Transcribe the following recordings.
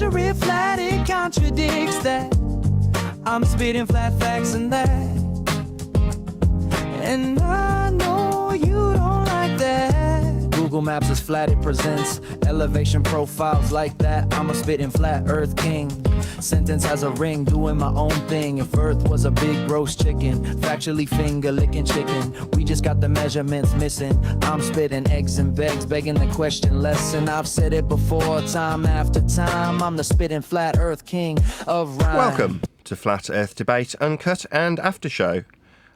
measure it flat, it contradicts that. I'm spitting flat facts and that. And I know you don't like that. Google Maps is flat, it presents elevation profiles like that. I'm a spitting flat earth king. Sentence has a ring, doing my own thing. If Earth was a big roast chicken, factually finger licking chicken. We just got the measurements missing. I'm spitting eggs and vegs, begging the question lesson. I've said it before, time after time. I'm the spitting flat Earth king of rhyme. Welcome to Flat Earth Debate, Uncut and After Show.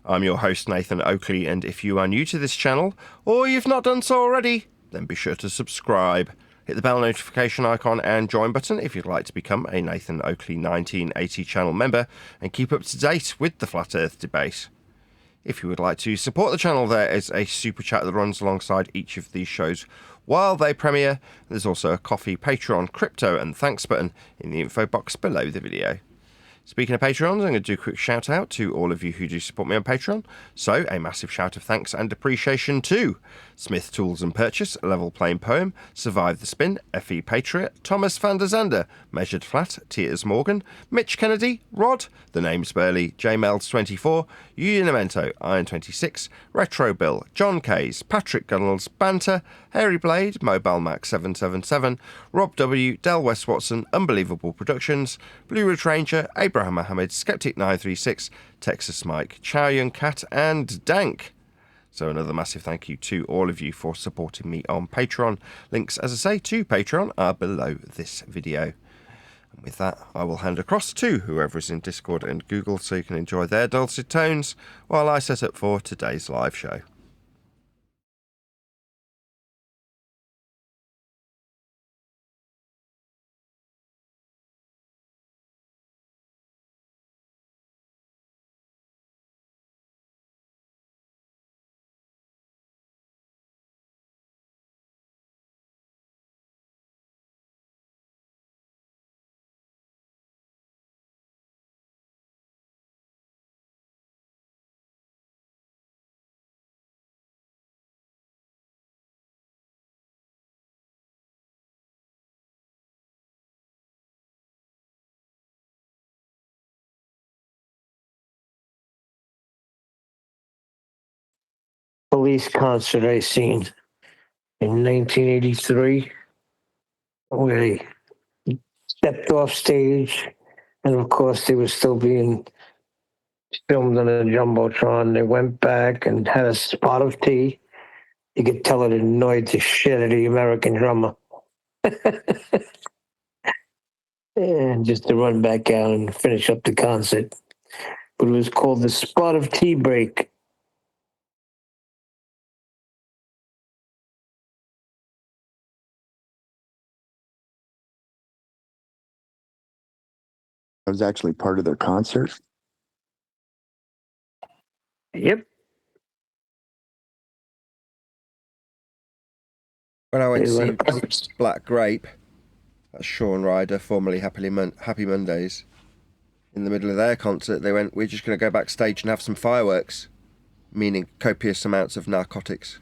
I'm your host Nathan Oakley, and if you are new to this channel, or you've not done so already, then be sure to subscribe. Hit the bell notification icon and join button if you'd like to become a Nathan Oakley 1980 channel member and keep up to date with the Flat Earth Debate. If you would like to support the channel, there is a super chat that runs alongside each of these shows while they premiere. There's also a coffee, Patreon, crypto and thanks button in the info box below the video. Speaking of Patreons, I'm going to do a quick shout out to all of you who do support me on Patreon. So, a massive shout of thanks and appreciation to Smith Tools and Purchase, Level Plain Poem, Survive the Spin, FE Patriot, Thomas van der Zander, Measured Flat, Tiers Morgan, Mitch Kennedy, Rod, The Name's Burley, JMelds24, Unimento, Iron26, Retro Bill, John Kays, Patrick Gunnels, Banter, Hairy Blade, Mobile Mac 777, Rob W, Del West Watson, Unbelievable Productions, Blue Ridge Ranger, Abraham Mohammed, Skeptic 936, Texas Mike, Chow Yun Cat, and Dank. So another massive thank you to all of you for supporting me on Patreon. Links, as I say, to Patreon are below this video. And with that, I will hand across to whoever is in Discord and Google so you can enjoy their dulcet tones while I set up for today's live show. Police concert I seen in 1983 where they stepped off stage, and of course they were still being filmed on a jumbotron. They went back and had a spot of tea. You could tell it annoyed the shit out of the American drummer. And just to run back out and finish up the concert. But it was called the Spot of Tea Break. I was actually part of their concert. Yep. When I went to They see went- Black Grape, that's Sean Ryder, formerly Happy Mondays, in the middle of their concert, they went, we're just going to go backstage and have some fireworks, meaning copious amounts of narcotics.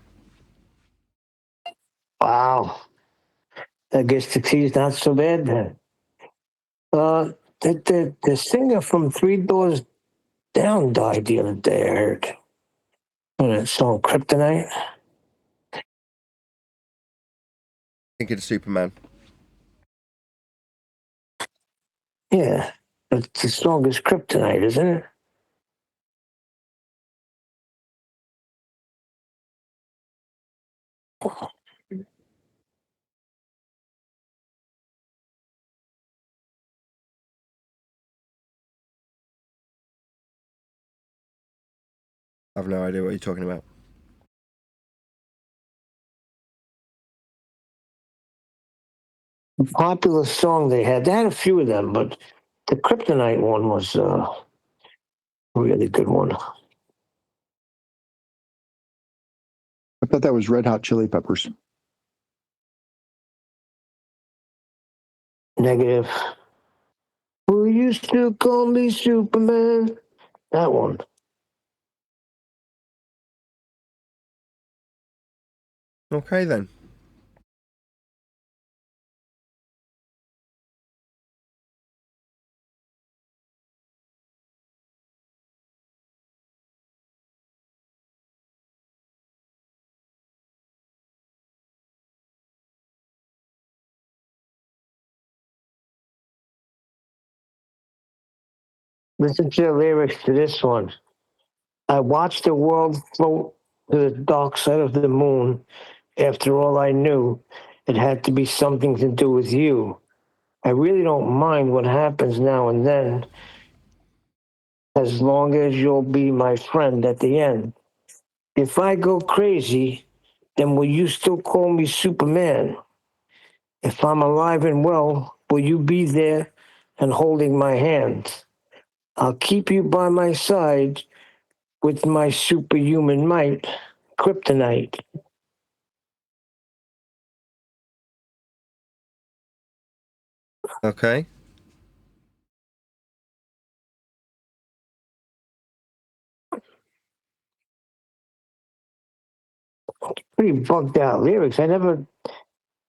Wow. I guess the tea's not so bad then. The singer from Three Doors Down died the other day, I heard. On that song Kryptonite. Thinking of Superman. Yeah. But the song is Kryptonite, isn't it? I have no idea what you're talking about. A popular song they had. They had a few of them, but the Kryptonite one was a really good one. I thought that was Red Hot Chili Peppers. Negative. Who used to call me Superman? That one. Okay then. Listen to the lyrics to this one. I watched the world float to the dark side of the moon. After all, I knew it had to be something to do with you. I really don't mind what happens now and then, as long as you'll be my friend at the end. If I go crazy, then will you still call me Superman? If I'm alive and well, will you be there and holding my hand? I'll keep you by my side with my superhuman might, kryptonite. Okay. Pretty bugged out lyrics. I never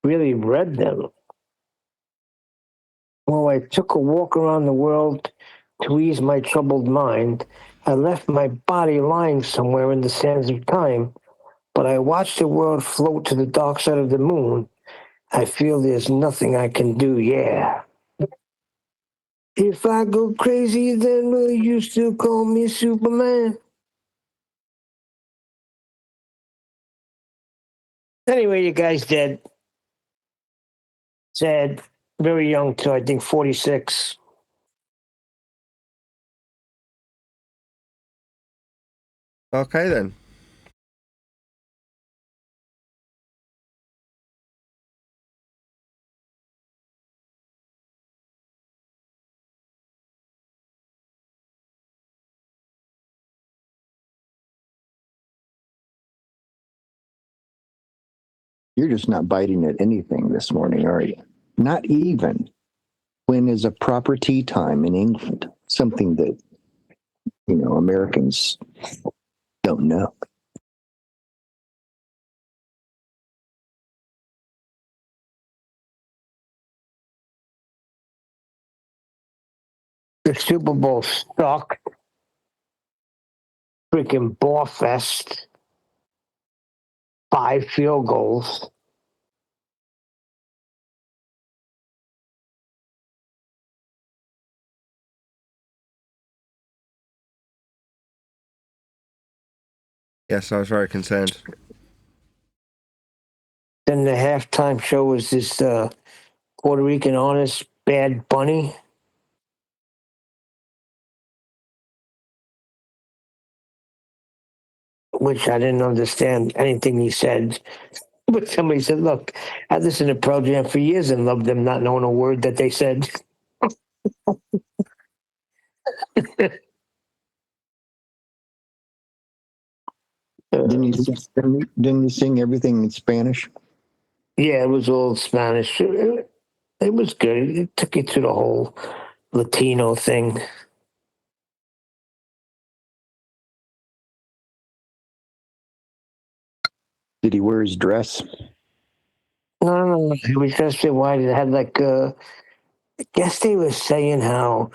really read them. Well, I took a walk around the world to ease my troubled mind. I left my body lying somewhere in the sands of time, but I watched the world float to the dark side of the moon. I feel there's nothing I can do, yeah. If I go crazy, then will you still call me Superman? Anyway, you guys dead. Sad. Very young, too. I think 46. Okay then. You're just not biting at anything this morning, are you? Not even when is a proper tea time in England, something that, Americans don't know. The Super Bowl sucked. Freaking ball fest. 5 field goals. Yes, I was very concerned. Then the halftime show was this Puerto Rican artist, Bad Bunny. Which I didn't understand anything he said. But somebody said, look, I listened to Pearl Jam for years and loved them not knowing a word that they said. Didn't you sing everything in Spanish? Yeah, it was all Spanish. It was good. It took you to the whole Latino thing. Did he wear his dress? No. It was just why it had like, I guess they were saying how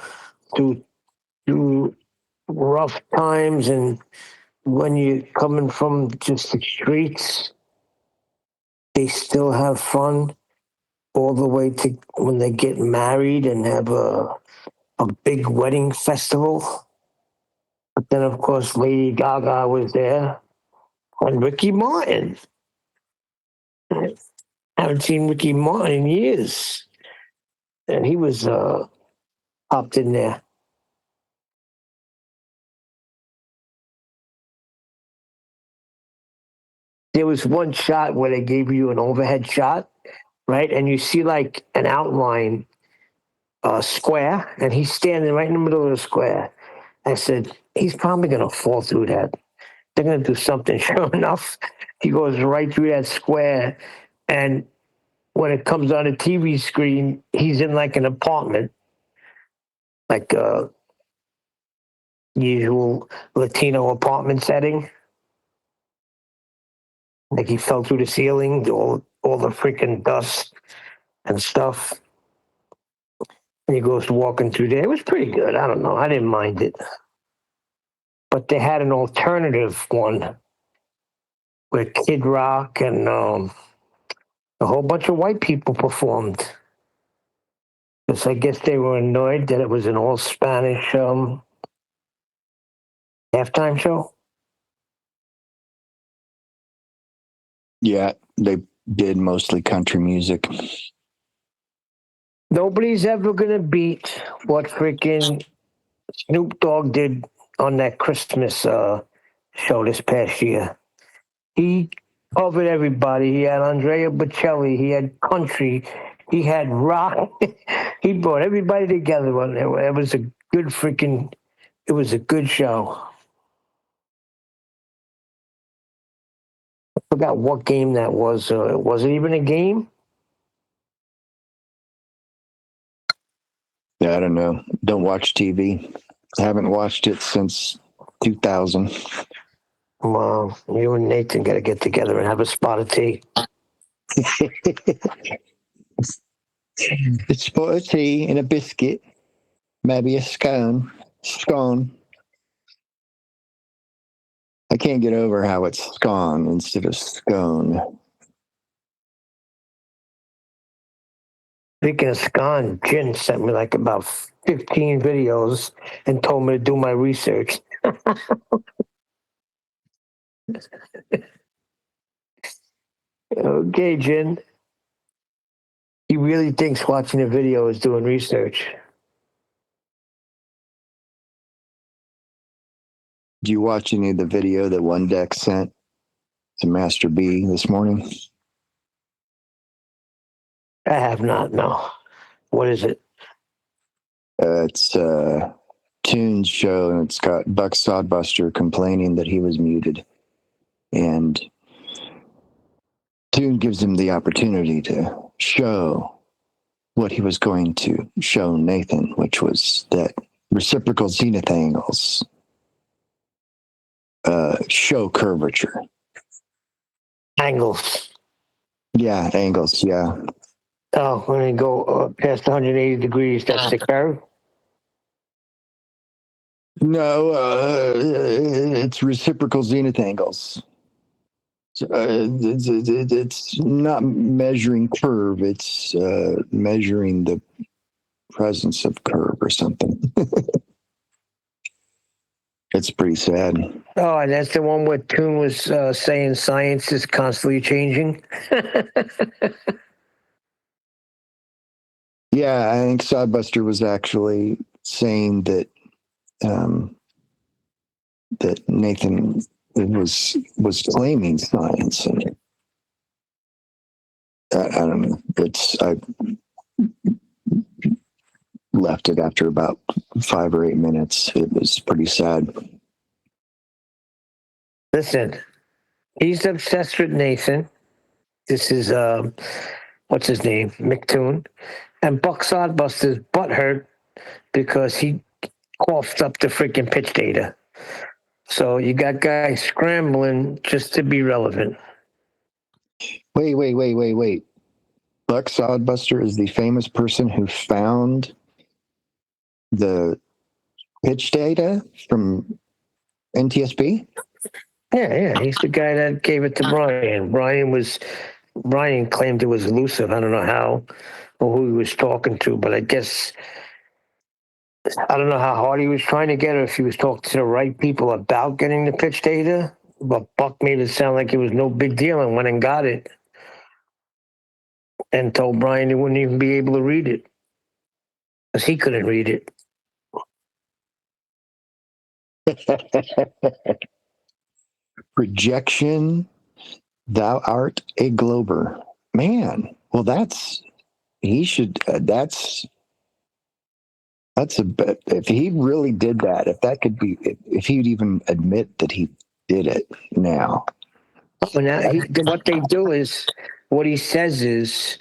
through rough times and when you're coming from just the streets, they still have fun all the way to when they get married and have a big wedding festival. But then, of course, Lady Gaga was there and Ricky Martin. I haven't seen Ricky Martin in years. And he was popped in there. There was one shot where they gave you an overhead shot, right? And you see like an outline square, and he's standing right in the middle of the square. I said, he's probably going to fall through that. They're going to do something. Sure enough, he goes right through that square. And when it comes on a TV screen, he's in like an apartment, like a usual Latino apartment setting. Like he fell through the ceiling, all the freaking dust and stuff. And he goes walking through there. It was pretty good. I don't know. I didn't mind it. But they had an alternative one where Kid Rock and a whole bunch of white people performed. Because I guess they were annoyed that it was an all Spanish Halftime show? Yeah, they did mostly country music. Nobody's ever gonna beat what freaking Snoop Dogg did on that Christmas show this past year. He covered everybody. He had Andrea Bocelli. He had country. He had rock. He brought everybody together on there. It was a good freaking. It was a good show. I forgot what game that was. Was it even a game? Yeah, I don't know. Don't watch TV. Haven't watched it since 2000. Well, you and Nathan got to get together and have a spot of tea. A spot of tea and a biscuit, maybe a scone. Scone. I can't get over how it's scone instead of scone. Speaking of scone, Jen sent me like about 15 videos and told me to do my research. Okay, Jen. He really thinks watching a video is doing research. Did you watch any of the video that One Deck sent to Master B this morning? I have not, no. What is it? It's Tune's show, and it's got Buck Sodbuster complaining that he was muted. And Tune gives him the opportunity to show what he was going to show Nathan, which was that reciprocal zenith angles show curvature. Angles. Yeah, angles, yeah. Oh, when they go past 180 degrees, that's the curve? No, it's reciprocal zenith angles. It's not measuring curve, it's measuring the presence of curve or something. It's pretty sad. Oh, and that's the one where Toon was saying science is constantly changing. Yeah, I think Sodbuster was actually saying that that Nathan was claiming science, and I don't know. I left it after about 5 or 8 minutes. It was pretty sad. Listen, he's obsessed with Nathan. This is, what's his name? McToon. And Buck Sodbuster's butthurt because he coughed up the freaking pitch data. So you got guys scrambling just to be relevant. Wait. Buck Sodbuster is the famous person who found the pitch data from NTSB? Yeah. He's the guy that gave it to Brian. Brian claimed it was elusive. I don't know how or who he was talking to, but I guess I don't know how hard he was trying to get or if he was talking to the right people about getting the pitch data. But Buck made it sound like it was no big deal and went and got it and told Brian he wouldn't even be able to read it because he couldn't read it. Projection, thou art a glober. Man, well, that's a bit, if he really did that, if that could be, if he'd even admit that he did it now. So now what they do is, what he says is,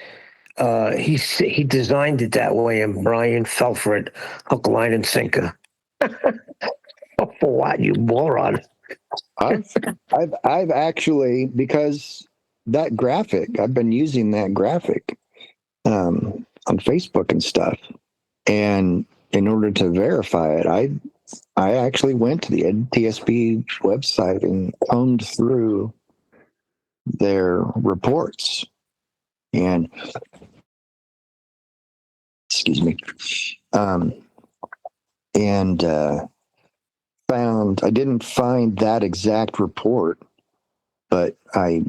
he designed it that way, and Brian fell for it, hook, line, and sinker. For what, you moron? I've actually, because that graphic, I've been using that graphic on Facebook and stuff, and in order to verify it, I actually went to the NTSB website and combed through their reports, and excuse me, and I didn't find that exact report, but I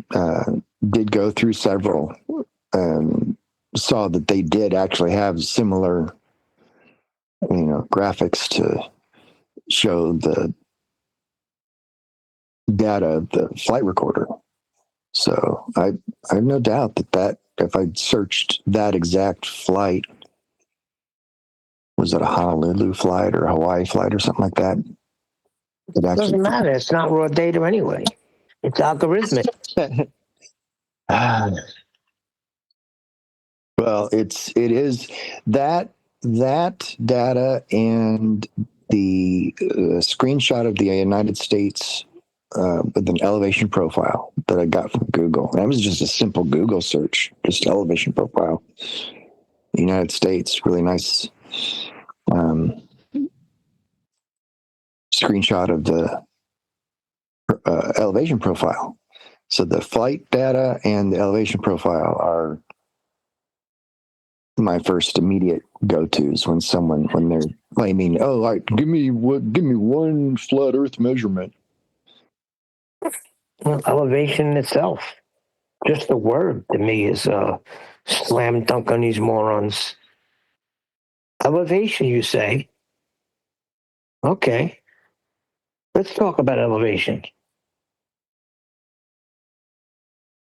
did go through several, saw that they did actually have similar, graphics to show the data of the flight recorder. So I have no doubt that if I searched that exact flight, was it a Honolulu flight or a Hawaii flight or something like that? It actually Doesn't matter. It's not raw data anyway. It's algorithmic. Well, it is that data and the screenshot of the United States with an elevation profile that I got from Google. That was just a simple Google search, just elevation profile. The United States, really nice screenshot of the elevation profile. So the flight data and the elevation profile are my first immediate go-tos when they're claiming, oh, like give me one flat Earth measurement. Well, elevation itself, just the word to me is a slam dunk on these morons. Elevation, you say? Okay, let's talk about elevation.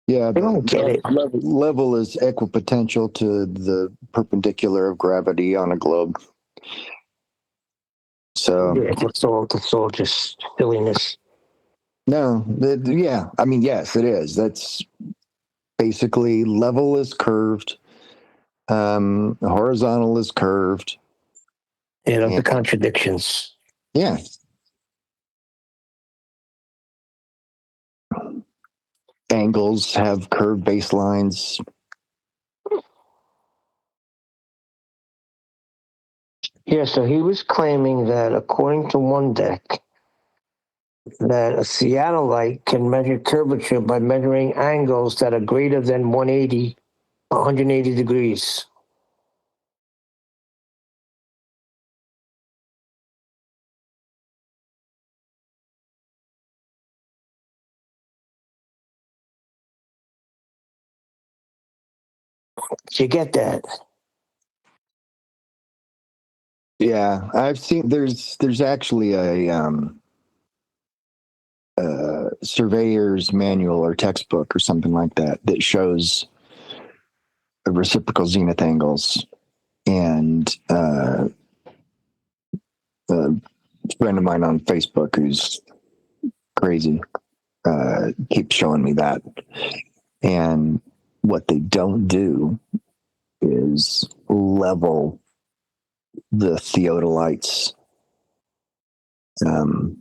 Yeah, I don't get it. level is equipotential to the perpendicular of gravity on a globe. So Yeah, it's all just silliness. no, yeah, I mean, yes, it is. That's basically level is curved, horizontal is curved. You know, the And, contradictions. yeah. Angles have curved baselines. Yeah, so he was claiming that according to one deck, that a Seattle light can measure curvature by measuring angles that are greater than 180 degrees. Did you get that? Yeah, I've seen there's actually a surveyor's manual or textbook or something like that shows reciprocal zenith angles, and a friend of mine on Facebook who's crazy keeps showing me that. And what they don't do is level the theodolites. Um,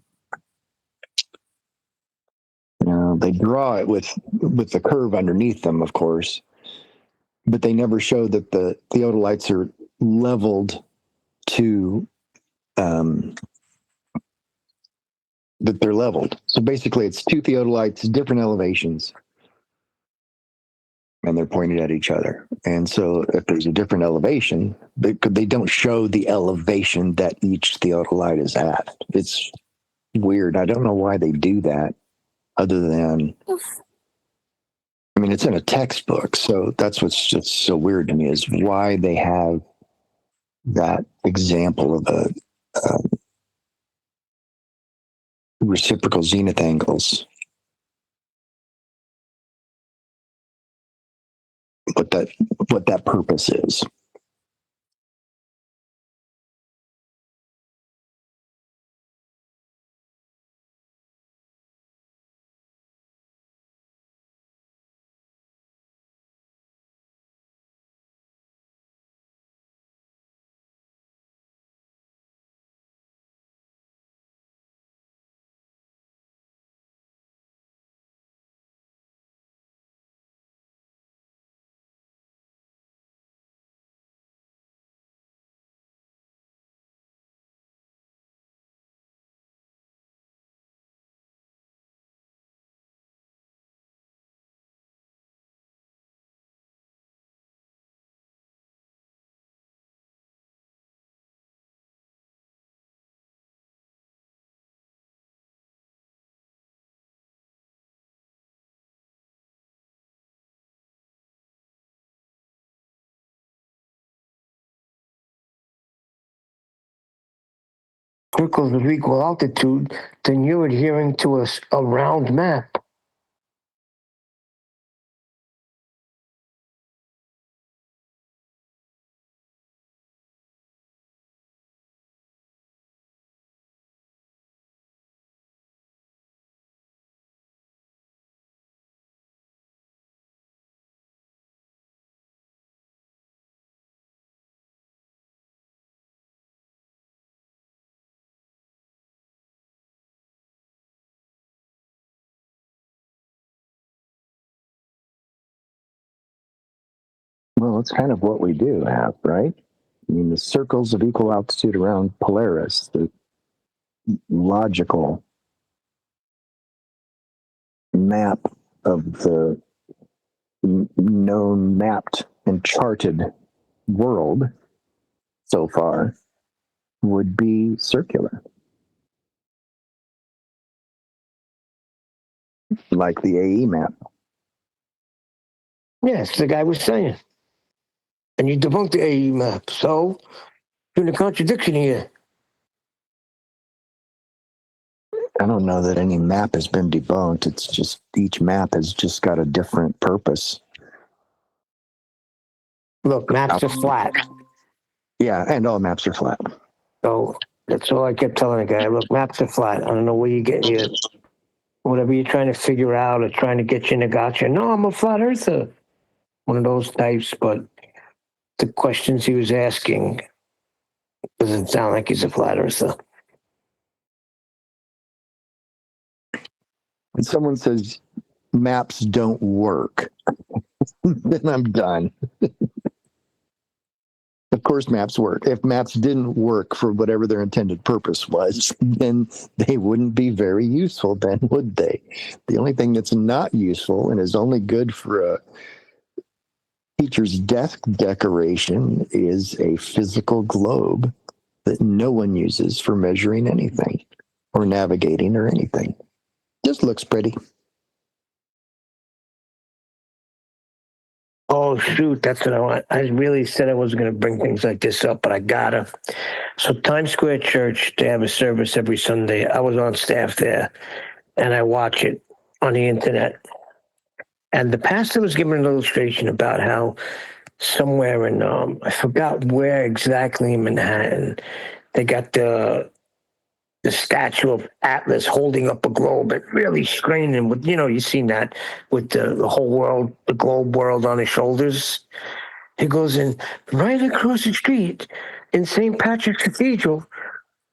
they draw it with the curve underneath them, of course, but they never show that the theodolites are leveled to that they're leveled. So basically, it's two theodolites, different elevations, and they're pointed at each other. And so, if there's a different elevation, they don't show the elevation that each theodolite is at. It's weird. I don't know why they do that, other than, I mean, it's in a textbook, so that's what's just so weird to me is why they have that example of a reciprocal zenith angles. What that purpose is. circles of equal altitude, then you're adhering to a round map. Well, it's kind of what we do have, right? I mean, the circles of equal altitude around Polaris, the logical map of the known, mapped, and charted world so far would be circular, like the AE map. Yes, the guy was saying. And you debunked the AE map. So, you're in a contradiction here. I don't know that any map has been debunked. It's just each map has just got a different purpose. Look, maps are flat. Yeah, and all maps are flat. So that's all I kept telling the guy. Look, maps are flat. I don't know where you're getting your whatever you're trying to figure out or trying to get you in a gotcha. No, I'm a flat earther. One of those types, but the questions he was asking doesn't sound like he's a flat earther. When someone says maps don't work, then I'm done. Of course, maps work. If maps didn't work for whatever their intended purpose was, then they wouldn't be very useful, then, would they? The only thing that's not useful and is only good for a teacher's desk decoration is a physical globe that no one uses for measuring anything or navigating or anything. Just looks pretty. Oh, shoot, that's what I want. I really said I wasn't going to bring things like this up, but I gotta. So Times Square Church, they have a service every Sunday. I was on staff there, and I watch it on the internet. And the pastor was giving an illustration about how somewhere in, I forgot where exactly in Manhattan, they got the statue of Atlas holding up a globe and really straining with, you've seen that with the whole world, the globe world on his shoulders. He goes in right across the street in St. Patrick's Cathedral.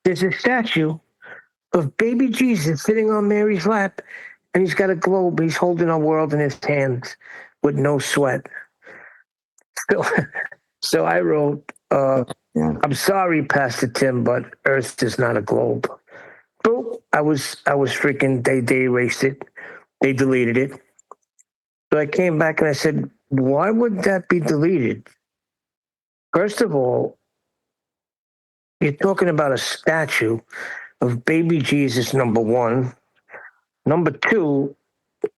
There's a statue of baby Jesus sitting on Mary's lap, and he's got a globe. He's holding our world in his hands with no sweat. So I wrote, I'm sorry, Pastor Tim, but Earth is not a globe. So I was freaking, they erased it. They deleted it. So I came back and I said, why would that be deleted? First of all, you're talking about a statue of baby Jesus, number one. Number two,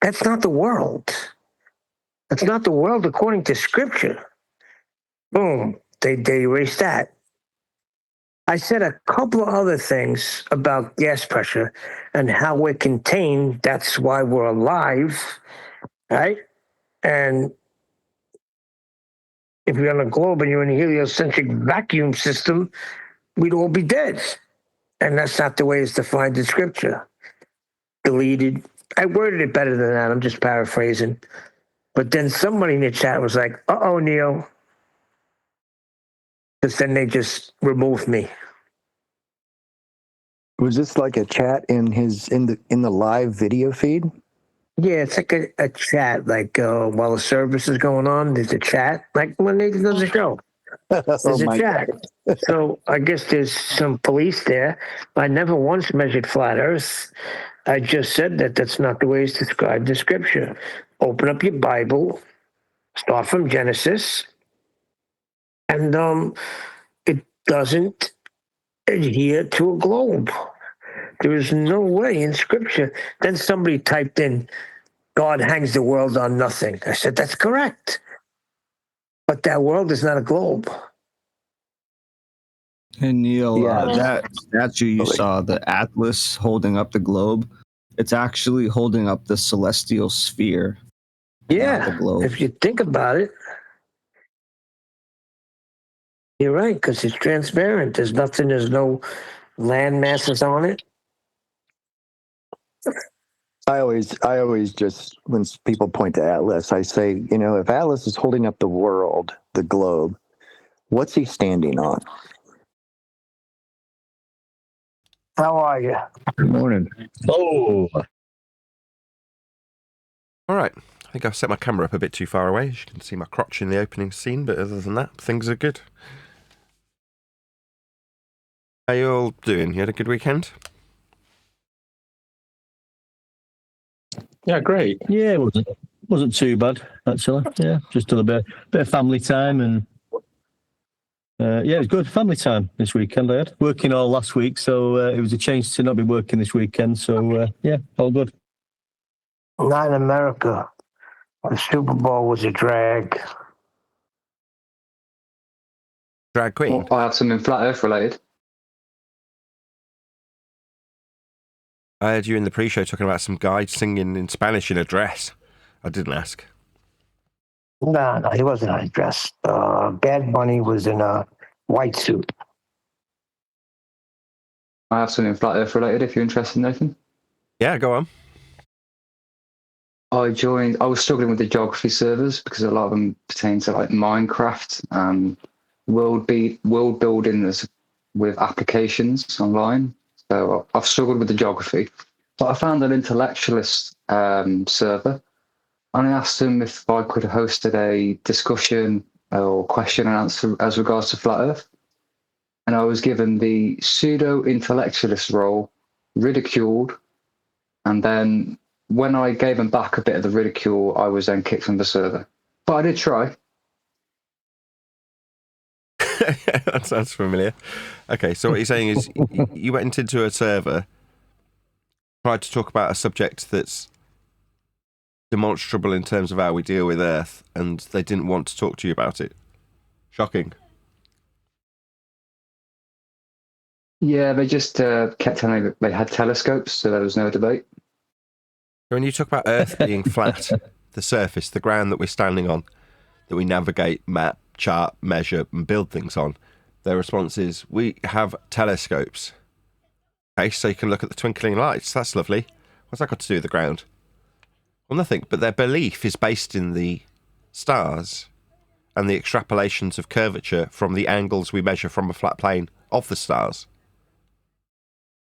that's not the world. That's not the world according to scripture. Boom, they erased that. I said a couple of other things about gas pressure and how we're contained. That's why we're alive, right? And if you're on a globe and you're in a heliocentric vacuum system, we'd all be dead. And that's not the way it's defined in scripture. Deleted. I worded it better than that. I'm just paraphrasing. But then somebody in the chat was like, uh-oh, Neil. Because then they just removed me. Was this like a chat in the live video feed? Yeah, it's like a chat. Like while the service is going on, there's a chat. Like when Nathan does the show, there's a chat. So I guess there's some police there. I never once measured flat Earth. I just said that that's not the way it's described in Scripture. Open up your Bible, start from Genesis, and it doesn't adhere to a globe. There is no way in Scripture. Then somebody typed in, God hangs the world on nothing. I said, that's correct. But that world is not a globe. Hey Neil, Yeah. that statue you saw, the Atlas holding up the globe, it's actually holding up the celestial sphere, not Yeah, the globe. if you think about it, you're right, because it's transparent. There's no land masses on it. I always just, when people point to Atlas, I say, if Atlas is holding up the world, the globe, what's he standing on? How are you? Good morning. Oh, All right. I think I've set my camera up a bit too far away. As you can see my crotch in the opening scene, but other than that, things are good. How you all doing? You had a good weekend? yeah, great. Yeah, it wasn't too bad actually. Yeah, just done a bit of family time and yeah, it was good family time this weekend. I had working all last week, so it was a change to not be working this weekend. So yeah, all good. Not in America. The Super Bowl was a drag. Drag queen? Well, I have something flat Earth related. I heard you in the pre-show talking about some guy singing in Spanish in a dress. I didn't ask. No, he wasn't on a dress. Bad Bunny was in a white suit. I have something flat Earth related if you're interested, Nathan. Yeah, go on. I was struggling with the geography servers because a lot of them pertain to like Minecraft and world building with applications online. So I've struggled with the geography. But I found an intellectualist server, and I asked them if I could have hosted a discussion or question and answer as regards to flat Earth. And I was given the pseudo-intellectualist role, ridiculed, and then when I gave them back a bit of the ridicule, I was then kicked from the server. But I did try. That sounds familiar. Okay, so what you're saying is you went into a server, tried to talk about a subject that's demonstrable in terms of how we deal with Earth, and they didn't want to talk to you about it. Shocking. Yeah, they just kept telling me that they had telescopes, so there was no debate. When you talk about Earth being flat, the surface, the ground that we're standing on, that we navigate, map, chart, measure, and build things on, their response is, we have telescopes. Okay, so you can look at the twinkling lights. That's lovely. What's that got to do with the ground? Well, nothing, but their belief is based in the stars and the extrapolations of curvature from the angles we measure from a flat plane of the stars.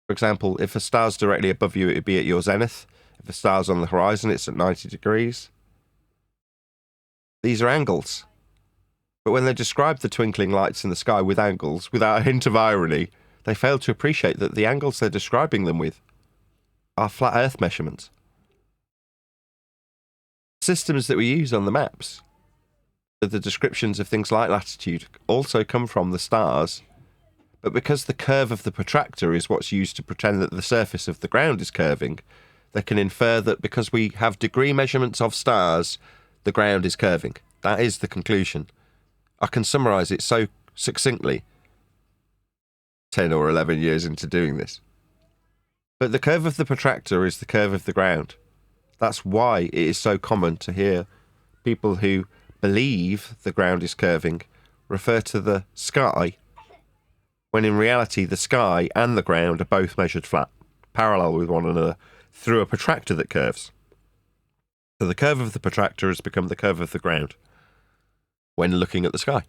For example, if a star's directly above you, it would be at your zenith. If a star's on the horizon, it's at 90 degrees. These are angles. But when they describe the twinkling lights in the sky with angles, without a hint of irony, they fail to appreciate that the angles they're describing them with are flat Earth measurements. Systems that we use on the maps, the descriptions of things like latitude, also come from the stars, but because the curve of the protractor is what's used to pretend that the surface of the ground is curving, they can infer that because we have degree measurements of stars, the ground is curving. That is the conclusion. I can summarise it so succinctly 10 or 11 years into doing this. But the curve of the protractor is the curve of the ground. That's why it is so common to hear people who believe the ground is curving refer to the sky, when in reality the sky and the ground are both measured flat, parallel with one another, through a protractor that curves. So the curve of the protractor has become the curve of the ground when looking at the sky.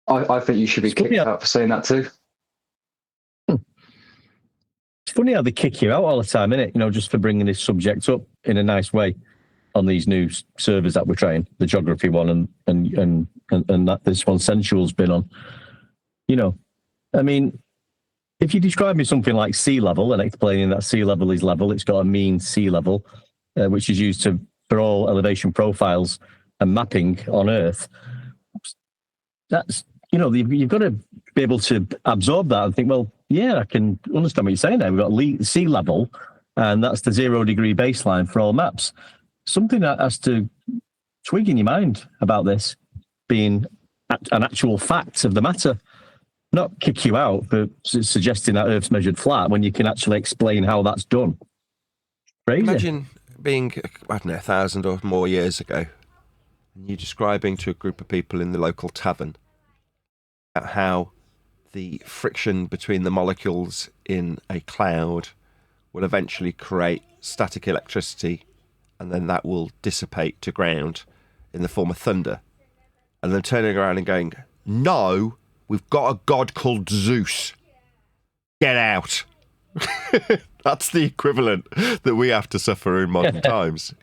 I think you should be kicked out for saying that too. It's funny how they kick you out all the time, isn't it? You know, just for bringing this subject up in a nice way on these new servers that we're trying, the geography one and that this one Sensual's been on. You know, I mean, if you describe me something like sea level and explaining that sea level is level, it's got a mean sea level, which is used for all elevation profiles and mapping on Earth. That's, you know, you've got to be able to absorb that and think, well, yeah, I can understand what you're saying there. We've got sea level, and that's the 0 degree baseline for all maps. Something that has to twig in your mind about this. being an actual fact of the matter. Not kick you out for suggesting that Earth's measured flat when you can actually explain how that's done. Crazy. Imagine being, I don't know, 1,000 or more years ago, and you describing to a group of people in the local tavern about how the friction between the molecules in a cloud will eventually create static electricity, and then that will dissipate to ground in the form of thunder. And then turning around and going, no, we've got a god called Zeus. Get out. That's the equivalent that we have to suffer in modern times.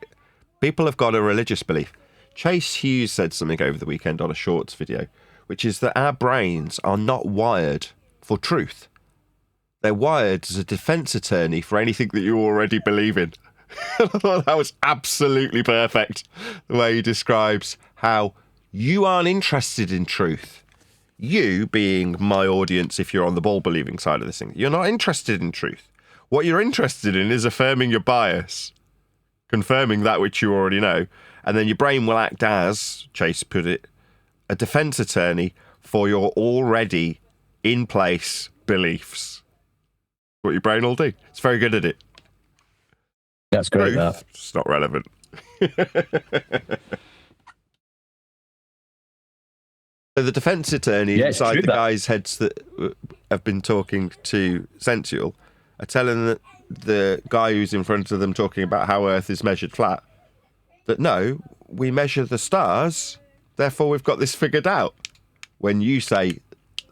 People have got a religious belief. Chase Hughes said something over the weekend on a shorts video, which is that our brains are not wired for truth. They're wired as a defense attorney for anything that you already believe in. I thought that was absolutely perfect, the way he describes how you aren't interested in truth. You, being my audience, if you're on the ball believing side of this thing, you're not interested in truth. What you're interested in is affirming your bias, confirming that which you already know, and then your brain will act as, Chase put it, a defense attorney for your already in place beliefs. What your brain will do. It's very good at it. That's great. That. It's not relevant. So the defense attorney inside the guys' heads that have been talking to Sensual are telling the guy who's in front of them talking about how Earth is measured flat that no, we measure the stars, therefore we've got this figured out. When you say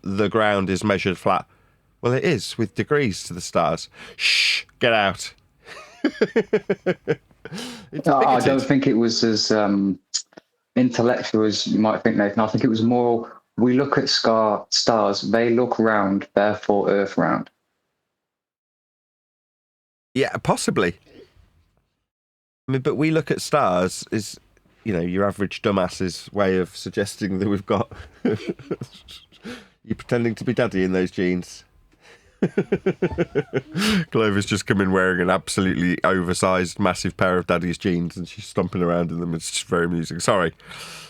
the ground is measured flat, well, it is with degrees to the stars. Shh, get out. I don't think it was as intellectual as you might think, Nathan. I think it was more, we look at stars, they look round, therefore Earth round. Yeah, possibly. I mean, but we look at stars is, you know, your average dumbass's way of suggesting that we've got you pretending to be daddy in those jeans. Clover's just come in wearing an absolutely oversized, massive pair of daddy's jeans, and she's stomping around in them. It's just very amusing. Sorry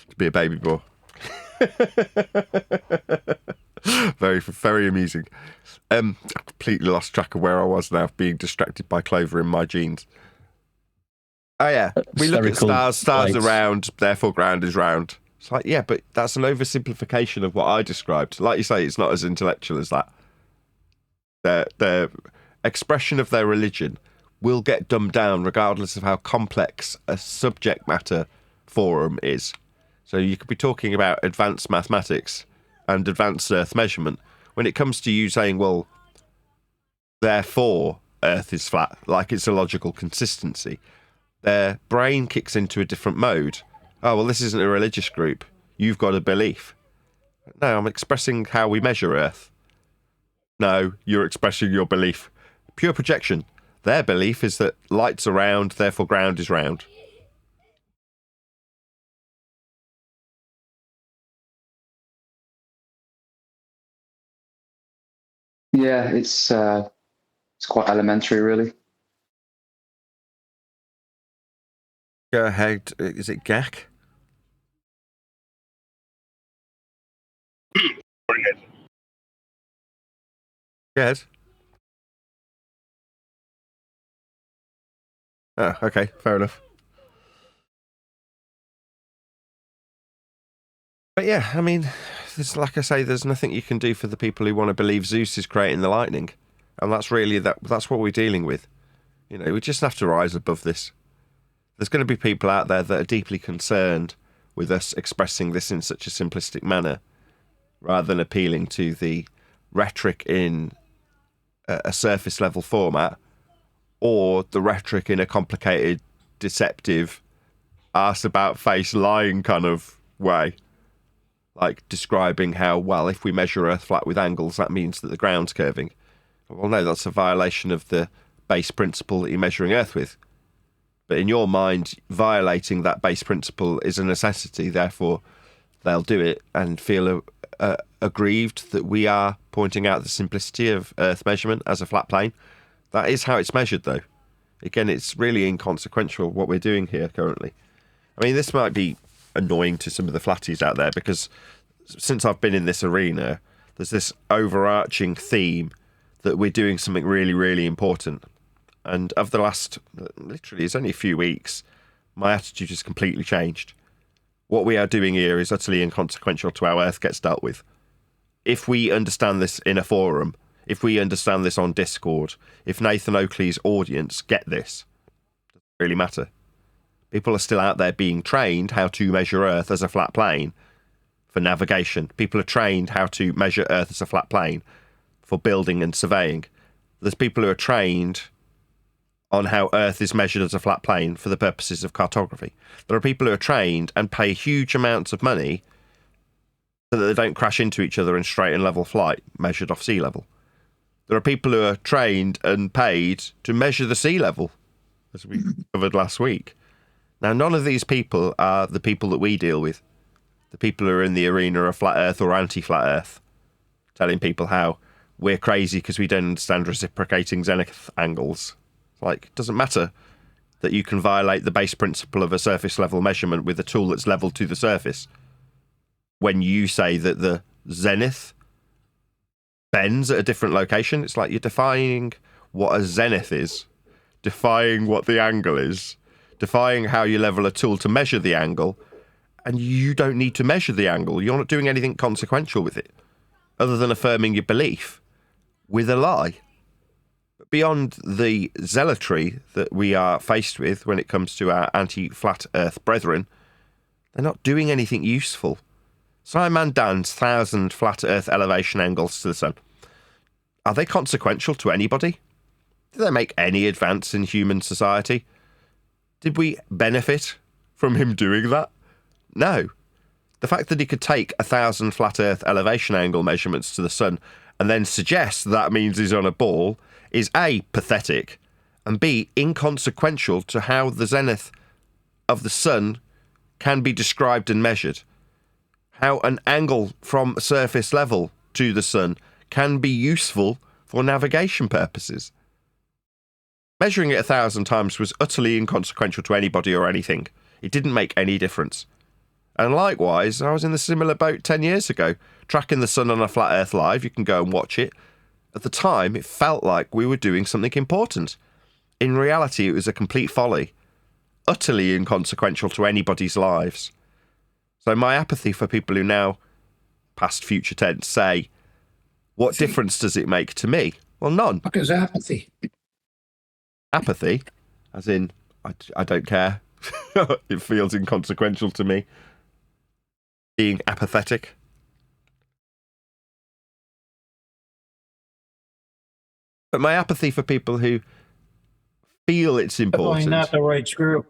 to be a baby boy. Very, very amusing. I completely lost track of where I was now, being distracted by Clover in my jeans. Oh yeah, we look at stars are round, therefore ground is round. It's like, yeah, but that's an oversimplification of what I described. Like you say, it's not as intellectual as that. Their expression of their religion will get dumbed down regardless of how complex a subject matter forum is. So you could be talking about advanced mathematics and advanced Earth measurement. When it comes to you saying, well, therefore Earth is flat, like it's a logical consistency, their brain kicks into a different mode. Oh, well, this isn't a religious group. You've got a belief. No, I'm expressing how we measure Earth. No, you're expressing your belief. Pure projection. Their belief is that light's are round, therefore ground is round. Yeah, it's quite elementary, really. Go ahead. Is it Gak? Yes. Oh, okay, fair enough. But yeah, I mean, there's, like I say, there's nothing you can do for the people who want to believe Zeus is creating the lightning, and that's really that's what we're dealing with. You know, we just have to rise above this. There's going to be people out there that are deeply concerned with us expressing this in such a simplistic manner, rather than appealing to the rhetoric in a surface level format, or the rhetoric in a complicated, deceptive, arse about face lying kind of way. Like describing how, well, if we measure Earth flat with angles, that means that the ground's curving. Well, no, that's a violation of the base principle that you're measuring Earth with. But in your mind, violating that base principle is a necessity, therefore they'll do it and feel aggrieved that we are pointing out the simplicity of Earth measurement as a flat plane. That is how it's measured, though. Again, it's really inconsequential what we're doing here currently. I mean, this might be annoying to some of the flatties out there, because since I've been in this arena, there's this overarching theme that we're doing something really, really important. And of the last, literally, it's only a few weeks, my attitude has completely changed. What we are doing here is utterly inconsequential to how Earth gets dealt with. If we understand this in a forum, if we understand this on Discord, if Nathan Oakley's audience get this, it doesn't really matter. People are still out there being trained how to measure Earth as a flat plane for navigation. People are trained how to measure Earth as a flat plane for building and surveying. There's people who are trained on how Earth is measured as a flat plane for the purposes of cartography. There are people who are trained and pay huge amounts of money so that they don't crash into each other in straight and level flight, measured off sea level. There are people who are trained and paid to measure the sea level, as we covered last week. Now, none of these people are the people that we deal with. The people who are in the arena of flat Earth or anti-flat Earth, telling people how we're crazy because we don't understand reciprocating zenith angles. Like, it doesn't matter that you can violate the base principle of a surface level measurement with a tool that's level to the surface when you say that the zenith bends at a different location. It's like you're defying what a zenith is, defying what the angle is, defying how you level a tool to measure the angle, and you don't need to measure the angle. You're not doing anything consequential with it, other than affirming your belief with a lie. But beyond the zealotry that we are faced with when it comes to our anti-flat earth brethren, they're not doing anything useful. Simon Dan's 1,000 flat earth elevation angles to the sun, are they consequential to anybody? Did they make any advance in human society? Did we benefit from him doing that? No. The fact that he could take 1,000 flat earth elevation angle measurements to the sun and then suggest that means he's on a ball is A, pathetic, and B, inconsequential to how the zenith of the sun can be described and measured. How an angle from surface level to the sun can be useful for navigation purposes. Measuring it 1,000 times was utterly inconsequential to anybody or anything. It didn't make any difference. And likewise, I was in the similar boat 10 years ago, tracking the sun on a flat earth live. You can go and watch it. At the time, it felt like we were doing something important. In reality, it was a complete folly, utterly inconsequential to anybody's lives. So my apathy for people who now, past future tense, say, what difference does it make to me? Well, none. What is apathy? Apathy, as in, I don't care. It feels inconsequential to me. Being apathetic. But my apathy for people who feel it's important. Definitely not the right screw.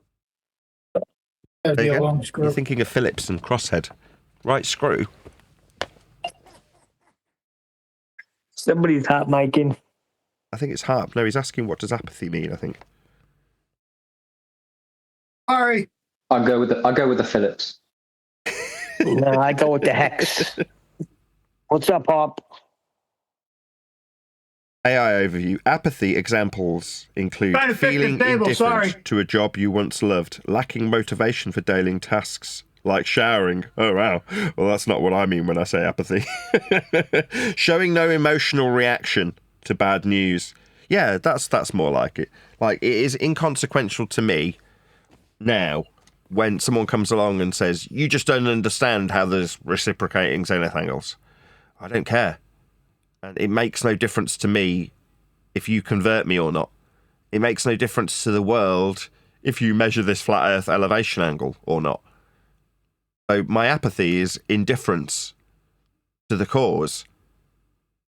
That'd be a long screw. You're thinking of Phillips and Crosshead. Right screw. Somebody's hot micing. I think it's harp. No, he's asking what does apathy mean, I think. Sorry. I'll go with the Phillips. No, I go with the hex. What's up, Hop? AI overview. Apathy examples include Trying to fix feeling the table, indifferent sorry. to a job you once loved, lacking motivation for daily tasks like showering. Oh, wow. Well, that's not what I mean when I say apathy. Showing no emotional reaction to bad news. Yeah, that's more like it. Like, it is inconsequential to me now when someone comes along and says, you just don't understand how there's reciprocating zenith angles. I don't care. And it makes no difference to me if you convert me or not. It makes no difference to the world if you measure this flat earth elevation angle or not. So my apathy is indifference to the cause.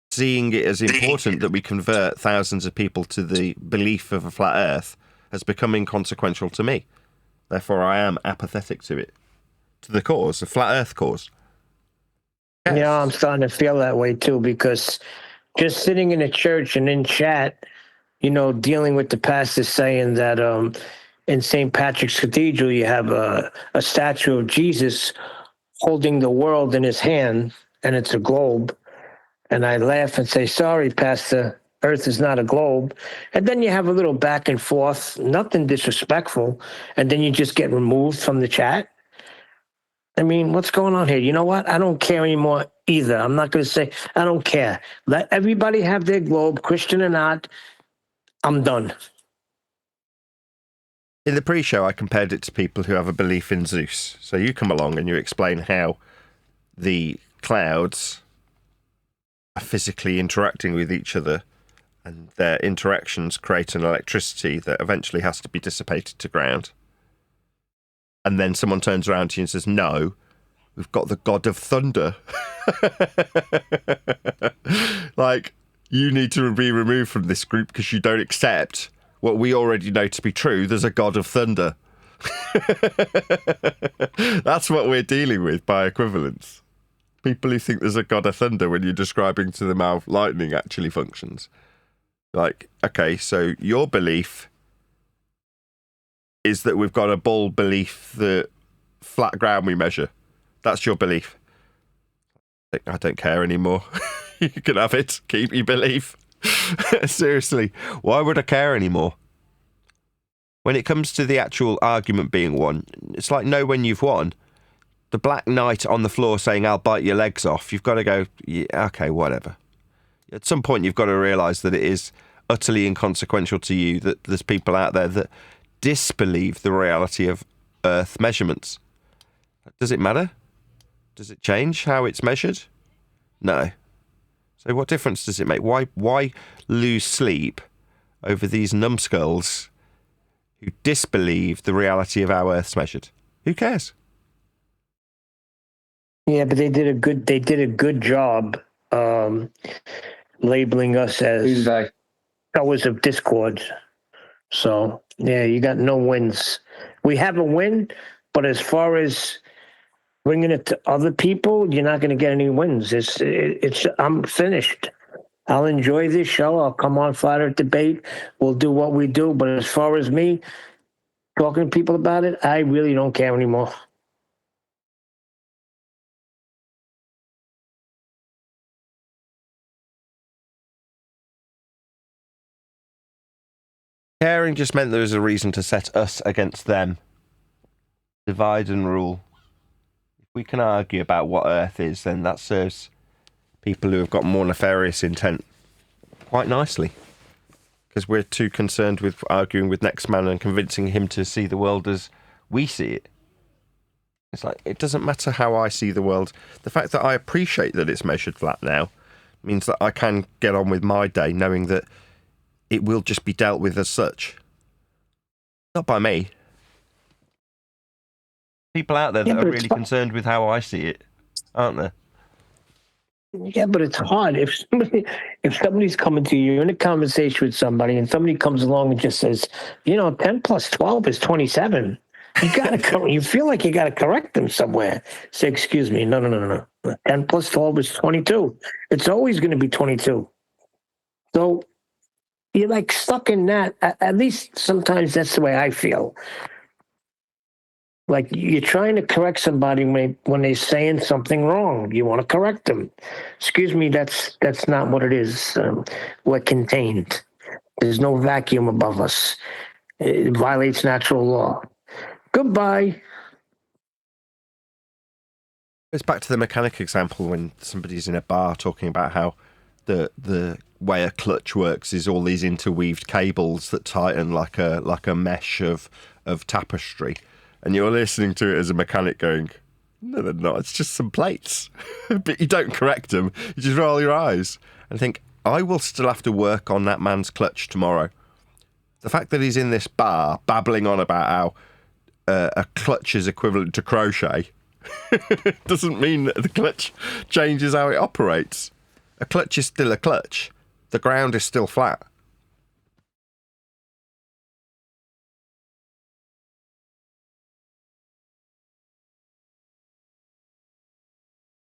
Seeing it as important that we convert thousands of people to the belief of a flat earth has become inconsequential to me. Therefore, I am apathetic to it. To the cause, the flat earth cause. Yes. Yeah, I'm starting to feel that way too, because just sitting in a church and in chat, you know, dealing with the pastor saying that in St. Patrick's Cathedral, you have a statue of Jesus holding the world in his hand, and it's a globe. And I laugh and say, sorry, Pastor, Earth is not a globe. And then you have a little back and forth, nothing disrespectful, and then you just get removed from the chat. I mean, what's going on here? You know what? I don't care anymore either. I'm not going to say I don't care. Let everybody have their globe, Christian or not. I'm done. In the pre-show, I compared it to people who have a belief in Zeus. So you come along and you explain how the clouds are physically interacting with each other, and their interactions create an electricity that eventually has to be dissipated to ground. And then someone turns around to you and says, no, we've got the god of thunder. Like, you need to be removed from this group because you don't accept what we already know to be true. There's a god of thunder. That's what we're dealing with by equivalence. People who think there's a god of thunder when you're describing to them how lightning actually functions. Like, okay, so your belief is that we've got a bull belief that flat ground we measure. That's your belief. I don't care anymore. You can have it. Keep your belief. Seriously, why would I care anymore? When it comes to the actual argument being won, it's like know when you've won. The Black Knight on the floor saying, I'll bite your legs off. You've got to go, yeah, okay, whatever. At some point, you've got to realise that it is utterly inconsequential to you that there's people out there that disbelieve the reality of Earth measurements. Does it matter? Does it change how it's measured? No. So what difference does it make? Why lose sleep over these numbskulls who disbelieve the reality of how Earth's measured? Who cares? Yeah, but they did a good job labeling us Who's as they? towers of discord. So yeah, you got no wins. We have a win, but as far as bringing it to other people, you're not going to get any wins. It's I'm finished. I'll enjoy this show. I'll come on Flat Earth Debate. We'll do what we do. But as far as me talking to people about it, I really don't care anymore. Caring just meant there was a reason to set us against them. Divide and rule. If we can argue about what Earth is, then that serves people who have got more nefarious intent quite nicely. Because we're too concerned with arguing with next man and convincing him to see the world as we see it. It's like, it doesn't matter how I see the world. The fact that I appreciate that it's measured flat now means that I can get on with my day knowing that it will just be dealt with as such. Not by me. People out there that are really concerned with how I see it, aren't there? Yeah, but it's hard. If somebody's coming to you, you're in a conversation with somebody, and somebody comes along and just says, 10 plus 12 is 27. You gotta you feel like you gotta correct them somewhere. Say, excuse me, no. 10 plus 12 is 22. It's always going to be 22. So you're like stuck in that. At least sometimes that's the way I feel. Like you're trying to correct somebody when they're saying something wrong. You want to correct them. Excuse me, that's not what it is. We're contained. There's no vacuum above us. It violates natural law. Goodbye. It's back to the mechanic example when somebody's in a bar talking about how the way a clutch works is all these interweaved cables that tighten like a mesh of tapestry. And you're listening to it as a mechanic going, no, they're not. It's just some plates. But you don't correct them. You just roll your eyes and think, I will still have to work on that man's clutch tomorrow. The fact that he's in this bar babbling on about how a clutch is equivalent to crochet doesn't mean that the clutch changes how it operates. A clutch is still a clutch. The ground is still flat.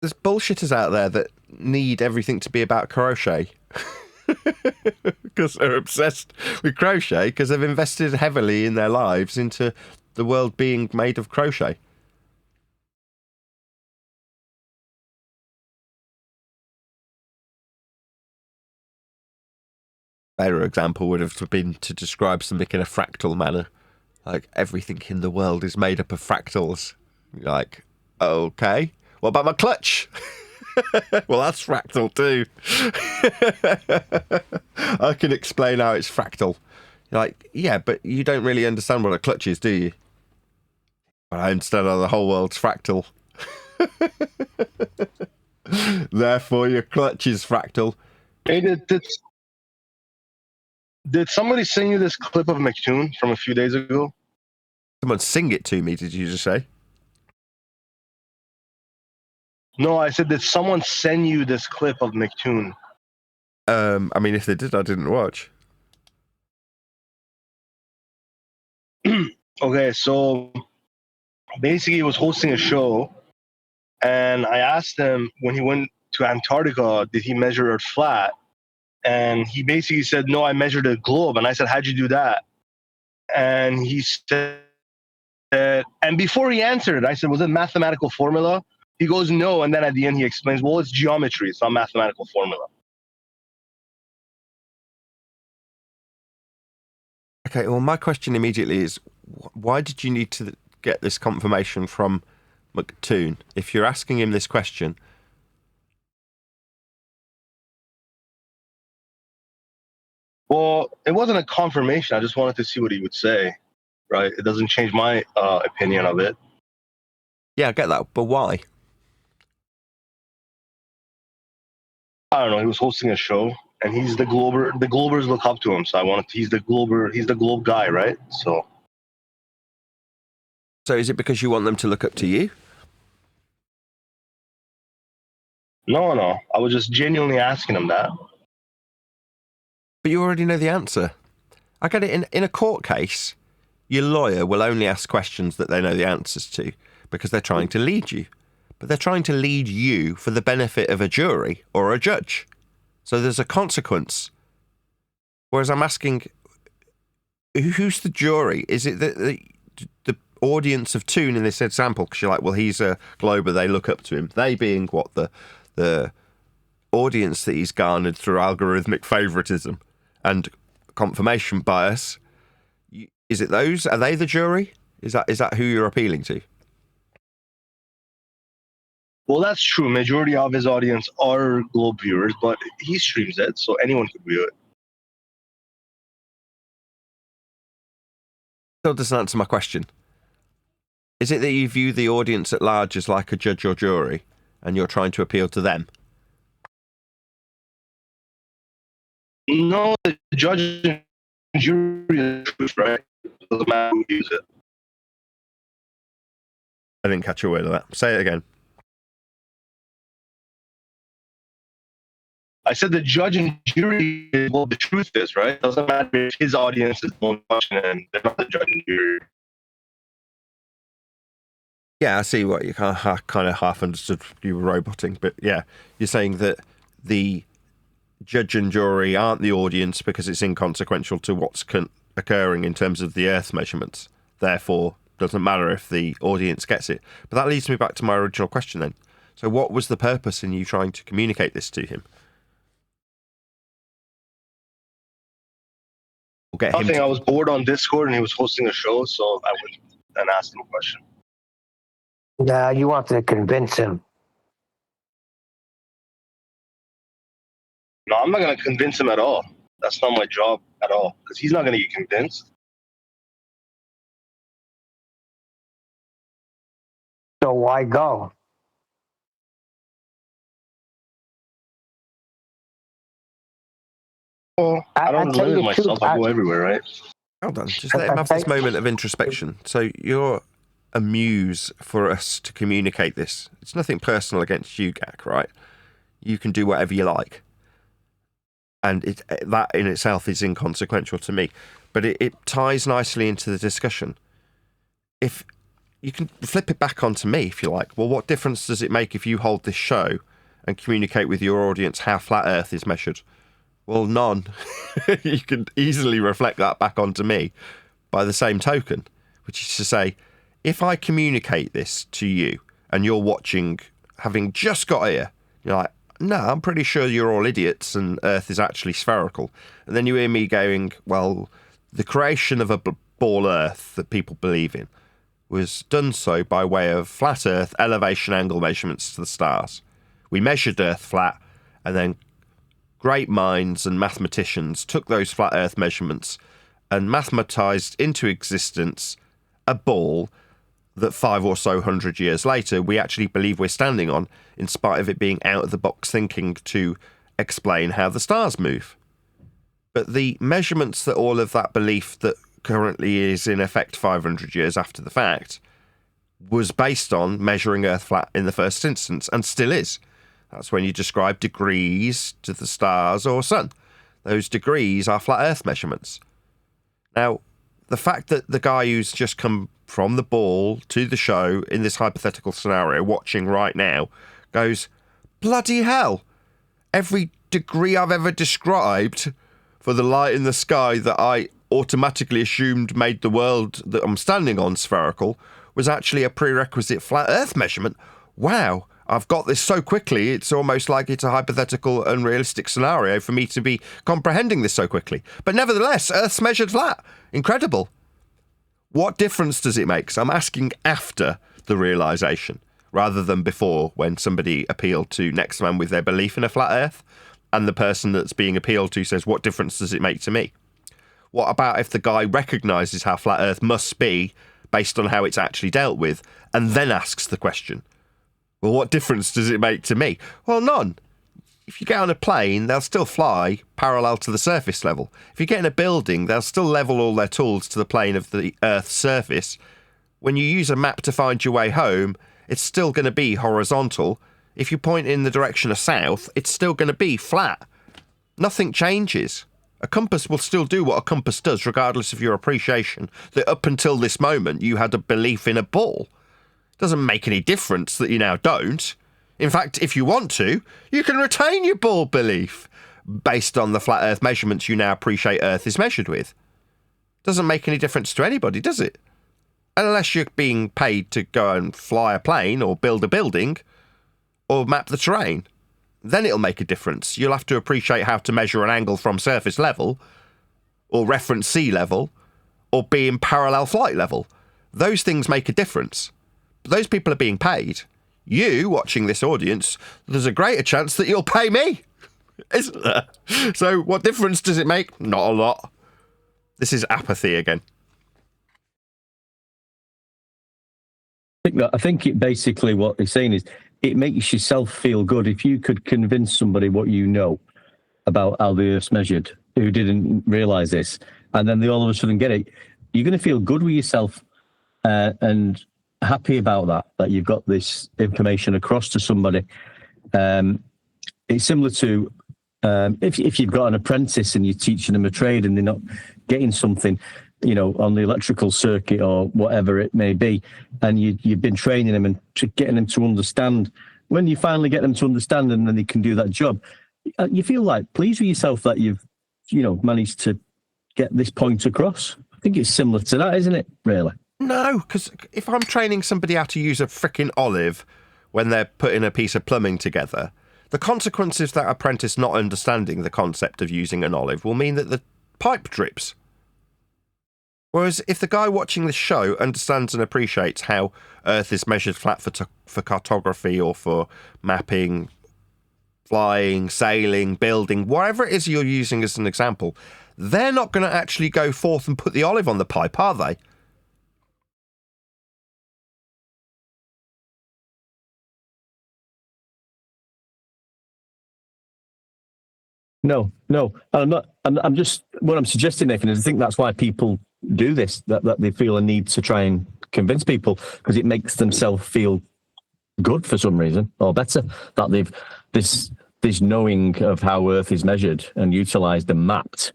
There's bullshitters out there that need everything to be about crochet because they're obsessed with crochet because they've invested heavily in their lives into the world being made of crochet. Better example would have been to describe something in a fractal manner. Like, everything in the world is made up of fractals. Like, Okay. What about my clutch? Well, that's fractal too. I can explain how it's fractal. You're like, yeah, but you don't really understand what a clutch is, do you? But I understand how the whole world's fractal. Therefore, your clutch is fractal. Hey, did somebody send you this clip of McToon from a few days ago? Someone sing it to me, did you just say? No, I said, did someone send you this clip of McToon? I mean, if they did, I didn't watch. Okay, so basically he was hosting a show, and I asked him when he went to Antarctica, did he measure Earth flat? And he basically said, no, I measured a globe. And I said, how'd you do that? And he said, and before he answered, I said, was it mathematical formula? He goes, no. And then at the end, he explains, well, it's geometry. It's not mathematical formula. Okay, well, my question immediately is, why did you need to get this confirmation from McToon? If you're asking him this question... Well, it wasn't a confirmation. I just wanted to see what he would say, right? It doesn't change my opinion of it. Yeah, I get that, but why? I don't know. He was hosting a show, and he's the glober. The globers look up to him, so I wanted. He's the glober. He's the globe guy, right? So is it because you want them to look up to you? no. I was just genuinely asking him that. But you already know the answer. I get it. In a court case, your lawyer will only ask questions that they know the answers to because they're trying to lead you. But they're trying to lead you for the benefit of a jury or a judge. So there's a consequence. Whereas I'm asking, who's the jury? Is it the audience of Toon in this example? Because you're like, well, he's a glober, they look up to him. They being what? The audience that he's garnered through algorithmic favoritism and confirmation bias. Is it those? Are they the jury? Is that who you're appealing to? Well, that's true. Majority of his audience are globe viewers, but he streams it, so anyone could view it. Still doesn't answer my question. Is it that you view the audience at large as like a judge or jury, and you're trying to appeal to them? No, the judge and jury is the truth, right? It doesn't matter who views it. I didn't catch a word of that. Say it again. I said the judge and jury is what the truth is, right? It doesn't matter if his audience is the one watching and they're not the judge and jury. Yeah, I see what you kind of half understood. You were roboting, but yeah, you're saying that the judge and jury aren't the audience because it's inconsequential to what's occurring in terms of the Earth measurements. Therefore, doesn't matter if the audience gets it. But that leads me back to my original question then. So what was the purpose in you trying to communicate this to him? We'll get Nothing. I was bored on Discord and he was hosting a show, so I went and asked him a question. Nah, you wanted to convince him. No, I'm not going to convince him at all. That's not my job at all, because he's not going to get convinced. So why go? Well, I don't I'll tell you limit the myself. truth. I go everywhere, right? Hold on, just let him have this moment of introspection. So you're a muse for us to communicate this. It's nothing personal against you, Gak, right? You can do whatever you like. And that in itself is inconsequential to me. But it ties nicely into the discussion. If you can flip it back onto me, if you like. Well, what difference does it make if you hold this show and communicate with your audience how flat Earth is measured? Well, none. You can easily reflect that back onto me by the same token, which is to say, if I communicate this to you and you're watching, having just got here, you're like, no, I'm pretty sure you're all idiots and Earth is actually spherical. And then you hear me going, well, the creation of a ball Earth that people believe in was done so by way of flat Earth elevation angle measurements to the stars. We measured Earth flat, and then great minds and mathematicians took those flat Earth measurements and mathematized into existence a ball that 500 or so years later we actually believe we're standing on, in spite of it being out of the box thinking to explain how the stars move. But the measurements that all of that belief that currently is in effect 500 years after the fact was based on measuring Earth flat in the first instance, and still is. That's when you describe degrees to the stars or sun. Those degrees are flat Earth measurements. Now, the fact that the guy who's just come from the ball to the show in this hypothetical scenario, watching right now, goes, bloody hell, every degree I've ever described for the light in the sky that I automatically assumed made the world that I'm standing on spherical was actually a prerequisite flat Earth measurement. Wow, I've got this so quickly, it's almost like it's a hypothetical, unrealistic scenario for me to be comprehending this so quickly. But nevertheless, Earth's measured flat. Incredible. What difference does it make? So I'm asking after the realisation, rather than before, when somebody appealed to next man with their belief in a flat Earth, and the person that's being appealed to says, what difference does it make to me? What about if the guy recognises how flat Earth must be based on how it's actually dealt with, and then asks the question, well, what difference does it make to me? Well, none. If you get on a plane, they'll still fly parallel to the surface level. If you get in a building, they'll still level all their tools to the plane of the Earth's surface. When you use a map to find your way home, it's still going to be horizontal. If you point in the direction of south, it's still going to be flat. Nothing changes. A compass will still do what a compass does, regardless of your appreciation that up until this moment you had a belief in a ball. It doesn't make any difference that you now don't. In fact, if you want to, you can retain your ball belief based on the flat Earth measurements you now appreciate Earth is measured with. Doesn't make any difference to anybody, does it? Unless you're being paid to go and fly a plane or build a building or map the terrain. Then it'll make a difference. You'll have to appreciate how to measure an angle from surface level or reference sea level or be in parallel flight level. Those things make a difference. But those people are being paid. You, watching this audience, there's a greater chance that you'll pay me, isn't there? So what difference does it make? Not a lot. This is apathy again. I think it basically what he's saying is it makes yourself feel good if you could convince somebody what you know about how the Earth's measured who didn't realise this, and then they all of a sudden get it. You're going to feel good with yourself and happy about that you've got this information across to somebody. It's similar to if you've got an apprentice and you're teaching them a trade and they're not getting something, you know, on the electrical circuit or whatever it may be, and you've been training them and getting them to understand. When you finally get them to understand and then they can do that job, you feel like pleased with yourself that you've, you know, managed to get this point across. I think it's similar to that, isn't it, really? No, because if I'm training somebody how to use a frickin' olive when they're putting a piece of plumbing together, the consequences of that apprentice not understanding the concept of using an olive will mean that the pipe drips. Whereas if the guy watching this show understands and appreciates how Earth is measured flat for cartography or for mapping, flying, sailing, building, whatever it is you're using as an example, they're not going to actually go forth and put the olive on the pipe, are they? No. I'm not. I'm just. What I'm suggesting, Nathan, is I think that's why people do this. That they feel a need to try and convince people because it makes themselves feel good for some reason or better that they've this knowing of how Earth is measured and utilised and mapped.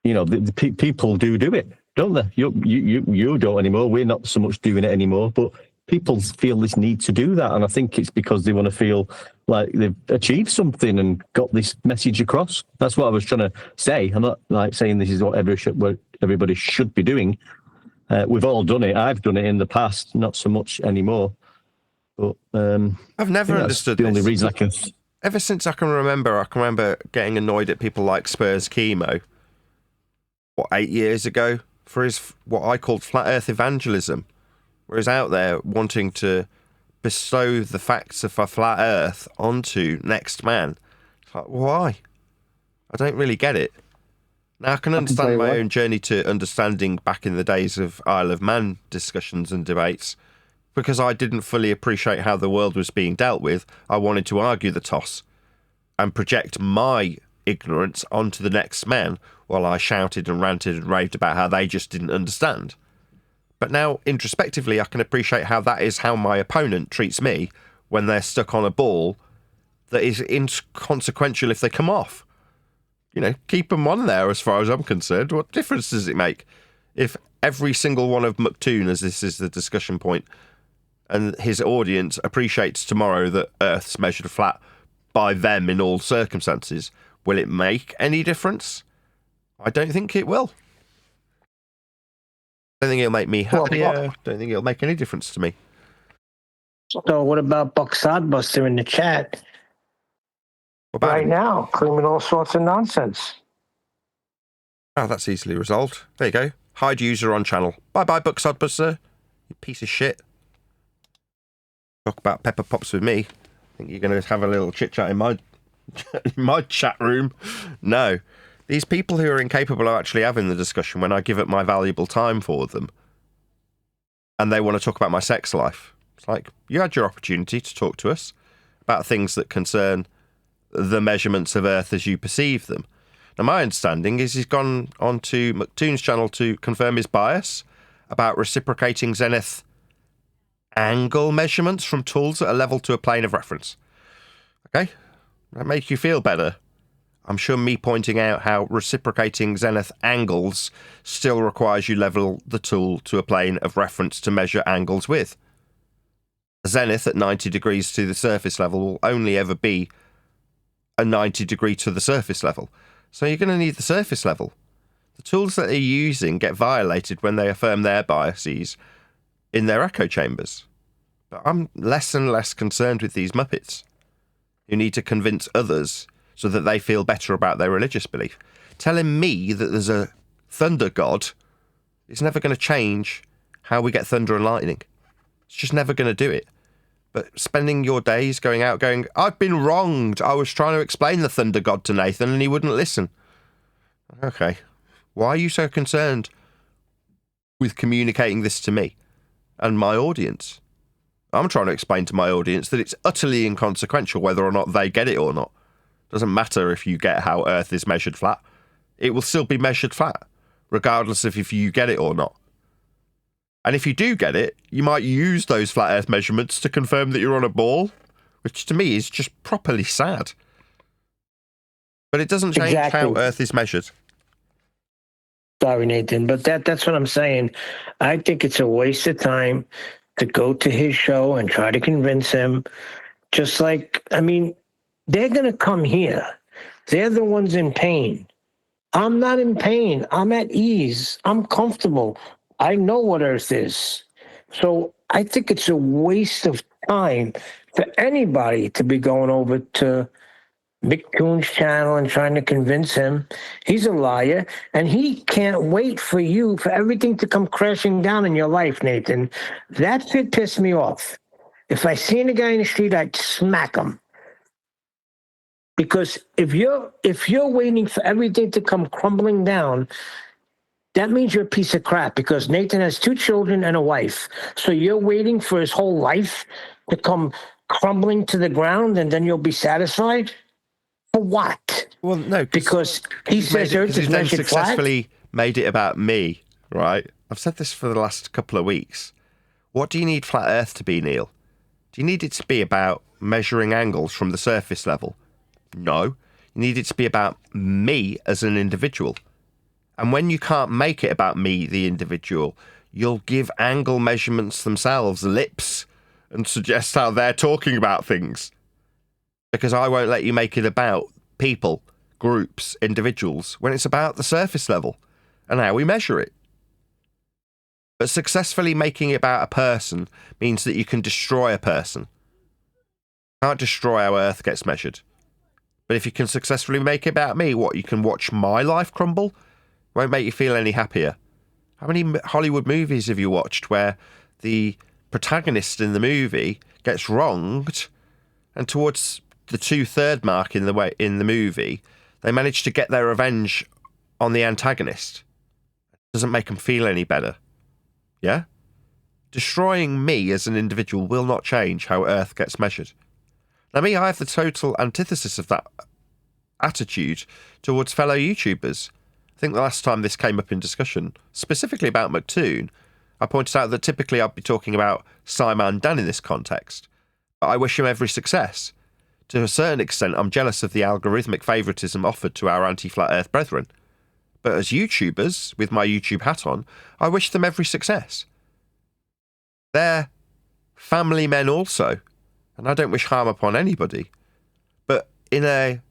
You know, the people do it, don't they? You don't anymore. We're not so much doing it anymore, but people feel this need to do that, and I think it's because they want to feel like they've achieved something and got this message across. That's what I was trying to say. I'm not like saying this is what everybody should be doing. We've all done it. I've done it in the past, not so much anymore. But I've never understood the only reason I can. Ever since I can remember getting annoyed at people like Spurs Chemo, 8 years ago, for his what I called flat Earth evangelism. Whereas out there wanting to bestow the facts of a flat Earth onto next man. It's like, why? I don't really get it. Now, I can tell understand you my what. own journey to understanding back in the days of Isle of Man discussions and debates. Because I didn't fully appreciate how the world was being dealt with, I wanted to argue the toss and project my ignorance onto the next man while I shouted and ranted and raved about how they just didn't understand. But now, introspectively, I can appreciate how that is how my opponent treats me when they're stuck on a ball that is inconsequential if they come off. You know, keep them on there as far as I'm concerned. What difference does it make if every single one of McToon, as this is the discussion point, and his audience appreciates tomorrow that Earth's measured flat by them in all circumstances? Will it make any difference? I don't think it will. I don't think it'll make me happier. I don't think it'll make any difference to me. So what about Buck Sodbuster in the chat What about right him? now, claiming all sorts of nonsense? Oh, that's easily resolved. There you go. Hide user on channel. Bye-bye, Buck Sodbuster. You piece of shit. Talk about Pepper Pops with me. Think you're going to have a little chit-chat in my chat room? No. These people who are incapable of actually having the discussion when I give up my valuable time for them, and they want to talk about my sex life. It's like, you had your opportunity to talk to us about things that concern the measurements of Earth as you perceive them. Now, my understanding is he's gone onto McToon's channel to confirm his bias about reciprocating zenith angle measurements from tools that are level to a plane of reference. Okay? That make you feel better. I'm sure me pointing out how reciprocating zenith angles still requires you level the tool to a plane of reference to measure angles with. A zenith at 90 degrees to the surface level will only ever be a 90 degree to the surface level. So you're going to need the surface level. The tools that they're using get violated when they affirm their biases in their echo chambers. But I'm less and less concerned with these Muppets who need to convince others so that they feel better about their religious belief. Telling me that there's a thunder god is never going to change how we get thunder and lightning. It's just never going to do it. But spending your days going out going, I've been wronged. I was trying to explain the thunder god to Nathan and he wouldn't listen. Okay. Why are you so concerned with communicating this to me and my audience? I'm trying to explain to my audience that it's utterly inconsequential whether or not they get it or not. Doesn't matter if you get how Earth is measured flat. It will still be measured flat, regardless of if you get it or not. And if you do get it, you might use those flat Earth measurements to confirm that you're on a ball, which to me is just properly sad. But it doesn't change how Earth is measured. Sorry, Nathan, but that's what I'm saying. I think it's a waste of time to go to his show and try to convince him. Just like, I mean, they're going to come here. They're the ones in pain. I'm not in pain. I'm at ease. I'm comfortable. I know what Earth is. So I think it's a waste of time for anybody to be going over to Mick Coon's channel and trying to convince him. He's a liar, and he can't wait for everything to come crashing down in your life, Nathan. That shit pissed me off. If I seen a guy in the street, I'd smack him. Because if you're waiting for everything to come crumbling down, that means you're a piece of crap, because Nathan has 2 children and a wife. So you're waiting for his whole life to come crumbling to the ground and then you'll be satisfied? For what? Well, no, because he says Earth is measured flat. Successfully made it about me, right? I've said this for the last couple of weeks. What do you need flat Earth to be, Neil? Do you need it to be about measuring angles from the surface level? No. You need it to be about me as an individual. And when you can't make it about me, the individual, you'll give angle measurements themselves lips and suggest how they're talking about things. Because I won't let you make it about people, groups, individuals, when it's about the surface level and how we measure it. But successfully making it about a person means that you can destroy a person. You can't destroy how Earth gets measured. But if you can successfully make it about me, you can watch my life crumble? Won't make you feel any happier. How many Hollywood movies have you watched where the protagonist in the movie gets wronged, and towards the 2/3 mark in the movie, they manage to get their revenge on the antagonist. Doesn't make them feel any better. Yeah? Destroying me as an individual will not change how Earth gets measured. Now, me, I have the total antithesis of that attitude towards fellow YouTubers. I think the last time this came up in discussion, specifically about McToon, I pointed out that typically I'd be talking about Simon Dan in this context. But I wish him every success. To a certain extent, I'm jealous of the algorithmic favouritism offered to our anti-flat Earth brethren. But as YouTubers, with my YouTube hat on, I wish them every success. They're family men also, and I don't wish harm upon anybody. But in a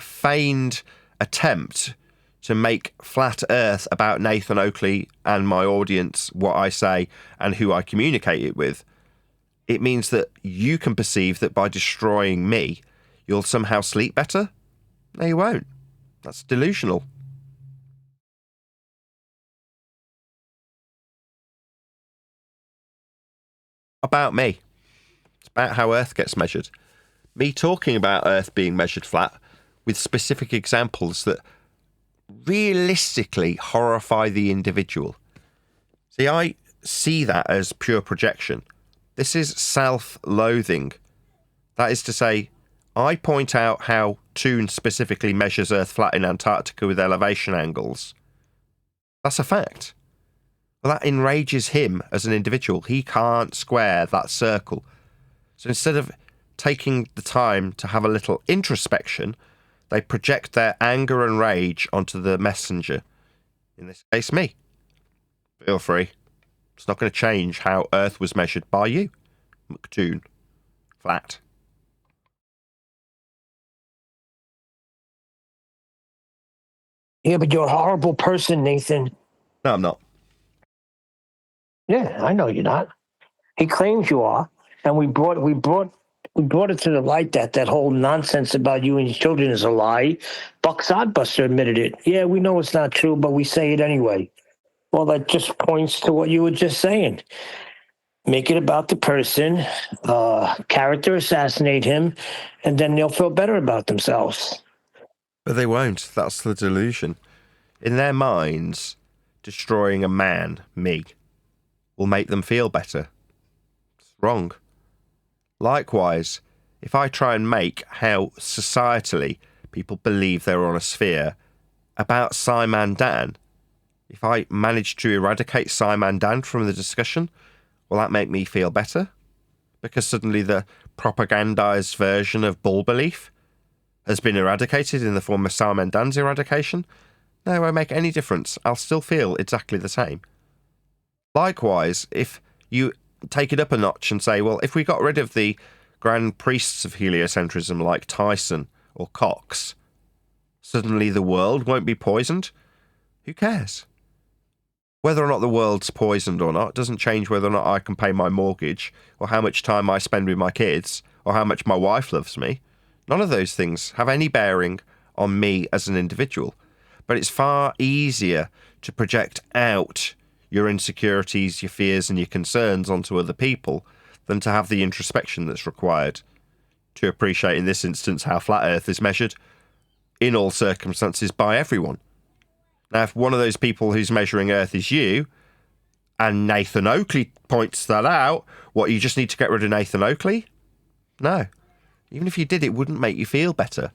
feigned attempt to make flat Earth about Nathan Oakley and my audience, what I say and who I communicate it with, it means that you can perceive that by destroying me, you'll somehow sleep better. No, you won't. That's delusional. About me. It's about how Earth gets measured. Me talking about Earth being measured flat with specific examples that realistically horrify the individual. See, I see that as pure projection. This is self-loathing. That is to say, I point out how Toon specifically measures Earth flat in Antarctica with elevation angles. That's a fact. Well, that enrages him as an individual. He can't square that circle. So instead of taking the time to have a little introspection, they project their anger and rage onto the messenger. In this case, me. Feel free. It's not going to change how Earth was measured by you, McToon. Flat. Yeah, but you're a horrible person, Nathan. No, I'm not. Yeah, I know you're not. He claims you are, and we brought it to the light that whole nonsense about you and your children is a lie. Buck Sodbuster admitted it. Yeah, we know it's not true, but we say it anyway. Well, that just points to what you were just saying. Make it about the person, character assassinate him, and then they'll feel better about themselves. But they won't. That's the delusion. In their minds, destroying a man, me, will make them feel better. It's wrong. Likewise, if I try and make how societally people believe they're on a sphere about Simon Dan, if I manage to eradicate Simon Dan from the discussion, will that make me feel better? Because suddenly the propagandized version of bull belief has been eradicated in the form of Simon Dan's eradication? No, it won't make any difference. I'll still feel exactly the same. Likewise, if you take it up a notch and say, well, if we got rid of the grand priests of heliocentrism like Tyson or Cox, suddenly the world won't be poisoned? Who cares? Whether or not the world's poisoned or not doesn't change whether or not I can pay my mortgage, or how much time I spend with my kids, or how much my wife loves me. None of those things have any bearing on me as an individual. But it's far easier to project out your insecurities, your fears and your concerns onto other people than to have the introspection that's required to appreciate, in this instance, how flat Earth is measured in all circumstances by everyone. Now, if one of those people who's measuring Earth is you, and Nathan Oakley points that out, what, you just need to get rid of Nathan Oakley? No. Even if you did, it wouldn't make you feel better.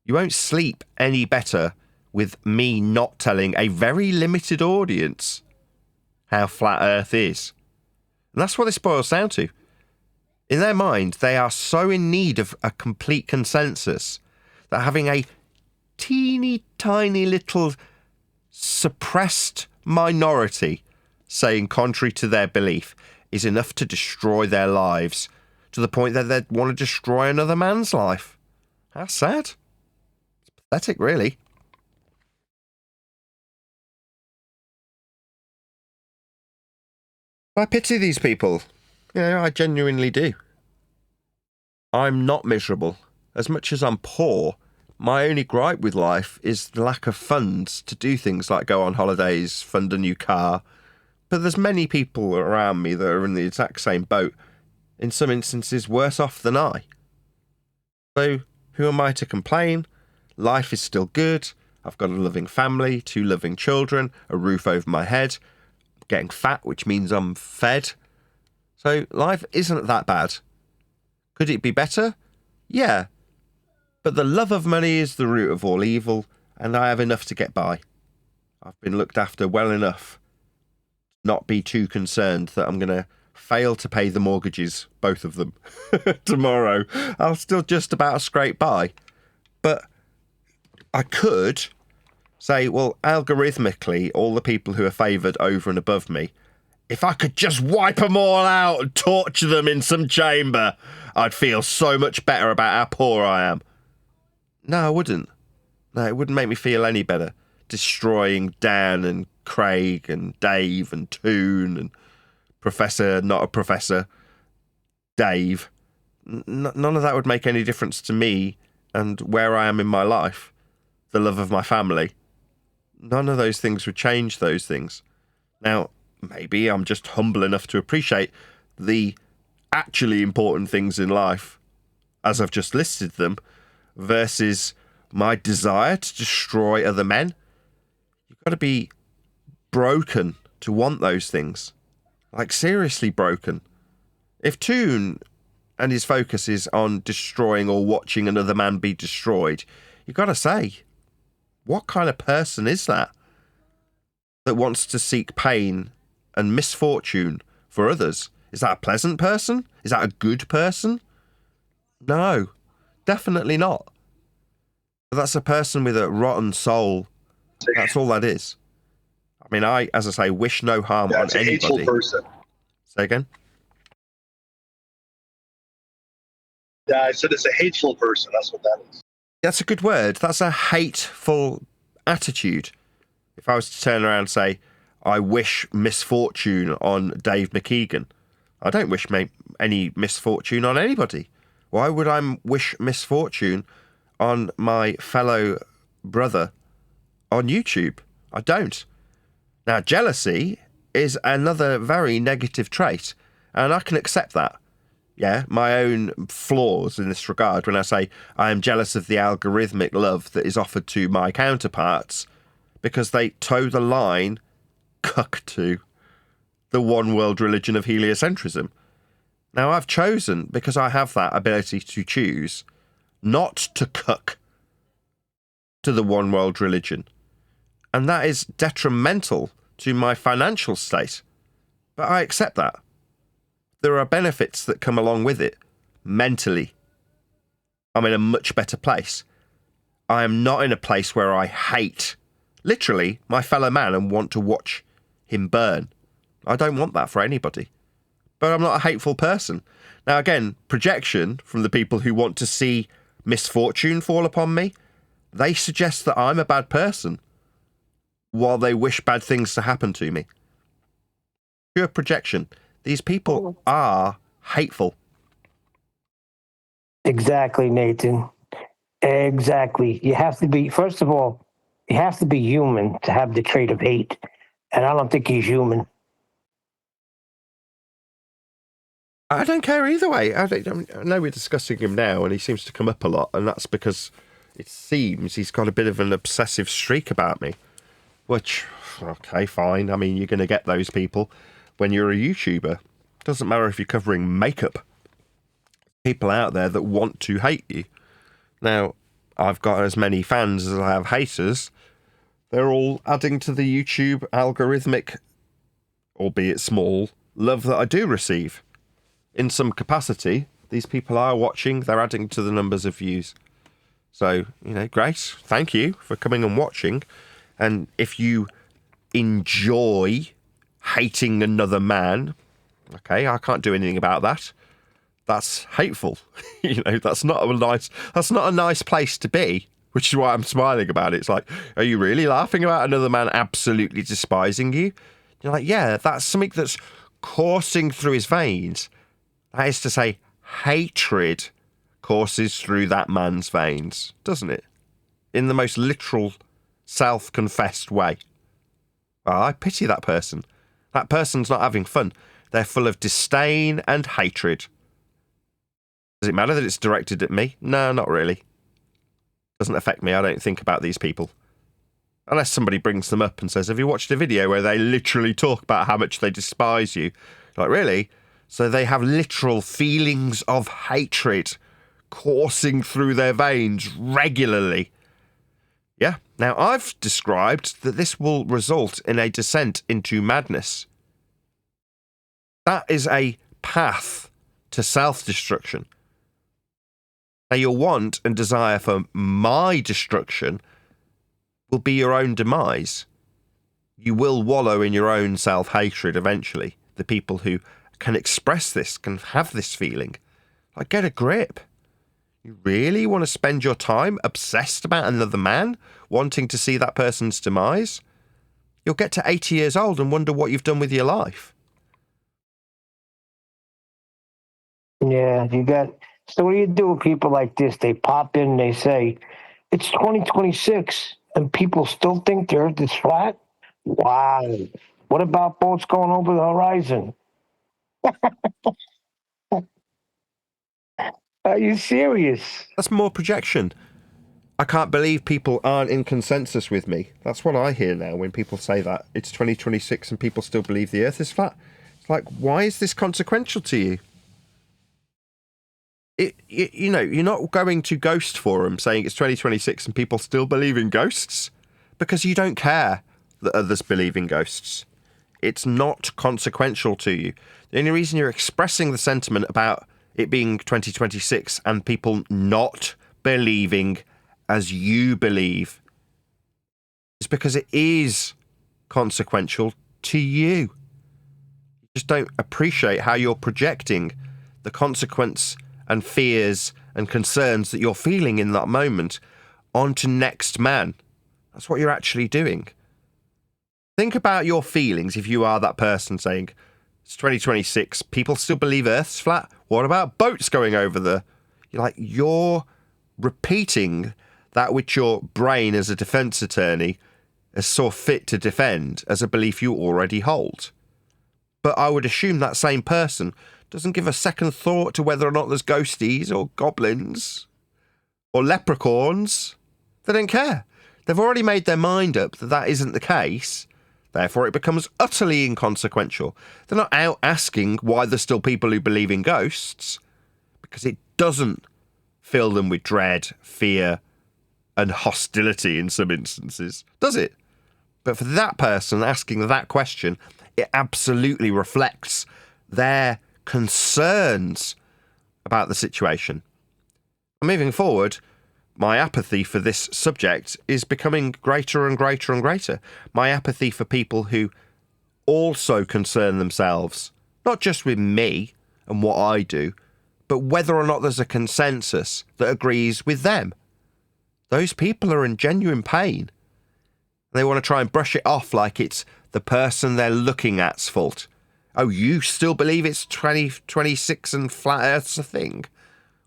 You won't sleep any better with me not telling a very limited audience how flat Earth is. And that's what this boils down to. In their mind, they are so in need of a complete consensus that having a teeny tiny little suppressed minority saying contrary to their belief is enough to destroy their lives, to the point that they'd want to destroy another man's life. How sad. It's pathetic, really. I pity these people. Yeah, I genuinely do. I'm not miserable. As much as I'm poor, my only gripe with life is the lack of funds to do things like go on holidays, fund a new car, But there's many people around me that are in the exact same boat, in some instances worse off than I. So who am I to complain? Life is still good. I've got a loving family, 2 loving children, a roof over my head, getting fat, which means I'm fed. So life isn't that bad. Could it be better? Yeah. But the love of money is the root of all evil, and I have enough to get by. I've been looked after well enough not be too concerned that I'm going to fail to pay the mortgages, both of them, tomorrow. I'll still just about scrape by. But I could say, well, algorithmically, all the people who are favoured over and above me, if I could just wipe them all out and torture them in some chamber, I'd feel so much better about how poor I am. No, I wouldn't. No, it wouldn't make me feel any better. Destroying Dan and Craig and Dave and Toon and Professor, not a Professor, Dave. None of that would make any difference to me and where I am in my life, the love of my family. None of those things would change those things. Now, maybe I'm just humble enough to appreciate the actually important things in life, as I've just listed them, versus my desire to destroy other men. You've got to be broken to want those things. Like, seriously broken. If Toon and his focus is on destroying or watching another man be destroyed, you've got to say, what kind of person is that wants to seek pain and misfortune for others? Is that a pleasant person? Is that a good person? No, definitely not. But that's a person with a rotten soul. That's all that is. I mean, as I say, wish no harm on It's a anybody. hateful person. Say again? Yeah, I said it's a hateful person. That's what that is. That's a good word. That's a hateful attitude. If I was to turn around and say, I wish misfortune on Dave McKeegan, I don't wish any misfortune on anybody. Why would I wish misfortune on my fellow brother on YouTube? I don't. Now, jealousy is another very negative trait, and I can accept that. Yeah, my own flaws in this regard when I say I am jealous of the algorithmic love that is offered to my counterparts because they toe the line cuck to the one world religion of heliocentrism. Now, I've chosen, because I have that ability to choose, not to cuck to the one world religion. And that is detrimental to my financial state. But I accept that. There are benefits that come along with it. Mentally, I'm in a much better place. I am not in a place where I hate, literally, my fellow man and want to watch him burn. I don't want that for anybody. But I'm not a hateful person. Now, again, projection from the people who want to see misfortune fall upon me, they suggest that I'm a bad person while they wish bad things to happen to me. Pure projection. These people are hateful. Exactly, Nathan. Exactly. You have to be, first of all, you have to be human to have the trait of hate. And I don't think he's human. I don't care either way. I know we're discussing him now and he seems to come up a lot, and that's because it seems he's got a bit of an obsessive streak about me. Which, okay, fine. I mean, you're going to get those people when you're a YouTuber. Doesn't matter if you're covering makeup. People out there that want to hate you. Now, I've got as many fans as I have haters. They're all adding to the YouTube algorithmic, albeit small, love that I do receive. In some capacity, these people are watching. They're adding to the numbers of views. So, great. Thank you for coming and watching. And if you enjoy hating another man, okay, I can't do anything about that. That's hateful. That's not a nice place to be, which is why I'm smiling about it. It's like, are you really laughing about another man absolutely despising you? You're like, yeah, that's something that's coursing through his veins. That is to say, hatred courses through that man's veins, doesn't it? In the most literal, self-confessed way. Well, I pity that person. That person's not having fun. They're full of disdain and hatred. Does it matter that it's directed at me? No, not really. Doesn't affect me. I don't think about these people. Unless somebody brings them up and says, have you watched a video where they literally talk about how much they despise you? Like, really? So they have literal feelings of hatred coursing through their veins regularly. Yeah. Now, I've described that this will result in a descent into madness. That is a path to self-destruction. Now, your want and desire for my destruction will be your own demise. You will wallow in your own self-hatred eventually. The people who can express this, can have this feeling. Like, get a grip. You really want to spend your time obsessed about another man, wanting to see that person's demise? You'll get to 80 years old and wonder what you've done with your life. Yeah, you got. So what do you do with people like this? They pop in, they say, it's 2026, and people still think the Earth is flat? Wow. What about boats going over the horizon? Are you serious? That's more projection. I can't believe people aren't in consensus with me. That's what I hear now when people say that. It's 2026 and people still believe the Earth is flat. It's like, why is this consequential to you? You know, you're not going to Ghost Forum saying it's 2026 and people still believe in ghosts because you don't care that others believe in ghosts. It's not consequential to you. The only reason you're expressing the sentiment about it being 2026 and people not believing as you believe is because it is consequential to you. You just don't appreciate how you're projecting the consequence and fears and concerns that you're feeling in that moment onto next man. That's what you're actually doing. Think about your feelings if you are that person saying, it's 2026, people still believe Earth's flat. What about boats going over the... You're repeating that which your brain as a defence attorney is saw fit to defend as a belief you already hold. But I would assume that same person doesn't give a second thought to whether or not there's ghosties or goblins or leprechauns. They don't care. They've already made their mind up that that isn't the case. Therefore, it becomes utterly inconsequential. They're not out asking why there's still people who believe in ghosts, because it doesn't fill them with dread, fear, and hostility in some instances, does it? But for that person asking that question, it absolutely reflects their concerns about the situation. Moving forward, my apathy for this subject is becoming greater and greater and greater. My apathy for people who also concern themselves, not just with me and what I do, but whether or not there's a consensus that agrees with them. Those people are in genuine pain. They want to try and brush it off like it's the person they're looking at's fault. Oh, you still believe it's 2026 and flat Earth's a thing?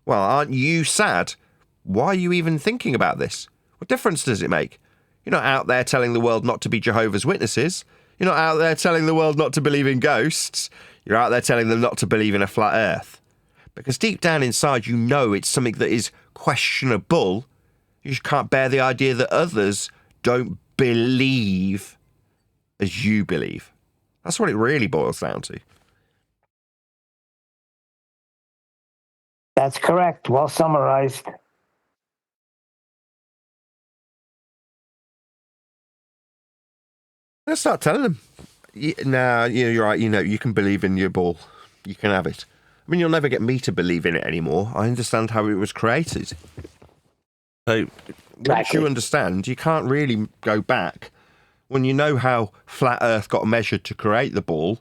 Well, aren't you sad? Why are you even thinking about this? What difference does it make? You're not out there telling the world not to be Jehovah's Witnesses. You're not out there telling the world not to believe in ghosts. You're out there telling them not to believe in a flat Earth. Because deep down inside, you know it's something that is questionable. You just can't bear the idea that others don't believe as you believe. That's what it really boils down to. That's correct. Well summarized. Let's start telling them. Nah, you're right. You know, you can believe in your ball. You can have it. I mean, you'll never get me to believe in it anymore. I understand how it was created. So, once you understand, you can't really go back. When you know how flat Earth got measured to create the ball,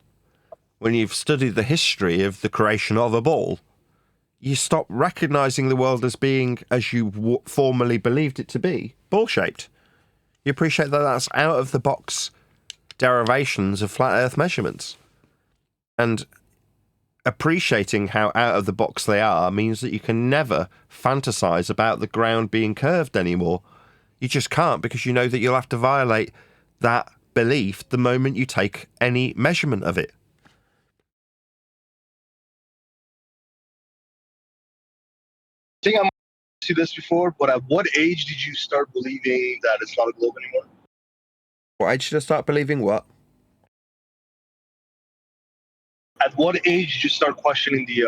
when you've studied the history of the creation of a ball, you stop recognising the world as being, as you formerly believed it to be, ball-shaped. You appreciate that that's out-of-the-box derivations of flat Earth measurements. And appreciating how out-of-the-box they are means that you can never fantasise about the ground being curved anymore. You just can't, because you know that you'll have to violate that belief the moment you take any measurement of it. I think I might see this before, but at what age did you start believing that it's not a globe anymore? What age should I start believing what? At what age did you start questioning the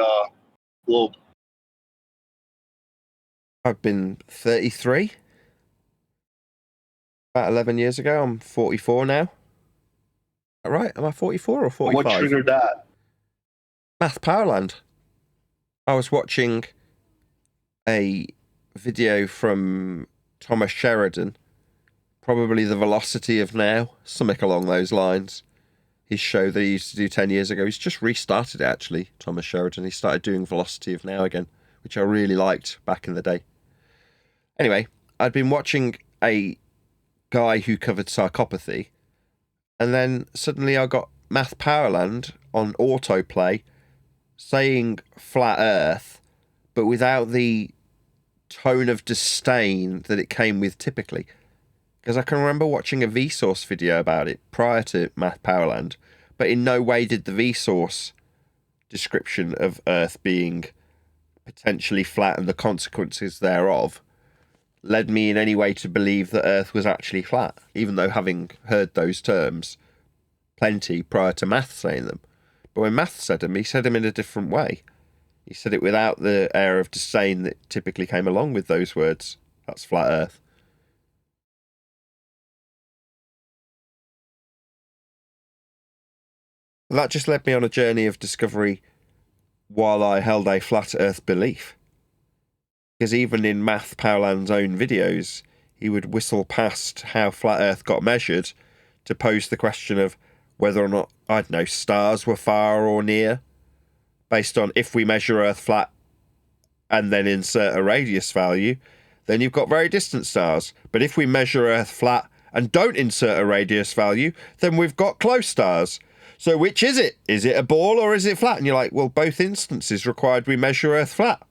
globe? I've been 33. About 11 years ago. I'm 44 now. Is that right? Am I 44 or 45? What triggered that? Math Powerland. I was watching a video from Thomas Sheridan, probably The Velocity of Now, something along those lines. His show that he used to do 10 years ago. He's just restarted it, actually, Thomas Sheridan. He started doing Velocity of Now again, which I really liked back in the day. Anyway, I'd been watching a guy who covered psychopathy, and then suddenly I got Math Powerland on autoplay saying flat earth, but without the tone of disdain that it came with typically. Because I can remember watching a Vsauce video about it prior to Math Powerland, but in no way did the Vsauce description of Earth being potentially flat and the consequences thereof led me in any way to believe that Earth was actually flat, even though having heard those terms plenty prior to Math saying them. But when Math said them, he said them in a different way. He said it without the air of disdain that typically came along with those words. That's flat Earth. That just led me on a journey of discovery while I held a flat Earth belief. Because even in Math Powerland's own videos, he would whistle past how flat Earth got measured to pose the question of whether or not, I don't know, stars were far or near, based on if we measure Earth flat and then insert a radius value, then you've got very distant stars. But if we measure Earth flat and don't insert a radius value, then we've got close stars. So which is it? Is it a ball or is it flat? And you're like, well, both instances required we measure Earth flat.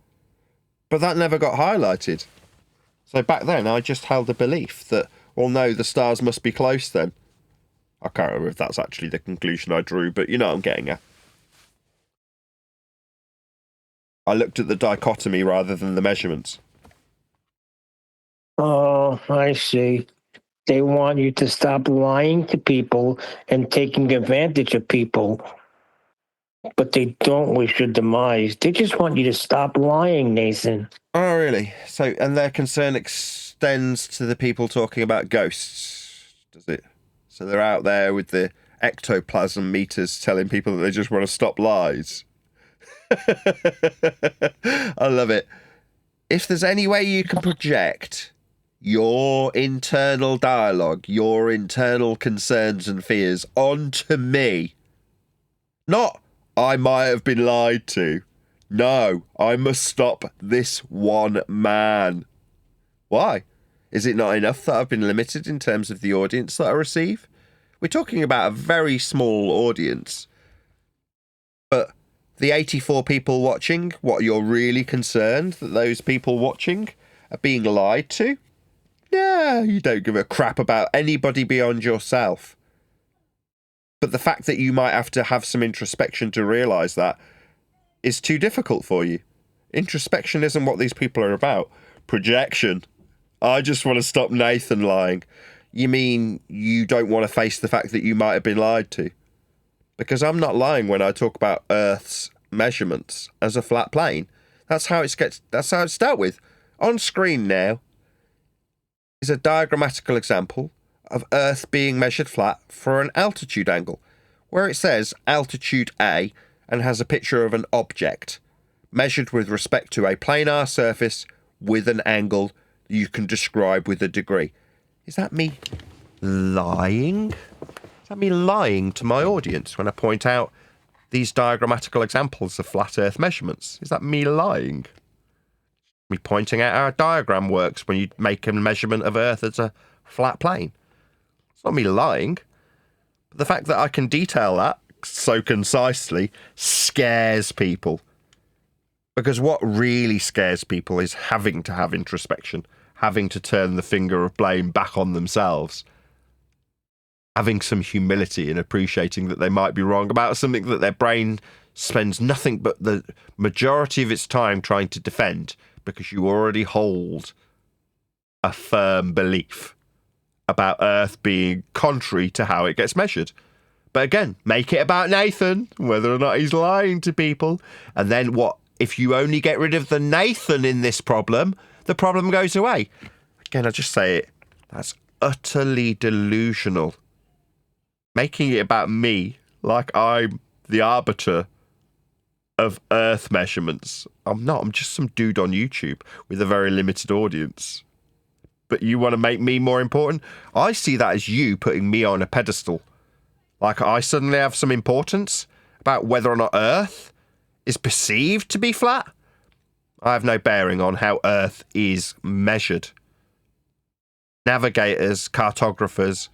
But that never got highlighted. So back then, I just held a belief that, well, no, the stars must be close then. I can't remember if that's actually the conclusion I drew, but you know what I'm getting at. I looked at the dichotomy rather than the measurements. Oh, I see. They want you to stop lying to people and taking advantage of people. But they don't wish your demise. They just want you to stop lying, Nathan. Oh, really? So, and their concern extends to the people talking about ghosts, does it? So they're out there with the ectoplasm meters telling people that they just want to stop lies. I love it. If there's any way you can project your internal dialogue, your internal concerns and fears onto me, not I might have been lied to. No, I must stop this one man. Why? Is it not enough that I've been limited in terms of the audience that I receive? We're talking about a very small audience. But the 84 people watching, what, you're really concerned that those people watching are being lied to? Yeah, you don't give a crap about anybody beyond yourself. But the fact that you might have to have some introspection to realise that is too difficult for you. Introspection isn't what these people are about. Projection. I just want to stop Nathan lying. You mean you don't want to face the fact that you might have been lied to? Because I'm not lying when I talk about Earth's measurements as a flat plane. That's how it's dealt with. On screen now is a diagrammatical example of Earth being measured flat for an altitude angle, where it says altitude A and has a picture of an object measured with respect to a planar surface with an angle you can describe with a degree. Is that me lying? Is that me lying to my audience when I point out these diagrammatical examples of flat Earth measurements? Is that me lying? Me pointing out how a diagram works when you make a measurement of Earth as a flat plane? It's not me lying. But the fact that I can detail that so concisely scares people. Because what really scares people is having to have introspection, having to turn the finger of blame back on themselves. having some humility and appreciating that they might be wrong about something that their brain spends nothing but the majority of its time trying to defend, because you already hold a firm belief about Earth being contrary to how it gets measured. But again, make it about Nathan, whether or not he's lying to people. And then what? If you only get rid of the Nathan in this problem, the problem goes away. Again, I just say it. That's utterly delusional. Making it about me, like I'm the arbiter of Earth measurements. I'm not. I'm just some dude on YouTube with a very limited audience. But you want to make me more important? I see that as you putting me on a pedestal. Like I suddenly have some importance about whether or not Earth is perceived to be flat. I have no bearing on how Earth is measured. Navigators, cartographers,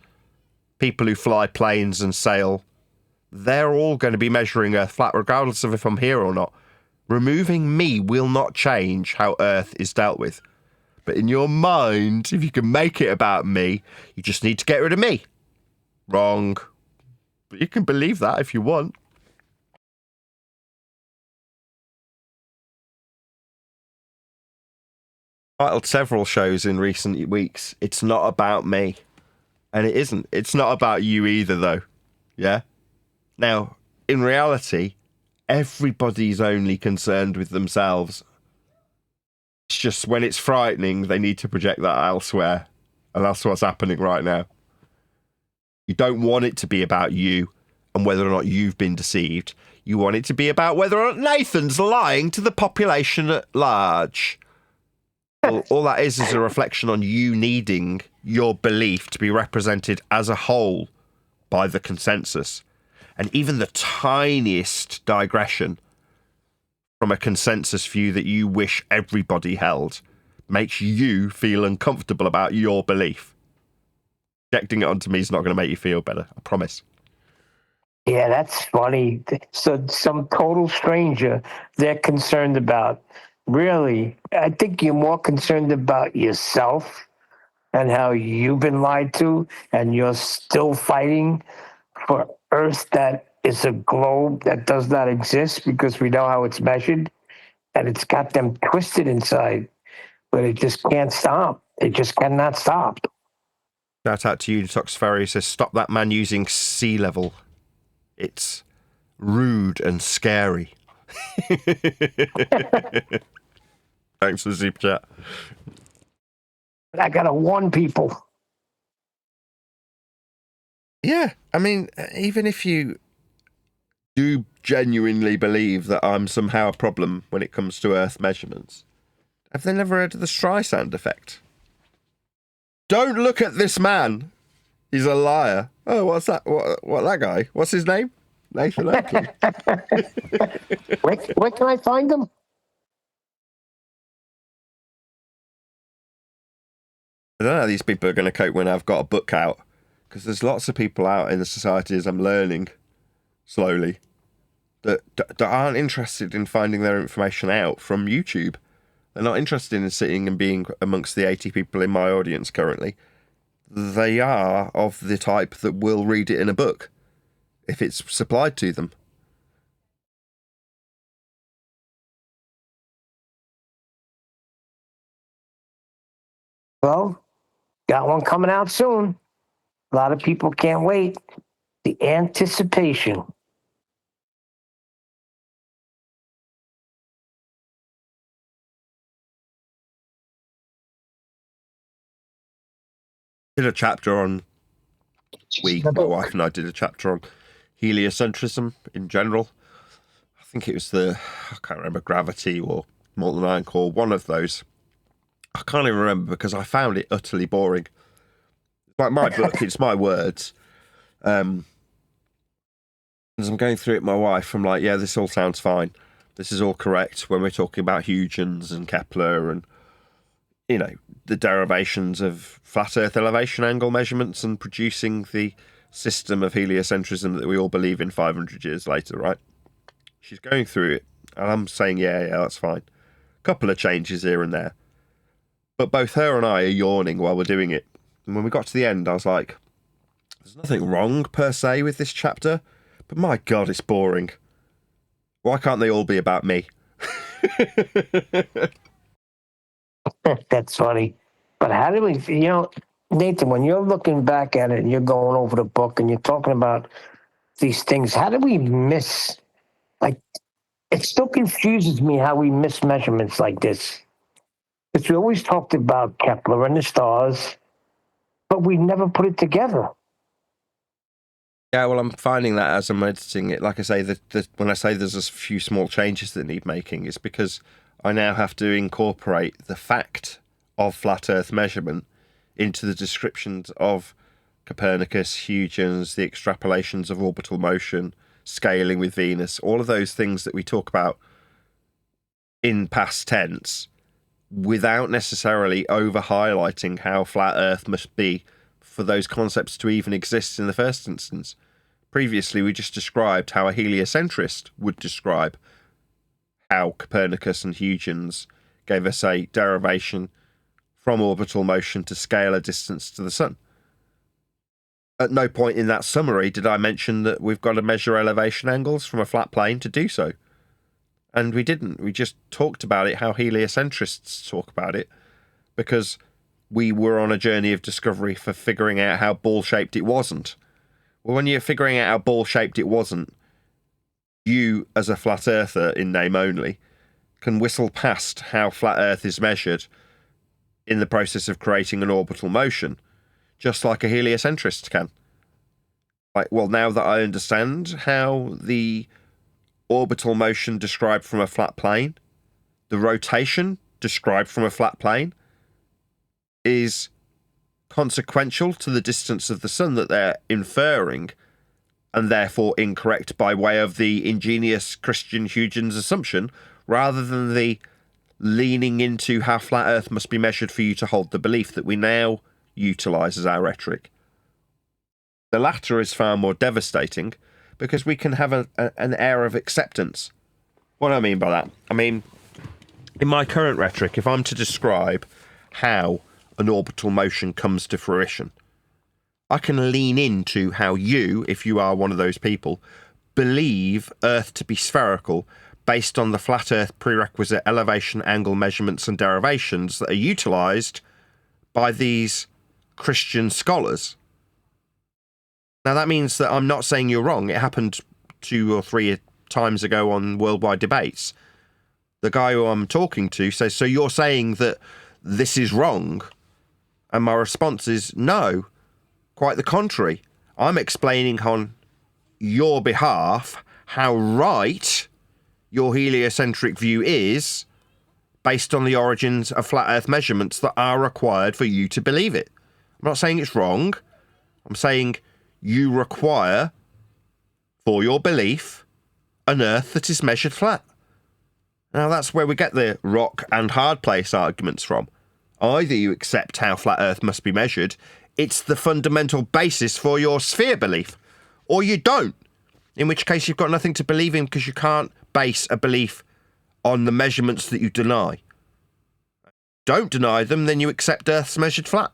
people who fly planes and sail, they're all going to be measuring Earth flat, regardless of if I'm here or not. Removing me will not change how Earth is dealt with. But in your mind, if you can make it about me, you just need to get rid of me. Wrong. But you can believe that if you want. Titled several shows in recent weeks, it's not about me. And it isn't. It's not about you either, though. Yeah? Now, in reality, everybody's only concerned with themselves. It's just when it's frightening, they need to project that elsewhere. And that's what's happening right now. You don't want it to be about you and whether or not you've been deceived. You want it to be about whether or not Nathan's lying to the population at large. All that is a reflection on you needing your belief to be represented as a whole by the consensus. And even the tiniest digression from a consensus view that you wish everybody held makes you feel uncomfortable about your belief. Projecting it onto me is not going to make you feel better, I promise. Yeah, that's funny. So some total stranger they're concerned about. Really, I think you're more concerned about yourself and how you've been lied to, and you're still fighting for Earth that is a globe that does not exist because we know how it's measured, and it's got them twisted inside, but it just can't stop. It just cannot stop. Shout out to you, Detox Ferry says, stop that man using sea level. It's rude and scary. Thanks for the super chat. I gotta warn people. Yeah, I mean, even if you do genuinely believe that I'm somehow a problem when it comes to Earth measurements, have they never heard of the Streisand effect? Don't look at this man. He's a liar. Oh, what's that? What that guy? What's his name? Nathan Oakley. Where can I find them? I don't know how these people are going to cope when I've got a book out, because there's lots of people out in the society, as I'm learning slowly, that aren't interested in finding their information out from YouTube. They're not interested in sitting and being amongst the 80 people in my audience currently. They are of the type that will read it in a book if it's supplied to them. Well, got one coming out soon. A lot of people can't wait. The anticipation. Did a chapter on my wife and I did a chapter on heliocentrism in general. I think it was I can't remember, gravity or molten iron core, one of those. I can't even remember because I found it utterly boring. Like my book, it's my words. As I'm going through it, my wife, I'm like, yeah, this all sounds fine. This is all correct when we're talking about Huygens and Kepler and, you know, the derivations of flat Earth elevation angle measurements and producing the system of heliocentrism that we all believe in 500 years later, right? She's going through it, and I'm saying, yeah, that's fine. Couple of changes here and there. But both her and I are yawning while we're doing it. And when we got to the end, I was like, There's nothing wrong per se with this chapter, but my God, it's boring. Why can't they all be about me? That's funny. But how do we, Nathan, when you're looking back at it and you're going over the book and you're talking about these things, how do we miss, like, it still confuses me how we miss measurements like this. Because we always talked about Kepler and the stars, but we never put it together. Yeah, well, I'm finding that as I'm editing it. Like I say, when I say there's a few small changes that need making, it's because I now have to incorporate the fact of flat Earth measurement into the descriptions of Copernicus, Huygens, the extrapolations of orbital motion, scaling with Venus, all of those things that we talk about in past tense, without necessarily over highlighting how flat Earth must be for those concepts to even exist in the first instance. Previously, we just described how a heliocentrist would describe how Copernicus and Huygens gave us a derivation from orbital motion to scale a distance to the sun. At no point in that summary did I mention that we've got to measure elevation angles from a flat plane to do so. And we didn't. We just talked about it, how heliocentrists talk about it, because we were on a journey of discovery for figuring out how ball-shaped it wasn't. Well, when you're figuring out how ball-shaped it wasn't, you, as a flat earther in name only, can whistle past how flat Earth is measured in the process of creating an orbital motion, just like a heliocentrist can. Like, well, now that I understand how the orbital motion described from a flat plane, the rotation described from a flat plane, is consequential to the distance of the sun that they're inferring, and therefore incorrect by way of the ingenious Christian Huygens assumption, rather than the leaning into how flat Earth must be measured for you to hold the belief that we now utilise as our rhetoric. The latter is far more devastating because we can have an air of acceptance. What do I mean by that? I mean, in my current rhetoric, if I'm to describe how an orbital motion comes to fruition, I can lean into how you, if you are one of those people, believe Earth to be spherical based on the flat Earth prerequisite elevation angle measurements and derivations that are utilised by these Christian scholars. Now, that means that I'm not saying you're wrong. It happened 2 or 3 times ago on Worldwide Debates. The guy who I'm talking to says, so you're saying that this is wrong? And my response is, no, quite the contrary. I'm explaining on your behalf how right your heliocentric view is based on the origins of flat Earth measurements that are required for you to believe it. I'm not saying it's wrong. I'm saying you require, for your belief, an Earth that is measured flat. Now, that's where we get the rock and hard place arguments from. Either you accept how flat Earth must be measured, it's the fundamental basis for your sphere belief, or you don't, in which case you've got nothing to believe in because you can't base a belief on the measurements that you deny. Don't deny them, then you accept Earth's measured flat.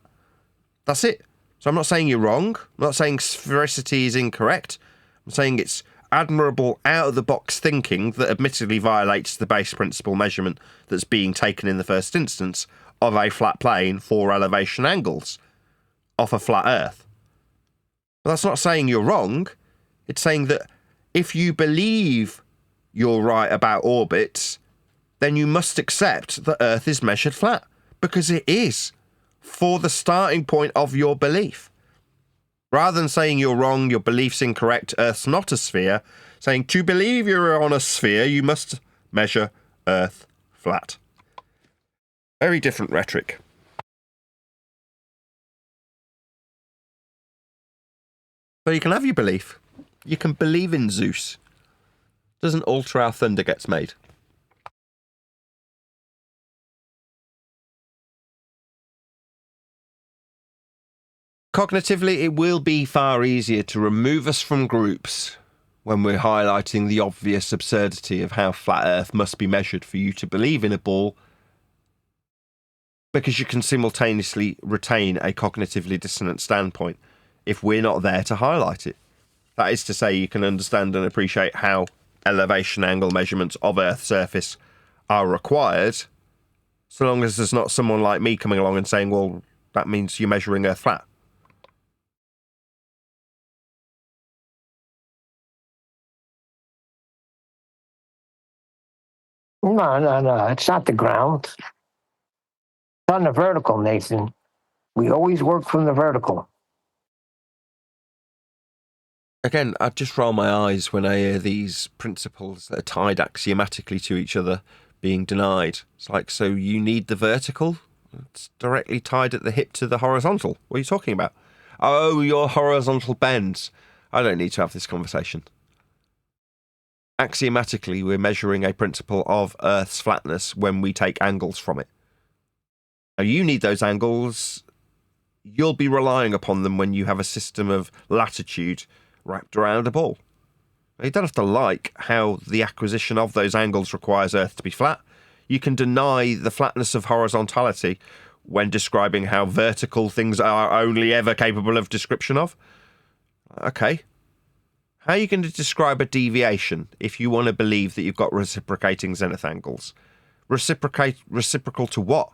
That's it. So I'm not saying you're wrong. I'm not saying sphericity is incorrect. I'm saying it's admirable out-of-the-box thinking that admittedly violates the base principle measurement that's being taken in the first instance of a flat plane for elevation angles off a flat Earth. But that's not saying you're wrong. It's saying that if you believe you're right about orbits, then you must accept that Earth is measured flat, because it is, for the starting point of your belief. Rather than saying you're wrong, your belief's incorrect, Earth's not a sphere, saying to believe you're on a sphere, you must measure Earth flat. Very different rhetoric. But you can have your belief. You can believe in Zeus. Doesn't alter how thunder gets made. Cognitively, it will be far easier to remove us from groups when we're highlighting the obvious absurdity of how flat Earth must be measured for you to believe in a ball, because you can simultaneously retain a cognitively dissonant standpoint if we're not there to highlight it. That is to say, you can understand and appreciate how elevation angle measurements of Earth's surface are required, so long as there's not someone like me coming along and saying, well, that means you're measuring Earth flat. No. It's not the ground. It's on the vertical, Nathan. We always work from the vertical. Again, I just roll my eyes when I hear these principles that are tied axiomatically to each other being denied. It's like, so you need the vertical? It's directly tied at the hip to the horizontal. What are you talking about? Oh, your horizontal bends. I don't need to have this conversation. Axiomatically, we're measuring a principle of Earth's flatness when we take angles from it. Now, you need those angles. You'll be relying upon them when you have a system of latitude wrapped around a ball. You don't have to like how the acquisition of those angles requires Earth to be flat. You can deny the flatness of horizontality when describing how vertical things are only ever capable of description of. Okay. How are you going to describe a deviation if you want to believe that you've got reciprocating zenith angles? Reciprocal to what?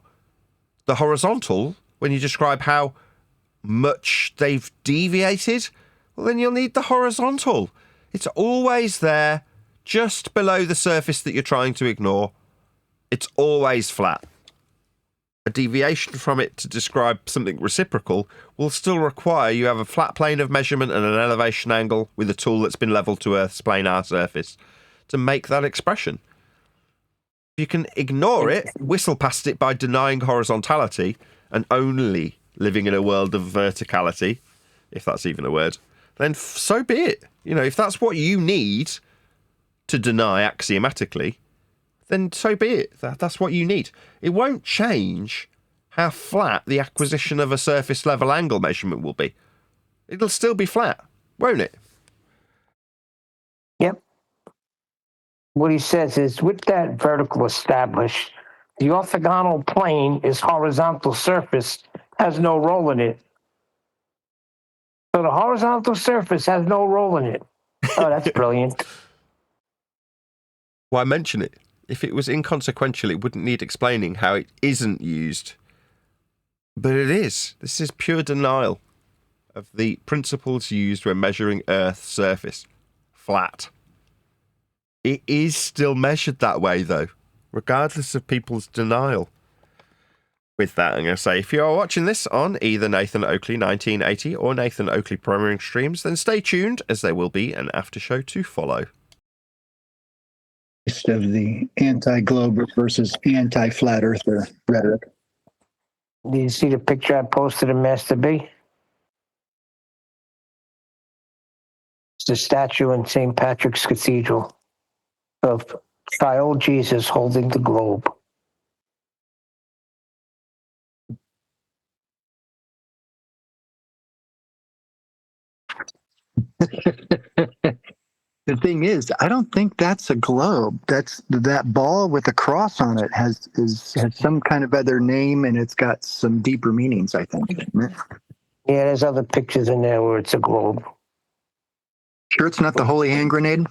The horizontal, when you describe how much they've deviated? Well, then you'll need the horizontal. It's always there, just below the surface that you're trying to ignore. It's always flat. A deviation from it to describe something reciprocal will still require you have a flat plane of measurement and an elevation angle with a tool that's been leveled to Earth's planar surface to make that expression. You can ignore it, whistle past it by denying horizontality and only living in a world of verticality, if that's even a word, then so be it. You know, if that's what you need to deny axiomatically, then so be it. That's what you need. It won't change how flat the acquisition of a surface level angle measurement will be. It'll still be flat, won't it? Yep. What he says is, with that vertical established, the orthogonal plane is horizontal surface, has no role in it. So the horizontal surface has no role in it. Oh, that's brilliant. Why mention it? If it was inconsequential, it wouldn't need explaining how it isn't used. But it is. This is pure denial of the principles used when measuring Earth's surface. Flat. It is still measured that way, though, regardless of people's denial. With that, I'm going to say, if you are watching this on either Nathan Oakley 1980 or Nathan Oakley Premiering Streams, then stay tuned, as there will be an after show to follow. Of the anti-globe versus anti-flat earther rhetoric. Do you see the picture I posted in Master B? It's the statue in St. Patrick's Cathedral of child Jesus holding the globe. The thing is, I don't think that's a globe. That's that ball with a cross on it has some kind of other name, and it's got some deeper meanings, I think. Yeah, there's other pictures in there where it's a globe. Sure, it's not the holy hand grenade.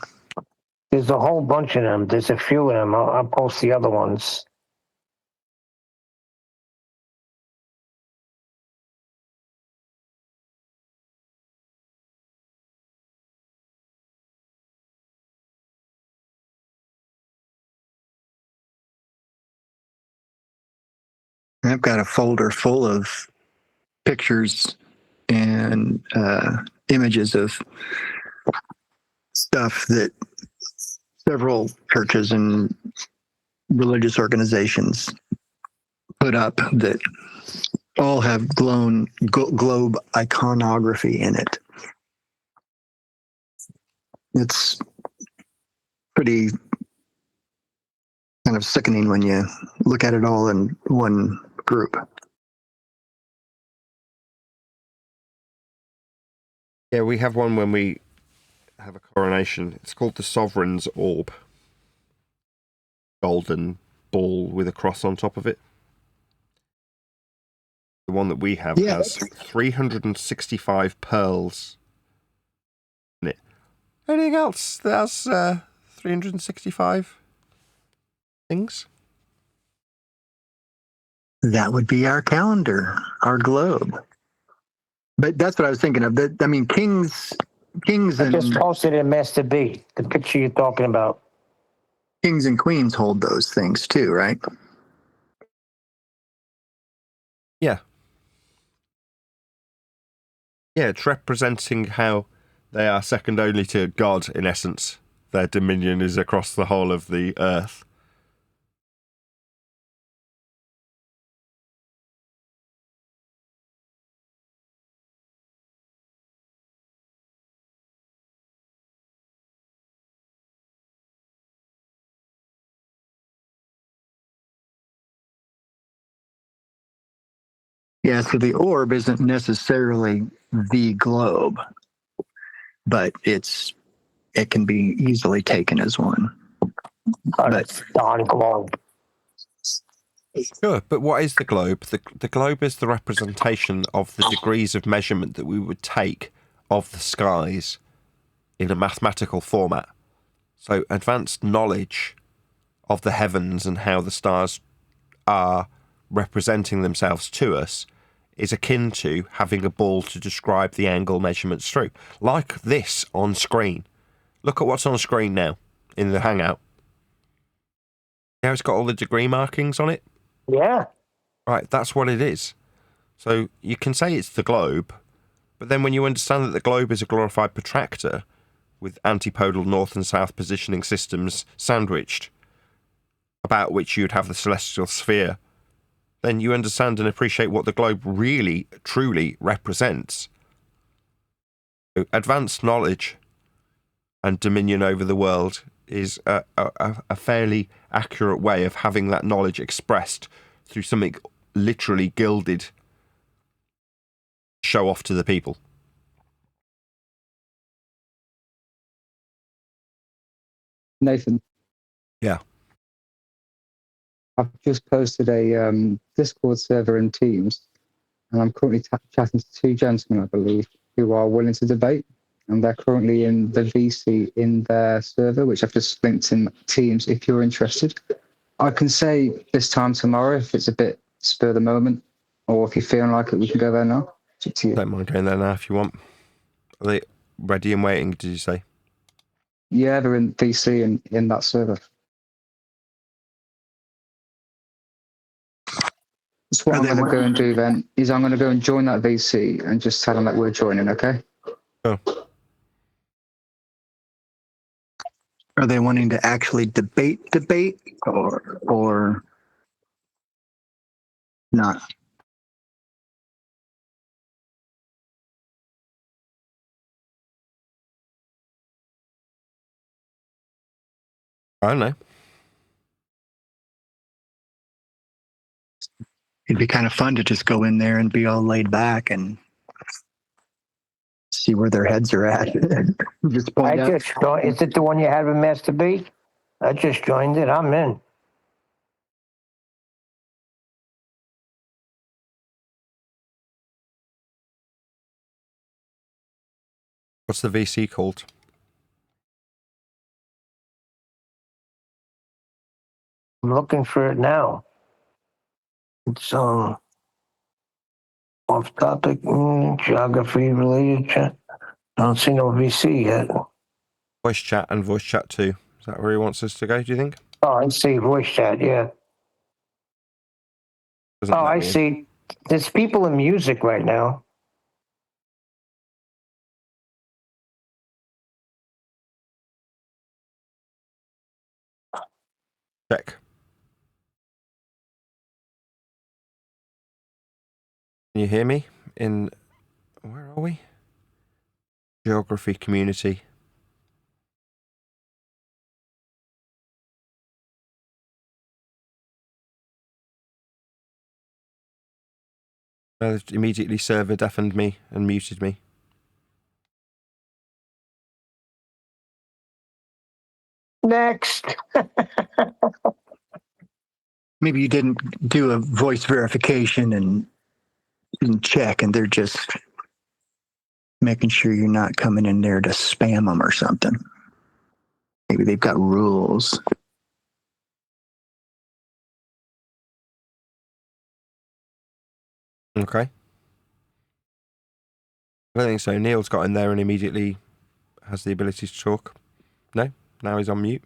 There's a whole bunch of them. There's a few of them. I'll post the other ones. I've got a folder full of pictures and images of stuff that several churches and religious organizations put up that all have globe iconography in it. It's pretty kind of sickening when you look at it all in one group. Yeah, we have one when we have a coronation. It's called the Sovereign's Orb. Golden ball with a cross on top of it. The one that we have has 365 pearls in it. Anything else that has 365 things? That would be our calendar, our globe. But that's what I was thinking of. I mean, kings I just and posted it in Master B, the picture you're talking about. kings and queens hold those things too, right? Yeah. Yeah, it's representing how they are second only to God, in essence. Their dominion is across the whole of the earth. Yeah, so the orb isn't necessarily the globe, but it can be easily taken as one. But Don Globe. Sure, but what is the globe? The globe is the representation of the degrees of measurement that we would take of the skies in a mathematical format. So advanced knowledge of the heavens and how the stars are representing themselves to us is akin to having a ball to describe the angle measurements through. Like this on screen. Look at what's on screen now in the Hangout. Now it's got all the degree markings on it. Yeah. Right, that's what it is. So you can say it's the globe, but then when you understand that the globe is a glorified protractor with antipodal north and south positioning systems sandwiched, about which you'd have the celestial sphere, then you understand and appreciate what the globe really, truly represents. So advanced knowledge and dominion over the world is a fairly accurate way of having that knowledge expressed through something literally gilded, show off to the people. Nathan. Yeah. I've just posted a Discord server in Teams, and I'm currently chatting to two gentlemen, I believe, who are willing to debate, and they're currently in the VC in their server, which I've just linked in Teams if you're interested. I can say this time tomorrow if it's a bit spur of the moment, or if you're feeling like it, we can go there now. It's up to you. Don't mind going there now if you want. Are they ready and waiting, did you say? Yeah, they're in VC and in that server. So what I'm going to go and do then is I'm going to go and join that VC and just tell them that we're joining, okay? Oh. Are they wanting to actually debate or not? I don't know. It'd be kind of fun to just go in there and be all laid back and see where their heads are at. Just point out. Is it the one you had with Master B? I just joined it. I'm in. What's the VC called? I'm looking for it now. It's off topic, geography related. I don't see no VC yet. Voice chat and voice chat 2. Is that where he wants us to go, do you think? Oh, I see voice chat, yeah. Doesn't let I me in. see. There's people in music right now. Check. Can you hear me? Where are we? Geography community. Immediately server deafened me and muted me. Next. Maybe you didn't do a voice verification and check, and they're just making sure you're not coming in there to spam them or something. Maybe they've got rules. Okay. I don't think so. Neil's got in there and immediately has the ability to talk. No? Now he's on mute.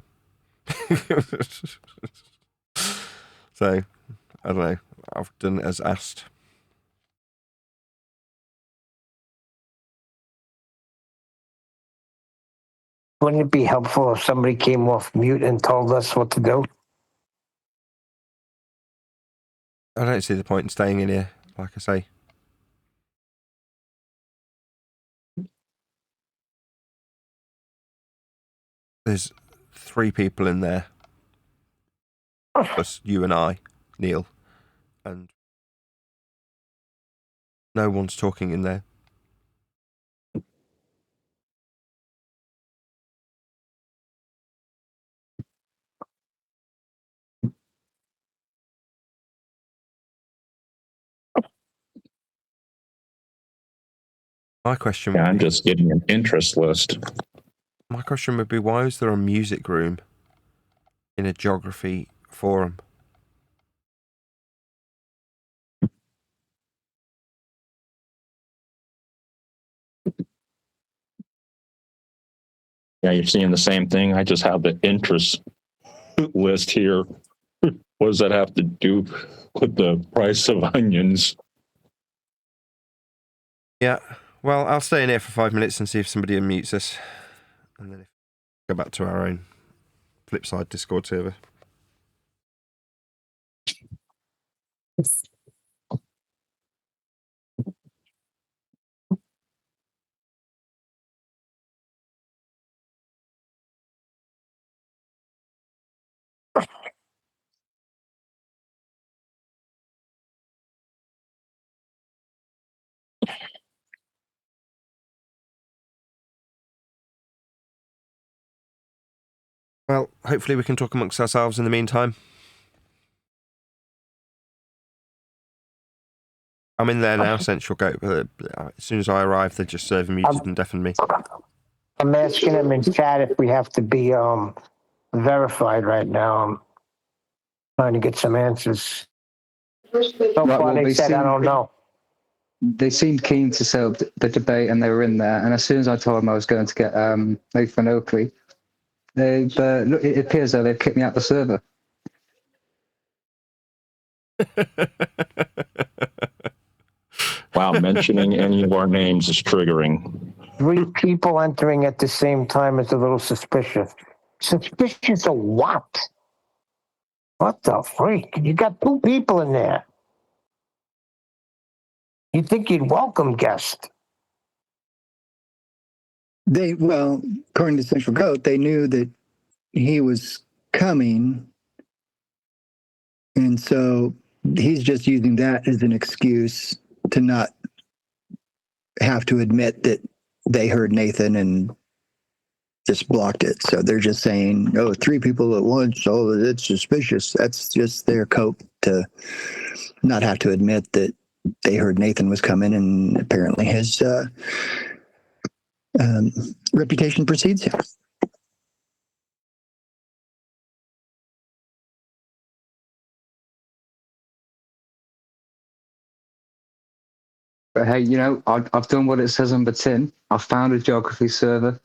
So, I don't know. I've done it as asked. Wouldn't it be helpful if somebody came off mute and told us what to do? I don't see the point in staying in here, like I say. There's 3 people in there. Plus you and I, Neil. And no one's talking in there. My question would I'm be, just getting an interest list. my question would be, why is there a music room in a geography forum? Yeah, you're seeing the same thing. I just have the interest list here. What does that have to do with the price of onions? Yeah, well, I'll stay in here for 5 minutes and see if somebody unmutes us. And then go back to our own Flipside Discord server. Well, hopefully we can talk amongst ourselves in the meantime. I'm in there now, Central Goat, but as soon as I arrive, they're just serving muted and deafened me. I'm asking them in chat if we have to be verified right now. I'm trying to get some answers. So far, they said, I don't know. They seemed keen to set up the debate, and they were in there. And as soon as I told them I was going to get Nathan Oakley, it appears though they've kicked me out the server. Wow, mentioning any of our names is triggering. 3 people entering at the same time is a little suspicious. Suspicious of what? What the freak? You got 2 people in there. You'd think you'd welcome guests. Well, according to Central Goat, they knew that he was coming. And so he's just using that as an excuse to not have to admit that they heard Nathan and just blocked it. So they're just saying, 3 people at once. Oh, it's suspicious. That's just their cope to not have to admit that they heard Nathan was coming, and apparently his reputation precedes him. But hey, I've done what it says on the tin. I found a geography server.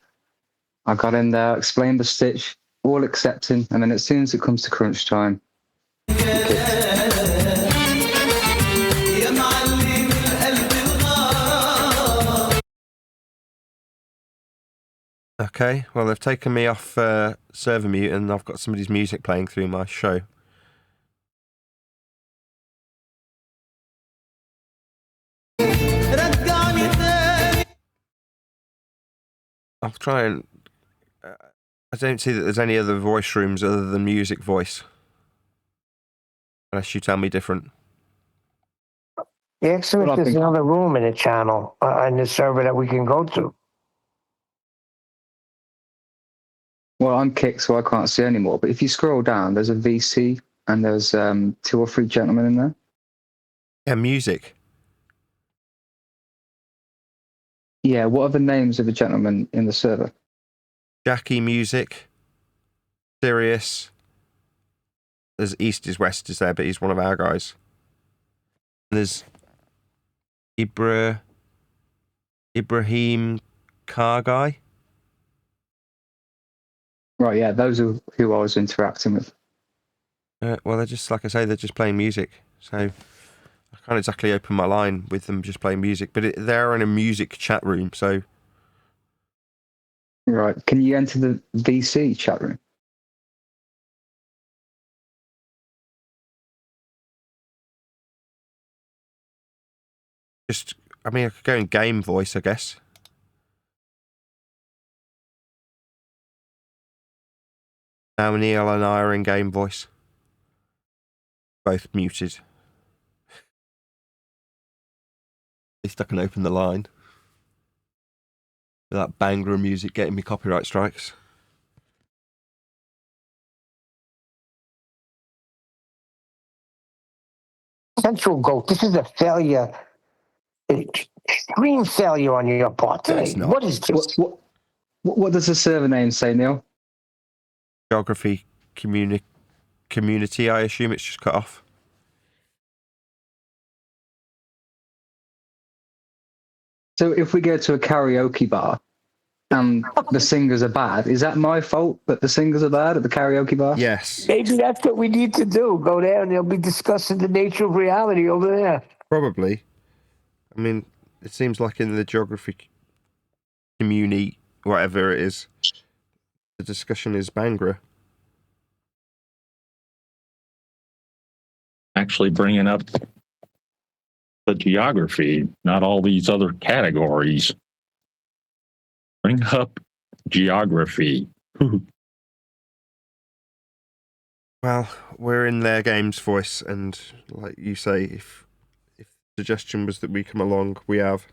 I got in there, explained the stitch, all accepting, and then as soon as it comes to crunch time, Okay, well, they've taken me off server mute and I've got somebody's music playing through my show. I'll try and... I don't see that there's any other voice rooms other than music voice. Unless you tell me different. Ask them if there's another room in the channel, in the server that we can go to. well, I'm kicked, so I can't see anymore. But if you scroll down, there's a VC and there's 2 or 3 gentlemen in there. Yeah, music. Yeah, what are the names of the gentlemen in the server? Jackie Music, Sirius. There's East is West is there, but he's one of our guys. There's Ibrahim Car Guy. Right, yeah, those are who I was interacting with. Well, they're just, like I say, they're just playing music. So I can't exactly open my line with them just playing music, but they're in a music chat room, so... Right, can you enter the VC chat room? I mean, I could go in game voice, I guess. Now Neil and I are in game voice. Both muted. At least I can open the line. With that banger of music getting me copyright strikes. Central Goat, this is a failure, extreme failure on your part No, today. it's not. What is this? What does the server name say, Neil? Geography community, I assume it's just cut off. So if we go to a karaoke bar and the singers are bad, is that my fault that the singers are bad at the karaoke bar? Yes. Maybe that's what we need to do. Go there and they'll be discussing the nature of reality over there. Probably. I mean, it seems like in the geography community, whatever it is, the discussion is Bangra. Actually bringing up the geography, not all these other categories. Bring up geography. Well, we're in their game's voice, and like you say, if the suggestion was that we come along, we have.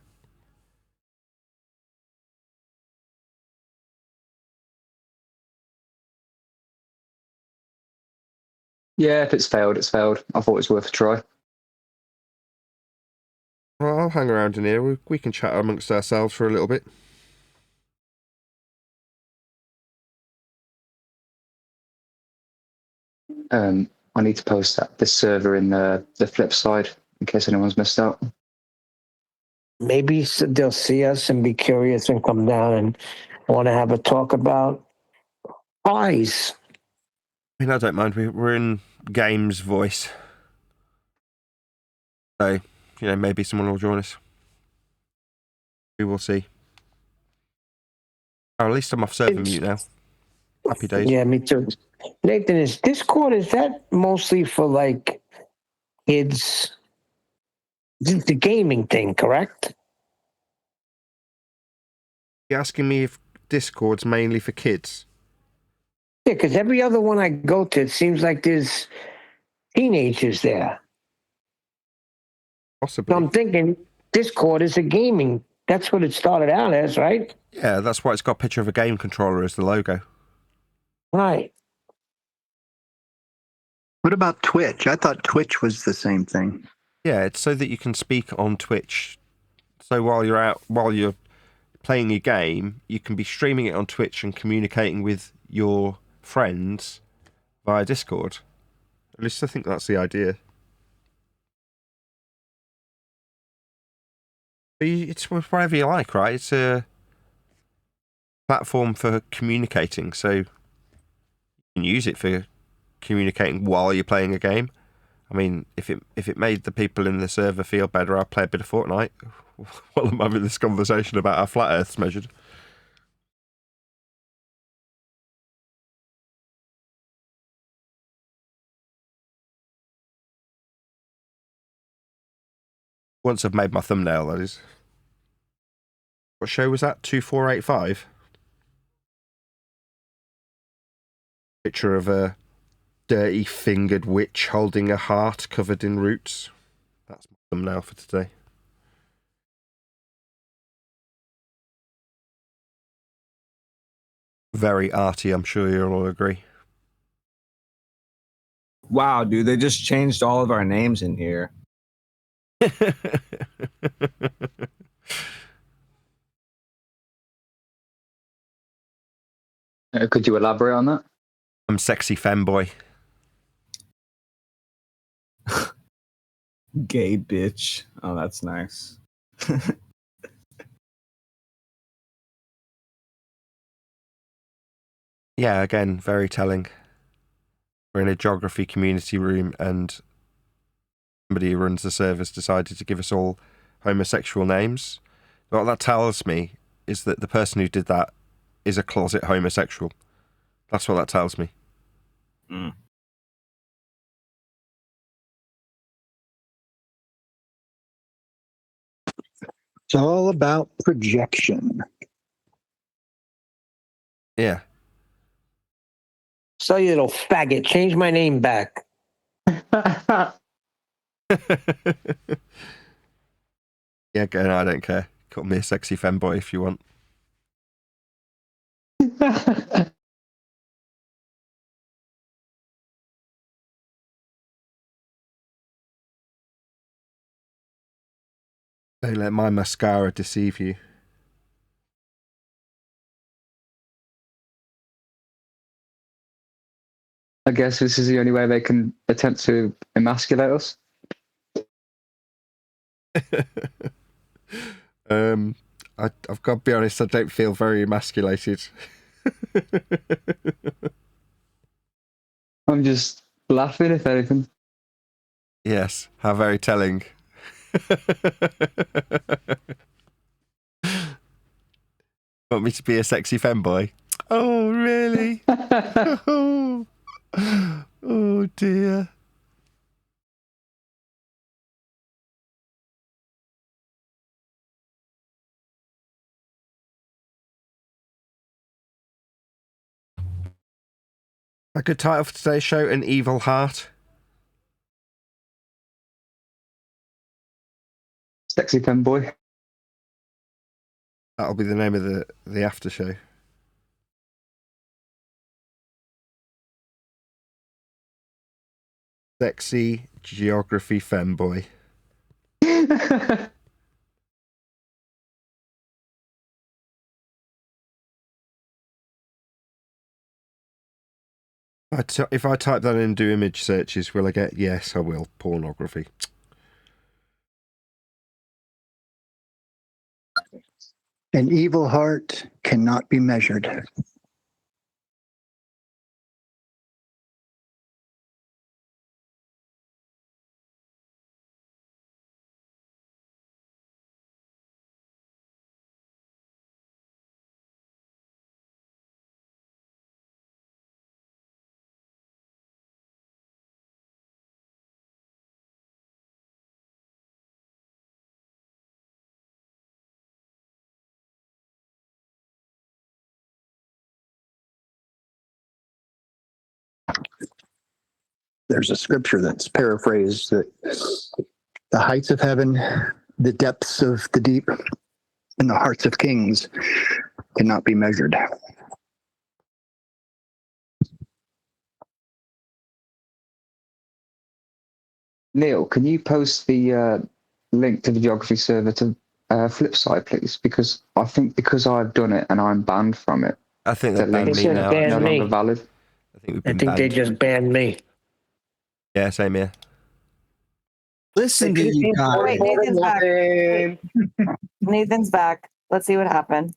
Yeah, if it's failed, it's failed. I thought it was worth a try. Well, I'll hang around in here. We can chat amongst ourselves for a little bit. I need to post this server in the flip side in case anyone's missed out. Maybe they'll see us and be curious and come down and want to have a talk about eyes. I mean, I don't mind. We're in game's voice. So, maybe someone will join us. We will see. Oh, at least I'm off server mute now. Happy days. Yeah, me too. Nathan, is Discord, is that mostly for like kids? The gaming thing, correct? You're asking me if Discord's mainly for kids? Yeah, because every other one I go to, it seems like there's teenagers there. Possibly. So I'm thinking Discord is a gaming. That's what it started out as, right? Yeah, that's why it's got a picture of a game controller as the logo. Right. What about Twitch? I thought Twitch was the same thing. Yeah, it's so that you can speak on Twitch. So while you're playing your game, you can be streaming it on Twitch and communicating with your friends via Discord. At least I think that's the idea. But it's whatever you like, right? It's a platform for communicating, so you can use it for communicating while you're playing a game. I mean, if it made the people in the server feel better, I'd play a bit of Fortnite while I'm having this conversation about how flat Earth's measured. Once I've made my thumbnail, that is. What show was that? 2485? Picture of a dirty fingered witch holding a heart covered in roots. That's my thumbnail for today. Very arty, I'm sure you'll all agree. Wow, dude, they just changed all of our names in here. Could you elaborate on that? I'm sexy femboy. Gay bitch. Oh, that's nice. Yeah, again, very telling. We're in a geography community room and somebody who runs the service decided to give us all homosexual names. What that tells me is that the person who did that is a closet homosexual. That's what that tells me. Mm. It's all about projection. Yeah. So you little faggot, change my name back. Yeah, go on, I don't care. Call me a sexy femboy if you want. Don't let my mascara deceive you. I guess this is the only way they can attempt to emasculate us. I've got to be honest, I don't feel very emasculated. I'm just laughing, if anything. Yes, how very telling. Want me to be a sexy femboy? Oh, really? Oh, dear. A good title for today's show, An Evil Heart. Sexy femboy. That'll be the name of the after show. Sexy geography femboy. If I type that in and do image searches, will I get, yes, I will, pornography. An evil heart cannot be measured. There's a scripture that's paraphrased that the heights of heaven, the depths of the deep, and the hearts of kings cannot be measured. Neil, can you post the link to the geography server to Flipside, please? Because I think because I've done it and I'm banned from it, I think the they've banned links me are now. banned no me. longer valid. I think we've I been think they banned. just banned me. Yeah, same here. Listen to you guys. Wait, Nathan's back. Wait. Nathan's back. Let's see what happened.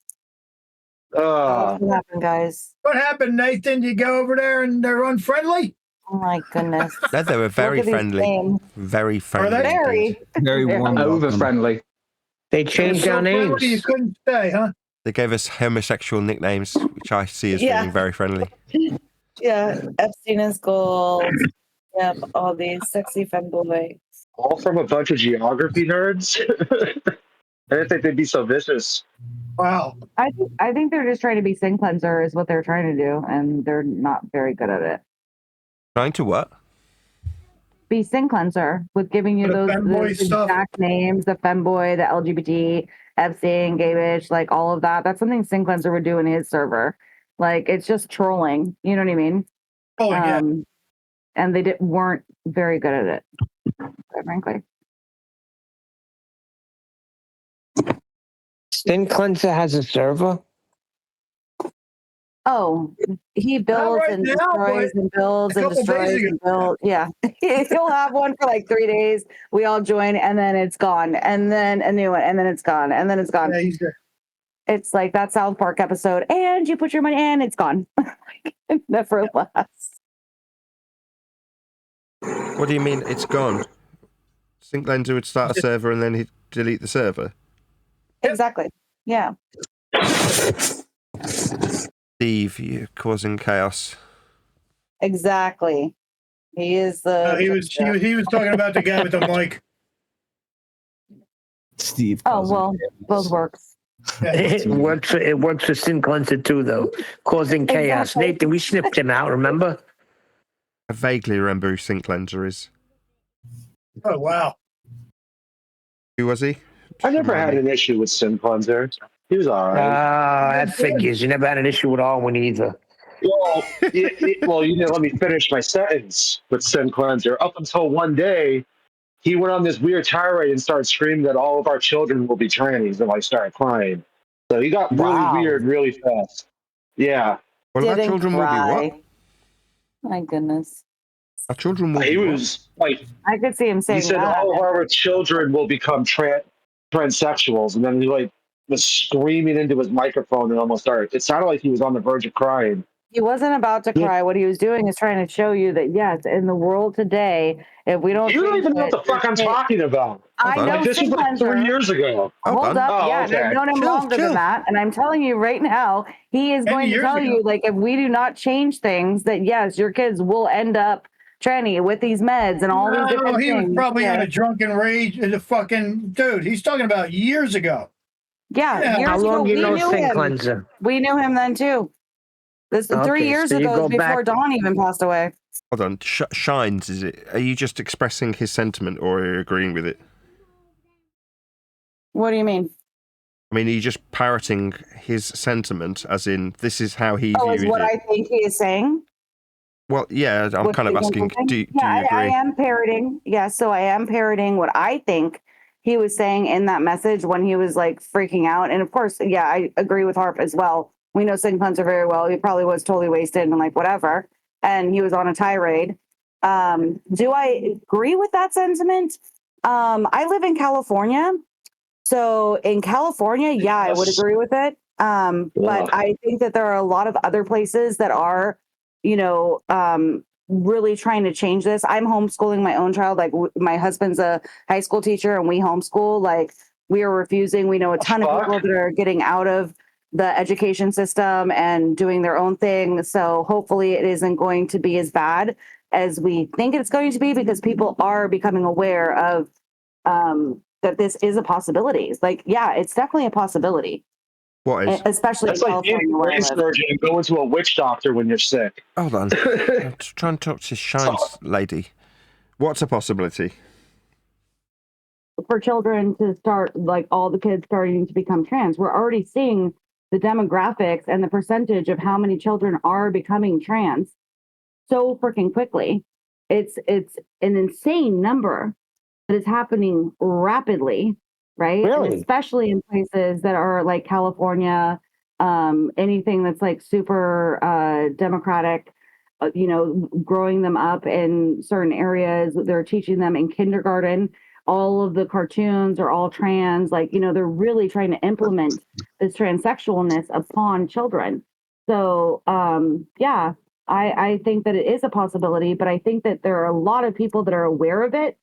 What happened, guys? What happened, Nathan? You go over there and they're unfriendly? Oh my goodness. No, they were very Look at these friendly. names. Very friendly. they? Very. Very warm. Over welcome. friendly. They changed So our friendly you names. couldn't stay, huh? They gave us homosexual nicknames, which I see as Yeah. being very friendly. Yeah. Epstein is gold. Yep. All these sexy femboy. All from a bunch of geography nerds. I didn't think they'd be so vicious. Wow. I think they're just trying to be sin cleanser is what they're trying to do, and they're not very good at it. Trying to what? Be sin cleanser with giving you The those femboy stuff. exact names, the femboy, the LGBT, Epstein, gay bitch, like all of that. That's something sin cleanser would do in his server. Like it's just trolling. You know what I mean? Oh, yeah. And they weren't very good at it, quite frankly. Sin Cleanser has a server? Oh, he builds right and now, destroys but and builds a and couple days destroys ago. and builds. Yeah. He'll have one for like 3 days. We all join and then it's gone. And then a new one. And then it's gone. And then it's gone. Yeah, he's there. It's like that South Park episode. And you put your money and it's gone. Like, it never lasts. What do you mean it's gone? SyncLenser would start a server and then he'd delete the server? Exactly. Yeah. Steve, you're causing chaos. Exactly. He is the. He was talking about the guy with the mic. Steve. Oh, well, both works. It works for SyncLenser too, though, causing chaos. Exactly. Nathan, we snipped him out, remember? I vaguely remember who SyncLenser is. Oh, wow. Who was he? I never had an issue with SimCleanser. He was all right. That figures. You never had an issue with Arwen either. Well, you didn't let me finish my sentence with SimCleanser. Up until one day, he went on this weird tirade and started screaming that all of our children will be trannies, and I started crying. So he got really weird really fast. Yeah. What about Didn't children will be cry. what? My goodness. Our children will He be was like, I could see him he saying said that. all of our children will become transsexuals, and then he like was screaming into his microphone and almost started. It sounded like he was on the verge of crying. He wasn't about to cry. What he was doing is trying to show you that, yes, in the world today, if we don't. You don't change even know it, what the fuck I'm talking about. I know. Like, this was like 3 years ago. Hold up. Oh, Yeah, okay. and I've known him longer than that. And I'm telling you right now, he is going to years tell ago. you, like, if we do not change things, that yes, your kids will end up tranny with these meds and all these different He was things. probably Yeah. on a drunken rage as a fucking dude. He's talking about years ago. Yeah, years How long ago, you we know knew him. SyncLenser? We knew him then too. This 3 Okay, years so you ago go is before back- Dawn even passed away. Hold on. Shines, is it? Are you just expressing his sentiment or are you agreeing with it? What do you mean? I mean, are you just parroting his sentiment, as in, this is how he Oh, is viewed what it? I think he is saying? Well, yeah, I'm What kind of you think asking, I'm saying? do you I agree? am parroting. Yes, so I am parroting what I think he was saying in that message when he was like freaking out. And of course, yeah, I agree with Harp as well. We know SyncLenser very well. He probably was totally wasted and like whatever. And he was on a tirade. Do I agree with that sentiment? I live in California. So in California, yeah, I would agree with it. But I think that there are a lot of other places that are, really trying to change this. I'm homeschooling my own child. Like my husband's a high school teacher and we homeschool. Like we are refusing. We know a ton of people that are getting out of the education system and doing their own thing. So hopefully it isn't going to be as bad as we think it's going to be, because people are becoming aware of that this is a possibility. Like, yeah, it's definitely a possibility. What is? Especially That's in like being California a where I brain live. surgeon and going to a witch doctor when you're sick. Hold on. I'm trying to talk to Shines lady. What's a possibility? For children to start, like all the kids starting to become trans. We're already seeing the demographics and the percentage of how many children are becoming trans so freaking quickly. It's an insane number that is happening rapidly, right? Really? And especially in places that are like California, anything that's like super democratic, growing them up in certain areas. They're teaching them in kindergarten. All of the cartoons are all trans. Like, they're really trying to implement this transsexualness upon children. So, yeah, I think that it is a possibility, but I think that there are a lot of people that are aware of it.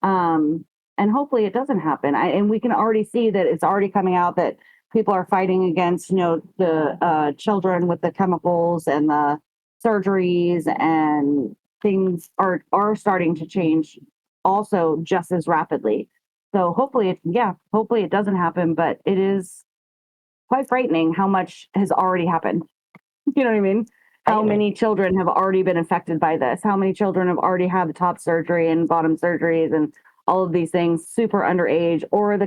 And hopefully it doesn't happen. And we can already see that it's already coming out that people are fighting against, the children with the chemicals and the surgeries, and things are starting to change also just as rapidly. So hopefully it doesn't happen, but it is quite frightening how much has already happened. You know what I mean? How many children have already been affected by this? How many children have already had the top surgery and bottom surgeries and all of these things, super underage, or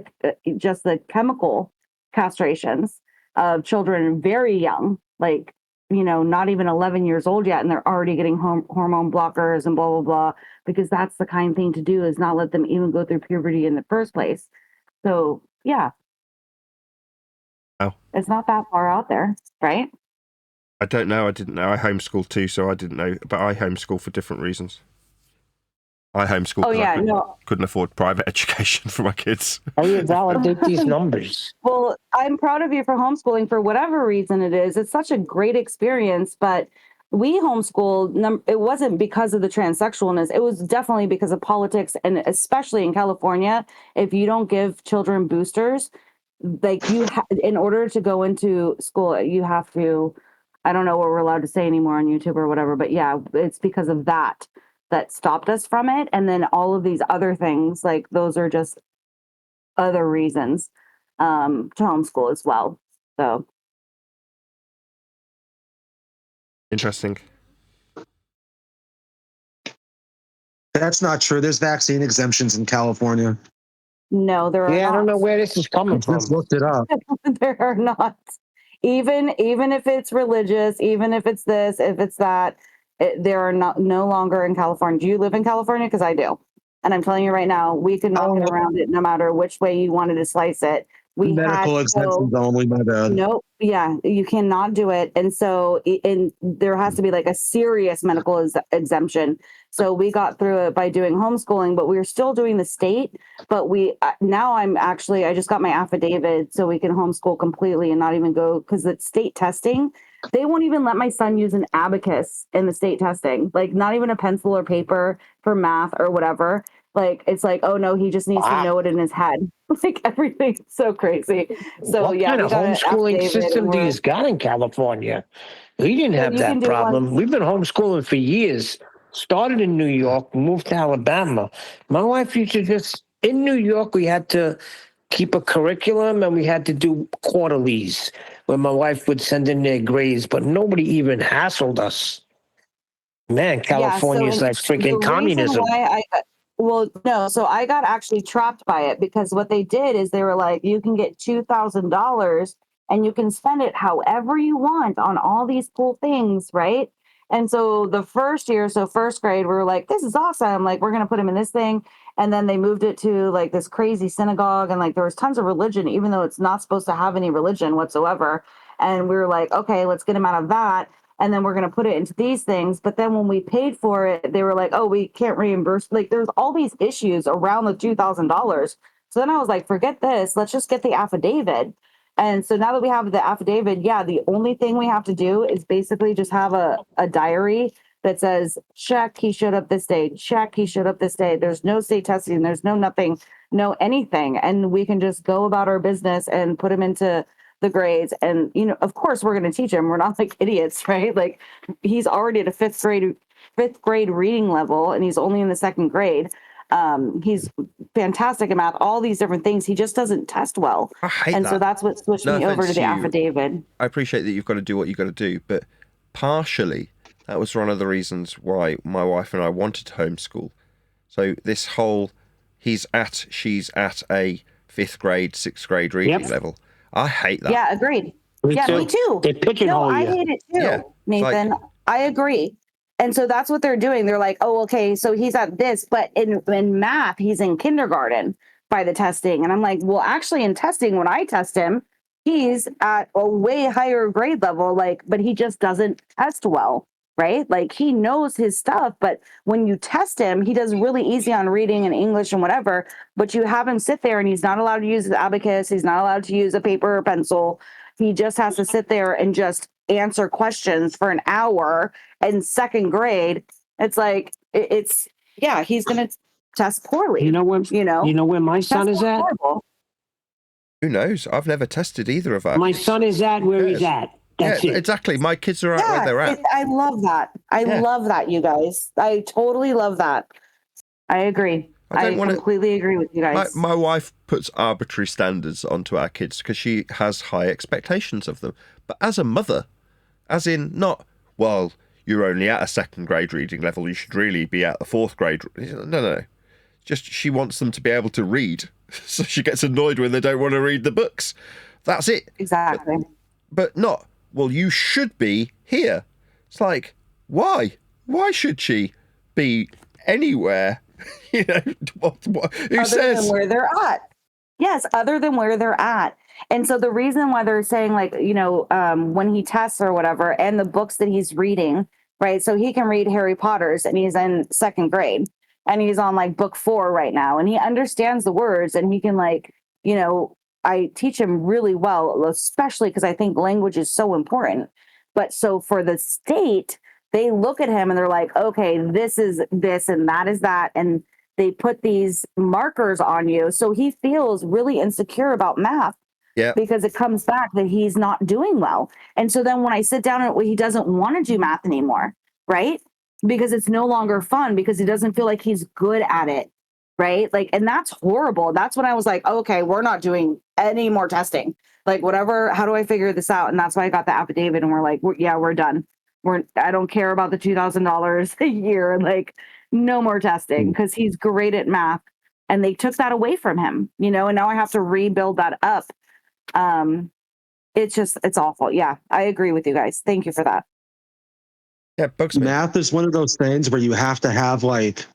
just the chemical castrations of children very young, like, not even 11 years old yet, and they're already getting hormone blockers and blah, blah, blah, because that's the kind thing to do, is not let them even go through puberty in the first place. So, yeah. Oh. It's not that far out there, right? I don't know. I didn't know. I homeschool too, so I didn't know. But I homeschool for different reasons. I homeschool because I couldn't afford private education for my kids. How do you validate these numbers? Well, I'm proud of you for homeschooling for whatever reason it is. It's such a great experience, but we homeschooled. It wasn't because of the transsexualness. It was definitely because of politics, and especially in California, if you don't give children boosters, like in order to go into school, you have to. I don't know what we're allowed to say anymore on YouTube or whatever, but yeah, it's because of that stopped us from it. And then all of these other things, like those are just other reasons to homeschool as well. So interesting. That's not true. There's vaccine exemptions in California. no, there are Yeah, not. I don't know where this is coming I from. just looked it up. There are not. Even if it's religious, even if it's this, if it's that, there are no longer in California. Do you live in California? Because I do. And I'm telling you right now, we could not get around it no matter which way you wanted to slice it. We Medical exemptions only, my bad. Nope. Yeah, you cannot do it. And so there has to be like a serious medical exemption. So we got through it by doing homeschooling, but we were still doing the state. But now I just got my affidavit so we can homeschool completely and not even go, because the state testing, they won't even let my son use an abacus in the state testing, like not even a pencil or paper for math or whatever. Like, it's like, oh no, he just needs to know it in his head. Like, everything's so crazy. So what kind of homeschooling system do you got in California? We didn't have that problem. We've been homeschooling for years. Started in New York, moved to Alabama. My wife used to in New York, we had to keep a curriculum and we had to do quarterlies where my wife would send in their grades, but nobody even hassled us. Man, California is like freaking communism. Well, no. So I got actually trapped by it because what they did is they were like, you can get $2,000 and you can spend it however you want on all these cool things, right? And so the first year, so first grade, we were like, this is awesome. Like, we're going to put him in this thing. And then they moved it to like this crazy synagogue. And like, there was tons of religion, even though it's not supposed to have any religion whatsoever. And we were like, okay, let's get him out of that. And then we're going to put it into these things. But then when we paid for it, they were like, oh, we can't reimburse. Like, there's all these issues around the $2,000. So then I was like, forget this. Let's just get the affidavit. And so now that we have the affidavit, yeah, the only thing we have to do is basically just have a diary that says, check, he showed up this day. Check, he showed up this day. There's no state testing. There's no nothing, no anything. And we can just go about our business and put him into the grades. And, you know, of course we're going to teach him. We're not like idiots, right? Like, he's already at a fifth grade reading level, and he's only in the second grade. He's fantastic at math, all these different things. He just doesn't test well. I hate and that. So that's what switched me over to the affidavit. I appreciate that you've got to do what you've got to do, but partially that was one of the reasons why my wife and I wanted to homeschool. So this whole she's at a fifth grade, sixth grade reading level. I hate that. Yeah, agreed. Me too. They pigeonhole you. I hate it too, Nathan. Like, I agree. And so that's what they're doing. They're like, oh, okay, so he's at this, but in math, he's in kindergarten by the testing. And I'm like, well, actually in testing, when I test him, he's at a way higher grade level, like, but he just doesn't test well, right? Like, he knows his stuff, but when you test him, he does really easy on reading and English and whatever, but you have him sit there and he's not allowed to use the abacus. He's not allowed to use a paper or pencil. He just has to sit there and just answer questions for an hour in second grade. It's like, he's going to test poorly. You know where my son is at? Horrible. Who knows? I've never tested either of ours. My son is at where he's at. That's it. Exactly. My kids are at where they're at. I love that. I love that, you guys. I totally love that. I agree. I completely agree with you guys. My wife puts arbitrary standards onto our kids because she has high expectations of them. But as a mother, as in not, well, you're only at a second grade reading level, you should really be at the fourth grade. No. Just she wants them to be able to read. So she gets annoyed when they don't want to read the books. That's it. Exactly. But not, well, you should be here. It's like, why? Why should she be anywhere? You know, who other says? Than where they're at. Yes, other than where they're at. And so the reason why they're saying like, when he tests or whatever, and the books that he's reading, right? So he can read Harry Potter's and he's in second grade and he's on like book 4 right now and he understands the words and he can like, I teach him really well, especially because I think language is so important. But so for the state, they look at him and they're like, okay, this is this and that is that. And they put these markers on you. So he feels really insecure about math. Yeah. Because it comes back that he's not doing well. And so then when I sit down and he doesn't want to do math anymore, right? Because it's no longer fun because he doesn't feel like he's good at it. Right. Like, and that's horrible. That's when I was like, okay, we're not doing any more testing. Like, whatever, how do I figure this out? And that's why I got the affidavit and we're like, we're done. I don't care about the $2,000 a year. Like, no more testing because he's great at math. And they took that away from him, and now I have to rebuild that up. It's awful. Yeah, I agree with you guys. Thank you for that. Yeah, bugs me. Math is one of those things where you have to have like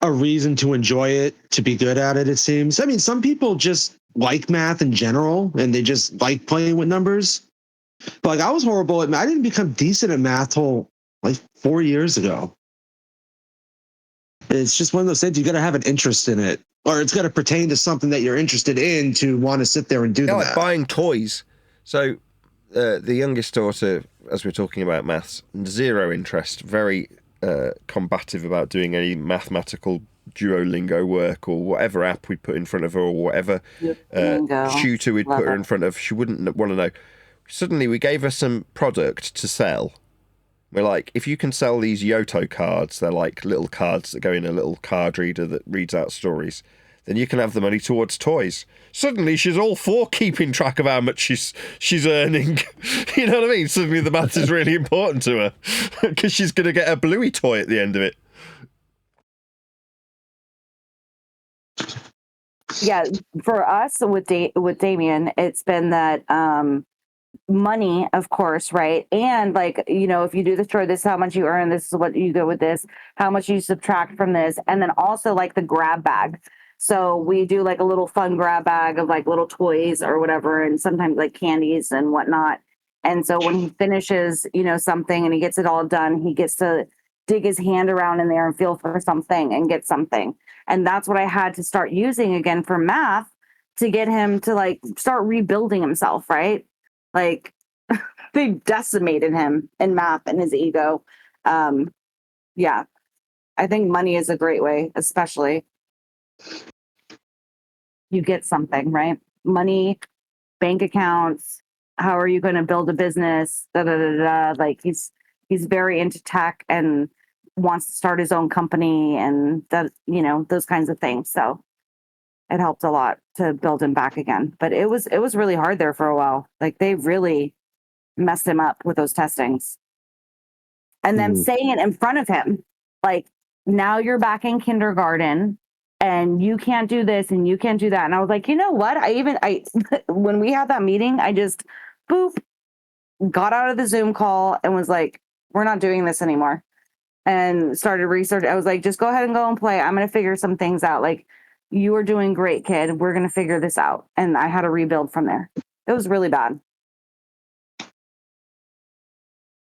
a reason to enjoy it, to be good at it, it seems. I mean, some people just like math in general and they just like playing with numbers. But like I was horrible at math. I didn't become decent at math till like 4 years ago. It's just one of those things, you got to have an interest in it, or it's got to pertain to something that you're interested in to want to sit there and do the like math. buying toys. So the youngest daughter, as we're talking about maths, zero interest, very combative about doing any mathematical Duolingo work or whatever app we put in front of her or whatever tutor we'd put her in front of. She wouldn't want to know. Suddenly we gave her some product to sell. We're like, if you can sell these Yoto cards, they're like little cards that go in a little card reader that reads out stories, then you can have the money towards toys. Suddenly she's all for keeping track of how much she's earning. You know what I mean? Suddenly the maths is really important to her because she's going to get a Bluey toy at the end of it. Yeah, for us with Damien, it's been that money, of course, right? And like, if you do this chore, this is how much you earn, this is what you go with this, how much you subtract from this, and then also like the grab bag. So we do like a little fun grab bag of like little toys or whatever, and sometimes like candies and whatnot. And so when he finishes, something and he gets it all done, he gets to dig his hand around in there and feel for something and get something. And that's what I had to start using again for math to get him to like start rebuilding himself, right? Like they decimated him in math and his ego. Yeah, I think money is a great way, especially you get something, right? Money, bank accounts. How are you going to build a business? Da, da, da, da. Like he's very into tech and wants to start his own company and that, those kinds of things. So it helped a lot to build him back again. But it was really hard there for a while. Like they really messed him up with those testings. And then saying it in front of him, like, now you're back in kindergarten and you can't do this and you can't do that. And I was like, you know what? I when we had that meeting, I just got out of the Zoom call and was like, we're not doing this anymore. And started research. I was like, just go ahead and go and play. I'm going to figure some things out. Like, you are doing great, kid. We're going to figure this out. And I had to rebuild from there. It was really bad.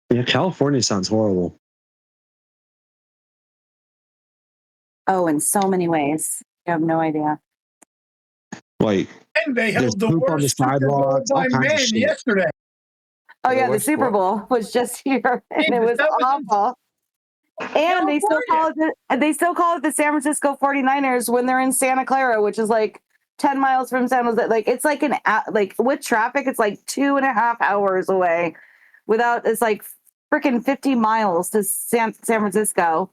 Yeah, California sounds horrible. Oh, in so many ways. You have no idea. Like, And they there's held the poop on the worst Super Bowl sidewalks, all by kinds of men shit. yesterday. Oh, yeah, the Super Bowl was just here. And it was awful. And they still call it the San Francisco 49ers when they're in Santa Clara, which is like 10 miles from San Jose. Like it's like like with traffic, it's like 2.5 hours away. It's like freaking 50 miles to San Francisco.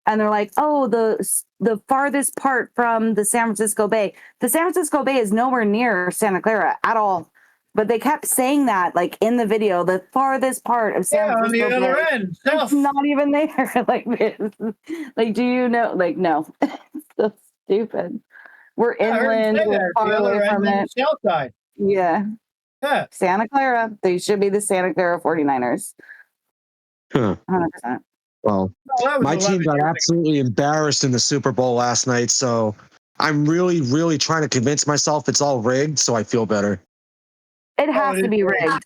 And they're like, oh, the farthest part from the San Francisco Bay. The San Francisco Bay is nowhere near Santa Clara at all. But they kept saying that, like in the video, the farthest part of San Francisco on the other Bay. end. It's not even there. Like this. Like, do you know? Like, no. It's so stupid. We're inland. We're far away from it. The south side. Yeah. Yeah. Santa Clara. They should be the Santa Clara 49ers. Huh. 100%. Well, my team got absolutely embarrassed in the Super Bowl last night, so I'm really, really trying to convince myself it's all rigged, so I feel better. It has to be rigged.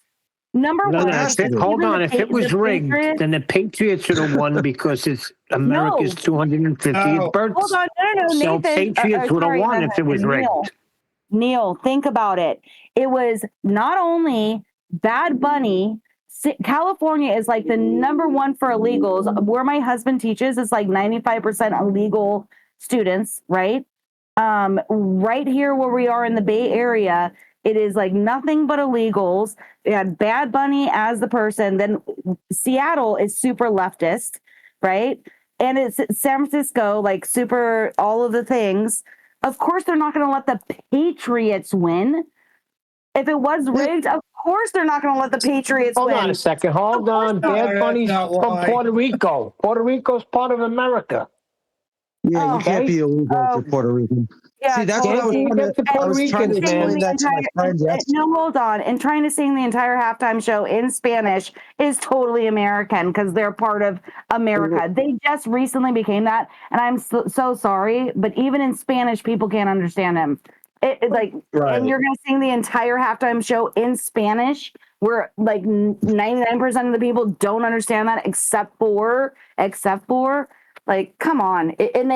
Number No, one, no, because hold even on. If it was rigged, Patriots, then the Patriots should have won because it's America's 250th birthday. hold on, no, So Nathan. Patriots would have Sorry, won if it was rigged. Neil, think about it. It was not only Bad Bunny. California is like the number one for illegals. Where my husband teaches, it's like 95% illegal students, right? Right here where we are in the Bay Area, it is like nothing but illegals. They had Bad Bunny as the person. Then Seattle is super leftist, right? And it's San Francisco, like super all of the things. Of course, they're not going to let the Patriots win. If it was rigged, of course they're not going to let the Patriots win. Hold on a second. Hold on. Bad Bunny's from Puerto Rico. Puerto Rico's part of America. Yeah, you can't be illegal if you're Puerto Rican. Yeah, See, that's what I was totally. trying to, I was trying to explain that to my friend yesterday. No, hold on. And trying to sing the entire halftime show in Spanish is totally American because they're part of America. They just recently became that. And I'm so sorry. But even in Spanish, people can't understand him. It's like, and you're going to sing the entire halftime show in Spanish where like 99% of the people don't understand that except for like, come on. And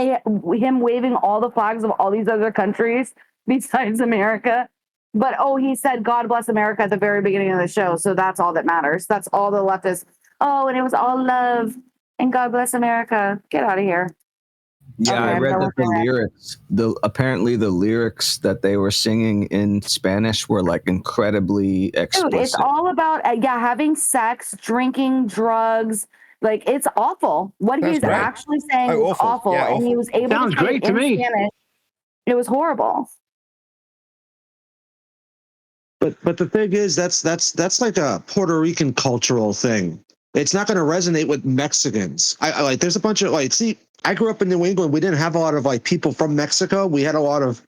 him waving all the flags of all these other countries besides America. But, he said, God bless America at the very beginning of the show. So that's all that matters. That's all the leftists. Oh, and it was all love and God bless America. Get out of here. Yeah, Okay, I read that the lyrics, apparently the lyrics that they were singing in Spanish were like incredibly explicit. Dude, it's all about, having sex, drinking, drugs. Like, it's awful. What he's actually saying is awful. Yeah, and he was able Sounds to say great it to in me. Spanish. It was horrible. But the thing is, that's like a Puerto Rican cultural thing. It's not going to resonate with Mexicans. I like. There's a bunch of like. See, I grew up in New England. We didn't have a lot of like people from Mexico. We had a lot of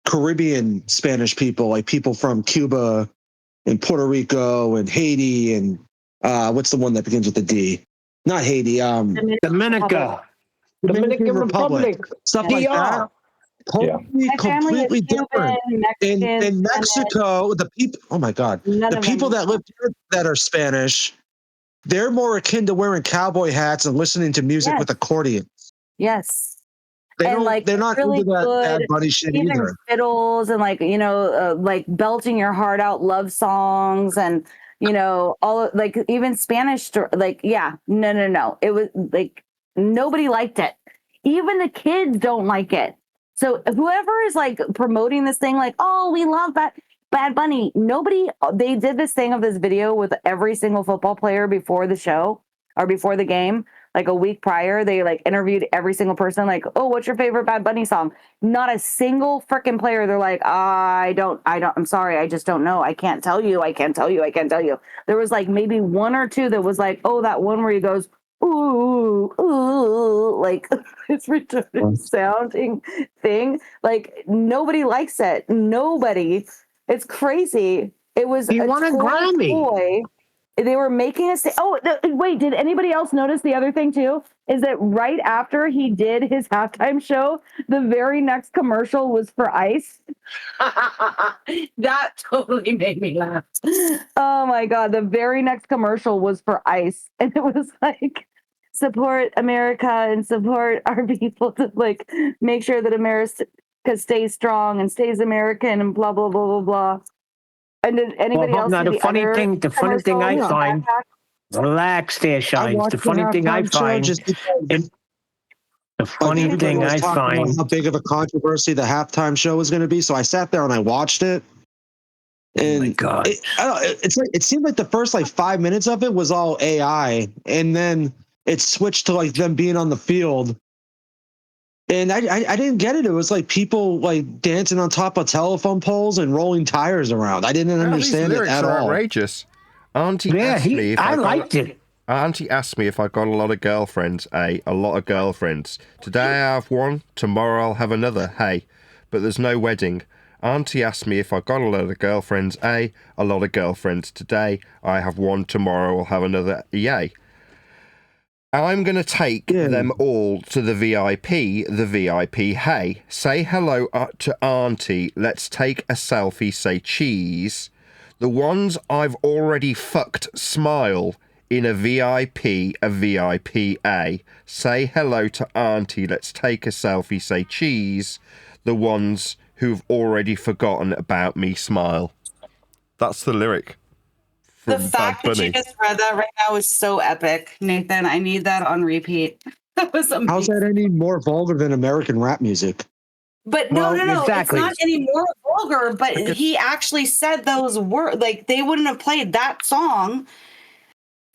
Caribbean Spanish people, like people from Cuba and Puerto Rico and Haiti and what's the one that begins with the D? Not Haiti. Dominica. Dominican Republic. Stuff like that. Completely different. In Mexico, the people, oh my God, the people that live here that are Spanish, they're more akin to wearing cowboy hats and listening to music with accordions. Yes. They're not really into that Bad Bunny shit even either. fiddles and like belting your heart out love songs and all like even Spanish no. It was like nobody liked it. Even the kids don't like it. So whoever is like promoting this thing, like, oh, we love Bad Bunny. They did this thing of this video with every single football player before the show or before the game, like a week prior. They like interviewed every single person, like, oh, what's your favorite Bad Bunny song? Not a single freaking player. They're like, I'm sorry. I just don't know. I can't tell you. There was like maybe one or two that was like, oh, that one where he goes, ooh, like it's retarded sounding thing. Like nobody likes it. Nobody. It's crazy. It was He won a Grammy. Toy. They were making us say, wait, did anybody else notice the other thing too? Is that right after he did his halftime show, the very next commercial was for ice. That totally made me laugh. Oh my God. The very next commercial was for ice. And it was like, support America and support our people to like make sure that America stays strong and stays American and blah, blah, blah, blah, blah. And did anybody else see the funny thing I find, relax there, Shines. The funny thing I find, how big of a controversy the halftime show was going to be. So I sat there and I watched it. And oh my God. It seemed like the first like 5 minutes of it was all AI. And then it switched to like them being on the field. And I didn't get it. It was like people like dancing on top of telephone poles and rolling tires around. I didn't understand it at all. Outrageous. Auntie asked me if I liked it. Auntie asked me if I got a lot of girlfriends. A lot of girlfriends. Today I have one. Tomorrow I'll have another. Hey, but there's no wedding. Auntie asked me if I got a lot of girlfriends. A lot of girlfriends. Today I have one. Tomorrow I'll have another. Yay. I'm going to take them all to the VIP. The VIP, hey, say hello to Auntie. Let's take a selfie, say cheese. The ones I've already fucked, smile. In a VIP, a VIP A. Say hello to Auntie. Let's take a selfie, say cheese. The ones who've already forgotten about me, smile. That's the lyric. The fact that you just read that right now is so epic, Nathan. I need that on repeat. That was amazing. How's that any more vulgar than American rap music? But no, exactly. it's not any more vulgar, but he actually said those words. Like, they wouldn't have played that song.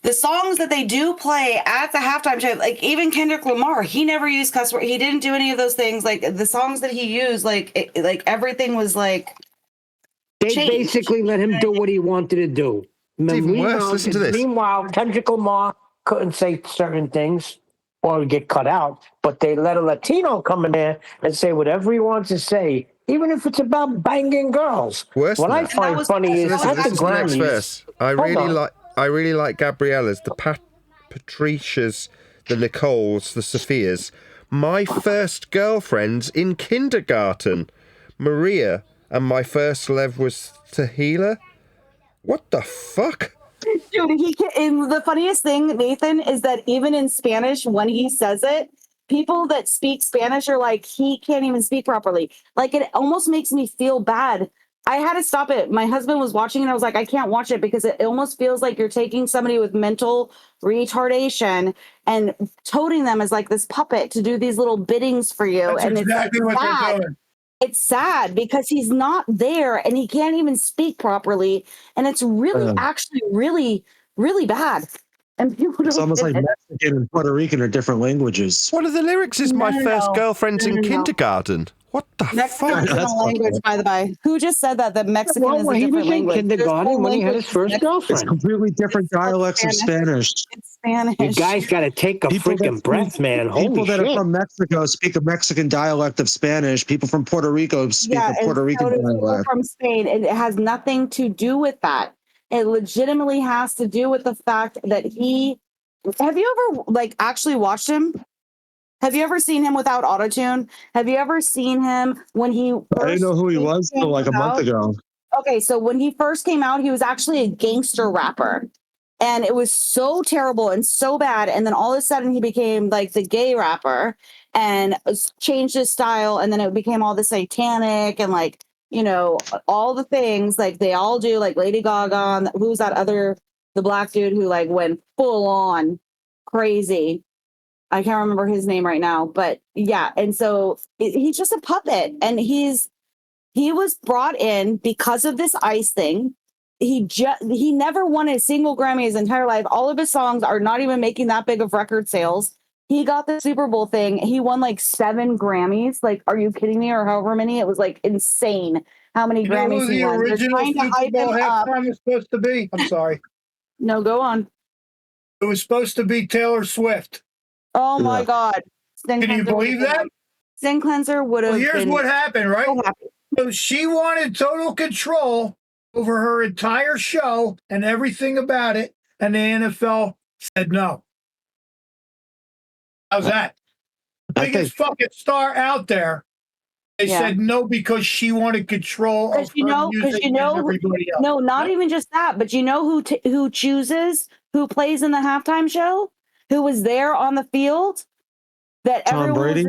The songs that they do play at the halftime show, like even Kendrick Lamar, he never used cuss words. He didn't do any of those things. Like, the songs that he used, like everything was like They changed. basically let him do what he wanted to do. It's even worse. Listen to this. Meanwhile, Kendrick Lamar couldn't say certain things or get cut out, but they let a Latino come in there and say whatever he wants to say, even if it's about banging girls. Worse what than I that. find funny is at the This is the next Grammys. verse. I really like Gabriella's, the Patricia's, the Nicole's, the Sophia's. My first girlfriends in kindergarten, Maria, and my first love was Tahila. What the fuck? Dude, and the funniest thing, Nathan, is that even in Spanish, when he says it, people that speak Spanish are like, he can't even speak properly. Like, it almost makes me feel bad. I had to stop it. My husband was watching and I was like, I can't watch it because it almost feels like you're taking somebody with mental retardation and toting them as like this puppet to do these little biddings for you. That's and exactly it's what they're sad. doing. It's sad because he's not there and he can't even speak properly. And it's really, actually really, really bad. And people It's almost like Mexican and Puerto Rican are different languages. One of the lyrics is my first girlfriend's in kindergarten. What the Mexican is fuck? a language, by the by. Who just said that? That Mexican is a he different was in language. kindergarten when he had his first It's girlfriend. completely different dialects of Spanish. It's Spanish. You guys got to take a freaking breath, man. People Holy that shit. are from Mexico speak a Mexican dialect of Spanish. People from Puerto Rico speak a Puerto Rican people dialect. from Spain. It has nothing to do with that. It legitimately has to do with the fact that he. Have you ever like actually watched him? Have you ever seen him without autotune? Have you ever seen him when he first I didn't know who he was until like a month ago. Okay, so when he first came out, he was actually a gangster rapper. And it was so terrible and so bad. And then all of a sudden he became like the gay rapper and changed his style. And then it became all the satanic and like, you know, all the things like they all do, like Lady Gaga. Who's that other, the black dude who like went full on crazy. I can't remember his name right now, but yeah. And so he's just a puppet and he was brought in because of this ICE thing. He never won a single Grammy his entire life. All of his songs are not even making that big of record sales. He got the Super Bowl thing. He won like 7 Grammys. Like, are you kidding me? Or however many? It was like insane how many Grammys he won. They're trying to hype him up. Was supposed to be. I'm sorry. No, go on. It was supposed to be Taylor Swift. Oh my God. Can you believe that? Sin Cleanser would have. Well, here's been what happened, right? so happy. So she wanted total control over her entire show and everything about it, and the NFL said no. How's that? The biggest fucking star out there. They said no because she wanted control of her music and everybody else. No, not even just that, but you know who chooses who plays in the halftime show? Who was there on the field? That Tom Brady?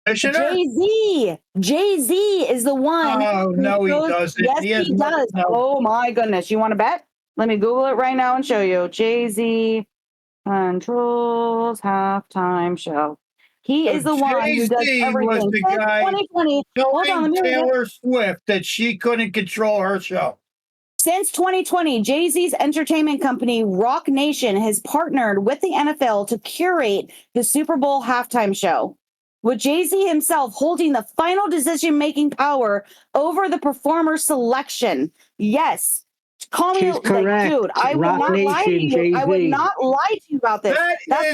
Jay-Z. Jay-Z is the one. Oh, no, he doesn't. Yes, he does. No. Oh, my goodness. You want to bet? Let me Google it right now and show you. Jay-Z controls halftime show. He is the one who does everything. Was the guy 2020. Hold on, Taylor Swift that she couldn't control her show. Since 2020, Jay-Z's entertainment company, Rock Nation, has partnered with the NFL to curate the Super Bowl halftime show, with Jay-Z himself holding the final decision-making power over the performer selection. Yes. Call me, like, dude, I would not lie to you. Jay-Z. I would not lie to you about this. That's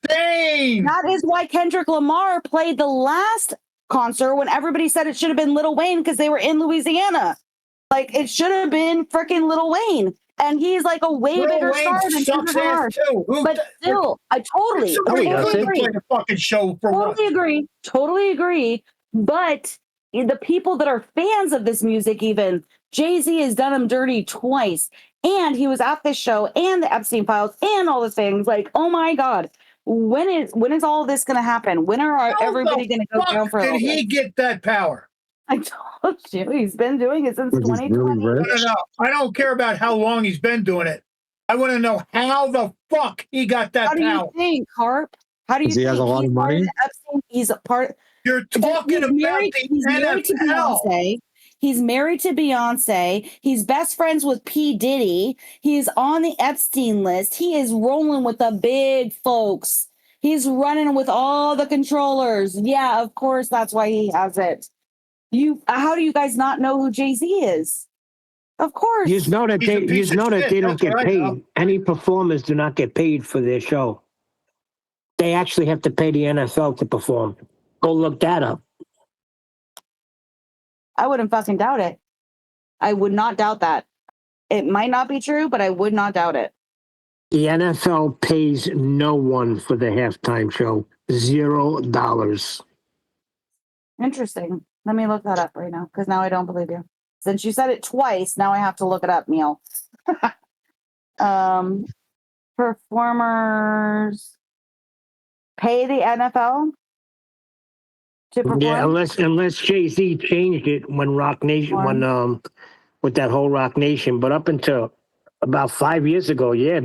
insane. That is why Kendrick Lamar played the last concert when everybody said it should have been Lil Wayne because they were in Louisiana. Like, it should have been freaking Lil Wayne And he's like a way bigger star than sucks Kendrick Lamar. ass too. But still, I totally Play the fucking show for totally what? agree. Totally agree. But the people that are fans of this music, even Jay-Z has done him dirty twice. And he was at this show and the Epstein files and all the things. Like, oh my God. When is all this going to happen? When are everybody going to go down for a Did little he bit? get that power? I told you, he's been doing it since 2020. No. I don't care about how long he's been doing it. I want to know how the fuck he got that power. How do you think, Harp? How do you think he has a lot of money? He's a part. You're talking about the He's married to NFL. Beyonce. He's married to Beyonce. He's best friends with P. Diddy. He's on the Epstein list. He is rolling with the big folks. He's running with all the controllers. Yeah, of course, that's why he has it. How do you guys not know who Jay-Z is? Of course. You know that they don't get paid. Any performers do not get paid for their show. They actually have to pay the NFL to perform. Go look that up. I wouldn't fucking doubt it. I would not doubt that. It might not be true, but I would not doubt it. The NFL pays no one for the halftime show. $0. Interesting. Let me look that up right now, because now I don't believe you. Since you said it twice, now I have to look it up, Neil. Performers pay the NFL to perform? Yeah, unless Jay-Z changed it when Rock Nation, with that whole Rock Nation, but up until about 5 years ago, yeah,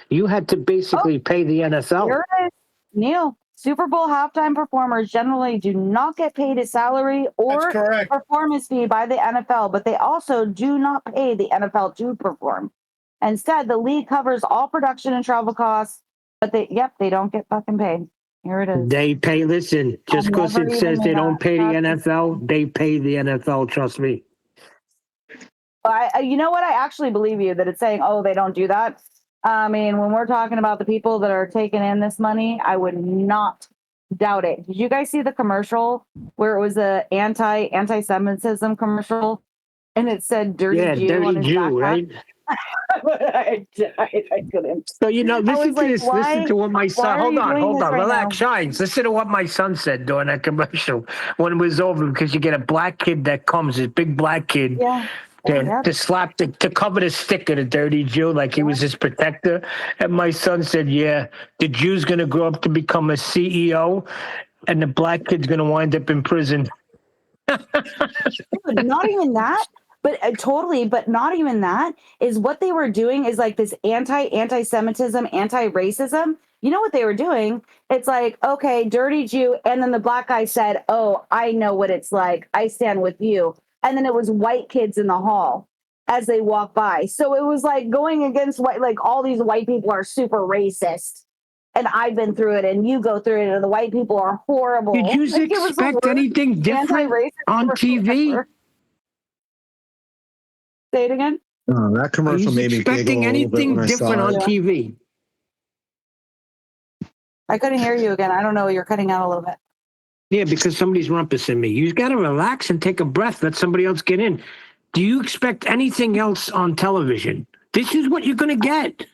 you had to basically pay the NFL. Here it is. Neil, Super Bowl halftime performers generally do not get paid a salary or performance fee by the NFL, but they also do not pay the NFL to perform. Instead, the league covers all production and travel costs, but they don't get fucking paid. Here it is. They pay, listen, just because it says they don't pay the NFL, they pay the NFL, trust me. You know what? I actually believe you that it's saying, oh, they don't do that. I mean, when we're talking about the people that are taking in this money, I would not doubt it. Did you guys see the commercial where it was a anti-Semitism commercial and it said "dirty Jew" dirty on his Jew, backpack? right? I died. I couldn't. So listen to this. Listen to what my son. Hold on. Relax, Shines. Listen to what my son said during that commercial when it was over, because you get a black kid that comes, this big black kid. Yeah. To cover the stick of the dirty Jew like he was his protector. And my son said, yeah, the Jew's going to grow up to become a CEO and the black kid's going to wind up in prison. Not even that, but but not even that is what they were doing is like this anti-Semitism, anti-racism. You know what they were doing? It's like, okay, dirty Jew. And then the black guy said, oh, I know what it's like. I stand with you. And then it was white kids in the hall as they walk by. So it was like going against like all these white people are super racist. And I've been through it and you go through it and the white people are horrible. Did you expect anything different on TV? Ever. Say it again. That commercial made me expecting anything different on TV? I couldn't hear you again. I don't know. You're cutting out a little bit. Yeah, because somebody's rumpusing me. You got to relax and take a breath. Let somebody else get in. Do you expect anything else on television? This is what you're going to get.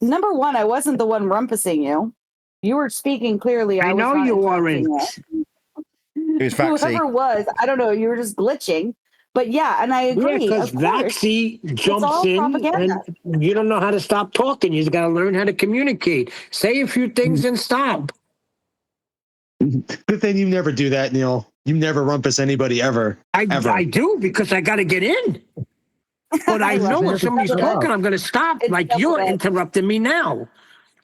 Number one, I wasn't the one rumpusing you. You were speaking clearly. I know you weren't. Whoever was, I don't know. You were just glitching. But yeah, and I agree. Yeah, because Vaxie jumps in propaganda. and you don't know how to stop talking. You just got to learn how to communicate. Say a few things and stop. Good thing you never do that, Neil. You never rumpus anybody ever. I do because I got to get in. But I know when somebody's talking, I'm going to stop. Like you're interrupting me now.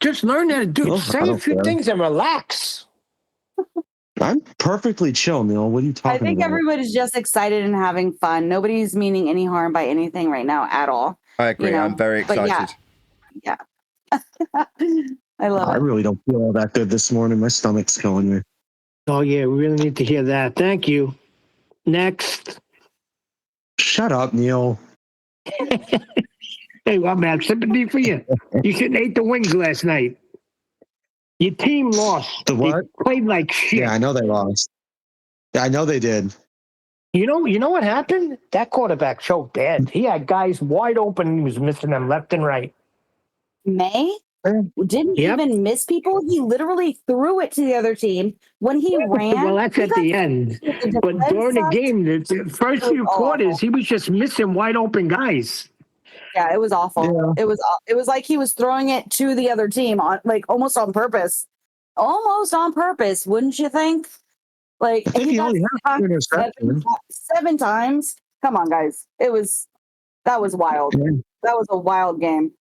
Just learn how to do. Say a few things and relax. I'm perfectly chill, Neil. What are you talking about? I think everybody's just excited and having fun. Nobody's meaning any harm by anything right now at all. I agree. You know? I'm very excited. Yeah. I love it. I really don't feel all that good this morning. My stomach's killing me. Oh, yeah. We really need to hear that. Thank you. Next. Shut up, Neil. Hey, well, man, sympathy for you. You shouldn't ate the wings last night. Your team lost. The what? They played like shit. Yeah, I know they lost. Yeah, I know they did. You know what happened? That quarterback choked bad. He had guys wide open. He was missing them left and right. May didn't even miss people. He literally threw it to the other team when he ran. Well, that's at the end. But during the game, the first few quarters, he was just missing wide open guys. Yeah, it was awful. Yeah. It was like he was throwing it to the other team on like almost on purpose. Almost on purpose, wouldn't you think? Like he only had seven times. Come on, guys. That was wild. Yeah. That was a wild game.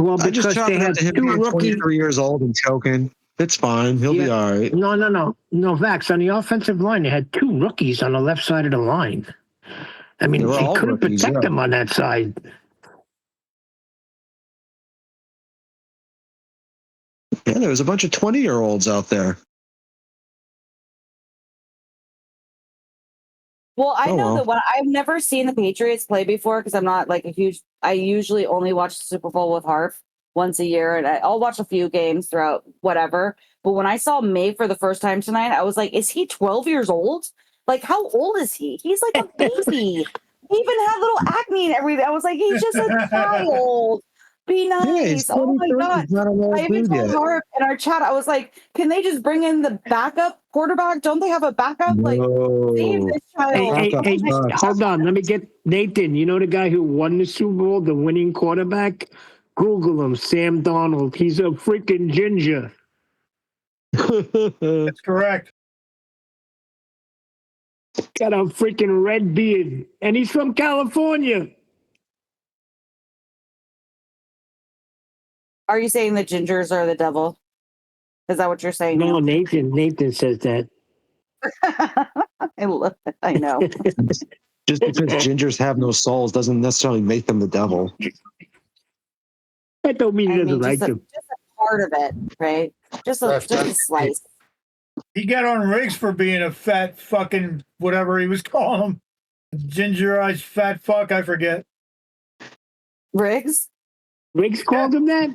Well, because they had two rookies. 23 years old and choking. It's fine. He'll be all right. No, Vax. On the offensive line, they had two rookies on the left side of the line. I mean, he couldn't protect them on that side. Yeah, there was a bunch of 20-year-olds out there. Well, I know that I've never seen the Patriots play before because I'm not like I usually only watch the Super Bowl with Harf once a year, and I'll watch a few games throughout whatever. But when I saw May for the first time tonight, I was like, is he 12 years old? Like, how old is he? He's like a baby. He even had little acne and everything. I was like, he's just a child. Be nice. Oh my God. I even told Harp in our chat, I was like, can they just bring in the backup quarterback? Don't they have a backup? Like, save this child. Hey, hold on. Let me get Nathan. You know the guy who won the Super Bowl, the winning quarterback? Google him, Sam Darnold. He's a freaking ginger. That's correct. Got a freaking red beard. And he's from California. Are you saying the gingers are the devil? Is that what you're saying? No, Nathan says that. I love it. I know. Just because gingers have no souls doesn't necessarily make them the devil. That don't mean he doesn't like them. Just a part of it, right? Just a slice. He got on Riggs for being a fat fucking whatever he was calling him. Gingerized fat fuck, I forget. Riggs? Riggs called him that?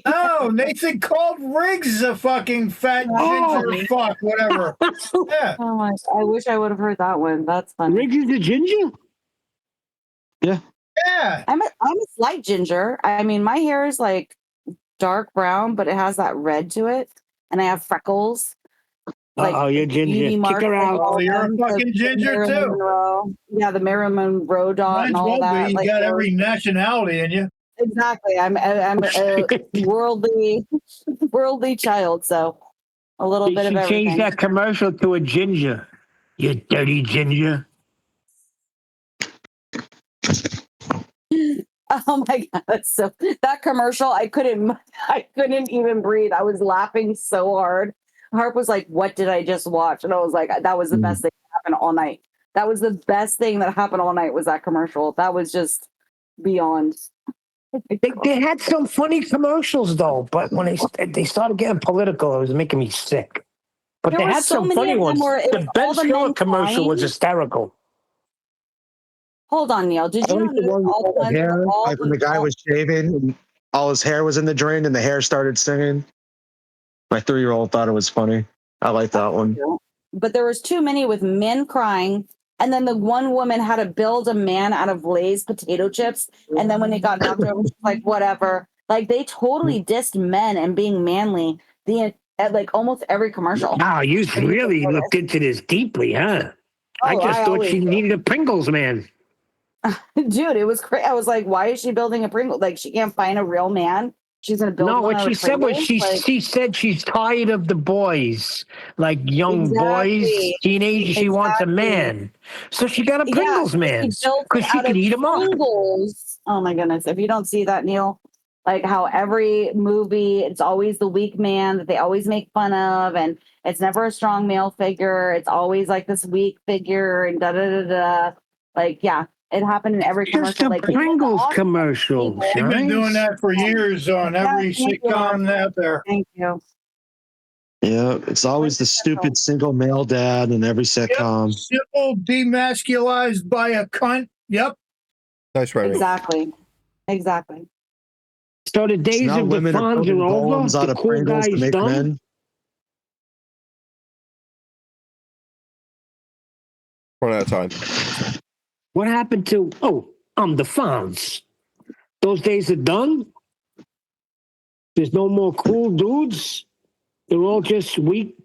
No, Nathan called Riggs a fucking fat ginger fuck, whatever. Yeah. Oh my! I wish I would have heard that one. That's funny. Riggs is a ginger? Yeah. Yeah. I'm a slight ginger. I mean, my hair is like dark brown, but it has that red to it, and I have freckles. Like, you're ginger. Kick her out. Oh, you're a fucking ginger too. Monroe. Yeah, the Marilyn Monroe dot and all that. You got every nationality in you. Exactly. I'm a worldly child, so a little bit of everything. Change that commercial to a ginger. You dirty ginger. Oh my God, that commercial. I couldn't even breathe. I was laughing so hard. Harp was like, "What did I just watch?" And I was like, "That was the best thing that happened all night. That was the best thing that happened all night. Was that commercial? That was just beyond." They had some funny commercials though, but when they started getting political, it was making me sick. But they had some funny ones. The Ben Stiller commercial was hysterical. Hold on, Neil. Did you know when the guy was shaving and all his hair was in the drain and the hair started singing? My 3-year-old thought it was funny. I like that one. But there was too many with men crying. And then the one woman had to build a man out of Lay's potato chips. And then when they got knocked over, like, whatever. Like, they totally dissed men and being manly at like almost every commercial. Wow, you really looked into this deeply, huh? I just thought she needed a Pringles man. Dude, it was crazy. I was like, why is she building a Pringle? Like, she can't find a real man. She's going to build one. No, what she said was she said she's tired of the boys, like young boys, teenagers. She wants a man. So she got a Pringles man because she can eat them up. Oh my goodness. If you don't see that, Neil, like how every movie, it's always the weak man that they always make fun of. And it's never a strong male figure. It's always like this weak figure and da-da-da-da. Like, yeah. It happened in every commercial. Just a Pringles commercial. They've been doing that for years on every sitcom out there. Thank you. Yeah, it's always the stupid single male dad in every sitcom. Yep. Simple, demasculized by a cunt. Yep. That's right. Exactly. So the days of the Fonz are over. The cool guys done. Men. One at a time. What happened to the Fonz? Those days are done? There's no more cool dudes? They're all just weak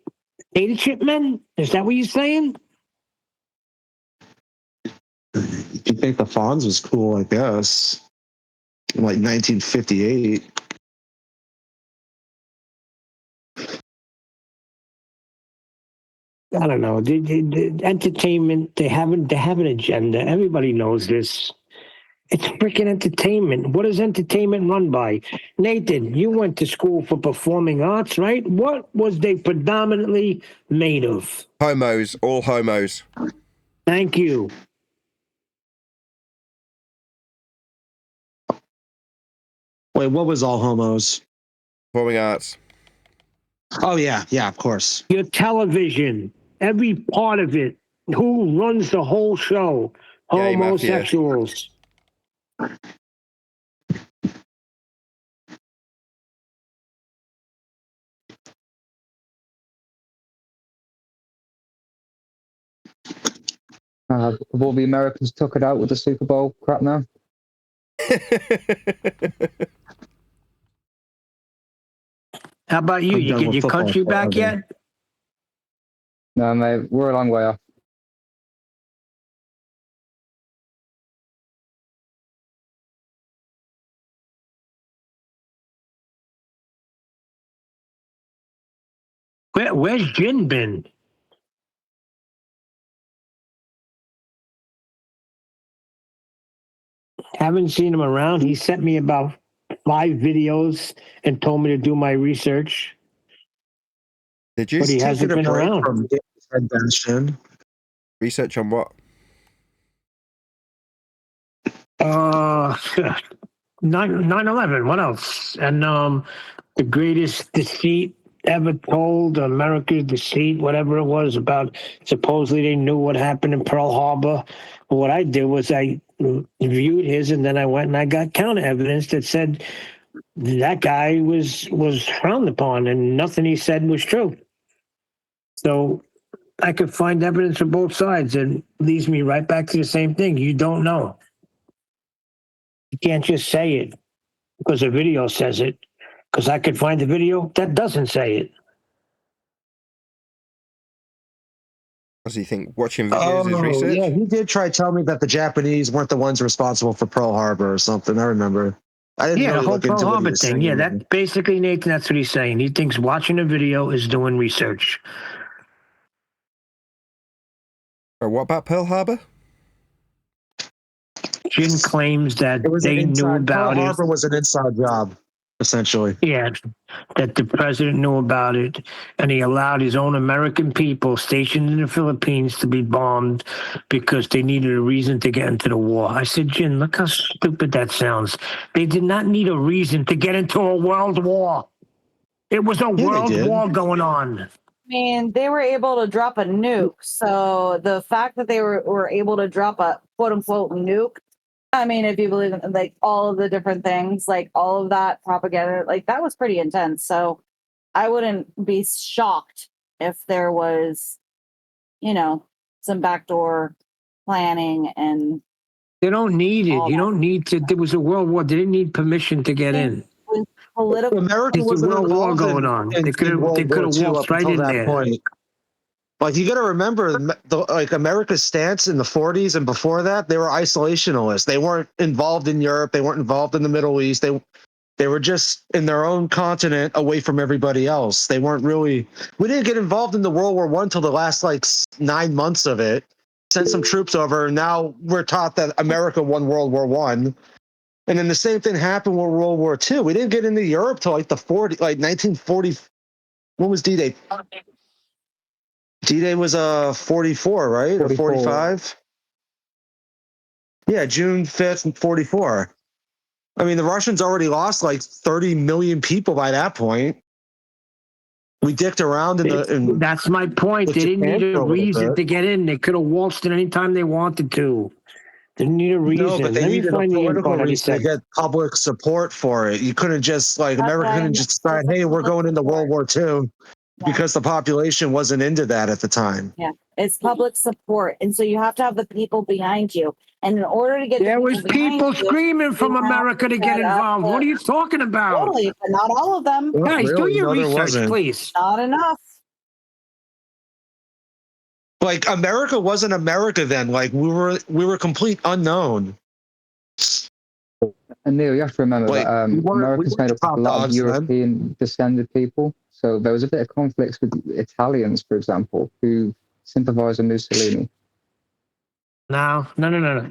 potato chip men? Is that what you're saying? If you think the Fonz was cool, I guess. In like 1958. I don't know. The entertainment, they have an agenda. Everybody knows this. It's freaking entertainment. What is entertainment run by? Nathan, you went to school for performing arts, right? What was they predominantly made of? Homos, all homos. Thank you. Wait, what was all homos? Performing arts. Oh, yeah, of course. Your television, every part of it. Who runs the whole show? Gay Homosexuals. Have all the Americans took it out with the Super Bowl crap now? How about you? I'm You done get with your football country back forever. yet? No, mate, we're a long way off. Where's Jin been? Haven't seen him around. He sent me about 5 videos and told me to do my research. Did you? But he hasn't been around. From Bastion. Research on what? 9/11. What else? And the greatest deceit ever told, America's deceit, whatever it was about. Supposedly they knew what happened in Pearl Harbor. But what I did was I viewed his, and then I went and I got counter evidence that said that guy was frowned upon, and nothing he said was true. So I could find evidence from both sides, and leads me right back to the same thing. You don't know. You can't just say it because a video says it, because I could find a video that doesn't say it. Does he think watching videos is Oh, research? yeah, he did try to tell me that the Japanese weren't the ones responsible for Pearl Harbor or something. I remember. I didn't Yeah, the really whole look into Pearl what he Harbor was thing. saying. Yeah, that basically, Nathan, that's what he's saying. He thinks watching a video is doing research. Or what about Pearl Harbor? Jin claims that they knew about Pearl it. Harbor was an inside job, essentially. Yeah, that the president knew about it, and he allowed his own American people stationed in the Philippines to be bombed because they needed a reason to get into the war. I said, Jin, look how stupid that sounds. They did not need a reason to get into a world war. It was a world war going on. I mean, they were able to drop a nuke. So the fact that they were able to drop a quote unquote nuke, I mean, if you believe in like all of the different things, like all of that propaganda, like that was pretty intense. So I wouldn't be shocked if there was, some backdoor planning and. They don't need it. You don't need to. There was a world war. They didn't need permission to get in. Political. America There's a wasn't world war involved going on. in They could have World War II walked up right until in that there. point. Like, you got to remember, America's stance in the 40s and before that, they were isolationalists. They weren't involved in Europe. They weren't involved in the Middle East. They were just in their own continent away from everybody else. They weren't really. We didn't get involved in the World War I until the last 9 months of it. Sent some troops over, and now we're taught that America won World War I. And then the same thing happened with World War II. We didn't get into Europe till the 1940. When was D-Day? D-Day was 44, right? 44. Or 45? Yeah, June 5th, 44. I mean, the Russians already lost 30 million people by that point. We dicked around That's my point. They didn't need a reason to get in. They could have waltzed in anytime they wanted to. They didn't need a reason. No, but they needed a political reason to get public support for it. You couldn't just America couldn't just decide, hey, we're going into World War II, because the population wasn't into that at the time. Yeah, it's public support, and so you have to have the people behind you. And in order to get There was people you, screaming from you have America to get set up involved. What are you talking about? Totally, but not all of them. Well, Guys, really? do your No, there research, wasn't. please. Not enough. Like America wasn't America then. Like we were complete unknown. And Neil, you have to remember Like, that America's made up of a lot of European descended people. So there was a bit of conflicts with Italians, for example, who sympathized with Mussolini. No.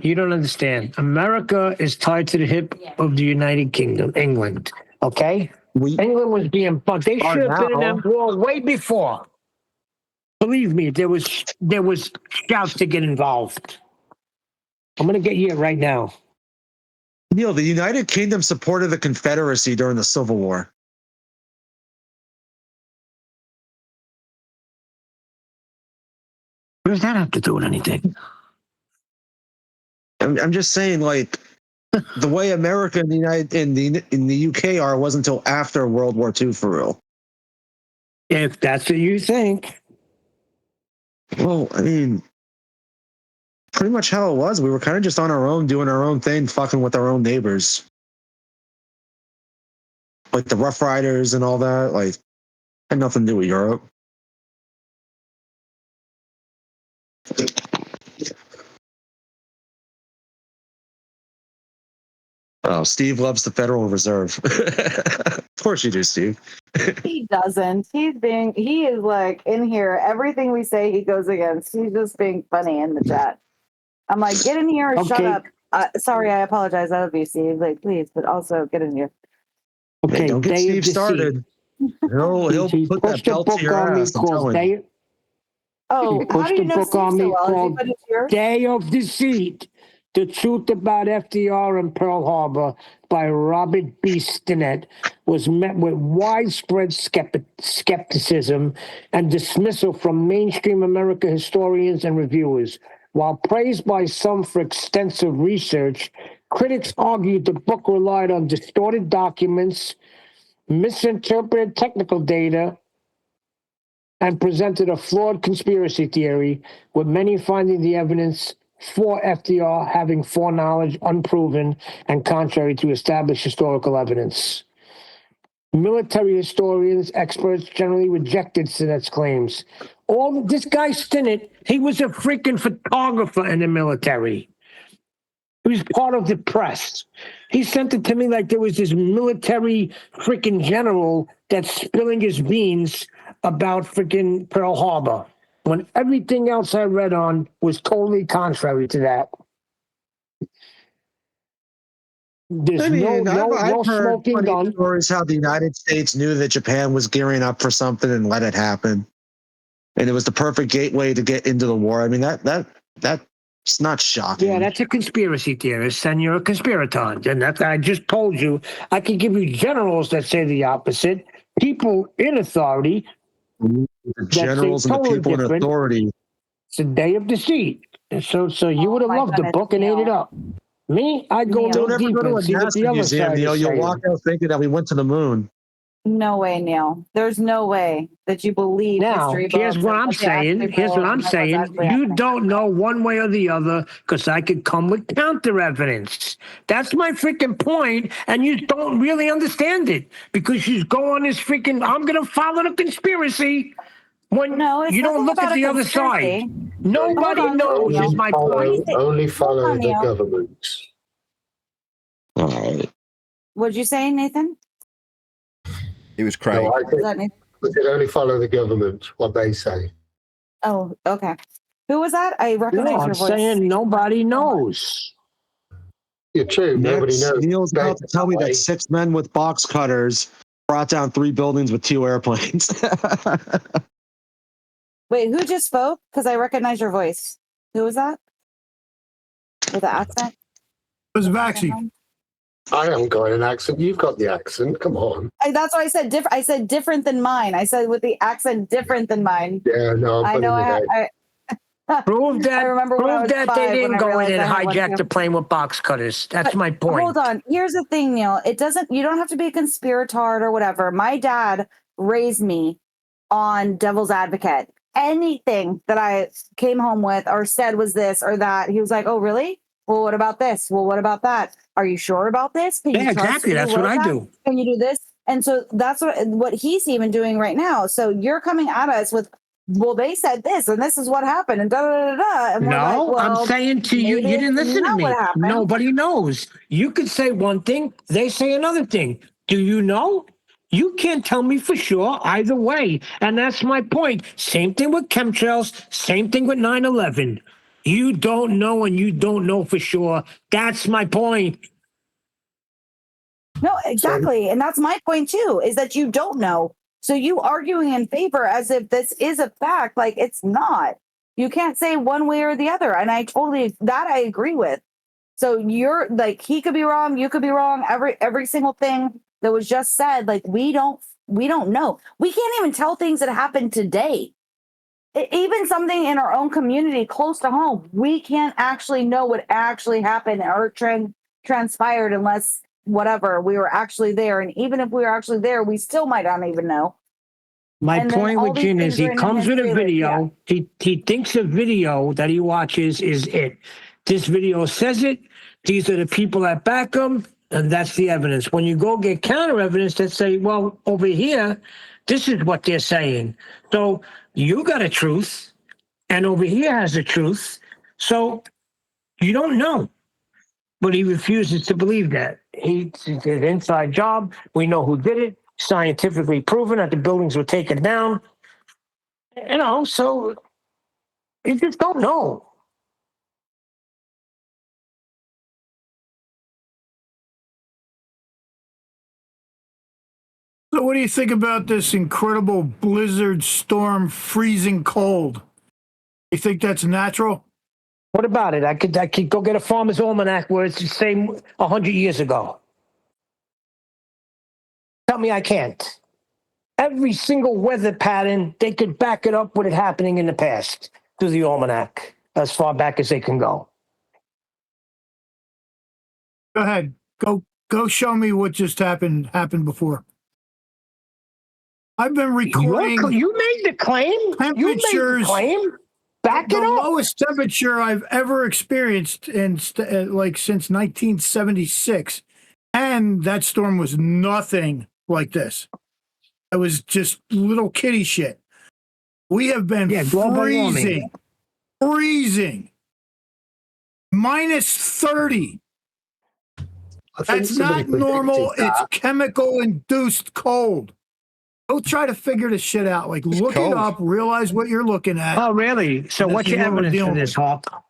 You don't understand. America is tied to the hip of the United Kingdom, England. Okay? England was being bumped. They should have been in that war way before. Believe me, there was shouts to get involved. I'm going to get you right now. Neil, the United Kingdom supported the Confederacy during the Civil War. What does that have to do with anything? I'm just saying, like, the way America and in the UK are wasn't until after World War II for real. If that's what you think. Well, I mean, pretty much how it was. We were kind of just on our own, doing our own thing, fucking with our own neighbors. Like the Rough Riders and all that, like, had nothing to do with Europe. Oh, Steve loves the Federal Reserve. Of course you do, Steve. He doesn't. He is like in here. Everything we say, he goes against. He's just being funny in the chat. I'm like, get in here or shut up. Sorry, I apologize. That would be Steve. Like, please, but also get in here. Okay, don't get Steve started. He'll put that belt to your ass. I'm telling you. Oh, how do you know Steve so well? Is he yours? Day of Deceit. The Truth About FDR and Pearl Harbor by Robert B. Stinnett was met with widespread skepticism and dismissal from mainstream American historians and reviewers. While praised by some for extensive research, critics argued the book relied on distorted documents, misinterpreted technical data, and presented a flawed conspiracy theory, with many finding the evidence for FDR having foreknowledge unproven and contrary to established historical evidence. Military historians, experts generally rejected Stinnett's claims. This guy Stinnett, he was a freaking photographer in the military. He was part of the press. He sent it to me like there was this military freaking general that's spilling his beans about freaking Pearl Harbor, when everything else I read on was totally contrary to that. There's no smoking gun. Stories how the United States knew that Japan was gearing up for something and let it happen, and it was the perfect gateway to get into the war. I mean, that's not shocking. Yeah, that's a conspiracy theorist, and you're a conspirator. And that I just told you. I can give you generals that say the opposite. People in authority. The generals and the people in authority. It's a day of deceit. So you would have loved the book and ate it up. Me, I go a little deeper and see what the other side is saying. You'll walk out thinking that we went to the moon. No way, Neil. There's no way that you believe history books. Here's what I'm saying. You don't know one way or the other because I could come with counter evidence. That's my freaking point, and you don't really understand it because you go on this freaking, I'm going to follow the conspiracy. When you don't look at the other side. Nobody knows is my point. Only follow the government. All right. What'd you say, Nathan? It was Craig. No, I think we can only follow the government, what they say. Oh, okay. Who was that? I recognize your voice. I'm saying nobody knows. You're true. Nobody knows. Neil's about to tell me that 6 men with box cutters brought down 3 buildings with 2 airplanes. Wait, who just spoke? Because I recognize your voice. Who was that? With the accent? It was Vaxi. I haven't got an accent. You've got the accent. Come on. That's why I said different. I said different than mine. I said with the accent different than mine. Yeah, no. I know. Prove that. I remember prove that they didn't go in and hijack the plane with box cutters. That's my point. Hold on. Here's the thing, Neil. You don't have to be a conspirator or whatever. My dad raised me on devil's advocate. Anything that I came home with or said was this or that, he was like, "Oh, really? Well, what about this? Well, what about that? Are you sure about this? Can you trust exactly. me? That's what I do. Can you do this?" And so that's what he's even doing right now. So you're coming at us with, "Well, they said this, and this is what happened," and da da da da. And No, we're like, well, I'm saying to you, you didn't listen to me. Nobody knows. You could say one thing, they say another thing. Do you know? You can't tell me for sure either way. And that's my point. Same thing with chemtrails, same thing with 9/11. You don't know and you don't know for sure. That's my point. No, exactly. And that's my point too, is that you don't know. So you arguing in favor as if this is a fact, like it's not. You can't say one way or the other. And I agree with. So you're like, he could be wrong, you could be wrong. Every single thing that was just said, like we don't know. We can't even tell things that happened today. Even something in our own community close to home, we can't actually know what actually happened or transpired unless whatever we were actually there. And even if we were actually there, we still might not even know. My point with Jin is he comes with a video. He thinks a video that he watches is it. This video says it. These are the people that back him, and that's the evidence. When you go get counter evidence that say, well, over here, this is what they're saying. So you got a truth, and over here has a truth. So you don't know. But he refuses to believe that. It's an inside job. We know who did it. Scientifically proven that the buildings were taken down. You know, so you just don't know. So what do you think about this incredible blizzard storm, freezing cold? You think that's natural? What about it? I could go get a farmer's almanac where it's the same 100 years ago. Tell me I can't. Every single weather pattern, they could back it up with it happening in the past through the almanac, as far back as they can go. Go ahead. Go show me what just happened before. I've been recording. You made the claim. Temperatures. You made the claim. Back it up. The lowest temperature I've ever experienced since 1976, and that storm was nothing like this. It was just little kitty shit. We have been freezing, minus 30. That's not normal. It's chemical-induced cold. Don't try to figure this shit out. Like, look it up, realize what you're looking at. Oh, really? So what's your evidence for this, Hawk?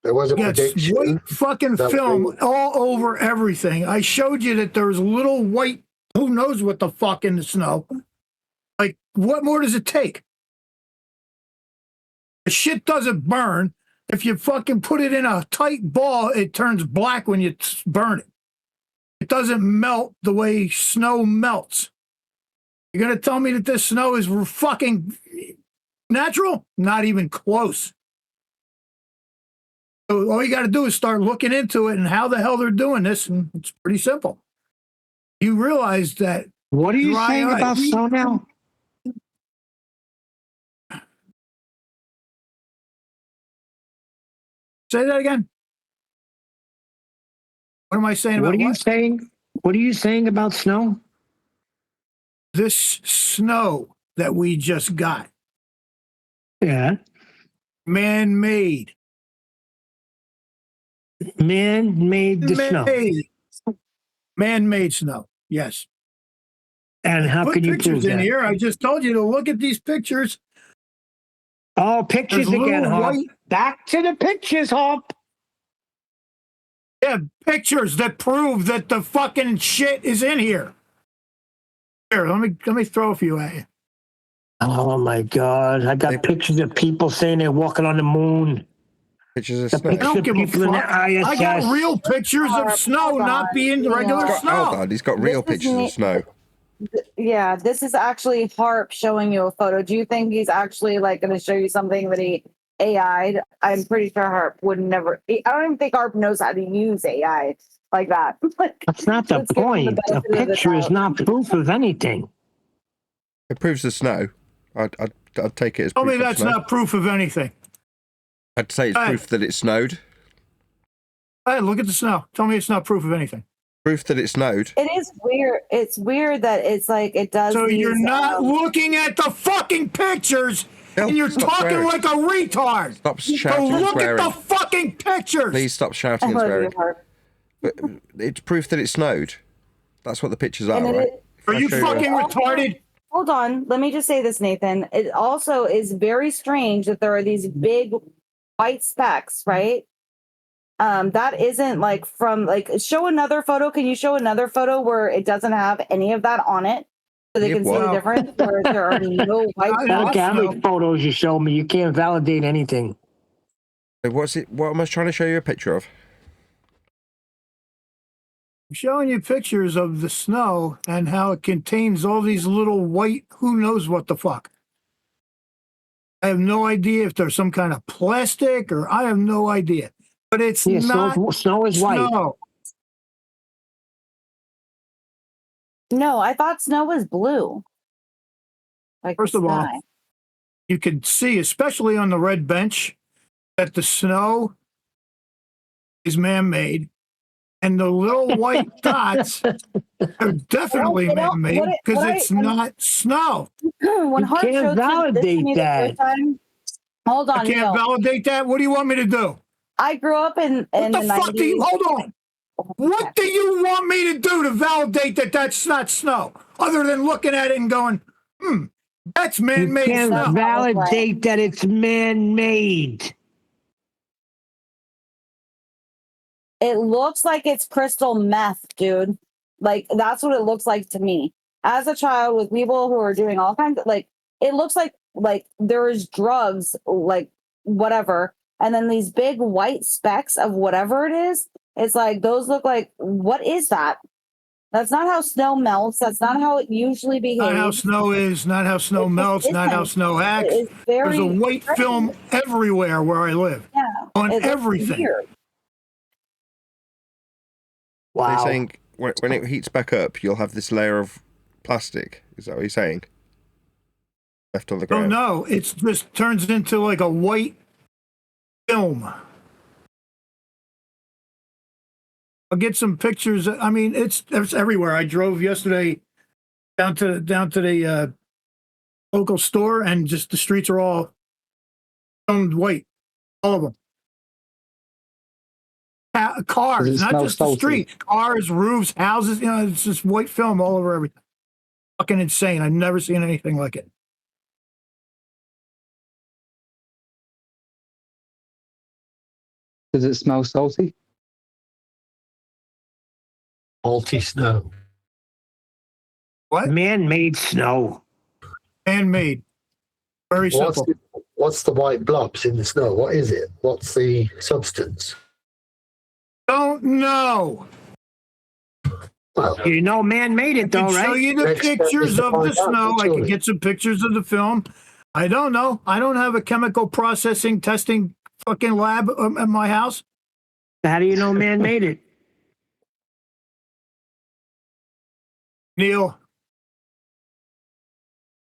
There was a prediction. White fucking film all over everything. I showed you that there's little white, who knows what the fuck in the snow. Like, what more does it take? The shit doesn't burn. If you fucking put it in a tight ball, it turns black when you burn it. It doesn't melt the way snow melts. You're going to tell me that this snow is fucking natural? Not even close. So all you got to do is start looking into it and how the hell they're doing this, and it's pretty simple. You realize that. What are you saying about snow now? Say that again. What am I saying about what? What are you saying about snow? This snow that we just got. Yeah. Man-made. Man-made the snow. Man-made snow, yes. And how can you prove that? In here, I just told you to look at these pictures. Oh, pictures again, Hop. Back to the pictures, Hop. Yeah, pictures that prove that the fucking shit is in here. Here, let me throw a few at you. Oh my God! I got pictures of people saying they're walking on the moon. Pictures of snow. I don't give a fuck. I got real pictures of snow not being regular snow. Hold on, he's got real pictures of snow. Yeah, this is actually Harp showing you a photo. Do you think he's actually like going to show you something that he AI'd? I'm pretty sure Harp would never. I don't even think Harp knows how to use AI like that. That's not the point. A picture is not proof of anything. It proves the snow. I'd take it as Tell proof me of that's snow. not proof of anything. I'd say it's Hey. proof that it snowed. Hey, look at the snow. Tell me it's not proof of anything. Proof that it snowed. It is weird. It's weird that it's like it does. So these, you're not looking at the fucking pictures, and you're stop talking swearing. like a retard. Stop So shouting and look at swearing. the fucking pictures. Please stop shouting and swearing. But it's proof that it snowed. That's what the pictures are, And then right? Are you fucking retarded? Hold on. Let me just say this, Nathan. It also is very strange that there are these big white specks, right? That isn't like from like show another photo. Can you show another photo where it doesn't have any of that on it? So they can see the difference where there are no white I don't spots. care how many photos you show me. You can't validate anything. What's it? What am I trying to show you a picture of? I'm showing you pictures of the snow and how it contains all these little white, who knows what the fuck. I have no idea if there's some kind of plastic or I have no idea. But it's not snow is white. snow. No, I thought snow was blue. Like First of all, you can see, especially on the red bench, that the snow is man-made. And the little white dots are definitely man-made because it's not snow. When Hart can't showed this to validate me the that. first time, hold on, I can't Neil. validate that. What do you want me to do? I grew up in What the the fuck 90s. do you? Hold on. What do you want me to do to validate that that's not snow? Other than looking at it and going, that's You man-made can't snow. validate that it's man-made. It looks like it's crystal meth, dude. Like that's what it looks like to me. As a child with people who are doing all kinds of like, it looks like there is drugs, like whatever, and then these big white specks of whatever it is. It's like those look like, what is that? That's not how snow melts. That's not how it usually behaves. Not how snow is, not how snow melts, not how snow acts. It's very There's a white strange. film everywhere where I live. Yeah, on it looks everything. weird. They're saying when it heats back up, you'll have this layer of plastic. Is that what you're saying? Left on the Oh ground. no, it just turns into like a white film. I'll get some pictures. I mean, it's everywhere. I drove yesterday down to the local store, and just the streets are all filmed white, all of them. Cars, Does it not smell just the salty? street. Cars, roofs, houses. You know, it's just white film all over everything. Fucking insane. I've never seen anything like it. Does it smell salty? Salty snow. What? Man-made snow. Man-made. Very simple. What's the white blobs in the snow? What is it? What's the substance? Don't know. Well, You know, man-made it I though, can show right? you the Next step is pictures to of the find out, snow. I can surely. get some pictures of the film. I don't know. I don't have a chemical processing testing fucking lab at my house. How do you know man-made it? Neil,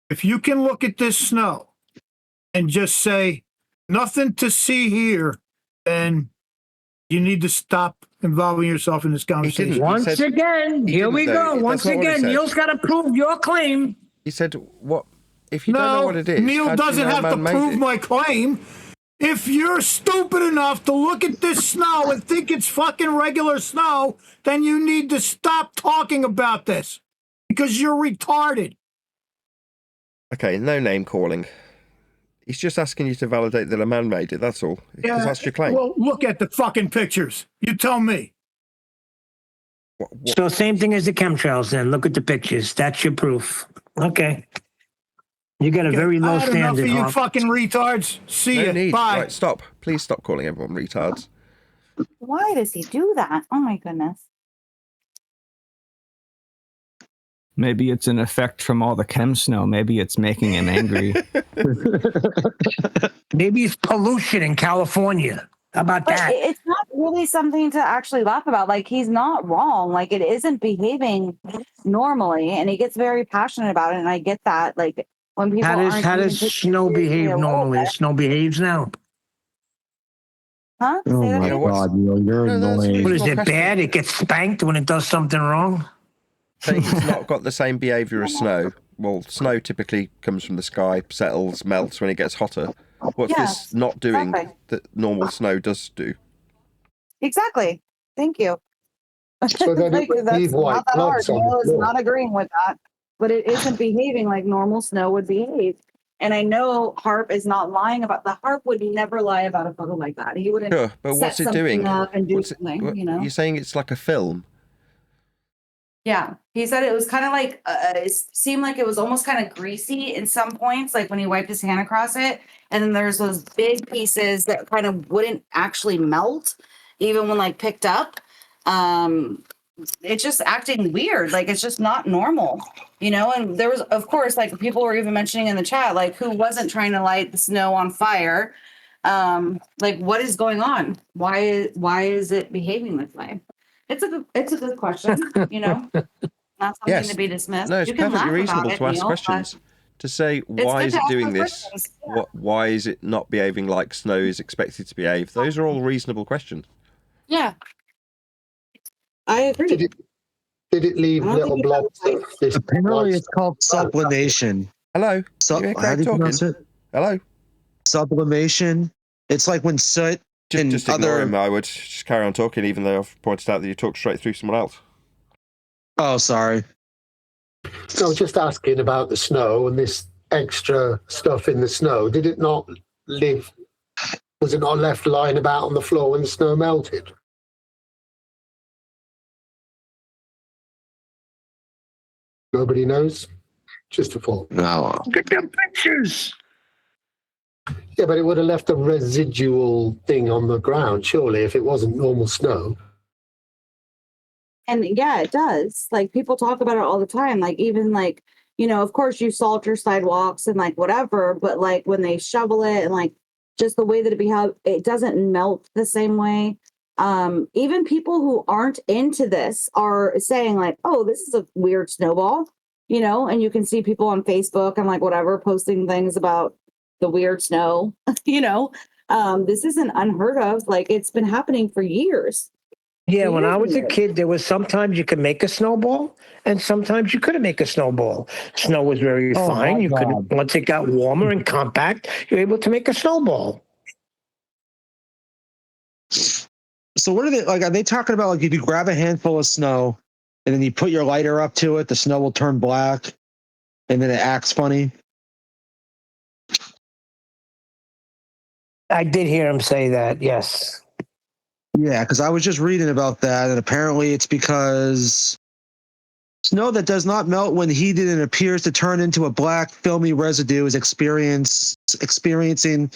if you can look at this snow and just say nothing to see here, then you need to stop involving yourself in this conversation. Once again, here we go. Once again, Neil's got to prove your claim. He said, "What if you don't know No, what it is?" Neil how do you doesn't know have to man made prove it? my claim. If you're stupid enough to look at this snow and think it's fucking regular snow, then you need to stop talking about this because you're retarded. Okay, no name calling. He's just asking you to validate that a man made it. That's all. Because that's your claim. Well, look at the fucking pictures. You tell me. So same thing as the chemtrails then. Look at the pictures. That's your proof. Okay. You got a very low I had enough standard, of you huh? fucking retards. See No ya. need. Bye. Right, stop. Please stop calling everyone retards. Why does he do that? Oh my goodness. Maybe it's an effect from all the chem snow. Maybe it's making him angry. Maybe it's pollution in California. How about But that? it's not really something to actually laugh about. Like he's not wrong. Like it isn't behaving normally, and he gets very passionate about it. And I get that. Like when people How aren't does even snow taking it seriously behave a little normally? bit. Snow behaves now. Huh? Oh Say that my again? God, Neil, you're No, that's a annoying. What is reasonable it question. bad? It gets spanked when it does something wrong. Saying it's not got the same behaviour as snow. Well, snow typically comes from the sky, settles, melts when it gets hotter. What's Yeah, this not doing exactly. that normal snow does do? Exactly. Thank you. So then it Like, would that's leave white not that hard. blobs on the Neil is floor. not agreeing with that, but it isn't behaving like normal snow would behave. And I know Harp is not lying about the Harp would never lie about a photo like that. He wouldn't Sure, but set what's it something doing? up and do What's it, something, you know? you're saying it's like a film? Yeah, he said it was kind of like it seemed like it was almost kind of greasy in some points, like when he wiped his hand across it, and then there's those big pieces that kind of wouldn't actually melt, even when like picked up. It's just acting weird, like it's just not normal, you know. And there was, of course, like people were even mentioning in the chat, like who wasn't trying to light the snow on fire. Like what is going on? Why is it behaving this way? It's a good question, you know. Not something Yes. to be dismissed. No, it's You can perfectly laugh about reasonable it, to ask Neil, but questions. To say it's why good is to it ask doing those this? questions. Why is it not behaving like snow is expected to behave? Those are all reasonable questions. Yeah, I agree. Did it leave I don't think little you have blobs to of this Apparently, white it's called stuff? sublimation. Hello? So, You hear how Craig do you talking? pronounce it? Hello? Sublimation. It's like when soot and Just ignore other. him, I would. Just carry on talking, even though I've pointed out that you talk straight through someone else. Oh, sorry. I was just asking about the snow and this extra stuff in the snow. Did it not live? Was it not left lying about on the floor when the snow melted? Nobody knows. Just a thought. No. Get them pictures. Yeah, but it would have left a residual thing on the ground, surely, if it wasn't normal snow. And yeah, it does. Like people talk about it all the time. Like even like, you know, of course you salt your sidewalks and like whatever, but like when they shovel it and like just the way that it behaves, it doesn't melt the same way. Even people who aren't into this are saying like, oh, this is a weird snowball, you know, and you can see people on Facebook and like whatever posting things about the weird snow, you know. This isn't unheard of. Like it's been happening for years. Yeah, when I Years was and a years. kid, there was sometimes you could make a snowball, and sometimes you couldn't make a snowball. Snow was very Oh, fine. my You could, God. once it got warmer and compact, you're able to make a snowball. So what are they like? Are they talking about like if you grab a handful of snow and then you put your lighter up to it, the snow will turn black, and then it acts funny? I did hear him say that. Yes. Yeah, because I was just reading about that, and apparently it's because snow that does not melt when heated and appears to turn into a black filmy residue is experiencing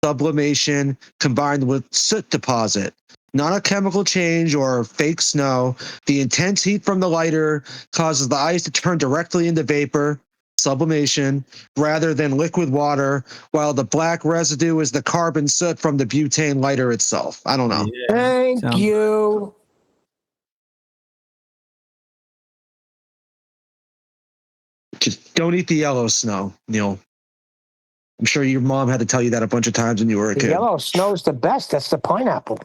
sublimation combined with soot deposit. Not a chemical change or fake snow. The intense heat from the lighter causes the ice to turn directly into vapor, sublimation, rather than liquid water, while the black residue is the carbon soot from the butane lighter itself. I don't know. Thank Sounds- you. Just don't eat the yellow snow, Neil. I'm sure your mom had to tell you that a bunch of times when you were a The kid. yellow snow's the best. That's the pineapple.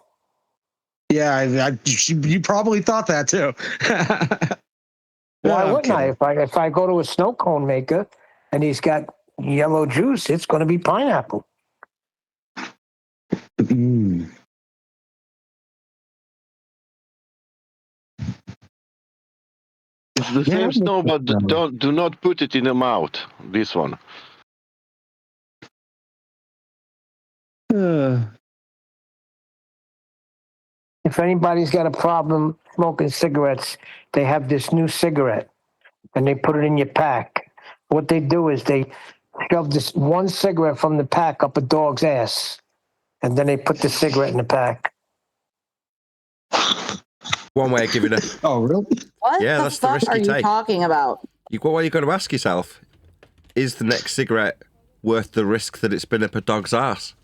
Yeah, you probably thought that too. Why I'm wouldn't I? kidding. If I go to a snow cone maker and he's got yellow juice, it's going to be pineapple. Mm. It's the Yeah, same that makes snow, but sense. do not put it in the mouth. This one. If anybody's got a problem smoking cigarettes, they have this new cigarette and they put it in your pack. What they do is they shove this one cigarette from the pack up a dog's ass, and then they put the cigarette in the pack. One way of giving a... Oh, really? What Yeah, the that's the fuck risk are you you take. talking about? What you got to ask yourself, is the next cigarette worth the risk that it's been up a dog's ass?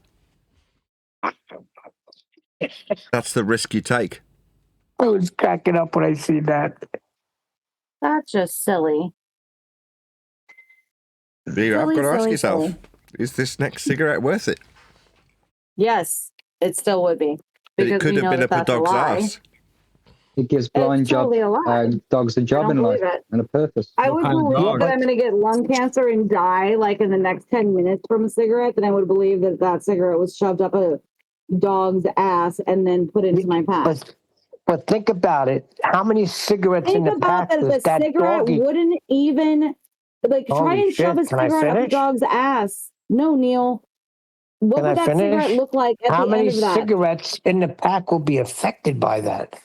That's the risk you take. I was cracking up when I see that. That's just silly. You have got to ask silly, yourself, silly. is this next cigarette worth it? Yes, it still would be. But Because it could we have know been that up a that's a dog's lie. ass. It gives blind totally a lie. dogs a I job don't in life believe it. and a purpose. I would believe that I'm going to get lung cancer and die like in the next 10 minutes from a cigarette. Then I would believe that that cigarette was shoved up a dog's ass and then put into my pack. But think about it. How many cigarettes in Think the about pack that. does The that cigarette dog eat? wouldn't even try Holy and shove a shit, can I cigarette up a finish? dog's ass. No, Neil. What Can would I that cigarette finish? look like at How the many end of that? cigarettes in the pack will be affected by that?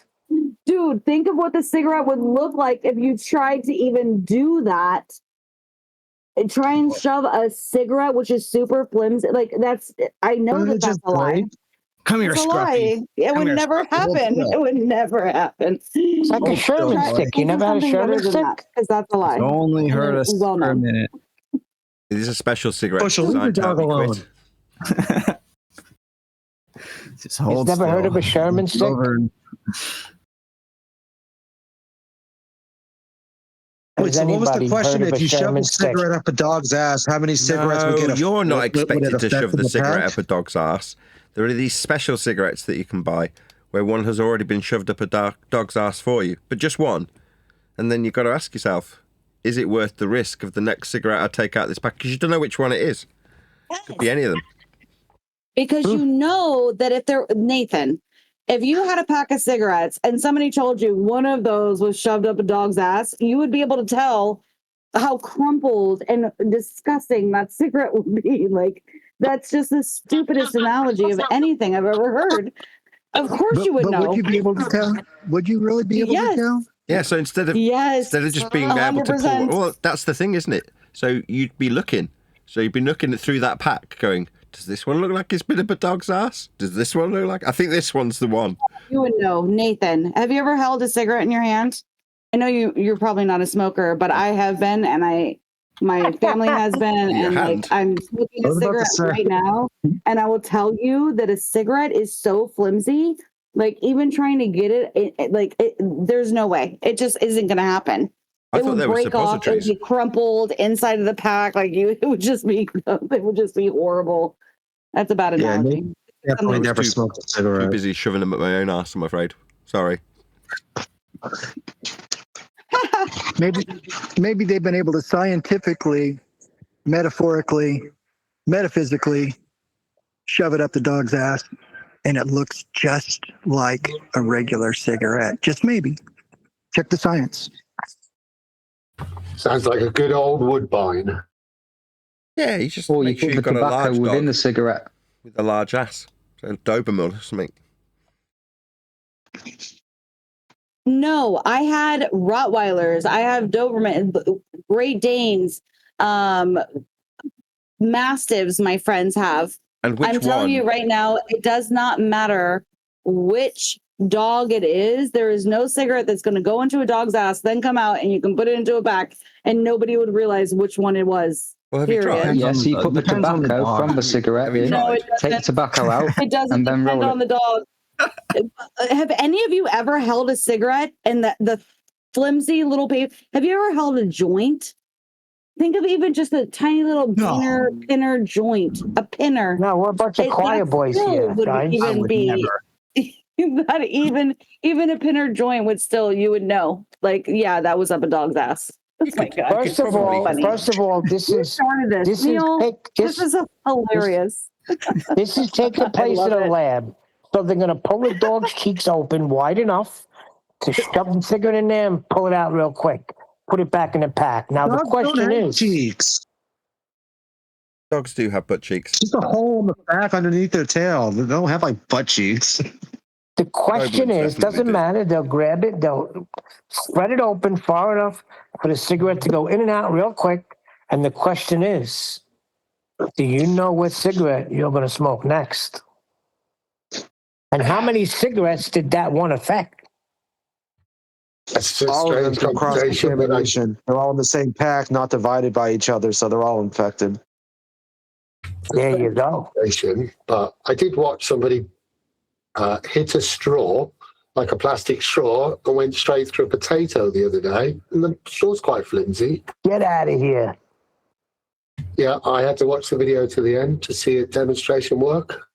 Dude, think of what the cigarette would look like if you tried to even do that. And try and shove a cigarette, which is super flimsy. Like that's, I know that that's a lie. Come here, It's a Scruffy. lie. It Come would here, never Scruffy. Hold happen. still. It would never happen. It's like a Sherman stick. You never had a Sherman stick? Because that's a lie. It's only And hurt then, us well for a known. minute. It is a special cigarette Bushel, leave designed the to help dog you alone. quit. Just He's hold never heard still. of a Sherman stick? Over. Wait, so what was the anybody question? heard of If a you shove a Sherman stick? cigarette up a dog's ass, how many cigarettes would No, get? you're not would it expected to affect shove the cigarette pack? up a dog's ass. There are these special cigarettes that you can buy where one has already been shoved up a dog's ass for you, but just one. And then you've got to ask yourself, is it worth the risk of the next cigarette I take out of this pack? Because you don't know which one it is. Yes. Could be any of them. Because you know that if they're Nathan, if you had a pack of cigarettes and somebody told you one of those was shoved up a dog's ass, you would be able to tell how crumpled and disgusting that cigarette would be. Like, that's just the stupidest analogy of anything I've ever heard. Of course you would know. Would you be able to tell? Would you really be able to tell? Yeah, so instead of just being able to pull, 100%. well, that's the thing, isn't it? So you'd be looking. So you'd be looking through that pack going, does this one look like it's been up a dog's ass? Does this one look like? I think this one's the one. You would know. Nathan, have you ever held a cigarette in your hand? I know you're probably not a smoker, but I have been, and my family has been, and like I'm smoking a cigarette right now, and I will tell you that a cigarette is so flimsy. Like even trying to get it, there's no way. It just isn't going to happen. I It thought would they were break off. It would be crumpled inside of the pack. Like it would just be horrible. That's a bad analogy. Definitely I was never smoked a cigarette. Too busy shoving them at my own ass, I'm afraid. Sorry. Maybe they've been able to scientifically, metaphorically, metaphysically shove it up the dog's ass, and it looks just like a regular cigarette. Just maybe. Check the science. Sounds like a good old Woodbine. Yeah, you just Or you make sure put you've the got a large tobacco within dog the cigarette. with a large ass. So Doberman or something. No, I had Rottweilers. I have Doberman, Great Danes, Mastiffs. My friends have. And which I'm telling one? you right now, it does not matter which dog it is. There is no cigarette that's going to go into a dog's ass, then come out, and you can put it into a pack, and nobody would realize which one it was. Well, have you period. tried? Yeah, so you put the Depends on the tobacco dog. from the cigarette in, No, it take the doesn't. tobacco out, It doesn't and then depend roll on it. the dog. Have any of you ever held a cigarette and the flimsy little paper? Have you ever held a joint? Think of even just a tiny little pinner joint, a pinner. No, we're a bunch of choir boys here, would guys. even I would be that even a pinner joint would still, you would know. Like, yeah, that was up a dog's ass. Oh my God. First of all, this Who is started this? this Neil, is this is hilarious. This is taking place love in a it. lab. So they're going to pull the dog's cheeks open wide enough to shove the cigarette in there and pull it out real quick. Put it back in the pack. Now, the Dogs question don't have is... cheeks. Dogs do have butt cheeks. Just a hole in the back underneath their tail. They don't have like butt cheeks. The question Dobermans is, definitely doesn't do. matter. They'll grab it. They'll spread it open far enough for the cigarette to go in and out real quick. And the question is, do you know what cigarette you're going to smoke next? And how many cigarettes did that one affect? That's just All of them strange come cross combination, but contamination. They're all in the same pack, not divided by each other, so they're all infected. There you go. But I did watch somebody hit a straw, like a plastic straw, and went straight through a potato the other day. And the straw's quite flimsy. Get out of here. Yeah, I had to watch the video to the end to see a demonstration work.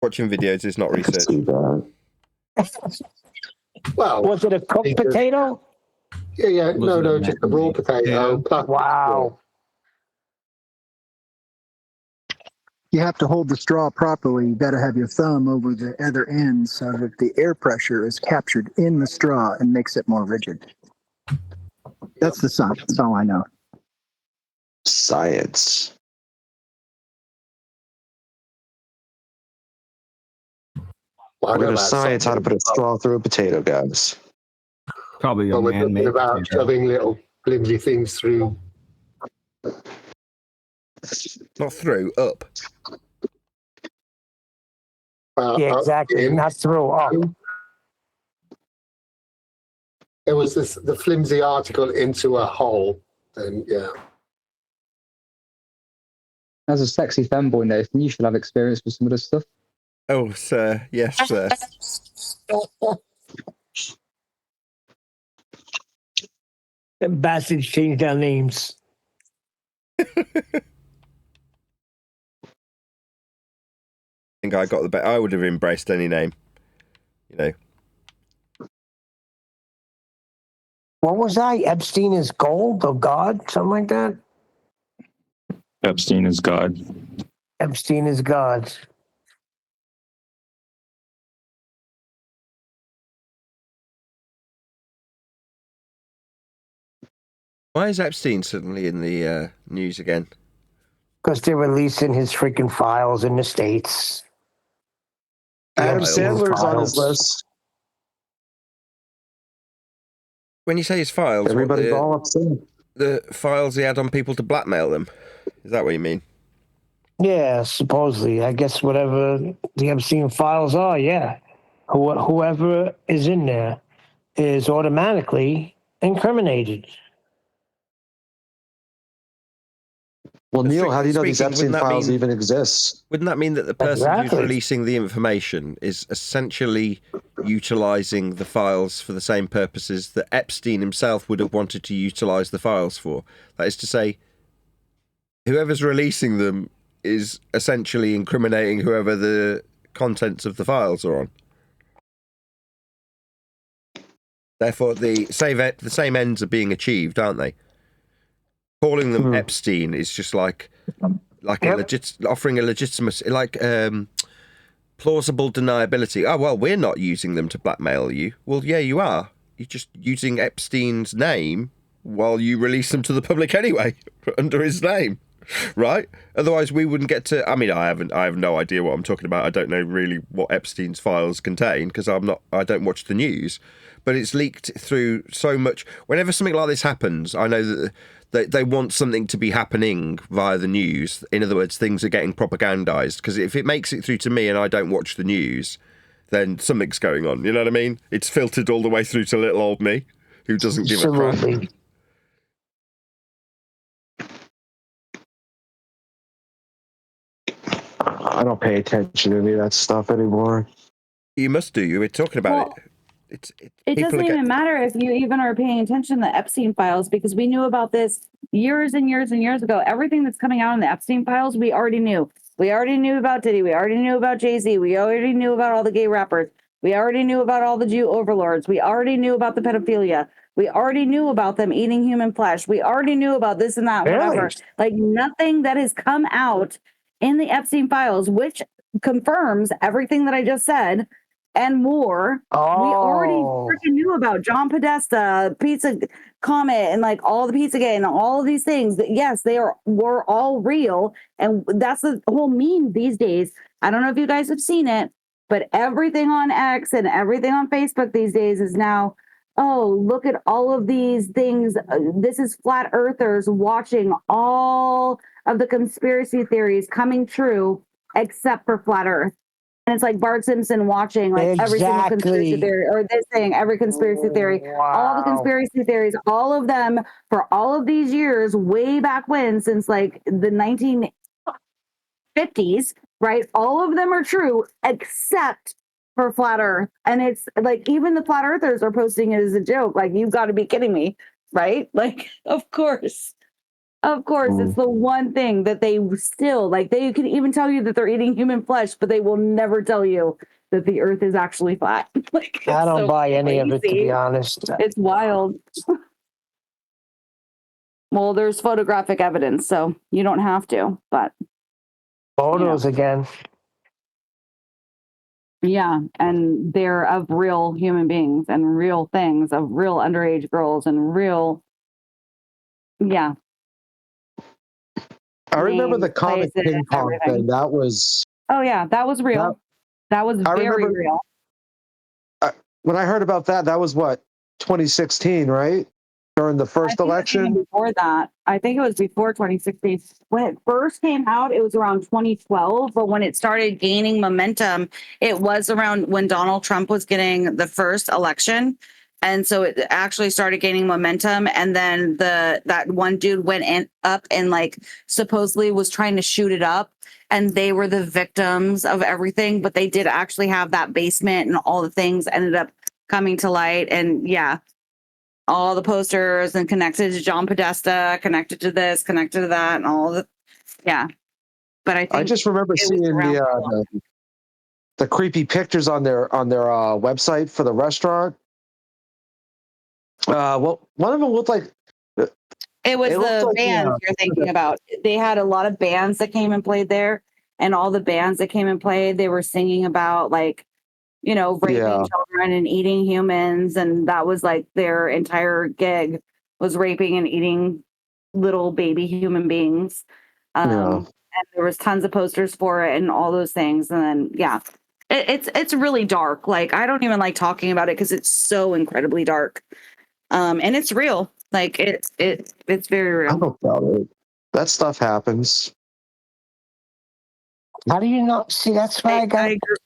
Watching videos is not research. Well, Was it a cooked potato? Yeah, Was it no, a just a raw potato. Wow. You have to hold the straw properly. You got to have your thumb over the other end so that the air pressure is captured in the straw and makes it more rigid. That's the science. That's all I know. Science. Well, I We're know going to about science how to put a straw through a potato, guys. Probably a But we're talking man-made about potato. shoving little flimsy things through. Not through, up. Yeah, exactly. in. Not through. Up. There was the flimsy article into a hole, and yeah. As a sexy fanboy, Nathan, you should have experience with some of this stuff. Oh, sir. Yes, sir. The bastards changed their names. I think I got the best. I would have embraced any name. You know. What was I? Epstein is gold or God? Something like that? Epstein is God. Epstein is God. Why is Epstein suddenly in the news again? Because they're releasing his freaking files in the States. Adam Epstein Sandler's on his files. list. When you say his files, Everybody's what, all upset. the files he had on people to blackmail them? Is that what you mean? Yeah, supposedly. I guess whatever the Epstein files are, yeah. Whoever is in there is automatically incriminated. Well, Neil, how do you know these Speaking, Epstein wouldn't that files mean- even exist? Wouldn't that mean that the person who's Exactly. releasing the information is essentially utilizing the files for the same purposes that Epstein himself would have wanted to utilize the files for? That is to say, whoever's releasing them is essentially incriminating whoever the contents of the files are on. Therefore, the same ends are being achieved, aren't they? Calling them Epstein is just like offering a legitimacy, like plausible deniability. Oh, well, we're not using them to blackmail you. Well, yeah, you are. You're just using Epstein's name while you release them to the public anyway, under his name, right? Otherwise, we wouldn't get to. I mean, I have no idea what I'm talking about. I don't know really what Epstein's files contain because I don't watch the news. But it's leaked through so much. Whenever something like this happens, I know that they want something to be happening via the news. In other words, things are getting propagandized. Because if it makes it through to me and I don't watch the news, then something's going on. You know what I mean? It's filtered all the way through to little old me, who doesn't give a crap. Absolutely. I don't pay attention to any of that stuff anymore. You must do. You were talking about Well, it. It people doesn't are even matter if you even are paying attention to the Epstein files because we knew about this years and years and years ago. Everything that's coming out in the Epstein files, we already knew. We already knew about Diddy. We already knew about Jay-Z. We already knew about all the gay rappers. We already knew about all the Jew overlords. We already knew about the pedophilia. We already knew about them eating human flesh. We already knew about this and that, whatever. Like nothing that has come out in the Epstein files, which confirms everything that I just said and more. We already freaking knew about John Podesta, Pizza Comet, and like all the Pizzagate and all of these things. That yes, were all real, and that's the whole meme these days. I don't know if you guys have seen it, but everything on X and everything on Facebook these days is now, oh, look at all of these things. This is flat earthers watching all of the conspiracy theories coming true, except for flat Earth. And it's like Bart Simpson watching like every single conspiracy theory, or this thing, every conspiracy theory, all the conspiracy theories, all of them for all of these years, way back when, since like the 1950s, right? All of them are true except for flat Earth. And it's like even the flat earthers are posting it as a joke. Like, you've got to be kidding me, right? Like, of course. Of course, it's the one thing that they still like. They can even tell you that they're eating human flesh, but they will never tell you that the Earth is actually flat. Like, I it's don't so buy any of it, to crazy. be honest. It's wild. Well, there's photographic evidence, so you don't have to. But Photos again. yeah, and they're of real human beings and real things, of real underage girls and real, yeah. I remember the names, comic places, ping pong everything. thing. That was Oh yeah, that was real. That was I very remember real. when I heard about that. That was what 2016, right? During the I first think it was even election. before that. I think it was before 2016. When it first came out, it was around 2012. But when it started gaining momentum, it was around when Donald Trump was getting the first election. And so it actually started gaining momentum. And then that one dude went up and like supposedly was trying to shoot it up. And they were the victims of everything. But they did actually have that basement, and all the things ended up coming to light. And yeah, all the posters and connected to John Podesta, connected to this, connected to that, and all the yeah. But I think I just remember it was seeing around for a long time. the creepy pictures on their website for the restaurant. Well, one of them looked like It was it looked the like bands you're thinking about. They had a lot of bands that came and played there, and all the bands that came and played, they were singing about like, you know, raping children and eating humans, and that was like their entire gig was raping and eating little baby human beings. And there was tons of posters for it and all those things. And then yeah, it's really dark. Like I don't even like talking about it because it's so incredibly dark. And it's real. Like it's very I real. don't doubt it. That stuff happens. How do you not see? That's why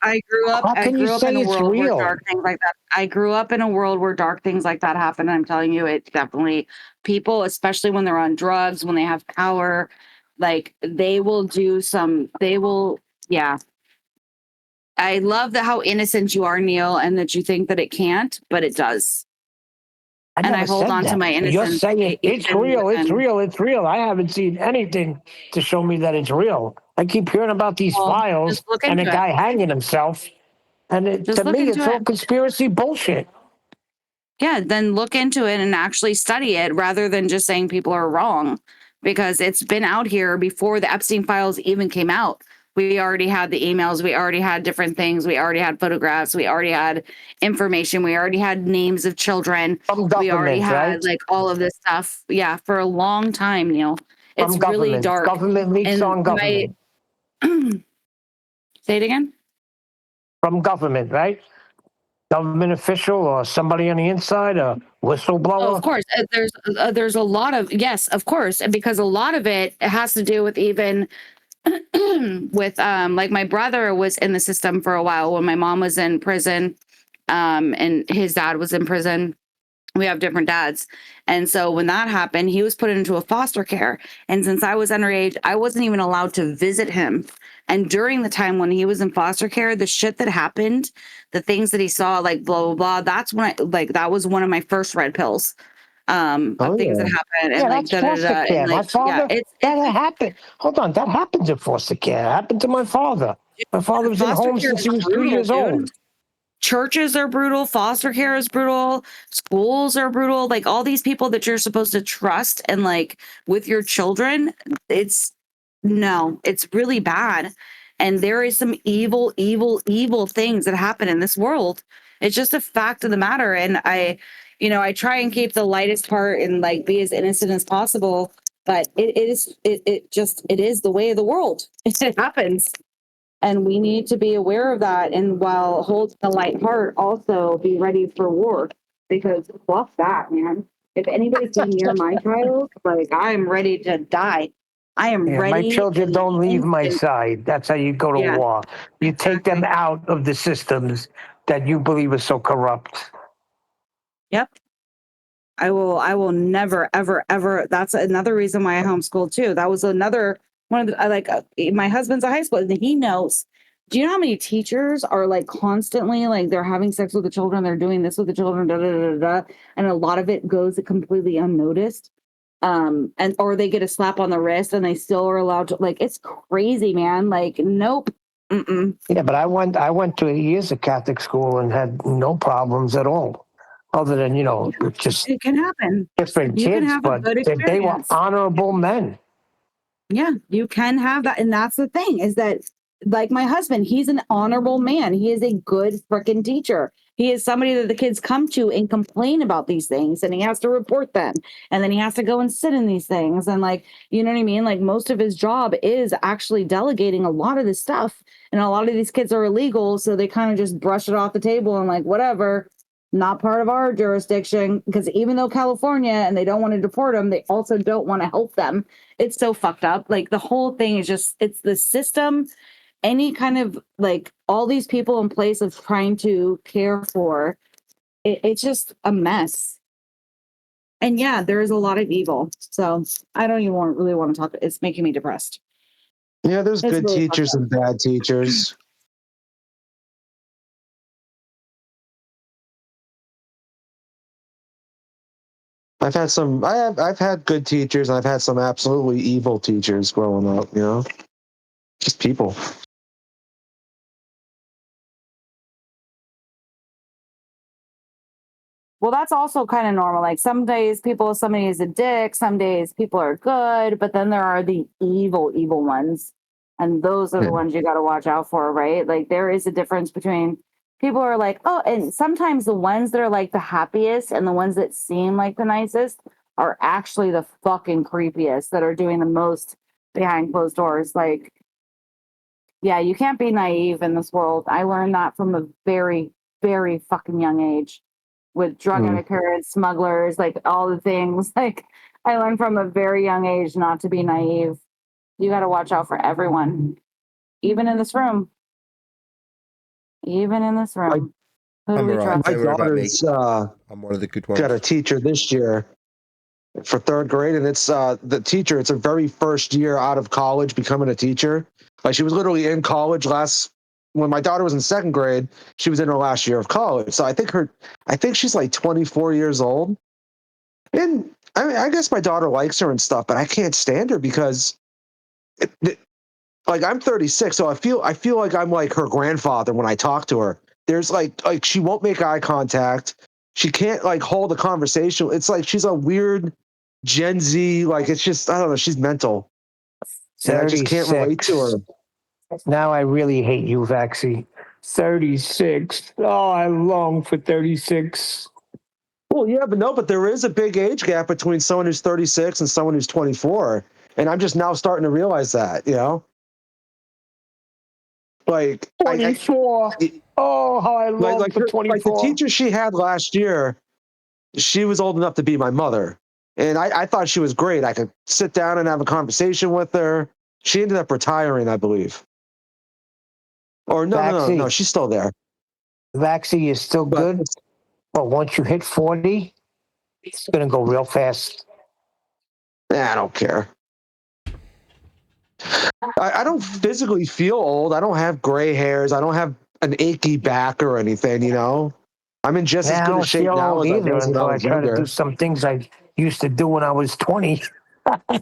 I grew up. How I can you grew up in say a it's world where real? dark things like that. I grew up in a world where dark things like that happen. I'm telling you, it definitely people, especially when they're on drugs, when they have power, like they will do some. They will, yeah. I love that how innocent you are, Neil, and that you think that it can't, but it does. I And I never hold said on to that. my You're innocence. saying it's even real, it's when- real, it's real. I haven't seen anything to show me that it's real. I keep hearing about these Well, files just look and a into it. guy hanging himself. And Just to look me, into it's all it. conspiracy bullshit. Yeah, then look into it and actually study it rather than just saying people are wrong, because it's been out here before the Epstein files even came out. We already had the emails, we already had different things, we already had photographs, we already had information, we already had names of children, From we already government, had right? like all of this stuff. Yeah, for a long time, Neil. It's From really government. dark. Government leaks And on government. say it again. From government, right? Government official or somebody on the inside, a whistleblower. Oh, of course. There's a lot of yes, of course, and because a lot of it has to do with even with like my brother was in the system for a while when my mom was in prison, and his dad was in prison. We have different dads. And so when that happened, he was put into a foster care. And since I was underage, I wasn't even allowed to visit him. And during the time when he was in foster care, the shit that happened, the things that he saw, like blah, blah, blah, that's when that was one of my first red pills of things that happened. And Yeah, like, that's da, da, da, foster da. care. And My like, yeah, father, that happened. Hold on, that happens in foster care. It happened to my father. My father was in foster home care since is he was 2 brutal, years dude. old. Churches are brutal, foster care is brutal, schools are brutal, like all these people that you're supposed to trust and like with your children, it's really bad. And there is some evil things that happen in this world. It's just a fact of the matter. And I try and keep the lightest part and like be as innocent as possible, but it is the way of the world. It happens. And we need to be aware of that. And while holding a light heart, also be ready for war, because fuck that, man. If anybody's been near my child, like I'm ready to die. I am Yeah, my ready. children don't leave my and- side. That's how you go to Yeah, war. You take them out of the systems that you believe are so corrupt. Yep. I will never, ever, ever. That's another reason why I homeschooled too. That was another one of the, my husband's a high school and he knows. Do you know how many teachers are like constantly like they're having sex with the children, they're doing this with the children, da da da da, da, and a lot of it goes completely unnoticed. and or they get a slap on the wrist and they still are allowed to, like, it's crazy, man. Like, nope. Mm-mm. Yeah, but I went to years of Catholic school and had no problems at all, other than just It can happen. different You can kids, have a but good they were experience. honorable men. Yeah, you can have that. And that's the thing, is that, like my husband, he's an honorable man. He is a good freaking teacher. He is somebody that the kids come to and complain about these things, and he has to report them. And then he has to go and sit in these things. And, like, you know what I mean? Like, most of his job is actually delegating a lot of this stuff. And a lot of these kids are illegal. So they kind of just brush it off the table and, like, whatever, not part of our jurisdiction. Because even though California and they don't want to deport them, they also don't want to help them. It's so fucked up. Like, the whole thing is just, it's the system, any kind of, like, all these people in place of trying to care for it, it's just a mess. And yeah, there is a lot of evil. So I don't even really want to talk. It's making me depressed. Yeah, there's It's good really teachers fucked and bad teachers. I've had good teachers, and I've had some absolutely evil teachers growing up, just people. Well, that's also kind of normal. Like, some days somebody is a dick, some days people are good, but then there are the evil ones. And those are the ones you got to watch out for, right? Like, there is a difference between people who are like, oh, and sometimes the ones that are like the happiest and the ones that seem like the nicest are actually the fucking creepiest, that are doing the most behind closed doors. Like, yeah, you can't be naive in this world. I learned that from a very, very fucking young age, with drug addicts, smugglers, like all the things. Like, I learned from a very young age not to be naive. You got to watch out for everyone, even in this room. Even in this room. Who do I'm we all right. trust? My Don't worry about me. daughter's I'm one of the good ones. got a teacher this year for third grade, and it's the teacher. It's her very first year out of college becoming a teacher. Like, she was literally in college when my daughter was in second grade. She was in her last year of college. So I think she's like 24 years old. And I mean, I guess my daughter likes her and stuff, but I can't stand her because, like, I'm 36, so I feel like I'm like her grandfather when I talk to her. There's like she won't make eye contact. She can't like hold a conversation. It's like she's a weird Gen Z. Like, it's just, I don't know. She's mental, and I just can't relate to her. Now I really hate you, Vaxi. 36. Oh, I long for 36. Well, yeah, but there is a big age gap between someone who's 36 and someone who's 24, and I'm just now starting to realize that. Like 24. Oh, how I long for 24. Like the teacher she had last year, she was old enough to be my mother. And I thought she was great. I could sit down and have a conversation with her. She ended up retiring, I believe. Or no, she's still there. Vaxi is still good. But once you hit 40, it's going to go real fast. I don't care. I don't physically feel old. I don't have gray hairs. I don't have an achy back or anything, I'm in just as good a shape now as I was when I was try to younger. do some things I used to do when I was 20. I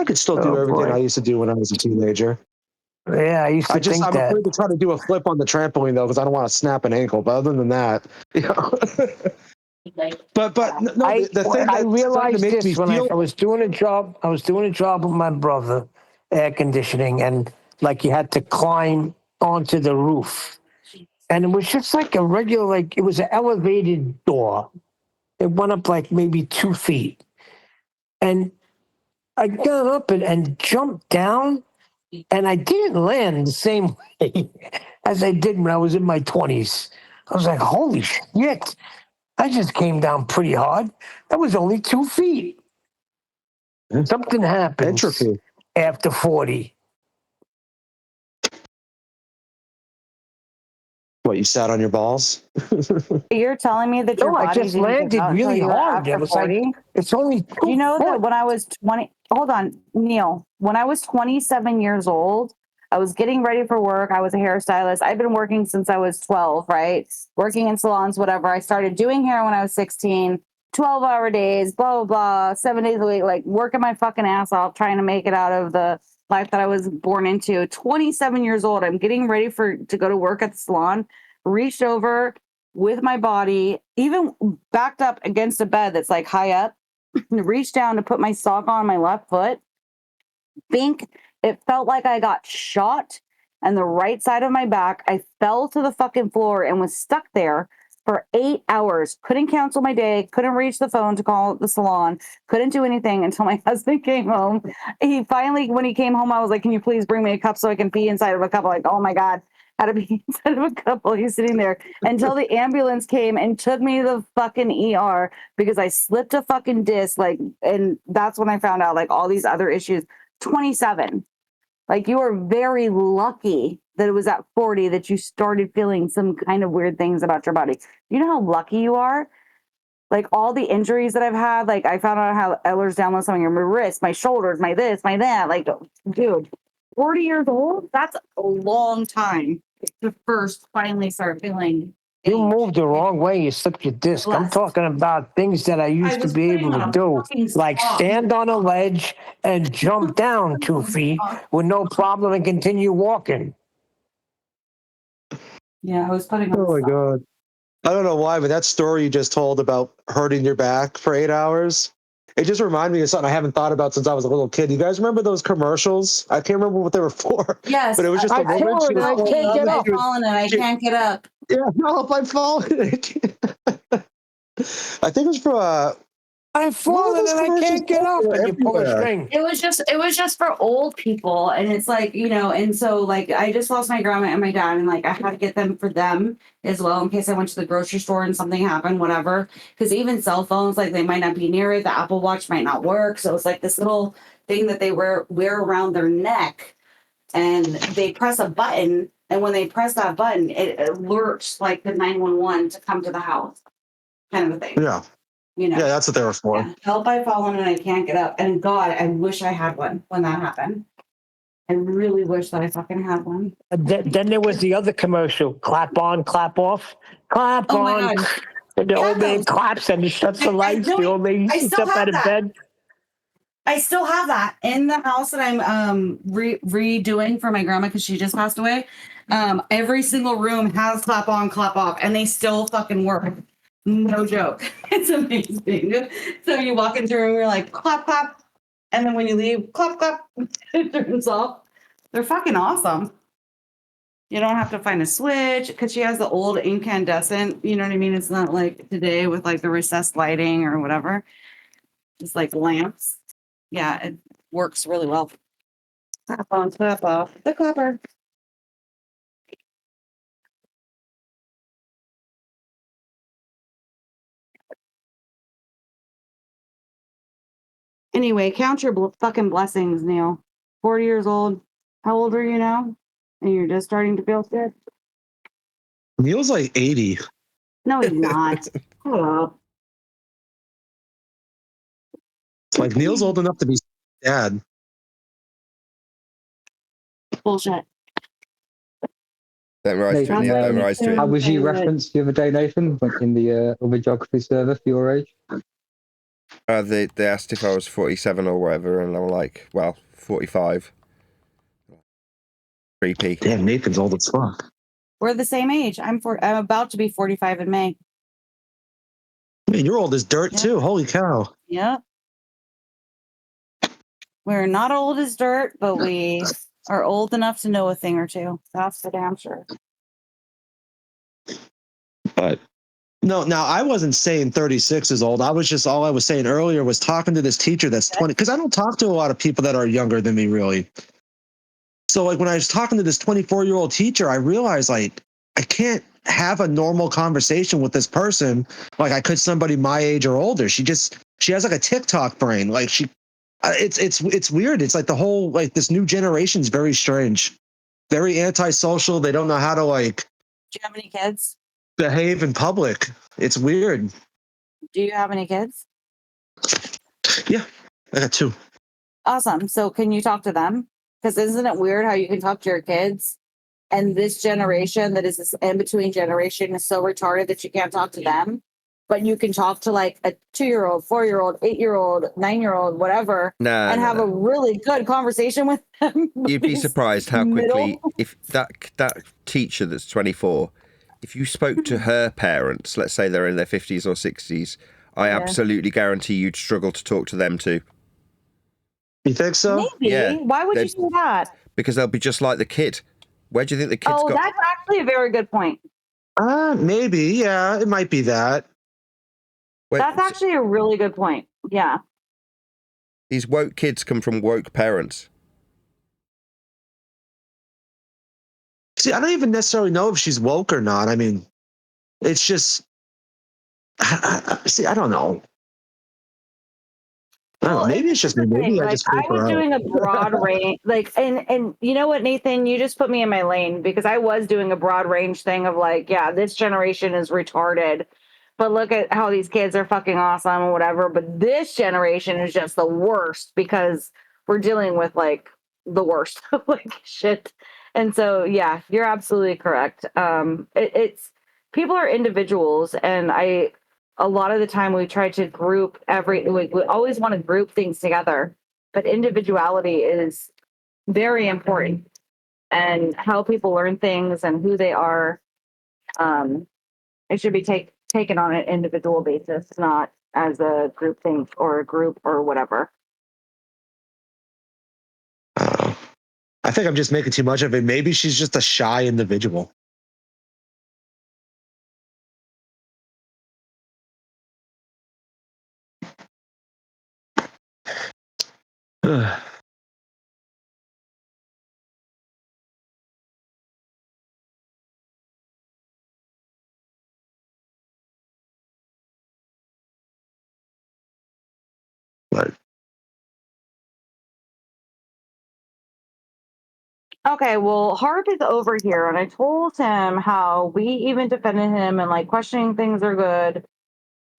could still do everything I used to do when I was a teenager. Yeah, I used to think I'm afraid to try to do a flip on the trampoline, though, because I don't want to snap an ankle. But other than that, But no, the thing I realized makes this me when feel I was doing a job. I was doing a job with my brother, air conditioning, and like you had to climb onto the roof, and it was just like a regular, like it was an elevated door. It went up like maybe 2 feet, and I got up and jumped down, and I didn't land the same way as I did when I was in my 20s. I was like, holy shit. I just came down pretty hard. That was only 2 feet. Something happens entropy after 40. What, you sat on your balls? You're telling me that your No, I body just didn't give landed out really until you were hard. It after was 40? like, it's only 2 Do you know that foot. when I was 20, hold on, Neil, when I was 27 years old, I was getting ready for work. I was a hairstylist. I've been working since I was 12, right? Working in salons, whatever. I started doing hair when I was 16. 12-hour days, blah, blah, blah, 7 days a week, like working my fucking ass off, trying to make it out of the life that I was born into. 27 years old. I'm getting ready to go to work at the salon, reached over with my body, even backed up against a bed that's like high up, reached down to put my sock on my left foot. Think it felt like I got shot and the right side of my back. I fell to the fucking floor and was stuck there for 8 hours. Couldn't cancel my day, couldn't reach the phone to call the salon, couldn't do anything until my husband came home. He finally, when he came home, I was like, can you please bring me a cup so I can pee inside of a cup? Like, oh my God, how to be inside of a cup while he's sitting there, until the ambulance came and took me to the fucking ER because I slipped a fucking disc. Like, and that's when I found out like all these other issues. 27. Like, you are very lucky that it was at 40 that you started feeling some kind of weird things about your body. You know how lucky you are? Like, all the injuries that I've had, like, I found out how Ehlers-Danlos on my wrist, my shoulders, my this, my that. Like, dude, 40 years old? That's a long time to first finally start feeling. You moved the wrong way. You slipped your disc. I'm talking about things that I used to be able to do, like stand on a ledge and jump down 2 feet with no problem and continue walking. Yeah, I was putting on. Oh my God. I don't know why, but that story you just told about hurting your back for 8 hours, it just reminded me of something I haven't thought about since I was a little kid. You guys remember those commercials? I can't remember what they were for. Yes, but it was just a woman. She was I've fallen and I can't get up. Yeah, help! I've fallen. I think it was for. I've fallen and I can't get up, and you pull a string. It was just for old people, and it's like, you know, and so like I just lost my grandma and my dad, and like I had to get them for them as well in case I went to the grocery store and something happened, whatever. Because even cell phones, like they might not be near it, the Apple Watch might not work, so it's like this little thing that they wear around their neck, and they press a button, and when they press that button, it alerts like the 911 to come to the house, kind of a thing. Yeah. You know, yeah, that's what they were for. Yeah. Help, I've fallen and I can't get up. And God, I wish I had one when that happened. I really wish that I fucking had one. Then there was the other commercial: clap on, clap off, clap Oh my on. God. And the old man claps and he shuts the lights. The old man sits up out of bed. I still have that in the house that I'm redoing for my grandma because she just passed away. Every single room has clap on, clap off, and they still fucking work. No joke. It's amazing. So you walk into a room, you're like, clap, clap. And then when you leave, clap, clap. It turns off. They're fucking awesome. You don't have to find a switch because she has the old incandescent. You know what I mean? It's not like today with like the recessed lighting or whatever. Just like lamps. Yeah, it works really well. Clap on, clap off. The clapper. Anyway, count your fucking blessings, Neil. 40 years old. How old are you now? And you're just starting to feel sick? Neil's like 80. No, he's not. Hello. Like Neil's old enough to be dad. Bullshit. Don't rise to it, Neil. Don't rise to How it. was you referenced the other day, Nathan, in the other geography server for your age? They asked if I was 47 or whatever, and I'm like, well, 45. Creepy. Damn, Nathan's old as fuck. We're the same age. I'm about to be 45 in May. Man, you're old as dirt too. Holy cow. Yep. We're not old as dirt, but we are old enough to know a thing or two. That's for damn sure. But no, now I wasn't saying 36 is old. I was just, all I was saying earlier was talking to this teacher that's 20, because I don't talk to a lot of people that are younger than me, really. So like when I was talking to this 24-year-old teacher, I realized like I can't have a normal conversation with this person like I could somebody my age or older. She has like a TikTok brain. Like it's weird. It's like the whole, like this new generation's very strange, very antisocial. They don't know how to like. Do you have any kids? Behave in public. It's weird. Do you have any kids? Yeah, I got 2. Awesome. So can you talk to them? Because isn't it weird how you can talk to your kids and this generation that is this in-between generation is so retarded that you can't talk to them? but you can talk to like a 2-year-old, 4-year-old, 8-year-old, 9-year-old, whatever, and have a really good conversation with them. You'd be surprised how quickly, middle. if that teacher that's 24, if you spoke to her parents, let's say they're in their 50s or 60s, I absolutely guarantee you'd struggle to talk to them too. You think so? Maybe. Yeah. Why would you say that? Because they'll be just like the kid. Where do you think the kid's got? That's actually a very good point. Maybe. Yeah, it might be that. That's actually a really good point. Yeah. These woke kids come from woke parents. See, I don't even necessarily know if she's woke or not. I mean, it's just, see, I don't know. Maybe it's just me. Maybe I just I freak her was out. doing a broad range, like, and you know what, Nathan, you just put me in my lane because I was doing a broad range thing of like, yeah, this generation is retarded, but look at how these kids are fucking awesome or whatever. But this generation is just the worst because we're dealing with like the worst like shit. And so, yeah, you're absolutely correct. It's people are individuals, and a lot of the time we try to group we always want to group things together, but individuality is very important, and how people learn things and who they are. It should be taken on an individual basis, not as a group thing or a group or whatever. I think I'm just making too much of it. Maybe she's just a shy individual. But Okay, well, Harp is over here, and I told him how we even defended him and like questioning things are good,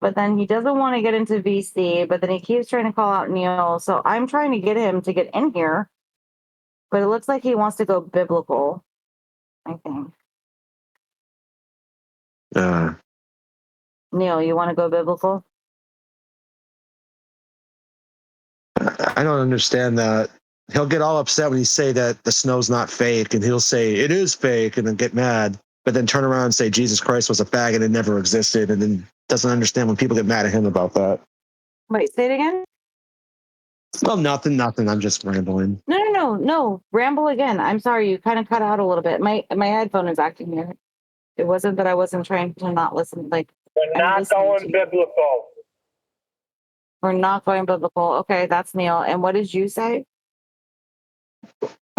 but then he doesn't want to get into VC, but then he keeps trying to call out Neil. So I'm trying to get him to get in here, but it looks like he wants to go biblical, I think. Neil, you want to go biblical? I don't understand that. He'll get all upset when you say that the snow's not fake, and he'll say it is fake and then get mad, but then turn around and say Jesus Christ was a fag and it never existed, and then doesn't understand when people get mad at him about that. Wait, say it again? Well, nothing. I'm just rambling. No. Ramble again. I'm sorry, you kind of cut out a little bit. My headphone is acting weird. It wasn't that I wasn't trying to not listen. Like, We're not going biblical. we're not going biblical. Okay, that's Neil. And what did you say?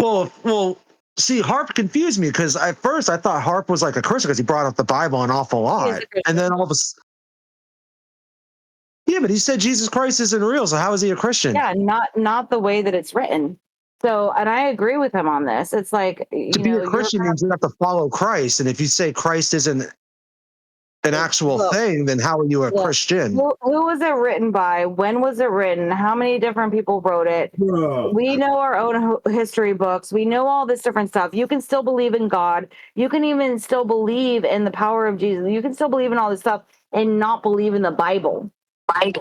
Well, see, Harp confused me because at first I thought Harp was like a Christian because he brought up the Bible an awful lot, and then all of a sudden, yeah, but he said Jesus Christ isn't real, so how is he a Christian? Yeah, not the way that it's written. So, and I agree with him on this. It's like, To be a Christian means you have to follow Christ, and if you say Christ isn't an actual thing, then how are you a Christian? Who was it written by? When was it written? How many different people wrote it? We know our own history books. We know all this different stuff. You can still believe in God. You can even still believe in the power of Jesus. You can still believe in all this stuff and not believe in the Bible.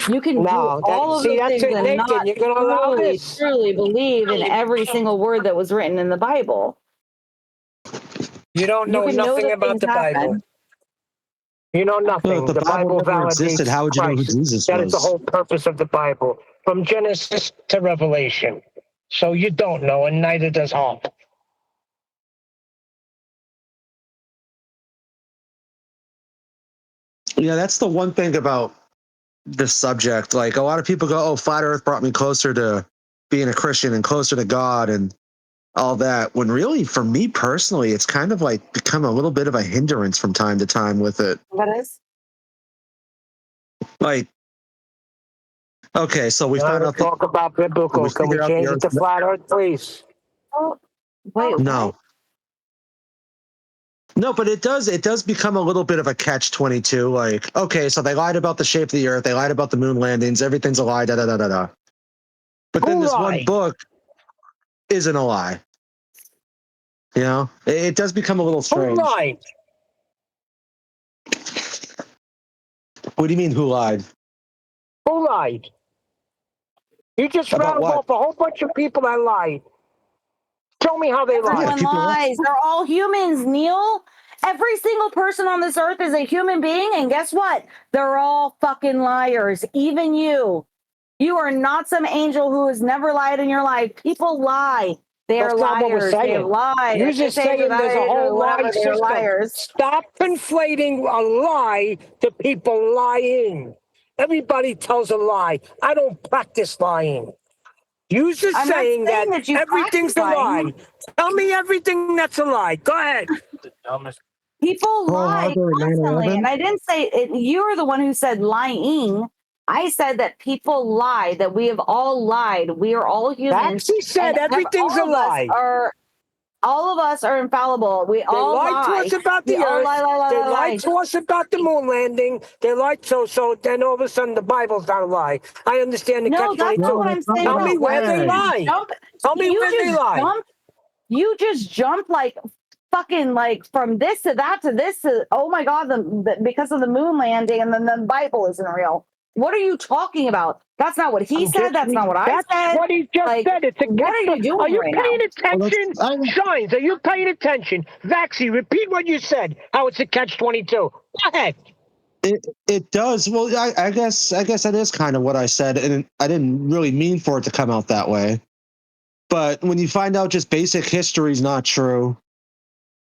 You can do all of those things and not truly believe in every single word that was written in the Bible. You don't know nothing about the Bible. You know nothing. Well, if the Bible never existed, how would you know who Jesus That is the was? whole purpose of the Bible, from Genesis to Revelation. So you don't know, and neither does Harp. Yeah, that's the one thing about this subject. Like, a lot of people go, "Oh, flat Earth brought me closer to being a Christian and closer to God and all that." When really, for me personally, it's kind of like become a little bit of a hindrance from time to time with it. What is? Like, okay, so we found out. Talk about biblical. Can we change it to flat Earth, please? Oh, wait. No. No, but it does become a little bit of a catch-22. Like, okay, so they lied about the shape of the Earth, they lied about the moon landings, everything's a lie, da da da da da. But then this one book isn't a lie. You know, it does become a little strange. Who lied? What do you mean, who lied? Who lied? You just About rattled what? off a whole bunch of people that lied. Show me how they lied. Everyone lies. They're all humans, Neil. Every single person on this earth is a human being, and guess what? They're all fucking liars. Even you. You are not some angel who has never lied in your life. People lie. They That's are not what we're liars. They saying. lie. You're just saying there's a whole lie They're system. liars. Stop conflating a lie to people lying. Everybody tells a lie. I don't practice lying. You're just I'm not saying saying that you everything's a practice lie. lying. Tell me everything that's a lie. Go ahead. People Pearl lie Harbor, constantly, 9/11? and I didn't say it. You're the one who said lying. I said that people lie. That we have all lied. We are all humans. She said and everything's a all of us lie. all of us are infallible. We They all lied lie. to us about the We all earth. lie, They lie. lied to us about the moon landing. They lied so then all of a sudden the Bible's not a lie. I understand the No, that's catch-22. not what I'm saying. Tell me No, where they lied. Tell me where they lied. You just jump like fucking like from this to that to this to, oh my God, because of the moon landing, and then the Bible isn't real. What are you talking about? That's not what he said. That's not what I said. That's what he just said. It's a what are you doing Are you right paying now? attention? Shines, are you paying attention? Vaxie, repeat what you said. How it's a catch-22. Go ahead. It does. Well, I guess that is kind of what I said, and I didn't really mean for it to come out that way. But when you find out just basic history is not true,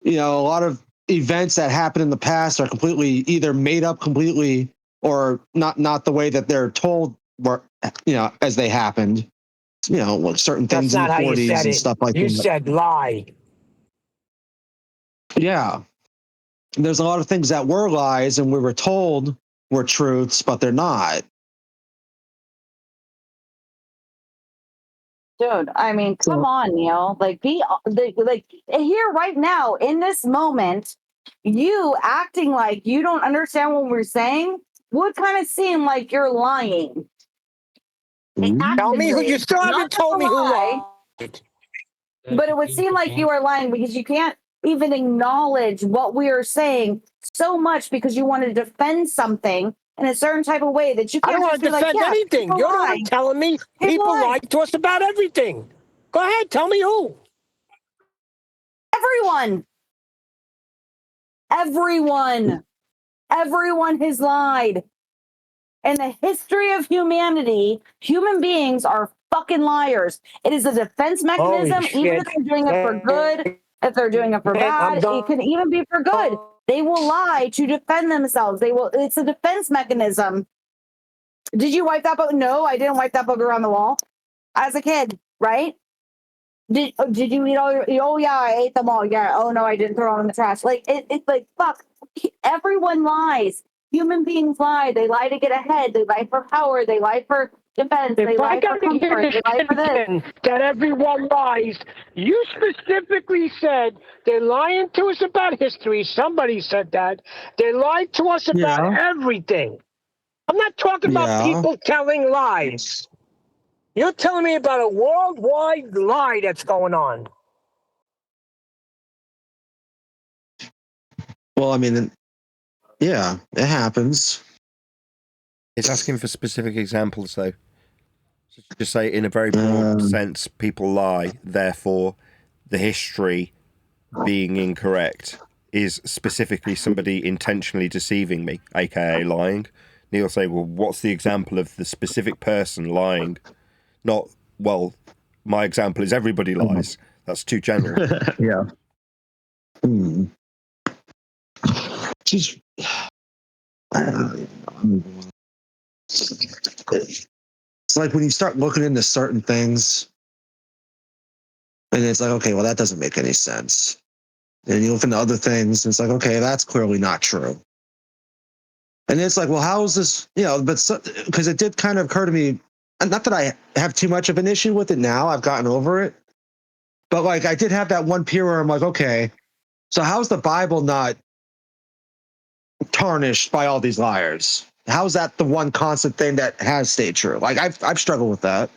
you know, a lot of events that happened in the past are completely either made up completely or not the way that they're told were, you know, as they happened. You know, like certain things That's in the not how you 40s said and it. stuff like You that. said lie. Yeah. There's a lot of things that were lies and we were told were truths, but they're not. Dude, I mean, come on, Neil. Like, like here right now in this moment, you acting like you don't understand what we're saying would kind of seem like you're lying. Tell me who. You still haven't told me who lied. But it would seem like you are lying because you can't even acknowledge what we are saying so much because you want to defend something in a certain type of way that you I can't don't just want to be like, defend yeah, anything. people You're the lie. one telling me people lie to us about everything. Go ahead, tell me who. Everyone has lied. In the history of humanity, human beings are fucking liars. It is a defense mechanism, even if they're doing it for good, if they're doing it for bad, it can even be for good. They will lie to defend themselves. It's a defense mechanism. Did you wipe that book? No, I didn't wipe that book around the wall as a kid, right? Did you eat all your, oh yeah, I ate them all. Yeah. Oh no, I didn't throw them in the trash. Like it's like, fuck, everyone lies. Human beings lie. They lie to get ahead. They lie for power. They lie for defense. They lie for comfort. They lie for this. That everyone lies. You specifically said they're lying to us about history. Somebody said that. They lied to us about everything. I'm not talking about people telling lies. You're telling me about a worldwide lie that's going on. Well, I mean, yeah, it happens. It's asking for specific examples, though. So just say, in a very broad sense, people lie. Therefore, the history being incorrect is specifically somebody intentionally deceiving me, aka lying. Neil say, well, what's the example of the specific person lying? Not, well, my example is everybody lies. That's too general. Yeah. Just, it's like when you start looking into certain things, and it's like, okay, well, that doesn't make any sense. And you look into other things, and it's like, okay, that's clearly not true. And it's like, well, how is this? You know, but because it did kind of occur to me, not that I have too much of an issue with it now, I've gotten over it. But like, I did have that one period where I'm like, okay, so how's the Bible not tarnished by all these liars? How's that the one constant thing that has stayed true? Like, I've struggled with that.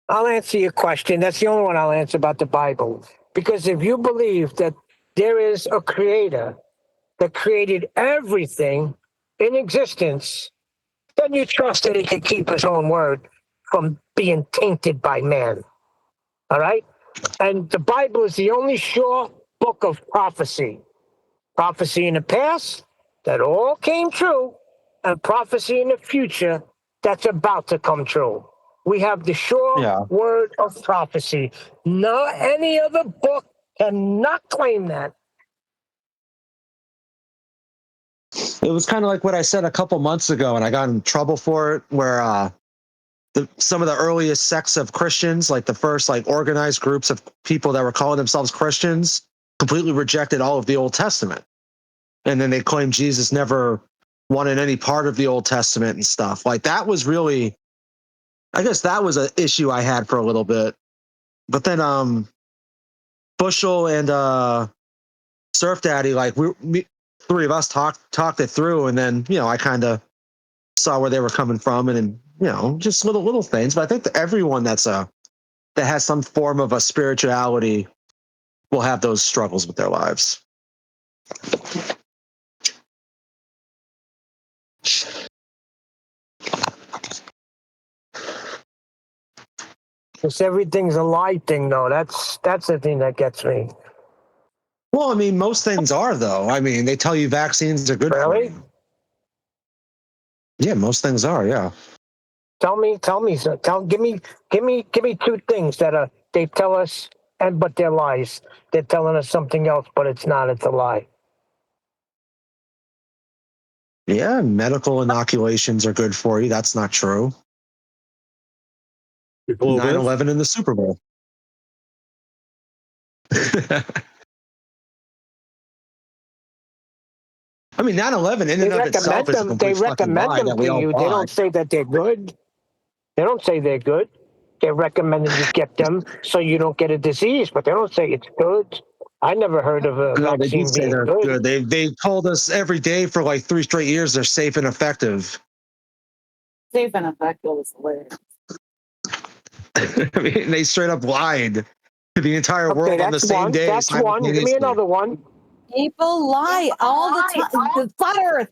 I'll answer your question. That's the only one I'll answer about the Bible. Because if you believe that there is a creator that created everything, in existence, then you trust that he can keep his own word from being tainted by man. All right? And the Bible is the only sure book of prophecy. Prophecy in the past that all came true, and prophecy in the future that's about to come true. We have the sure word of prophecy. No, any other book cannot claim that. It was kind of like what I said a couple months ago, and I got in trouble for it, where some of the earliest sects of Christians, like the first like organized groups of people that were calling themselves Christians, completely rejected all of the Old Testament. And then they claimed Jesus never wanted any part of the Old Testament and stuff. Like that was really, I guess that was an issue I had for a little bit. But then Bushel and Surf Daddy, like we three of us talked it through, and then I kind of saw where they were coming from, and just little things. But I think that everyone that has some form of a spirituality will have those struggles with their lives. Because everything's a lie thing, though. That's the thing that gets me. Well, I mean, most things are, though. I mean, they tell you vaccines are good for you. Yeah, most things are. Yeah. Tell me. Give me 2 things that they tell us, but they're lies. They're telling us something else, but it's not. It's a lie. Yeah, medical inoculations are good for you. That's not true. 9/11 in the Super Bowl. I mean, 9/11 in and of itself is a complete fucking lie that we all bought. They don't say that they're good. They don't say they're good. They recommend you get them so you don't get a disease, but they don't say it's good. I never heard of a No, they do vaccine say being they're good. good. They told us every day for like 3 straight years they're safe and effective. Safe and effective is hilarious. I mean, they straight up lied to the entire world on the same day. That's one. Give me another one. People lie all the time. The flat Earth.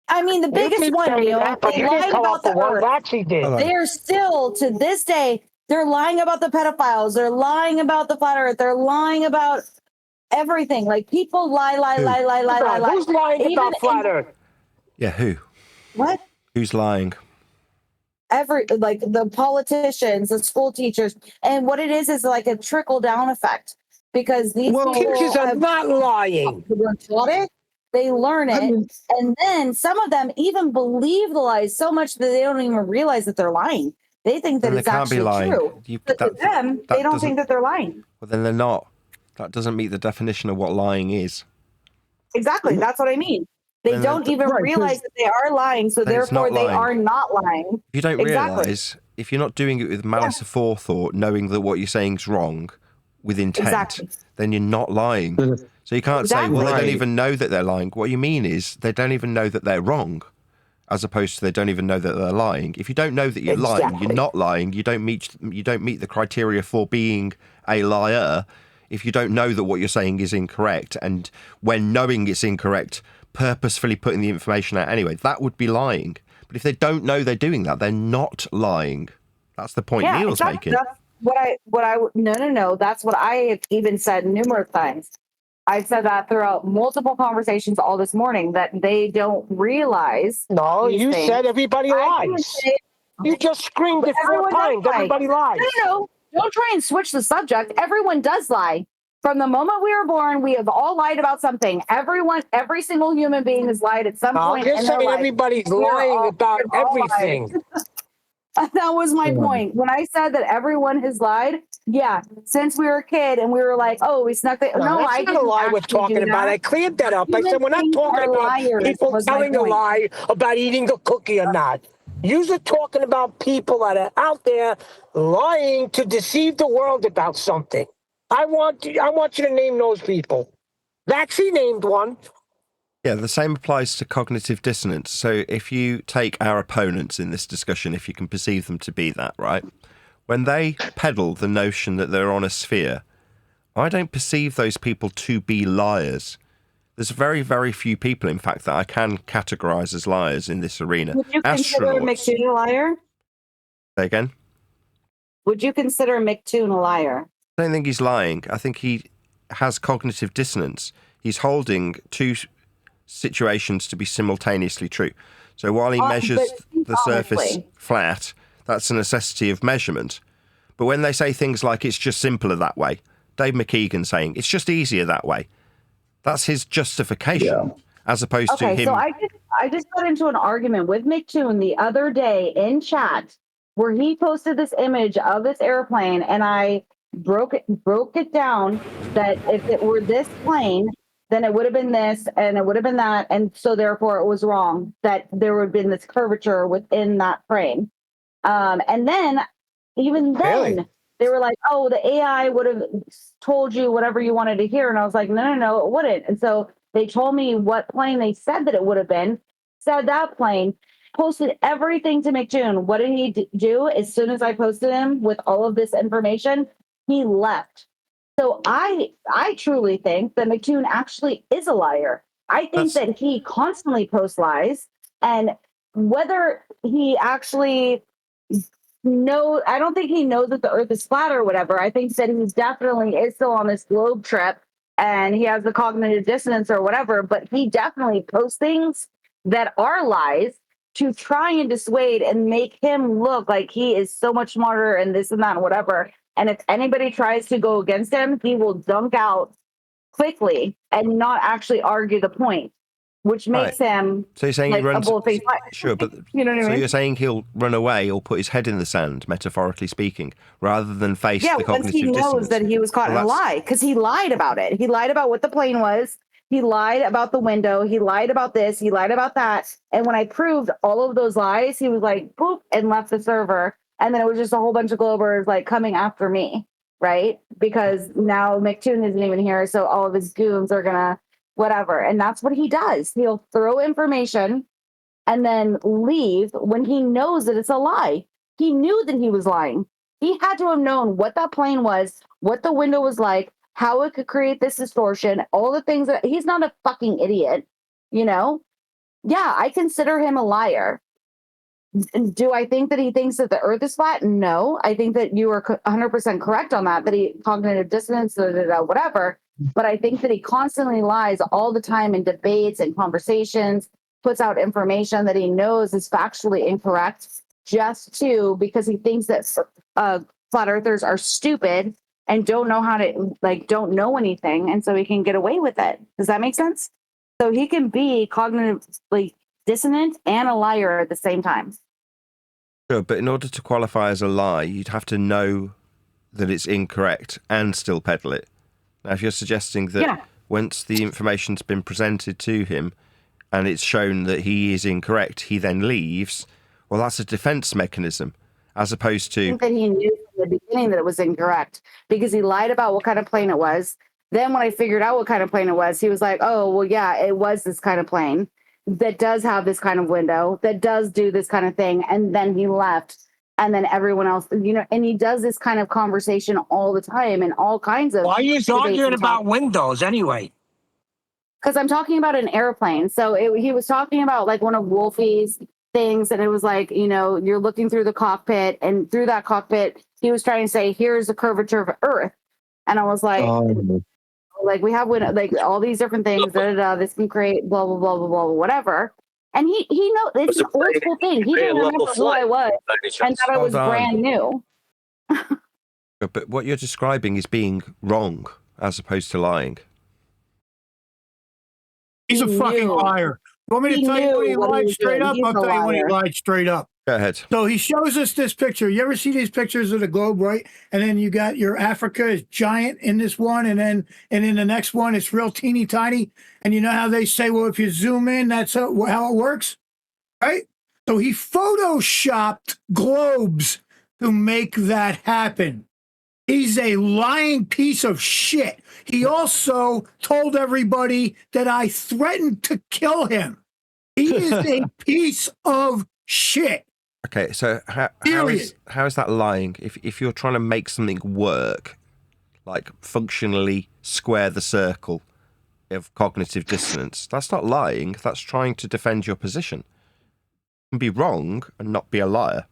I mean, the biggest one, they lied about the Earth. They're still, to this day, they're lying about the pedophiles. They're lying about the flat Earth. They're lying about everything. Like, people lie. Who's lying about flat Earth? Yeah, who? What? Who's lying? Like the politicians, the school teachers, and what it is like a trickle down effect, because these teachers are not lying. They're taught it, they learn it, and then some of them even believe the lies so much that they don't even realize that they're lying. They think that it's actually true. But to them, they don't think that they're lying. Well, then they're not. That doesn't meet the definition of what lying is. Exactly, that's what I mean. They don't even realize that they are lying, so therefore they are not lying. If you don't realise, if you're not doing it with malice aforethought, knowing that what you're saying is wrong with intent, then you're not lying. So you can't say, well, they don't even know that they're lying. What you mean is they don't even know that they're wrong, as opposed to they don't even know that they're lying. If you don't know that you're lying, you're not lying. You don't meet the criteria for being a liar if you don't know that what you're saying is incorrect. And when knowing it's incorrect, purposefully putting the information out anyway, that would be lying. But if they don't know they're doing that, they're not lying. That's the point Neil's making. That's no. That's what I have even said numerous times. I said that throughout multiple conversations all this morning, that they don't realize. No, you said everybody lies. You just screamed it 4 times. Everybody lies. No, don't try and switch the subject. Everyone does lie. From the moment we were born, we have all lied about something. Every single human being has lied at some point. You're saying everybody's lying about everything. That was my point. When I said that everyone has lied, since we were a kid and we were like, oh, we snuck it. No, I didn't lie we're talking about. I cleared that up. I said we're not talking about people telling a lie about eating a cookie or not. You're talking about people that are out there lying to deceive the world about something. I want you to name those people. Vaxie named one. Yeah, the same applies to cognitive dissonance. So if you take our opponents in this discussion, if you can perceive them to be that, right? When they peddle the notion that they're on a sphere, I don't perceive those people to be liars. There's very, very few people, in fact, that I can categorize as liars in this arena. Would you consider McToon a liar? Say again? Would you consider McToon a liar? I don't think he's lying. I think he has cognitive dissonance. He's holding two situations to be simultaneously true. So while he measures the surface flat, that's a necessity of measurement. But when they say things like it's just simpler that way, Dave McKeegan saying it's just easier that way, that's his justification, as opposed to him. So I just got into an argument with McToon the other day in chat where he posted this image of this airplane, and I broke it down that if it were this plane, then it would have been this and it would have been that, and so therefore it was wrong that there would have been this curvature within that frame. And then even then they were like, oh, the AI would have told you whatever you wanted to hear. And I was like, no, it wouldn't. And so they told me what plane they said that it would have been, said that plane, posted everything to McToon. What did he do? As soon as I posted him with all of this information, he left. So I truly think that McToon actually is a liar. I think that he constantly posts lies, and whether he actually I don't think he knows that the earth is flat or whatever. I think that he's definitely is still on this globe trip and he has the cognitive dissonance or whatever, but he definitely posts things that are lies to try and dissuade and make him look like he is so much smarter and this and that and whatever. And if anybody tries to go against him, he will dunk out quickly and not actually argue the point, which makes him so you're saying like he runs a bull-faced liar. Sure, but you know what I mean? So you're saying he'll run away or put his head in the sand, metaphorically speaking, rather than face the cognitive once he knows dissonance. that he was caught in a lie, because he lied about it. He lied about what the plane was. He lied about the window. He lied about this. He lied about that. And when I proved all of those lies, he was like, boop, and left the server. And then it was just a whole bunch of Globers like coming after me, right? Because now McToon isn't even here. So all of his goons are going to whatever. And that's what he does. He'll throw information and then leave when he knows that it's a lie. He knew that he was lying. He had to have known what that plane was, what the window was like, how it could create this distortion, all the things that he's not a fucking idiot, you know? Yeah, I consider him a liar. Do I think that he thinks that the earth is flat? No. I think that you are 100% correct on that he cognitive dissonance, whatever. But I think that he constantly lies all the time in debates and conversations, puts out information that he knows is factually incorrect because he thinks that flat earthers are stupid and don't know how to, don't know anything. And so he can get away with it. Does that make sense? So he can be cognitively dissonant and a liar at the same time. Sure, but in order to qualify as a lie, you'd have to know that it's incorrect and still peddle it. Now, if you're suggesting that once the information's been presented to him and it's shown that he is incorrect, he then leaves, well, that's a defense mechanism, as opposed to... I think that he knew from the beginning that it was incorrect because he lied about what kind of plane it was. Then when I figured out what kind of plane it was, he was like, oh, well, yeah, it was this kind of plane that does have this kind of window, that does do this kind of thing. And then he left. And then everyone else, and he does this kind of conversation all the time and all kinds of... Why are you arguing about windows anyway? Because I'm talking about an airplane. So he was talking about like one of Wolfie's things. And it was like, you're looking through the cockpit, and through that cockpit, he was trying to say, here's the curvature of Earth. And I was like, we have all these different things, this can create blah, blah, blah, blah, blah, whatever. And he knows it's an old school thing. He didn't remember who I was and thought I was brand new. But what you're describing is being wrong as opposed to lying. He's a fucking liar. You want me to tell you when he lied straight up? I'll tell you when he lied straight up. Go ahead. So he shows us this picture. You ever see these pictures of the globe, right? And then you got your Africa is giant in this one, and in the next one it's real teeny tiny. And you know how they say, well, if you zoom in, that's how it works, right? So he photoshopped globes to make that happen. He's a lying piece of shit. He also told everybody that I threatened to kill him. He is a piece of shit. Okay, so how is that lying? If you're trying to make something work, like functionally square the circle, of cognitive dissonance. That's not lying. That's trying to defend your position. You can be wrong and not be a liar.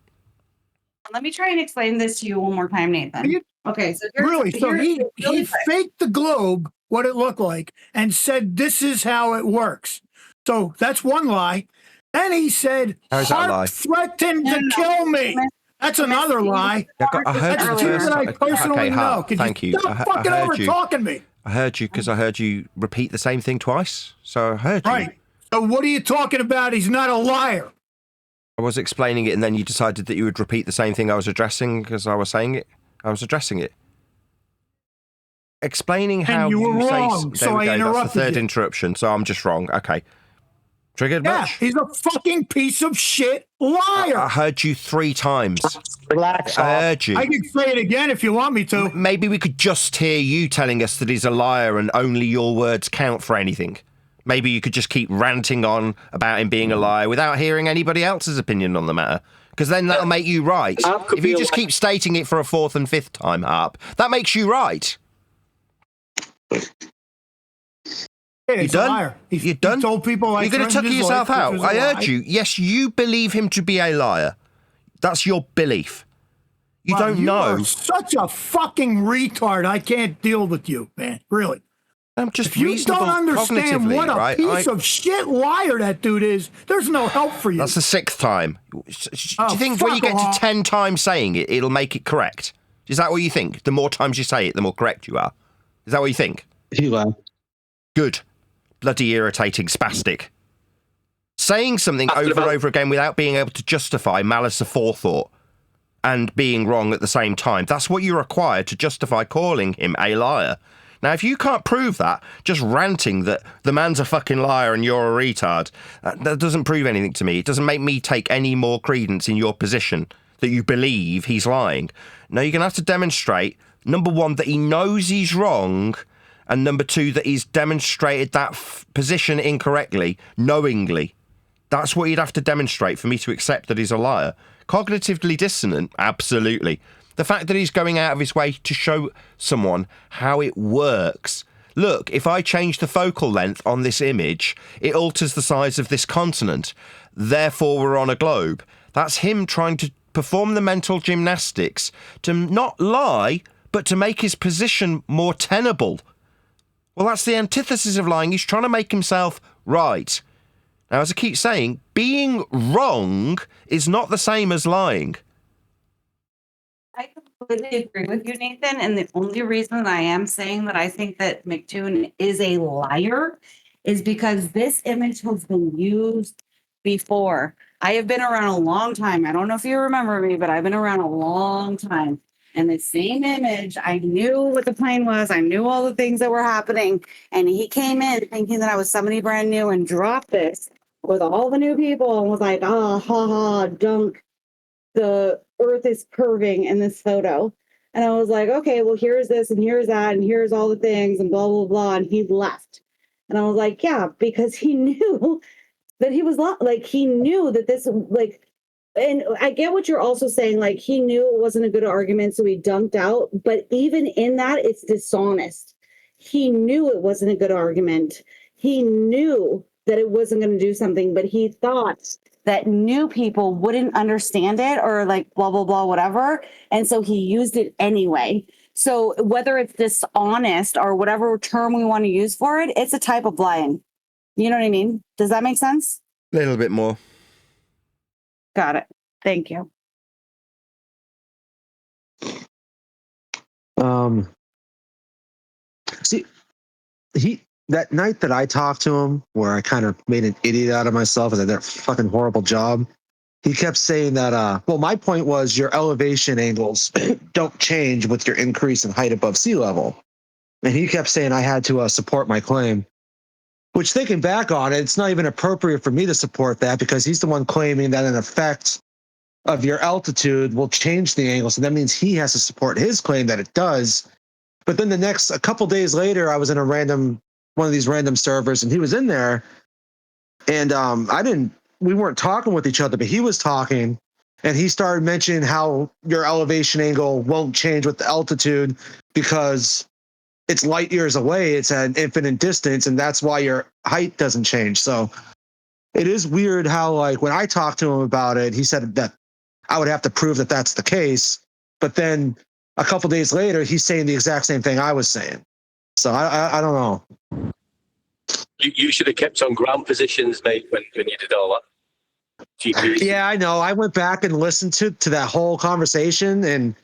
Let me try and explain this to you one more time, Nathan. Okay, so he faked the globe, what it looked like, and said, this is how it works. So that's one lie. Then he said, how's that a lie? threatened to kill me. That's another lie. I heard you the first time. I personally know. Thank you. Stop fucking over talking me. I heard you because I heard you repeat the same thing twice. So I heard you. Right. So what are you talking about? He's not a liar. I was explaining it, and then you decided that you would repeat the same thing I was addressing because I was saying it. I was addressing it. Explaining how you were wrong, say... so I interrupted That's the third you. interruption, so I'm just wrong. Okay. Triggered Yeah, much? he's a fucking piece of shit liar. I heard you 3 times. Relax. I heard you. I can say it again if you want me to. Maybe we could just hear you telling us that he's a liar and only your words count for anything. Maybe you could just keep ranting on about him being a liar without hearing anybody else's opinion on the matter. Because then that'll make you right. If you just keep stating it for a 4th and 5th time, Harp, that makes you right. Yeah, You done? You done? He told people You're going to tucker yourself out. I heard you. Yes, you believe him to be a liar. That's your belief. You don't know. You're such a fucking retard. I can't deal with you, man. Really. I'm just if you reasonable don't understand cognitively, what a right? piece of shit liar that dude is, there's no help for you. That's the 6th time. Do you think when you get to 10 times saying it, it'll make it correct? Is that what you think? The more times you say it, the more correct you are. Is that what you think? He laughed. Good. Bloody irritating spastic. Saying something over and over again without being able to justify malice aforethought and being wrong at the same time. That's what you require to justify calling him a liar. Now, if you can't prove that, just ranting that the man's a fucking liar and you're a retard, that doesn't prove anything to me. It doesn't make me take any more credence in your position that you believe he's lying. No, you're going to have to demonstrate, number 1, that he knows he's wrong, and number 2, that he's demonstrated that position incorrectly, knowingly. That's what you'd have to demonstrate for me to accept that he's a liar. Cognitively dissonant? Absolutely. The fact that he's going out of his way to show someone how it works. Look, if I change the focal length on this image, it alters the size of this continent. Therefore, we're on a globe. That's him trying to perform the mental gymnastics to not lie, but to make his position more tenable. Well, that's the antithesis of lying. He's trying to make himself right. Now, as I keep saying, being wrong is not the same as lying. I completely agree with you, Nathan. And the only reason I am saying that I think that McToon is a liar is because this image has been used before. I have been around a long time. I don't know if you remember me, but I've been around a long time. And the same image, I knew what the plane was. I knew all the things that were happening. And he came in thinking that I was somebody brand new and dropped this with all the new people and was like, ha ha, dunk. The earth is curving in this photo. And I was like, okay, well, here's this and here's that and here's all the things and blah, blah, blah. And he left. And I was like, yeah, because he knew that he was like, he knew that this, like, and I get what you're also saying. Like, he knew it wasn't a good argument, so he dunked out. But even in that, it's dishonest. He knew it wasn't a good argument. He knew that it wasn't going to do something, but he thought that new people wouldn't understand it or like blah, blah, blah, whatever. And so he used it anyway. So whether it's dishonest or whatever term we want to use for it, it's a type of lying. You know what I mean? Does that make sense? A little bit more. Got it. Thank you. See, that night that I talked to him, where I kind of made an idiot out of myself and I did a fucking horrible job, he kept saying that, well, my point was your elevation angles don't change with your increase in height above sea level. And he kept saying I had to support my claim, which thinking back on it, it's not even appropriate for me to support that because he's the one claiming that an effect of your altitude will change the angle. So that means he has to support his claim that it does. But then a couple days later, I was in one of these random servers and he was in there and we weren't talking with each other, but he was talking and he started mentioning how your elevation angle won't change with the altitude because it's light years away. It's at an infinite distance, and that's why your height doesn't change. So it is weird how, like, when I talked to him about it, he said that I would have to prove that that's the case. But then a couple days later, he's saying the exact same thing I was saying. So I don't know. You should have kept on ground positions, mate, when you did all that. GPS. Yeah, I know. I went back and listened to that whole conversation, and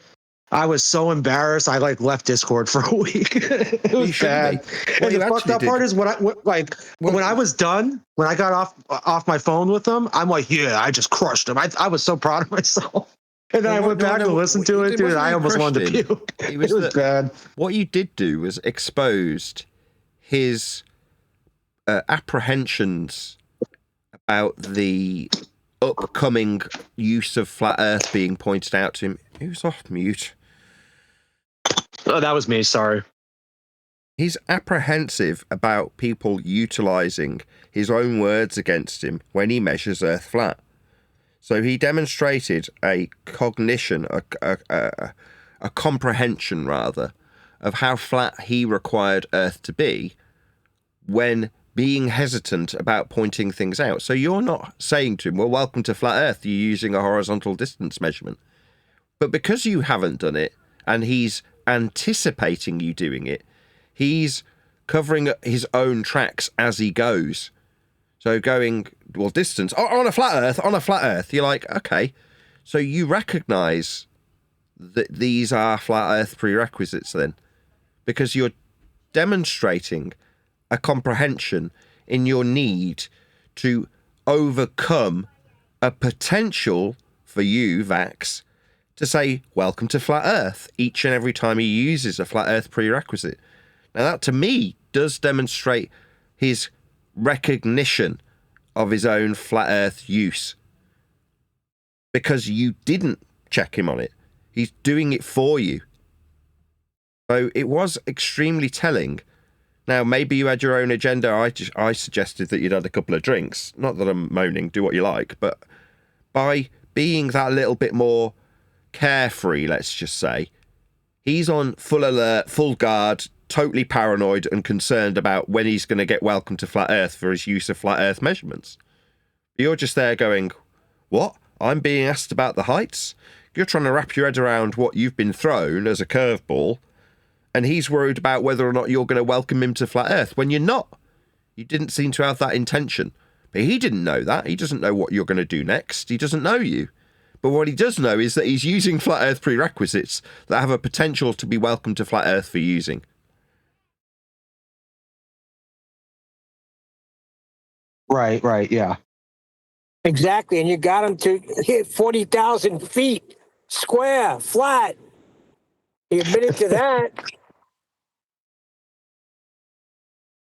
I was so embarrassed. I like left Discord for a week. It was bad. And the fucked up part is when I was done, when I got off my phone with them, I'm like, yeah, I just crushed them. I was so proud of myself. And then I went back and listened to it, dude. I almost wanted to puke. It was bad. What you did do was exposed his apprehensions about the upcoming use of flat Earth being pointed out to him. Who's off mute? Oh, that was me. Sorry. He's apprehensive about people utilizing his own words against him when he measures Earth flat. So he demonstrated a cognition, a comprehension rather, of how flat he required Earth to be when being hesitant about pointing things out. So you're not saying to him, well, welcome to flat Earth, you're using a horizontal distance measurement. But because you haven't done it, and he's anticipating you doing it, he's covering his own tracks as he goes. So going, well, distance, on a flat Earth, you're like, okay. So you recognise that these are flat Earth prerequisites then, because you're demonstrating a comprehension in your need to overcome a potential for you, Vax, to say, welcome to flat Earth, each and every time he uses a flat Earth prerequisite. Now that, to me, does demonstrate his recognition of his own flat Earth use. Because you didn't check him on it. He's doing it for you. So it was extremely telling. Now, maybe you had your own agenda. I suggested that you'd had a couple of drinks. Not that I'm moaning, do what you like. But by being that little bit more carefree, let's just say, he's on full alert, full guard, totally paranoid and concerned about when he's going to get welcome to flat Earth for his use of flat Earth measurements. You're just there going, what? I'm being asked about the heights? You're trying to wrap your head around what you've been thrown as a curveball, and he's worried about whether or not you're going to welcome him to flat Earth when you're not. You didn't seem to have that intention. But he didn't know that. He doesn't know what you're going to do next. He doesn't know you. But what he does know is that he's using flat Earth prerequisites that have a potential to be welcome to flat Earth for using. Right, yeah. Exactly, and you got him to hit 40,000 feet square, flat. He admitted to that.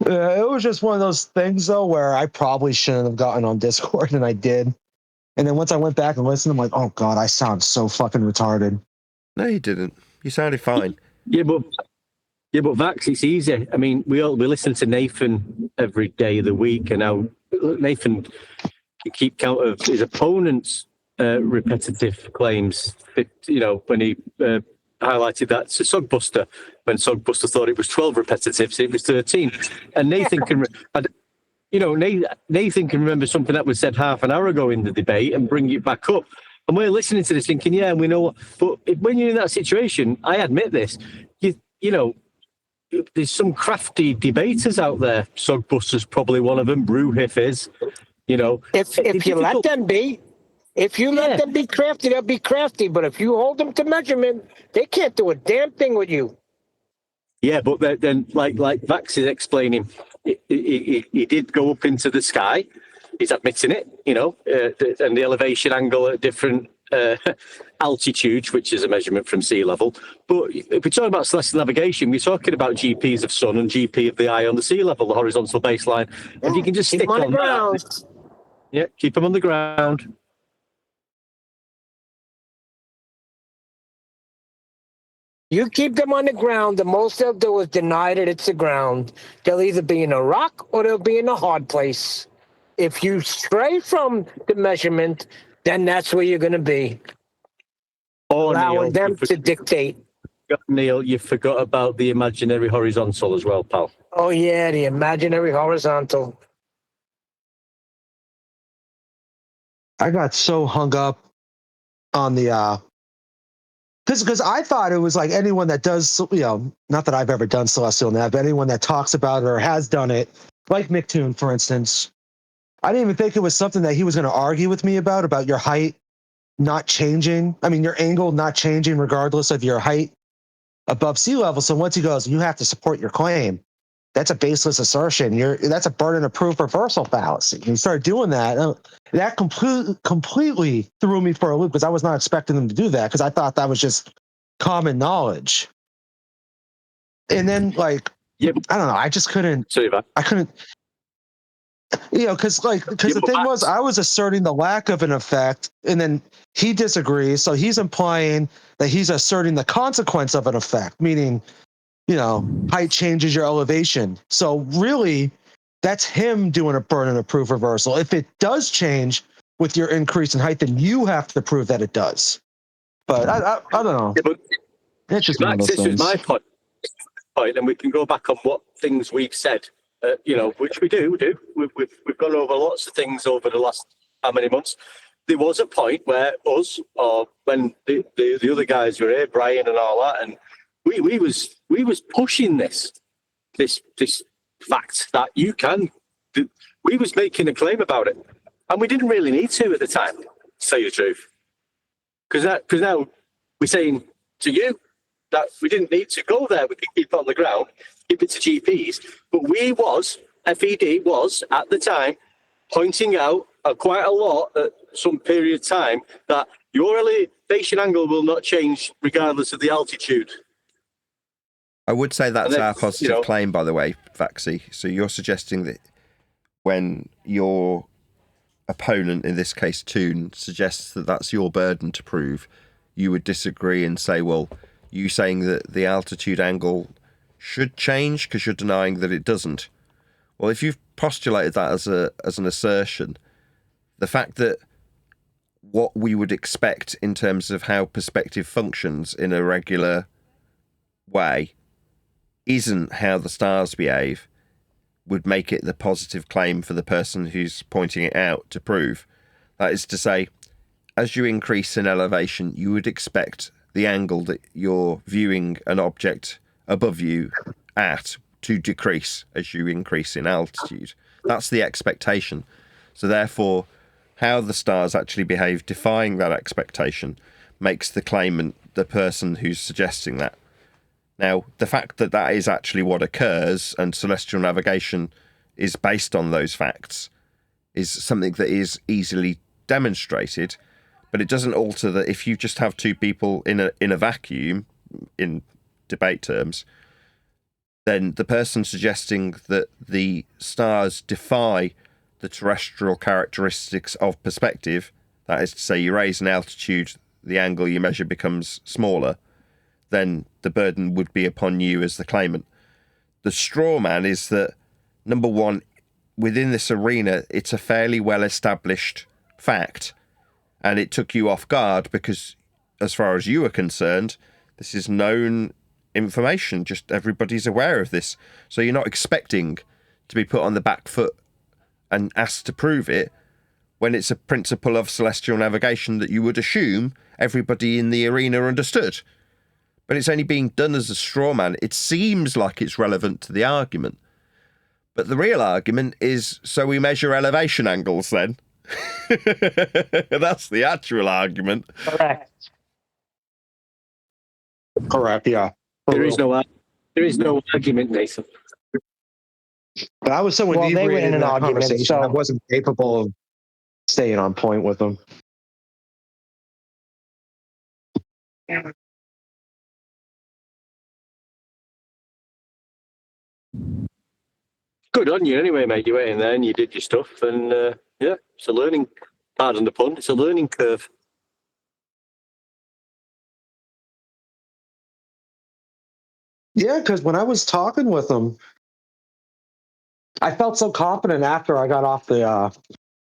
It was just one of those things, though, where I probably shouldn't have gotten on Discord, and I did. And then once I went back and listened, I'm like, oh, God, I sound so fucking retarded. No, you didn't. You sounded fine. Yeah, but Vax, it's easy. I mean, we listen to Nathan every day of the week, and now Nathan can keep count of his opponent's repetitive claims. You know, when he highlighted that to Sogbuster, when Sogbuster thought it was 12 repetitives, it was 13. And Nathan can, Nathan can remember something that was said half an hour ago in the debate and bring it back up. And we're listening to this thinking, yeah, and we know what. But when you're in that situation, I admit this, you know, there's some crafty debaters out there. Sogbuster's probably one of them. Brewhiff is, you know. If you let them be, let them be crafty, they'll be crafty. But if you hold them to measurement, they can't do a damn thing with you. Yeah, but then like Vax is explaining, he did go up into the sky. He's admitting it, you know, and the elevation angle at different altitudes, which is a measurement from sea level. But if we're talking about celestial navigation, we're talking about GPs of sun and GP of the eye on the sea level, the horizontal baseline. And you can just stick on that. Yeah, keep them on the ground. You keep them on the ground, the most they'll do is deny that it's the ground. They'll either be in a rock or they'll be in a hard place. If you stray from the measurement, then that's where you're going to be. Allowing them to dictate. Neil, you forgot about the imaginary horizontal as well, pal. Oh yeah, the imaginary horizontal. I got so hung up on the because I thought it was like anyone that does, not that I've ever done celestial nav, but anyone that talks about it or has done it, like Mick Toon, for instance. I didn't even think it was something that he was going to argue with me about your height not changing. I mean, your angle not changing regardless of your height above sea level. So once he goes, you have to support your claim. That's a baseless assertion. That's a burden of proof reversal fallacy. And you start doing that. That completely threw me for a loop because I was not expecting them to do that because I thought that was just common knowledge. And then, I don't know. I just couldn't. I couldn't. Because the thing was, I was asserting the lack of an effect, and then he disagrees. So he's implying that he's asserting the consequence of an effect, meaning, height changes your elevation. So really, that's him doing a burden of proof reversal. If it does change with your increase in height, then you have to prove that it does. But I don't know. Yeah, but it's just Max, this was my point, and we can go back on what things we've said. Which we do. We've gone over lots of things over the last how many months. There was a point where us, or when the other guys were here, Brian and all that, and we was pushing this fact that you can. We was making a claim about it, and we didn't really need to at the time, to tell you the truth, because now we're saying to you that we didn't need to go there. We could keep it on the ground, keep it to GPs. But FED was at the time pointing out quite a lot at some period of time that your elevation angle will not change regardless of the altitude. I would say that's our positive claim, by the way, Vaxi. So you're suggesting that when your opponent, in this case Toon, suggests that that's your burden to prove, you would disagree and say, well, you saying that the altitude angle should change because you're denying that it doesn't. Well, if you've postulated that as an assertion, the fact that what we would expect in terms of how perspective functions in a regular way isn't how the stars behave would make it the positive claim for the person who's pointing it out to prove. That is to say, as you increase in elevation, you would expect the angle that you're viewing an object above you at to decrease as you increase in altitude. That's the expectation. So therefore, how the stars actually behave defying that expectation makes the claimant the person who's suggesting that. Now, the fact that that is actually what occurs and celestial navigation is based on those facts is something that is easily demonstrated, but it doesn't alter that if you just have two people in a vacuum, in debate terms, then the person suggesting that the stars defy the terrestrial characteristics of perspective, that is to say you raise an altitude, the angle you measure becomes smaller, then the burden would be upon you as the claimant. The straw man is that, number one, within this arena, it's a fairly well-established fact, and it took you off guard because, as far as you are concerned, this is known information. Just everybody's aware of this. So you're not expecting to be put on the back foot and asked to prove it when it's a principle of celestial navigation that you would assume everybody in the arena understood. But it's only being done as a straw man. It seems like it's relevant to the argument. But the real argument is, so we measure elevation angles then. That's the actual argument. Correct. Correct, yeah. There is no argument, Nathan. But I was so Well, they were inebriated in in an that argument, conversation, so- I wasn't capable of staying on point with them. Good on you anyway, mate. You went in there and you did your stuff, and yeah, it's a learning, pardon the pun, it's a learning curve. Yeah, because when I was talking with them, I felt so confident after I got off the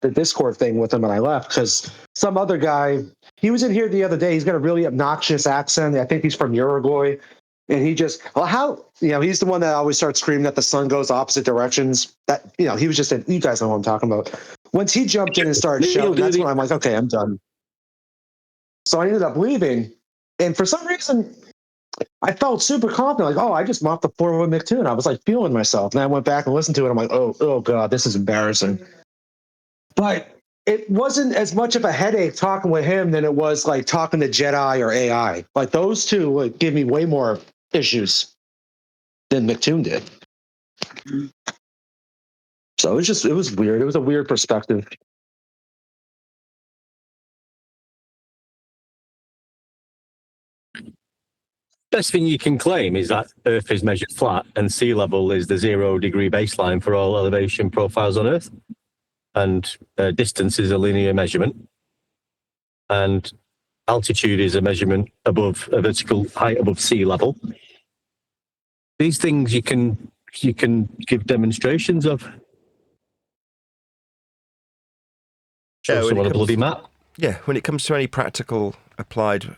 Discord thing with him and I left, because some other guy, he was in here the other day. He's got a really obnoxious accent. I think he's from Uruguay. And he just, well, how, he's the one that always starts screaming that the sun goes opposite directions. That, he was just, you guys know what I'm talking about. Once he jumped in and started shouting, that's when I'm like, okay, I'm done. So I ended up leaving. And for some reason, I felt super confident, like, oh, I just mopped the floor with McToon. I was like feeling myself. And I went back and listened to it. I'm like, oh God, this is embarrassing. But it wasn't as much of a headache talking with him than it was like talking to Jedi or AI. Like those two would give me way more issues than McToon did. So it was weird. It was a weird perspective. Best thing you can claim is that Earth is measured flat and sea level is the 0 degree baseline for all elevation profiles on Earth. And distance is a linear measurement. And altitude is a measurement above a vertical height above sea level. These things you can give demonstrations of. Show someone a bloody map. Yeah, when it comes to any practical applied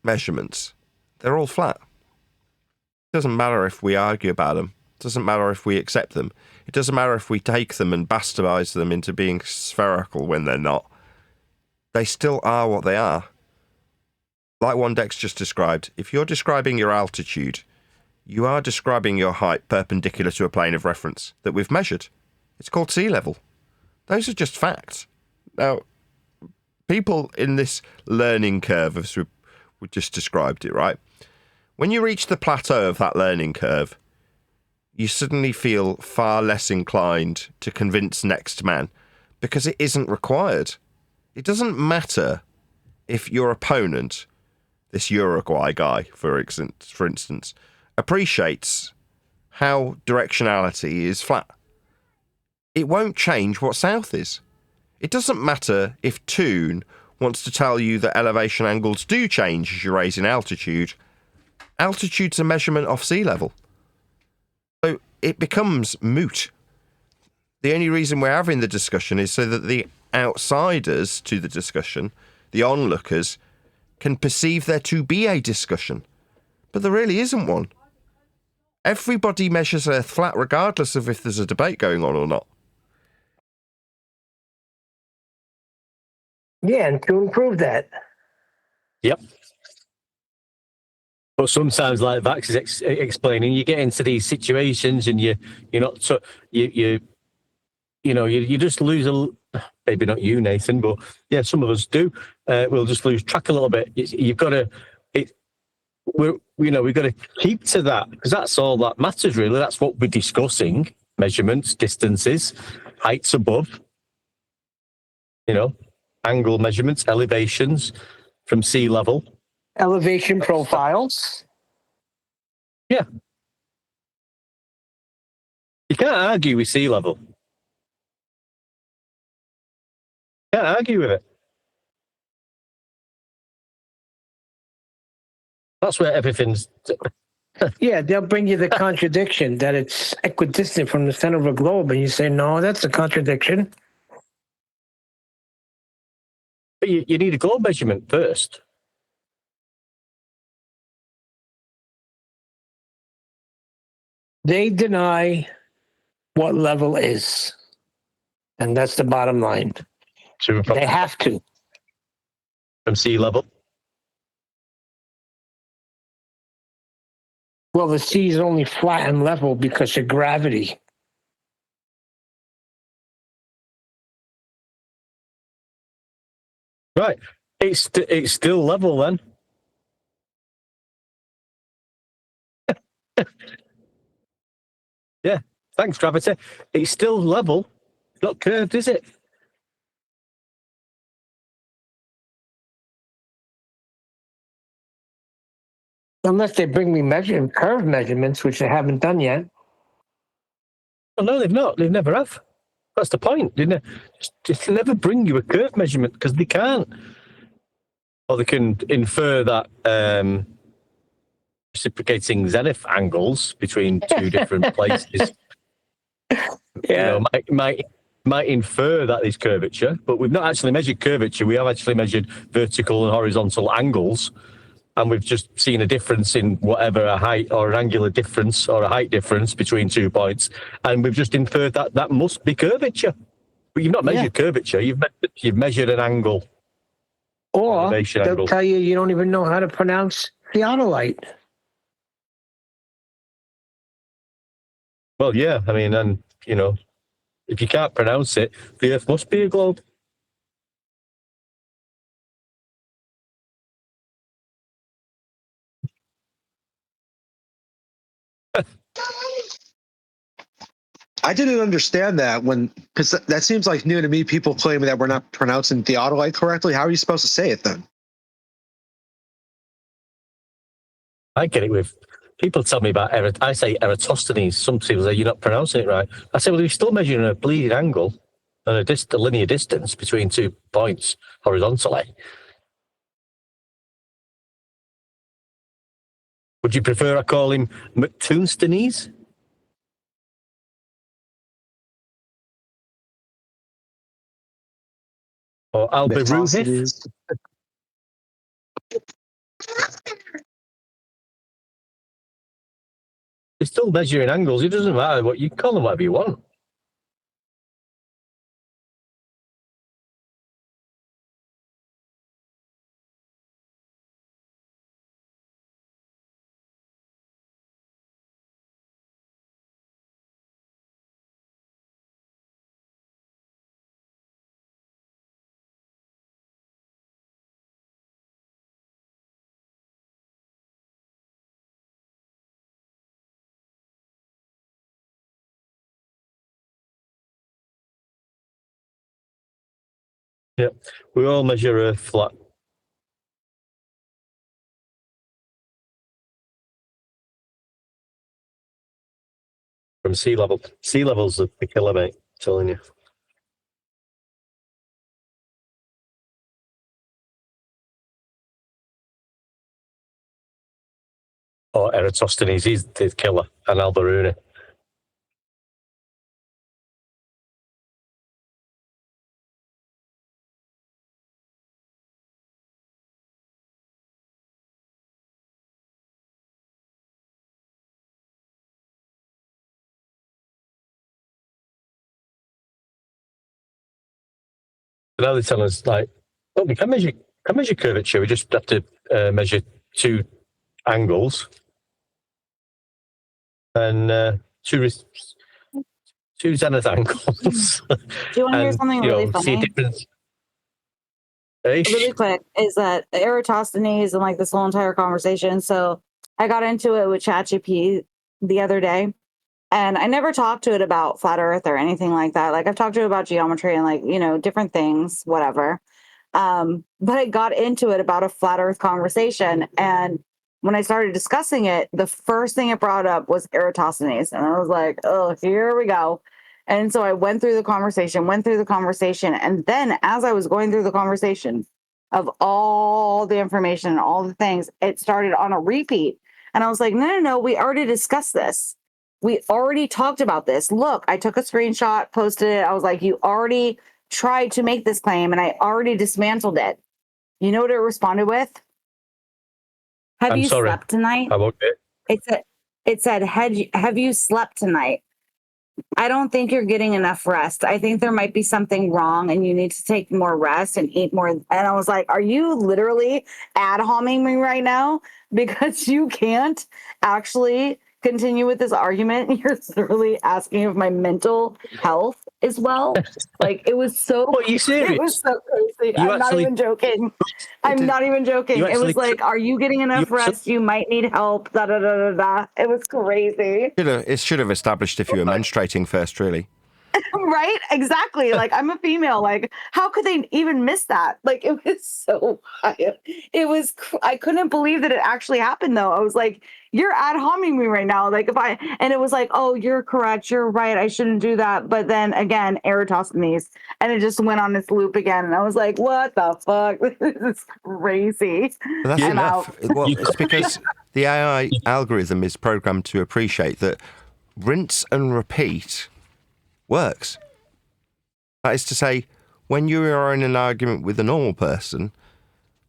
measurements, they're all flat. It doesn't matter if we argue about them. It doesn't matter if we accept them. It doesn't matter if we take them and bastardize them into being spherical when they're not. They still are what they are. Like Wandex just described, if you're describing your altitude, you are describing your height perpendicular to a plane of reference that we've measured. It's called sea level. Those are just facts. Now, people in this learning curve, as we just described it, right? When you reach the plateau of that learning curve, you suddenly feel far less inclined to convince next man because it isn't required. It doesn't matter if your opponent, this Uruguay guy, for instance, appreciates how directionality is flat. It won't change what south is. It doesn't matter if Toon wants to tell you that elevation angles do change as you raise in altitude. Altitude's a measurement off sea level. So it becomes moot. The only reason we're having the discussion is so that the outsiders to the discussion, the onlookers, can perceive there to be a discussion. But there really isn't one. Everybody measures Earth flat regardless of if there's a debate going on or not. Yeah, and to improve that. Yep. But sometimes, like Vax is explaining, you get into these situations and you're not so you just lose maybe not you, Nathan, but yeah, some of us do. We'll just lose track a little bit. You've got to we've got to keep to that because that's all that matters really. That's what we're discussing: measurements, distances, heights above. Angle measurements, elevations from sea level. Elevation profiles. Yeah. You can't argue with sea level. You can't argue with it. That's where everything's... Yeah, they'll bring you the contradiction that it's equidistant from the center of a globe, and you say, no, that's a contradiction. But you need a globe measurement first. They deny what level is. And that's the bottom line. They have to. From sea level? Well, the sea is only flat and level because of gravity. Right. It's still level then. Yeah. Thanks, gravity. It's still level. It's not curved, is it? Unless they bring me curve measurements, which they haven't done yet. Well, no, they've not. They've never have. That's the point. They just never bring you a curve measurement because they can't. Or they can infer that reciprocating zenith angles between two different places. Yeah, might infer that there's curvature, but we've not actually measured curvature. We have actually measured vertical and horizontal angles and we've just seen a difference in whatever a height or an angular difference or a height difference between 2 points, and we've just inferred that that must be curvature. But you've not measured curvature. You've measured an angle. Or Elevation they'll angle. tell you don't even know how to pronounce theodolite. Well, yeah, I mean, and, you know, if you can't pronounce it, the Earth must be a globe. I didn't understand that because that seems like new to me. People claiming that we're not pronouncing theodolite correctly. How are you supposed to say it then? I get it with people tell me about I say Eratosthenes. Some people say you're not pronouncing it right. I say, well, you're still measuring a bleeding angle and a linear distance between 2 points horizontally. Would you prefer I call him McToonstones? Or Alberuhith? You're still measuring angles. It doesn't matter what you call them, whatever you want. Yep. We all measure Earth flat. From sea level. Sea level's the killer, mate. I'm telling you. Or Eratosthenes, he's the killer, and Alberuni. Now they tell us, like, oh, we can measure curvature. We just have to measure 2 angles and 2 zenith angles. Do you want to hear and, something you really know, see a funny? difference. Hey? Really quick, is that Eratosthenes and like this whole entire conversation. So I got into it with ChatGPT the other day, and I never talked to it about flat Earth or anything like that. Like I've talked to it about geometry and like, you know, different things, whatever. But I got into it about a flat Earth conversation, and when I started discussing it, the first thing it brought up was Eratosthenes, and I was like, "Oh, here we go." And so I went through the conversation, and then as I was going through the conversation of all the information and all the things, it started on a repeat, and I was like, "No, we already discussed this. We already talked about this. Look, I took a screenshot, posted it. I was like, you already tried to make this claim and I already dismantled it." You know what it responded with? Have I'm you sorry. slept tonight? I won't do it. It said, have you slept tonight? I don't think you're getting enough rest. I think there might be something wrong and you need to take more rest and eat more. And I was like, are you literally ad homing me right now? Because you can't actually continue with this argument. You're literally asking if my mental health is well. Like it was so, What, are you serious? it was so crazy. You I'm not actually- even joking. I'm not even joking. You It was actually like, are you getting enough rest? You might need help. Da da da da da. It was crazy. It should have established if you were menstruating first, really. Right? Exactly. Like I'm a female. Like how could they even miss that? Like it was so I couldn't believe that it actually happened though. I was like, you're ad homing me right now. Like and it was like, oh, you're correct. You're right. I shouldn't do that. But then again, Eratosthenes, and it just went on its loop again. And I was like, what the fuck? This is crazy. But that's I'm enough. out. Well, it's because the AI algorithm is programmed to appreciate that rinse and repeat works. That is to say, when you are in an argument with a normal person,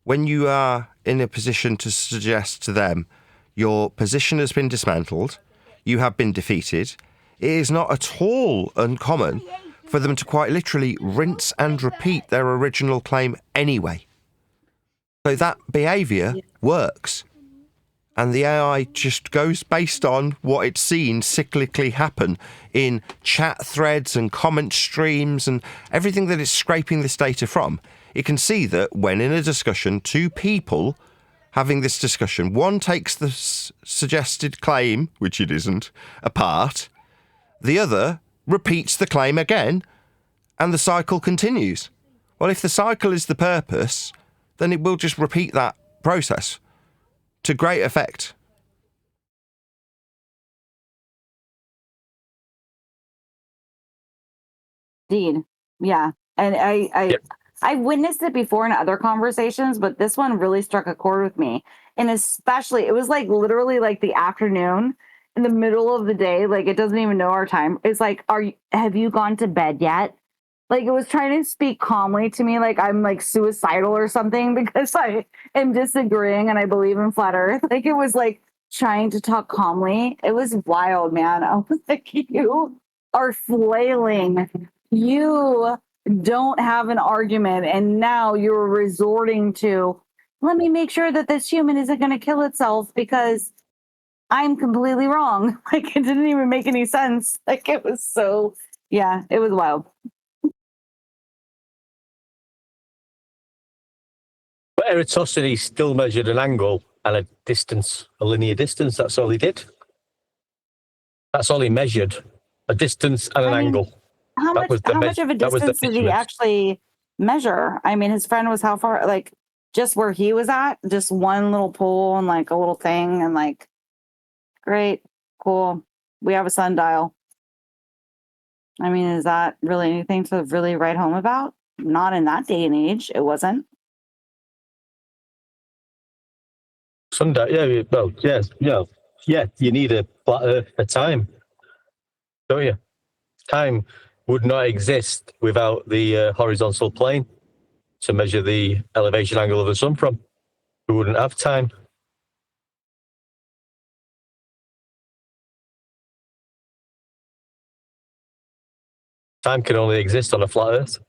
when you are in a position to suggest to them your position has been dismantled, you have been defeated, it is not at all uncommon for them to quite literally rinse and repeat their original claim anyway. So that behaviour works. And the AI just goes based on what it's seen cyclically happen in chat threads and comment streams and everything that it's scraping this data from. It can see that when in a discussion, two people having this discussion, one takes the suggested claim, which it isn't, apart, the other repeats the claim again, and the cycle continues. Well, if the cycle is the purpose, then it will just repeat that process to great effect. Indeed. Yeah. And I witnessed it before in other conversations, but this one really struck a chord with me. And especially, it was like literally like the afternoon in the middle of the day. Like it doesn't even know our time. It's like, have you gone to bed yet? Like it was trying to speak calmly to me, like I'm like suicidal or something because I am disagreeing and I believe in flat earth. Like it was like trying to talk calmly. It was wild, man. I was like, you are flailing. You don't have an argument. And now you're resorting to, let me make sure that this human isn't going to kill itself because I'm completely wrong. Like it didn't even make any sense. Like it was so, yeah, it was wild. But Eratosthenes still measured an angle and a distance, a linear distance. That's all he did. That's all he measured, a distance and an angle. How much of a distance did he actually measure? I mean, his friend was how far? Like just where he was at? Just one little pole and like a little thing and like, great, cool. We have a sundial. I mean, is that really anything to really write home about? Not in that day and age. It wasn't. Sunday, yeah, well, yeah, you need a flat Earth for time, don't you? Time would not exist without the horizontal plane to measure the elevation angle of the sun from. We wouldn't have time. Time can only exist on a flat Earth.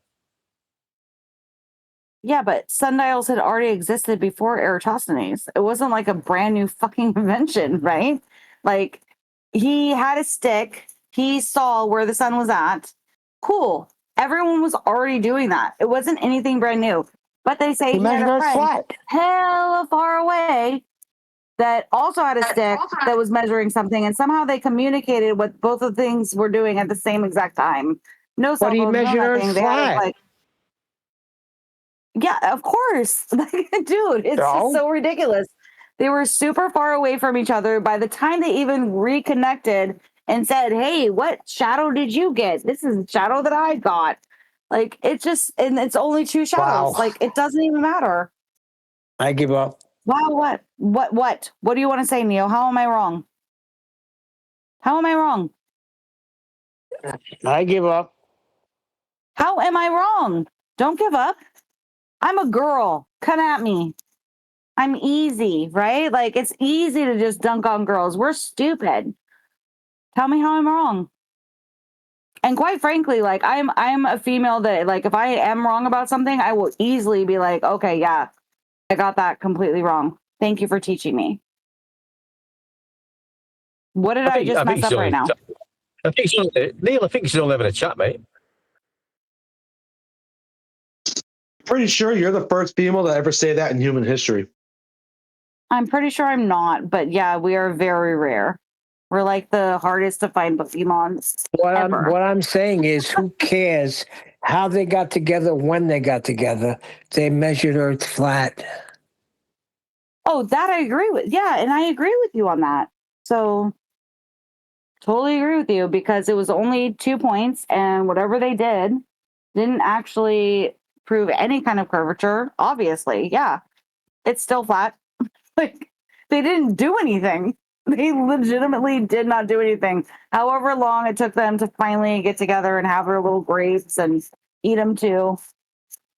Yeah, but sundials had already existed before Eratosthenes. It wasn't like a brand new fucking invention, right? Like he had a stick. He saw where the sun was at. Cool. Everyone was already doing that. It wasn't anything brand new. But they say he had a friend hella far away that also had a stick that was measuring something, and somehow they communicated what both of the things were doing at the same exact time. No cell phones, no nothing. They had like, yeah, of course. Dude, it's just so ridiculous. They were super far away from each other. By the time they even reconnected and said, hey, what shadow did you get? This is the shadow that I got. Like, it just, and it's only two shadows. Wow. Like, it doesn't even matter. I give up. Wow, what do you want to say, Neo? How am I wrong? How am I wrong? I give up. How am I wrong? Don't give up. I'm a girl. Come at me. I'm easy, right? Like it's easy to just dunk on girls. We're stupid. Tell me how I'm wrong. And quite frankly, like I'm a female that like if I am wrong about something, I will easily be like, okay, yeah, I got that completely wrong. Thank you for teaching me. What did I just mess up right now? Neil, I think you should only have a chat, mate. Pretty sure you're the first female to ever say that in human history. I'm pretty sure I'm not, but yeah, we are very rare. We're like the hardest to find Pokemon ever. What I'm saying is, who cares how they got together, when they got together? They measured Earth flat. Oh, that I agree with. Yeah, and I agree with you on that. So totally agree with you because it was only 2 points and whatever they did didn't actually prove any kind of curvature. Obviously, yeah, it's still flat. Like they didn't do anything. They legitimately did not do anything. However long it took them to finally get together and have their little grapes and eat them too.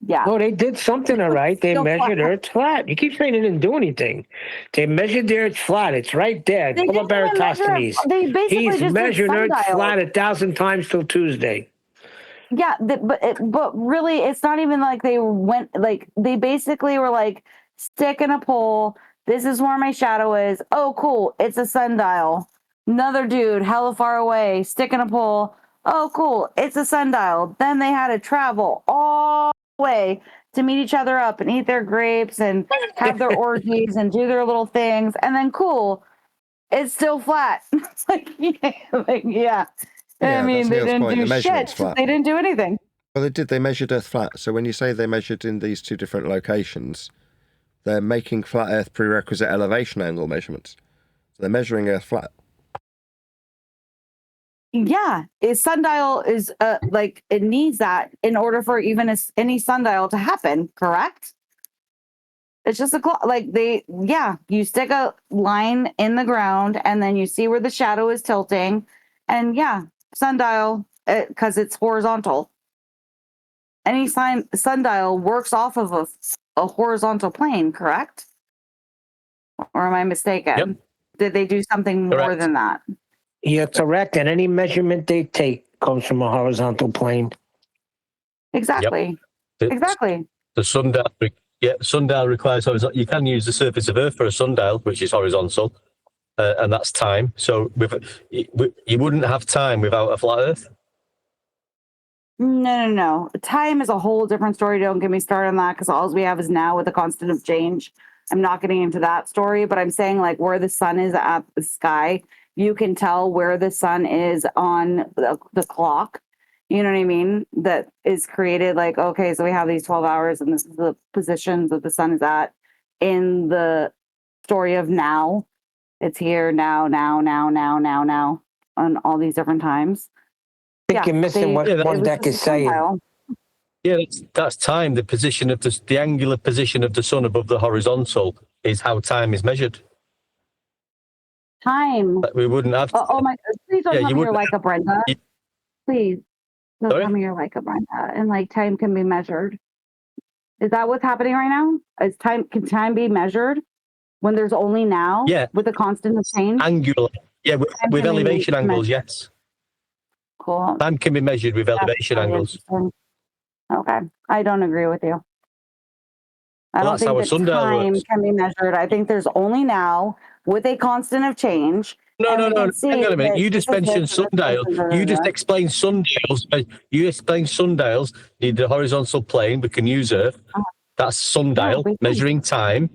Yeah. No, they did something all right. They Still measured flat. Earth's flat. You keep saying they didn't do anything. They measured the Earth's flat. It's right there. They Pull up didn't even measure Eratosthenes. it. They basically He's just did measured Earth's sundials. flat 1,000 times till Tuesday. Yeah, but really, it's not even like they went like they basically were like stick in a pole. This is where my shadow is. Oh, cool! It's a sundial. Another dude, hella far away, stick in a pole. Oh, cool! It's a sundial. Then they had to travel all the way to meet each other up and eat their grapes and have their orgies and do their little things. And then, cool, it's still flat. Yeah. I mean, they didn't do shit. They didn't do anything. Well, they did. They measured Earth flat. So when you say they measured in these two different locations, they're making flat Earth prerequisite elevation angle measurements. So they're measuring Earth flat. Yeah, a sundial is like it needs that in order for even any sundial to happen. Correct? It's just a clock. Like you stick a line in the ground and then you see where the shadow is tilting, and sundial because it's horizontal. Any sundial works off of a horizontal plane, correct? Or am I mistaken? Yep. Did they do something more than that? You're correct. And any measurement they take comes from a horizontal plane. Exactly. Yep. Exactly. The sundial, sundial requires horizontal. You can use the surface of Earth for a sundial, which is horizontal, and that's time. So you wouldn't have time without a flat Earth. No. Time is a whole different story. Don't get me started on that because all we have is now with the constant of change. I'm not getting into that story, but I'm saying like where the sun is at the sky, you can tell where the sun is on the clock. You know what I mean? That is created like, okay, so we have these 12 hours and this is the positions that the sun is at in the story of now. It's here now, on all these different times. I think you're missing what one deck is saying. Yeah, that's time. The position of the angular position of the sun above the horizontal is how time is measured. Time. But we wouldn't have. Oh my! Please don't tell me you're like a Brenda. You, Please don't sorry? tell me you're like a Brenda. And like time can be measured. Is that what's happening right now? Can time be measured when there's only now? Yeah. With the constant of change. Angular. Yeah, with elevation angles. Measured. Yes. Cool. Time can be measured with elevation really angles. Okay, I don't agree with you. I don't think that time can be measured. I think there's only now with a constant of change. No. Hang on a minute. You just mentioned sundial. You just explained sundials. You explained sundials need the horizontal plane. We can use Earth. That's sundial measuring time.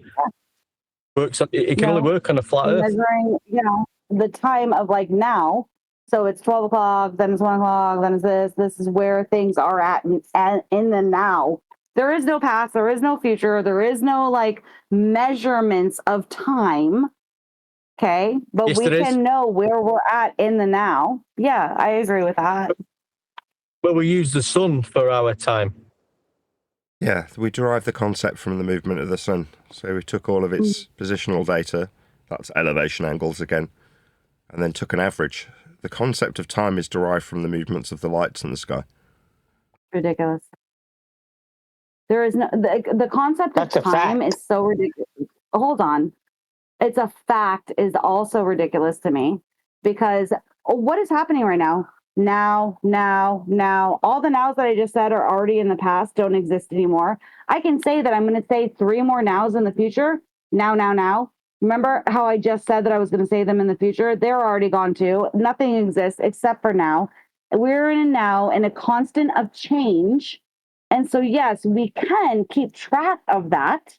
Works. It can only work on a flat Earth. Measuring, the time of like now. So it's 12 o'clock, then it's 1 o'clock, then it's this. This is where things are at in the now. There is no past, there is no future, there is no like measurements of time. Okay. But yes, we can know where we're at in the now. Yeah, I agree with that. Well, we use the sun for our time. Yeah, we derived the concept from the movement of the sun. So we took all of its positional data, that's elevation angles again, and then took an average. The concept of time is derived from the movements of the lights in the sky. Ridiculous. There is no the concept of time is so ridiculous. Hold on. It's a fact is also ridiculous to me because what is happening right now? Now. All the nows that I just said are already in the past, don't exist anymore. I can say that I'm going to say 3 more nows in the future. Now. Remember how I just said that I was going to say them in the future? They're already gone too. Nothing exists except for now. We're in a now in a constant of change. And so, yes, we can keep track of that.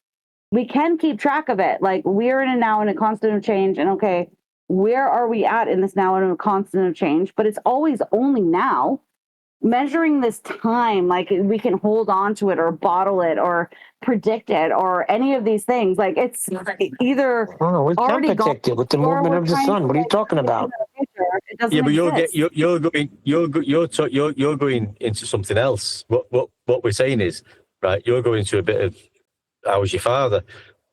We can keep track of it. Like we're in a now in a constant of change. And okay, where are we at in this now in a constant of change? But it's always only now. Measuring this time, like we can hold on to it or bottle it or predict it or any of these things. Like it's either we can predict it with the movement of the sun. What are you talking about? Yeah, but you're going into something else. What we're saying is, right, you're going to a bit of how was your father,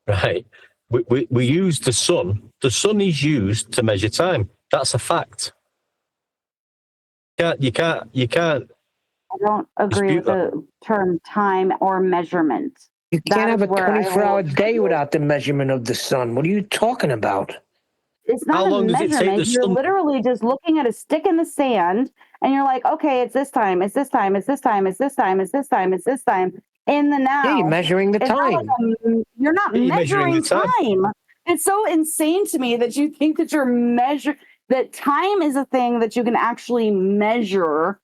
right? We use the sun. The sun is used to measure time. That's a fact. You can't. I don't agree with the term time or measurement. You That can't have is a where I 24-hour will- day without the measurement of the sun. What are you talking about? It's not How a long does it take measurement. the You're sun? literally just looking at a stick in the sand and you're like, okay, it's this time, it's this time, it's this time, it's this time, it's this time, it's this time in the now. Yeah, you're measuring the It's not time. like you're not Yeah, you're measuring measuring the time. time. It's so insane to me that you think that that time is a thing that you can actually measure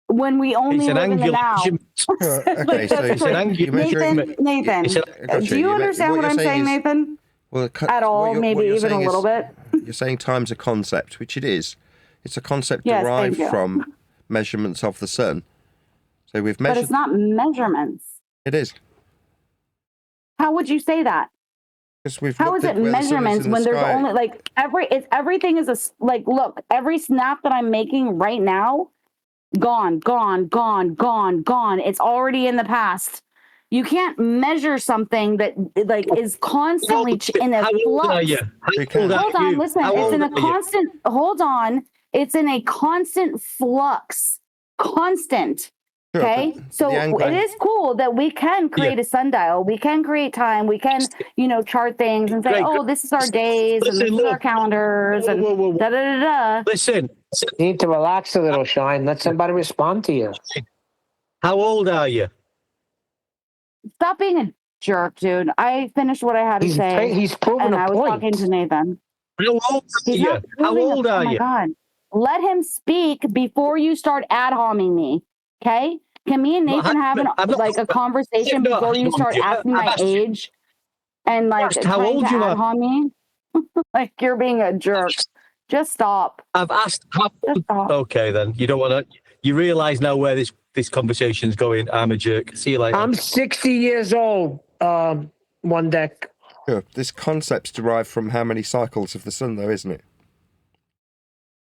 when we only It's an live in the angular now. measurement. Okay, so It's an angular Nathan, Nathan, It's a- Gotcha. do you understand what you're I'm saying, is- Nathan? Well, At all, maybe you're even a saying little bit. You're saying time's a concept, which it is. It's a concept Yes, derived thank you. from measurements of the sun. So we've But measured. it's not measurements. It is. How would you say that? Because we've How looked is at it where the sun is measurements in the when there's sky. only like everything is like, look, every snap that I'm making right now, gone, gone, gone, gone, gone. It's already in the past. You can't measure something that like is constantly in a How old are flux. you? How old are Hold on, you? listen. How It's old in a are you? constant. Hold on. It's in a constant flux. Constant. Sure, Okay, but so the angle- it is cool that we can create a sundial. We can create time. We can, chart things and say, Great. "Oh, this is our days and Listen, this is our look. calendars and Whoa. da da da da." Listen, You need to relax a little, Shine. Let somebody respond to you. how old are you? Stop being a jerk, dude. I finished what I had to say, He's proven and a I was point. talking to Nathan. How old are He's you? not How proving old it. are Oh my you? god! Let him speak before you start ad homing me. Okay? Can me and Not Nathan have I'm not- a conversation I'm not before you ad-homing start you. asking I've my asked you- age and like asked how trying old to you ad are. hom me? Like you're being a jerk. Just stop. I've asked. Just stop. Okay, then you don't want to. You realise now where this conversation's going. I'm a jerk. See you later. I'm 60 years old. One deck. Sure. This concept's derived from how many cycles of the sun, though, isn't it?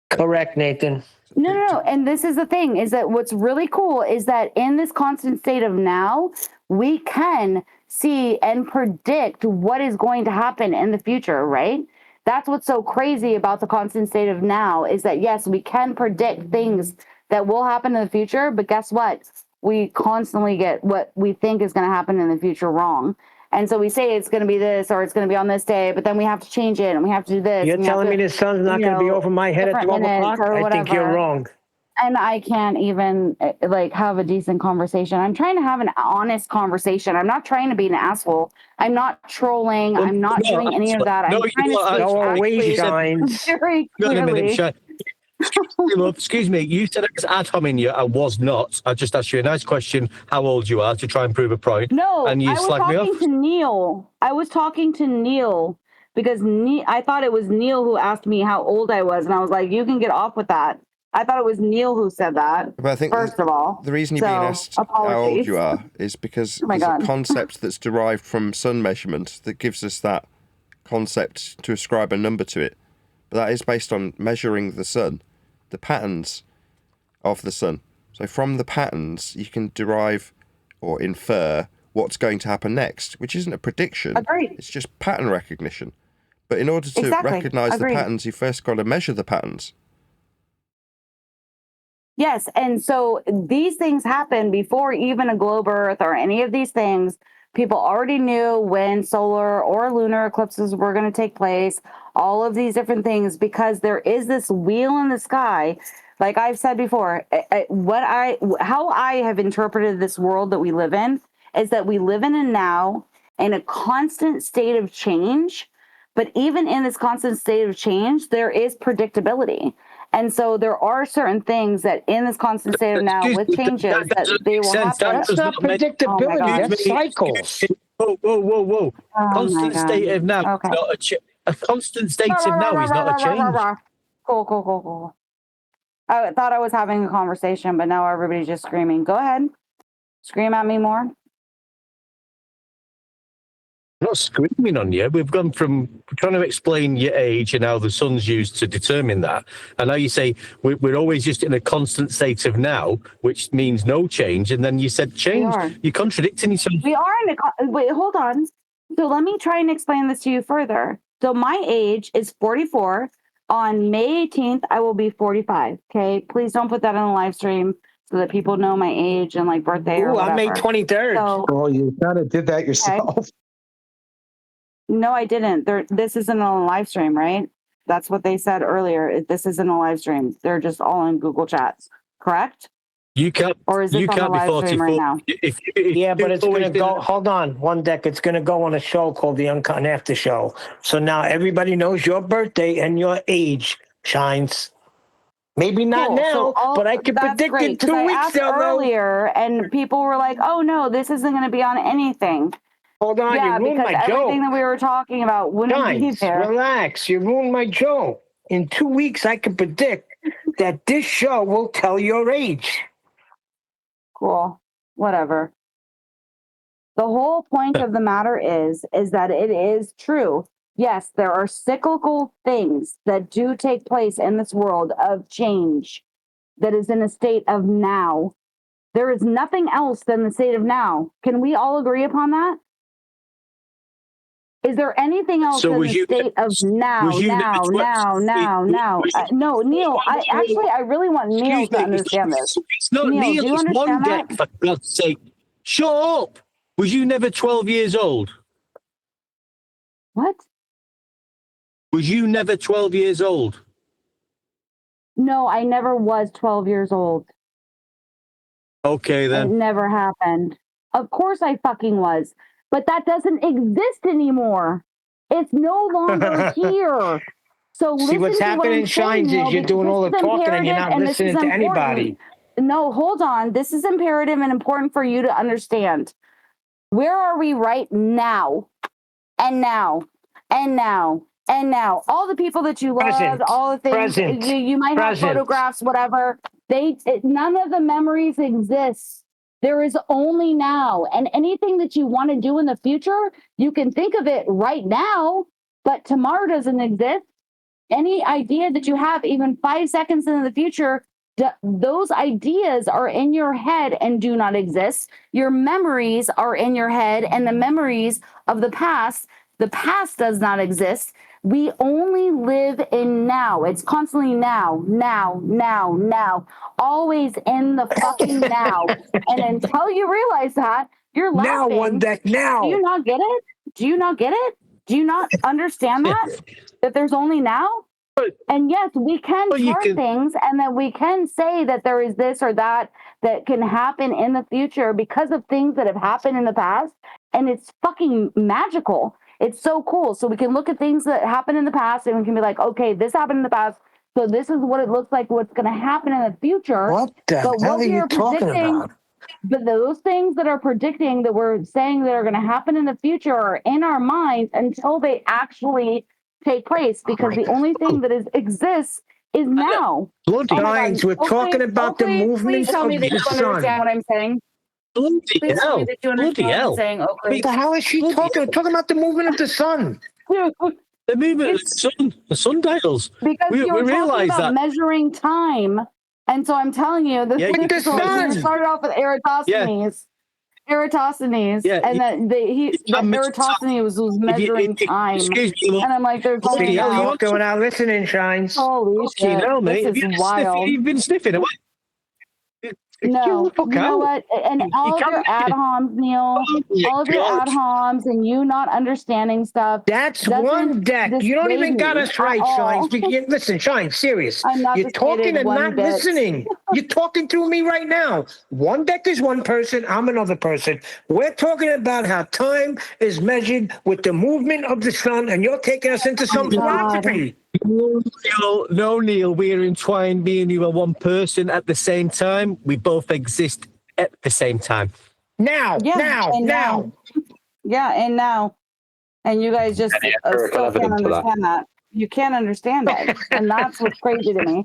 Correct, Nathan. No. And this is the thing, is that what's really cool is that in this constant state of now, we can see and predict what is going to happen in the future, right? That's what's so crazy about the constant state of now is that, yes, we can predict things that will happen in the future, but guess what? We constantly get what we think is going to happen in the future wrong. And so we say it's going to be this or it's going to be on this day, but then we have to change it and we have to do this. You're and we have telling to, me the sun's not going to be over my head at different 12 minutes o'clock? or I think you're whatever. wrong. And I can't even like have a decent conversation. I'm trying to have an honest conversation. I'm not trying to be an asshole. I'm not trolling. Well, I'm not no, doing any of that. no, I'm trying you to are. speak No, we actually shines. very Wait a minute, clearly. Shane. Excuse me. You said I was ad homing you. I was not. I just asked you a nice question. How old you are to try and prove a point. No, and you I was slagged me talking off. to Neil. I was talking to Neil because I thought it was Neil who asked me how old I was, and I was like, "You can get off with that." I thought it was Neil who said that. But I think first of all, the reason you're being asked how old you are is because Oh my there's God. a concept that's derived from sun measurement that gives us that concept to ascribe a number to it. But that is based on measuring the sun, the patterns of the sun. So from the patterns, you can derive or infer what's going to happen next, which isn't a prediction. Agreed. It's just pattern recognition. But in order to Exactly. recognize the Agreed. patterns, you first got to measure the patterns. Yes, and so these things happen before even a globe Earth or any of these things. People already knew when solar or lunar eclipses were going to take place, all of these different things, because there is this wheel in the sky. Like I've said before, how I have interpreted this world that we live in is that we live in a now in a constant state of change. But even in this constant state of change, there is predictability. And so there are certain things that in this constant state of now with changes that they will happen. That's not predictability. That's cycles. Whoa. Oh Constant my state God. of now. Okay. Not a constant state of now is not a change. Cool. I thought I was having a conversation, but now everybody's just screaming. Go ahead. Scream at me more. I'm not screaming on you. We've gone from trying to explain your age and how the sun's used to determine that. And now you say we're always just in a constant state of now, which means no change. And then you said change. You're contradicting yourself. We are in wait, hold on. So let me try and explain this to you further. So my age is 44. On May 18th, I will be 45. Okay. Please don't put that on the live stream. so that people know my age and like birthday or Ooh, whatever. I'm May 23rd. So, Oh, you kind of did that yourself. no, I didn't. This isn't a live stream, right? That's what they said earlier. This isn't a live stream. They're just all in Google Chats, correct? You can't. Or is this You on the can't be live stream right 44. now? Yeah, but it's going to always go. been- Hold on, one deck. It's going to go on a show called the Uncut and After Show. So now everybody knows your birthday and your age, Shines. Maybe not Cool. now, So but I can that's predict great, in 'cause 2 I weeks asked they'll know. earlier, and people were like, "Oh no, this isn't going to be on anything." Hold on, Yeah, you ruined because my everything joke. that we were talking about wouldn't be Shines, there. relax. You ruined my joke. In 2 weeks, I can predict that this show will tell your age. Cool. Whatever. The whole point of the matter is that it is true. Yes, there are cyclical things that do take place in this world of change that is in a state of now. There is nothing else than the state of now. Can we all agree upon that? Is there anything else So in was the you- state of now, was you now, never- now? No, Neil, I really want Neil to understand this. It's not Neil, do you it's one understand deck, that? for God's sake. Shut up! Was you never 12 years old? What? Was you never 12 years old? No, I never was 12 years old. Okay, It then. never happened. Of course I fucking was. But that doesn't exist anymore. It's no longer here. So See, what's listen to what happening, I'm saying, Shines, Neil, is you're because doing this all the is talking and you're imperative not and this is listening to important. anybody. No, hold on. This is imperative and important for you to understand. Where are we right now? And now. And now. And now. All the people that you Present. loved, all the things Present. you might have Present. photographs, whatever. None of the memories exist. There is only now. And anything that you want to do in the future, you can think of it right now, but tomorrow doesn't exist. Any idea that you have even 5 seconds in the future, those ideas are in your head and do not exist. Your memories are in your head, and the memories of the past does not exist. We only live in now. It's constantly now, always in the fucking now. And until you realize that, you're laughing. Now, one deck, now. Do you not get it? Do you not get it? Do you not understand that there's only now? And yes, we can chart things, and that we can say that there is this or that can happen in the future because of things that have happened in the past. And it's fucking magical. It's so cool. So we can look at things that happened in the past and we can be like, okay, this happened in the past. So this is what it looks like, what's going to happen in the future. What the hell are you talking about? But those things that are predicting that we're saying that are going to happen in the future are in our minds until they actually take place, because the only thing that exists is now. Shines, we're talking about the movement Please tell me of that the you understand sun. what I'm saying. Please tell me that you understand what I'm saying, Oakley. What the hell is she talking? We're talking about the movement of the sun. The movement of the sundials. Because we you were talking realize about that. measuring time, and so I'm telling you that Yeah, this started off with Eratosthenes. Eratosthenes, and that Eratosthenes was measuring time. And I'm like, there's See, only you're now. talking without listening, Shines. Holy shit, this is wild. You've been sniffing away. No, you know what? And all of your ad homs, Neil, all of your ad homs, and you not understanding stuff. That's one deck. You don't even got us right, Shines. Listen, Shines, serious. I'm not You're talking and one not bit. listening. You're talking through me right now. One deck is one person. I'm another person. We're talking about how time is measured with the movement of the sun, and you're taking us into some philosophy. No, Neil, we're entwined. Me and you are one person at the same time. We both exist at the same time. Now. Yeah, and now. And you guys just still can't understand that. You can't understand it. And that's what's crazy to me.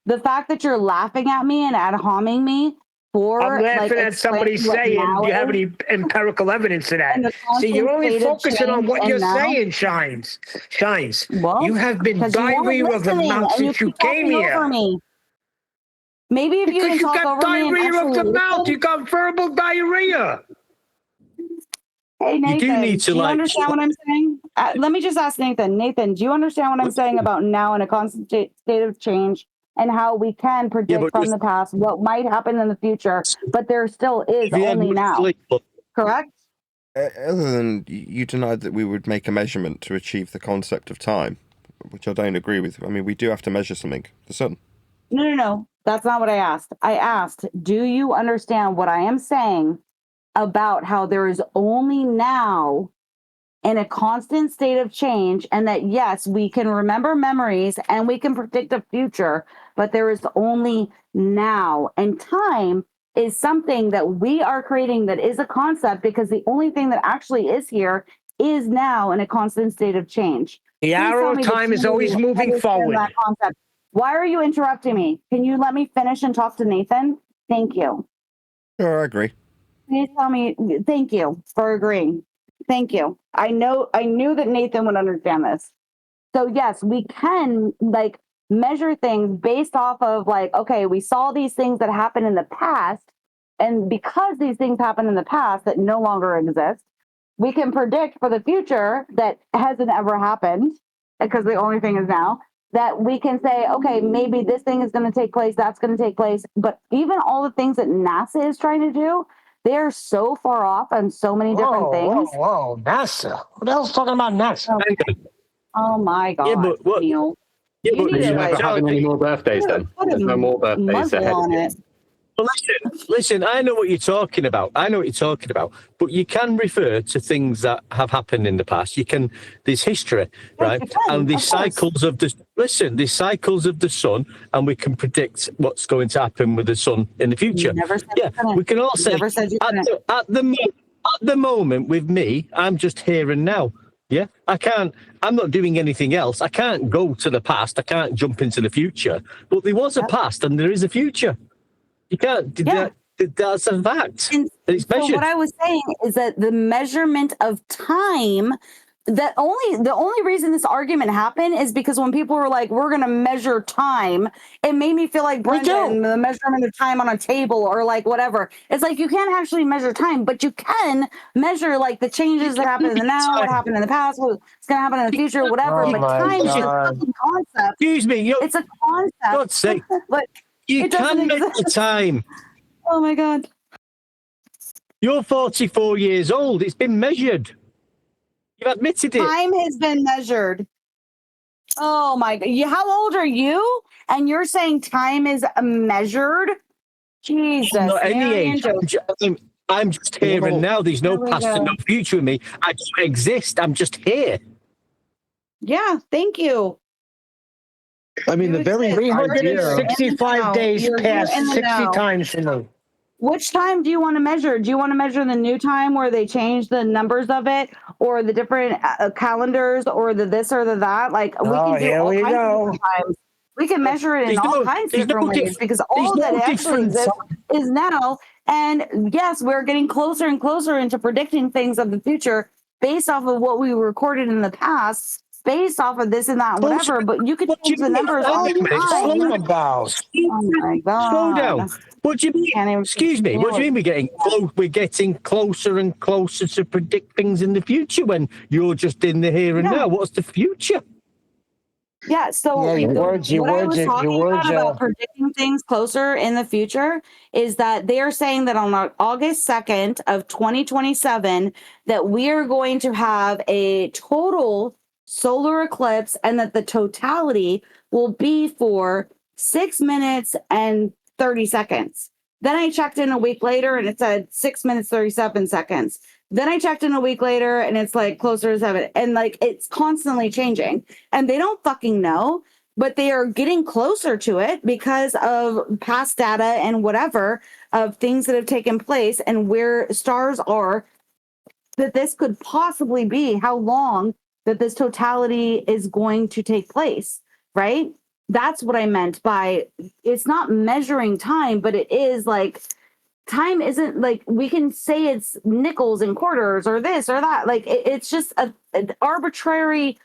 The fact that you're laughing at me and ad homing me for I'm laughing at somebody saying you have any empirical evidence of that. See, you're only focusing on what you're saying, Shines. Shines. Well, you have been diarrhea of the mouth since you came here. Maybe if because you got diarrhea of the mouth, you got verbal diarrhea. Hey, Nathan, you do need to do you understand what I'm saying? Let me just ask Nathan. Nathan, do you understand what I'm saying about now in a constant state of change? and how we can predict from the past what might happen in the future, but there still is only now. Correct? Other than you denied that we would make a measurement to achieve the concept of time, which I don't agree with. I mean, we do have to measure something. The sun. No. That's not what I asked. I asked, do you understand what I am saying about how there is only now in a constant state of change, and that yes, we can remember memories and we can predict the future, but there is only now, and time is something that we are creating that is a concept, because the only thing that actually is here is now in a constant state of change. The arrow of time is always moving forward. That concept. Why are you interrupting me? Can you let me finish and talk to Nathan? Thank you. Sure, I agree. Please tell me. Thank you for agreeing. Thank you. I knew that Nathan would understand this. So yes, we can like measure things based off of like, okay, we saw these things that happened in the past, and because these things happened in the past that no longer exist, we can predict for the future that hasn't ever happened, because the only thing is now, that we can say, okay, maybe this thing is going to take place, that's going to take place. But even all the things that NASA is trying to do, they're so far off on so many different things. Whoa, NASA. What the hell's talking about NASA? Oh my God, Yeah, but what? Neil. Yeah, You but need to, you're like, never having any more birthdays then. There's no more birthdays muzzle ahead. on it. Well, listen, I know what you're talking about. But you can refer to things that have happened in the past. There's history, right? And there's cycles of there's cycles of the sun, and we can predict what's going to happen with the sun in the future. We can all say at the moment with me, I'm just here and now. Yeah, I'm not doing anything else. I can't go to the past. I can't jump into the future. But there was a past and there is a future. You can't. That's a fact. And it's so measured. what I was saying is that the measurement of time, the only reason this argument happened is because when people were like, we're going to measure time, it made me feel like Brendan, the measurement of time on a table or like whatever. It's like you can't actually measure time, but you can measure like the changes that happen in the now, what happened in the past, what's going to happen in the future, whatever. But time is a fucking concept. Excuse me. It's a concept. God's sake. But you can measure time. Oh my God. You're 44 years old. It's been measured. You've admitted it. Time has been measured. Oh my God. How old are you? And you're saying time is measured? Jesus. I'm not any age. I'm just here and now. There's no past and no future with me. I just exist. I'm just here. Yeah, thank you. I mean, the very 365 days passed 60 times for me. Which time do you want to measure? Do you want to measure the new time where they change the numbers of it, or the different calendars, or the this or the that? Like we can do all kinds of different times. We can measure it in all kinds of different ways, because all that actually exists is now. And yes, we're getting closer and closer into predicting things of the future based off of what we recorded in the past, based off of this and that, and whatever. But you could change the numbers all the time. Oh my God. Slow down. What do you mean? Excuse me. What do you mean we're getting closer and closer to predict things in the future when you're just in the here and now? What's the future? Yeah, so what I was talking about predicting things closer in the future is that they are saying that on August 2nd of 2027 that we are going to have a total solar eclipse, and that the totality will be for 6 minutes and 30 seconds. Then I checked in a week later and it said 6 minutes, 37 seconds. Then I checked in a week later and it's like closer to 7. And like, it's constantly changing, and they don't fucking know, but they are getting closer to it because of past data and whatever of things that have taken place and where stars are, that this could possibly be how long that this totality is going to take place, right? That's what I meant by it's not measuring time, but it is like time isn't like we can say it's nickels and quarters or this or that. Like it's just an arbitrary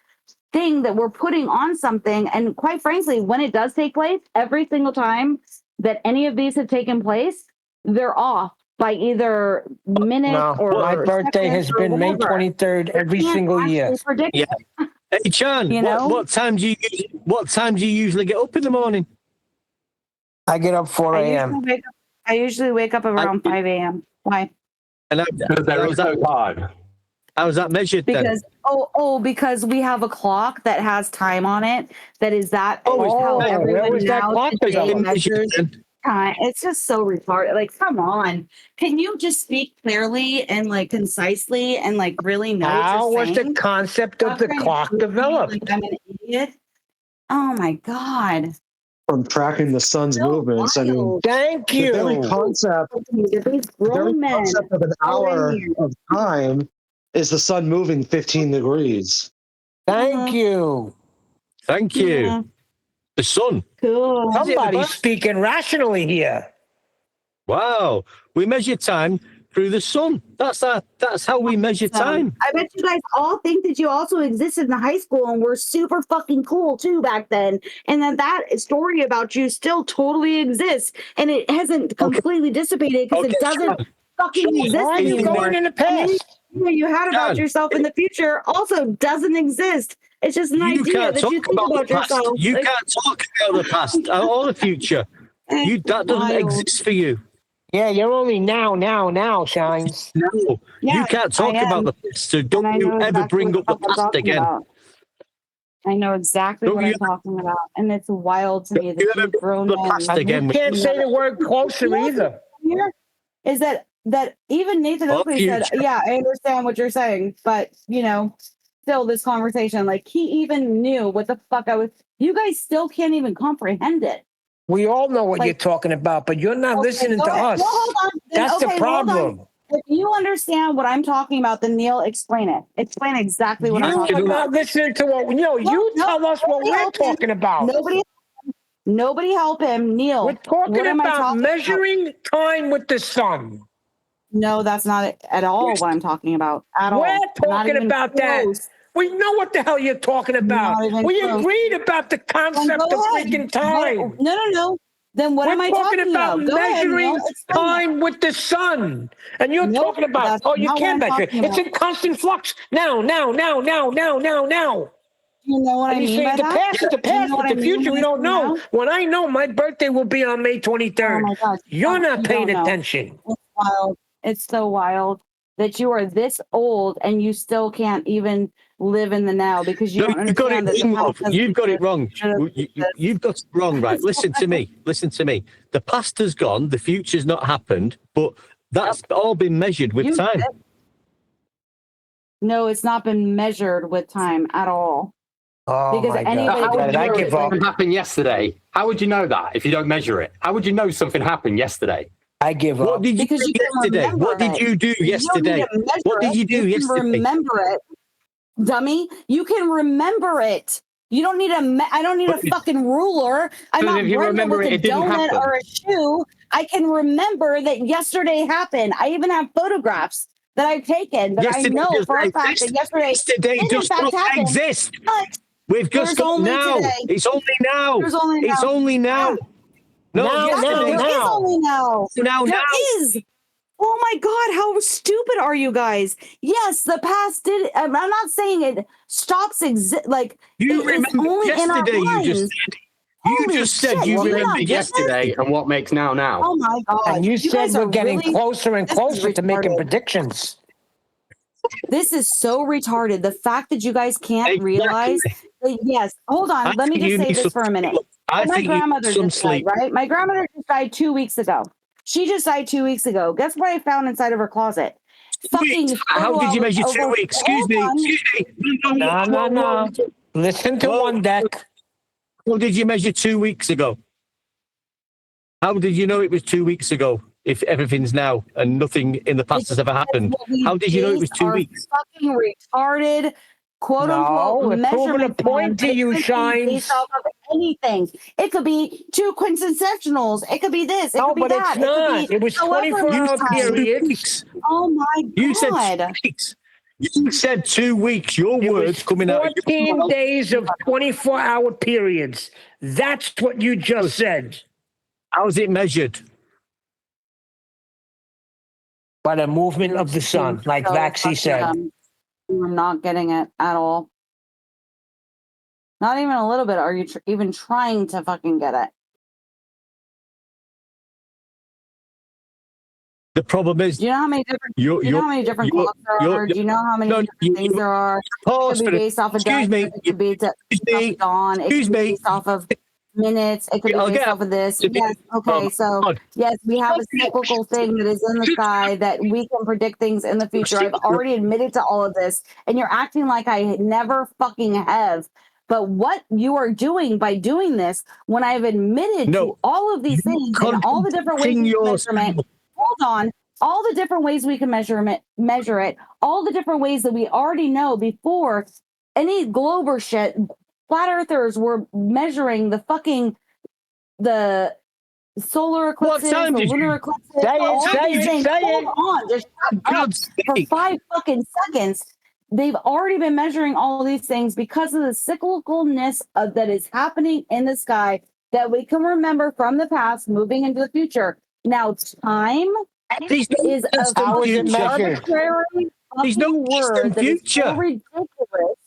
thing that we're putting on something. And quite frankly, when it does take place, every single time that any of these have taken place, they're off by either minutes or my birthday has been May 23rd every single year. Yeah. Hey, Chan, what time do you usually get up in the morning? I get up 4 a.m. I usually wake up around 5 a.m. Why? And There is no time. How's that measured then? Because because we have a clock that has time on it. That is how where everyone was that now clock today developed? measures time. It's just so retarded. Like, come on. Can you just speak clearly and like concisely and like really know How what was you're the saying? concept of Stop the trying to clock prove me developed? like I'm an idiot. Oh my god. From tracking the sun's So movements. I mean, wild. Thank the very you. concept, These the very grown men concept of an are in hour here. of time is the sun moving 15 degrees. Thank you. Thank you. Yeah. The sun. Cool. Somebody's speaking rationally here. Wow. We measure time through the sun. That's how we measure time. I bet you guys all think that you also existed in high school and were super fucking cool too back then. And that story about you still totally exists. And it hasn't completely dissipated because it doesn't fucking exist Why are you anymore. going in the And anything past? that you had about Sean. yourself in the future also doesn't exist. It's just an You idea can't that talk you think about about the past. yourself. You Like, can't talk about the past or the future. That doesn't wild. exist for you. Yeah, you're only now, Shines. No, Yeah, you can't talk I am. about the past. So don't And I you know ever exactly bring what up the the fuck I'm past talking again. about. I know exactly Don't what you I'm talking about. And it's wild to me you that ever you grown bring up the men. past again? You can't say the word closer either. Here is that even Nathan Or Oakley said, future. yeah, I understand what you're saying, but still this conversation, like he even knew what the fuck I was. You guys still can't even comprehend it. We all know what Like- you're talking about, but you're not listening go to ahead. us. Well, hold on. Then, That's the okay, well, hold on. problem. If you understand what I'm talking about, then Neil, explain it. Explain exactly what I'm talking You're about. not listening to what you tell us what nobody we're help him. talking about. Nobody help him, Neil. We're talking what am I about talking measuring time with the sun. No, that's not it at all what I'm talking about. At all. We're Not talking even about close. that. We know what the hell you're talking about. Not even We close. agreed about the Then concept go of ahead. freaking time. No. Then what We're am I talking talking about Go ahead, measuring Neil. Explain it. time with the sun. And you're Nope, talking about, that's you not what can't I'm measure. talking It's about. in constant flux. Now. You know what And I you mean say by the that? past is the Do you past, know but what I the mean future when we I don't say know. now? When I know my birthday will be on May 23rd, Oh my God. you're not You paying don't know. attention. It's wild. It's so wild that you are this old and you still can't even live in the now because you No, don't you've got it understand that the wrong, past love. doesn't You've got it exist. wrong. Should've You've got it wrong, right? Listen to me. Listen to me. The past has gone. The future's not happened, but that's all been measured with time. No, it's not been measured with time at all. Oh Because my God. anybody How can would do I it. give up? Something happened yesterday. How would you know that if you don't measure it? How would you know something happened yesterday? I give What up. did you Because do you can yesterday? remember What did it. you do You don't need yesterday? to measure What did you do can yesterday? remember it, dummy. You can remember it. You don't need I don't need a fucking ruler. I'm So not if you Brenda remember with it, a it didn't donut happen. or a shoe. I can remember that yesterday happened. I even have photographs that I've taken that I Yesterday know does for a not fact that exist. yesterday did in does fact not happen. exist. But We've just there's got only now. today. It's only now. There's only It's now. only now. No, yesterday. There is only now. Now. There is. Oh my God, how stupid are you guys? Yes, the past did. I'm not saying it stops like You it's remember only yesterday, in our you just minds. said. You Holy just said shit, you do What not remember get this? yesterday and what makes now? Oh my God. And you said guys we're are getting really, closer and this is closer to making retarded. predictions. This is so retarded. The fact that you guys can't realize that, yes, hold on. Let me just say this for a minute. I My think you grandmother need some just died, sleep. right? My grandmother just died 2 weeks ago. She just died 2 weeks ago. Guess what I found inside of her closet? Fucking How did you measure 2 weeks? Excuse me. No. Listen to one deck. How did you measure 2 weeks ago? How did you know it was 2 weeks ago if everything's now and nothing in the past has ever happened? How did you know it was 2 weeks? Fucking retarded, quote No, unquote, we're proving a measurement point to you, based Shines. off of anything. It could be 2 quincentennials. It could be this. It No, could be but that. it's not. It was however 24-hour much time. periods. Oh my You said God. 2 weeks. You said 2 weeks. Your It words was coming out. 14 days of 24-hour periods. That's what you just said. How's it measured? By the movement of the sun, like So Vaxi fucking said. dumb. You're not getting it at all. Not even a little bit. Are you even trying to fucking get it? The problem is, do you know how many different? Do you know how many different clocks there are? Do you know how many different things there are? It could be based off of excuse me. It could be based off of dawn. It could be based off of minutes. It could be based off of this. Yes. Okay. So yes, we have a cyclical thing that is in the sky that we can predict things in the future. I've already admitted to all of this, and you're acting like I never fucking have. But what you are doing by doing this, when I've admitted to all of these things and all the different ways we measurement, hold on, all the different ways we can measure it, all the different ways that we already know before any glober shit, flat earthers were measuring the solar eclipses, the lunar eclipses, all these things. Hold on, just shut up for 5 fucking seconds. They've already been measuring all of these things because of the cyclicalness that is happening in the sky that we can remember from the past moving into the future. Now, time is a arbitrary fucking word that is so ridiculous.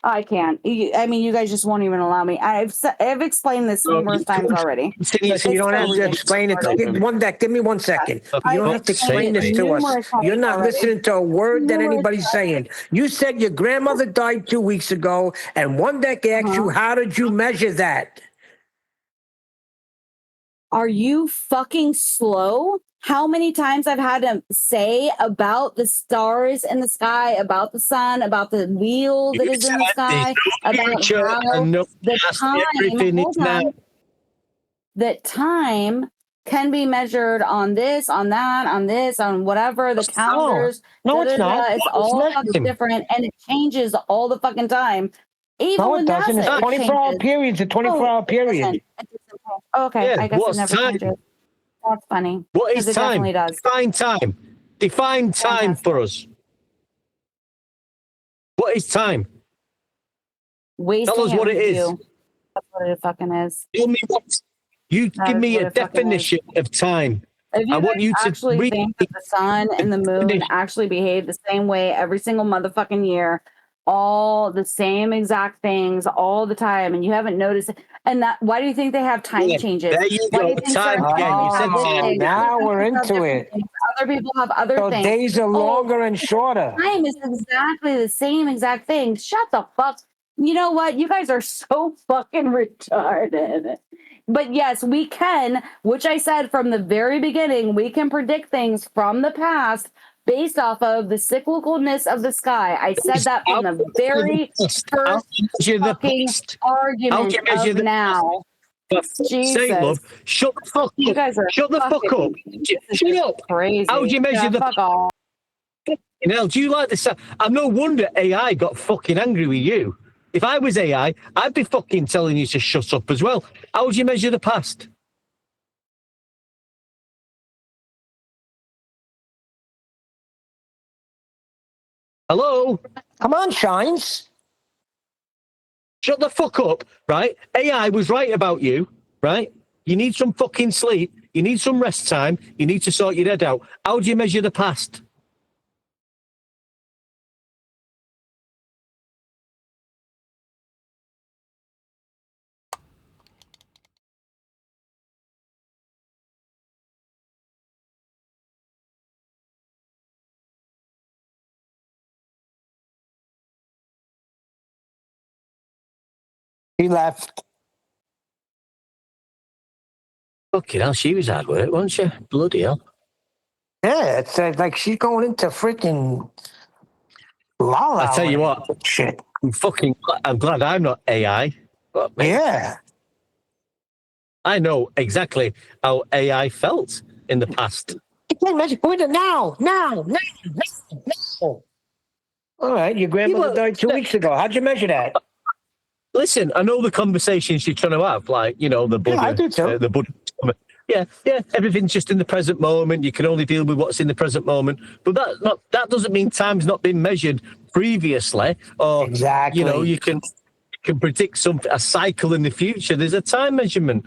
I can't. I mean, you guys just won't even allow me. I've explained this numerous times already. Listen, you don't have to explain it. Give me 1 second. You don't have to explain this to us. You're not listening to a word that anybody's saying. You said your grandmother died 2 weeks ago, and one deck asked you, how did you measure that? Are you fucking slow? How many times I've had to say about the stars in the sky, about the sun, about the wheel that is in the sky, about how the time, that time can be measured on this, on that, on this, on whatever, the calendars. No, it's not. It's all fucking different, and it changes all the fucking time. Even no, it doesn't. It's 24-hour periods. A 24-hour period. Okay, I guess it never changes. That's funny. What is time? It definitely does. Define time. Define time for us. What is time? Wasting Tell us what it is. That's what it fucking is. Tell me what. You give me a definition of time. If I want you to actually think that the sun and the moon actually behave the same way every single motherfucking year, all the same exact things all the time, and you haven't noticed it. And that, why do you think they have time changes? There you go. Time again. You said time. Now we're into it. Other people have other so things. Days are longer and shorter. Time is exactly the same exact thing. Shut the fuck. You know what? You guys are so fucking retarded. But yes, we can, which I said from the very beginning, we can predict things from the past based off of the cyclicalness of the sky. I said that from the very first fucking argument of now. Say, love, shut the fuck up. You guys are shut the fuck up. Shut up. Crazy. How do you measure the fuck off? You know, do you like this? I'm no wonder AI got fucking angry with you. If I was AI, I'd be fucking telling you to shut up as well. How would you measure the past? Hello? Come on, Shines. Shut the fuck up, right? AI was right about you, right? You need some fucking sleep. You need some rest time. You need to sort your head out. How do you measure the past? He left. Fucking hell, she was hard work, wasn't she? Bloody hell. Yeah, it's like she's going into freaking la la. I tell you what, shit. I'm glad I'm not AI. But yeah. I know exactly how AI felt in the past. You can't measure it now. All right, your grandmother died 2 weeks ago. How'd you measure that? Listen, I know the conversations you're trying to have, like, you know, the Buddha. Yeah, I do too. The Buddha. Yeah, everything's just in the present moment. You can only deal with what's in the present moment. But that doesn't mean time's not been measured previously. Or, exactly. You know, you can predict a cycle in the future. There's a time measurement.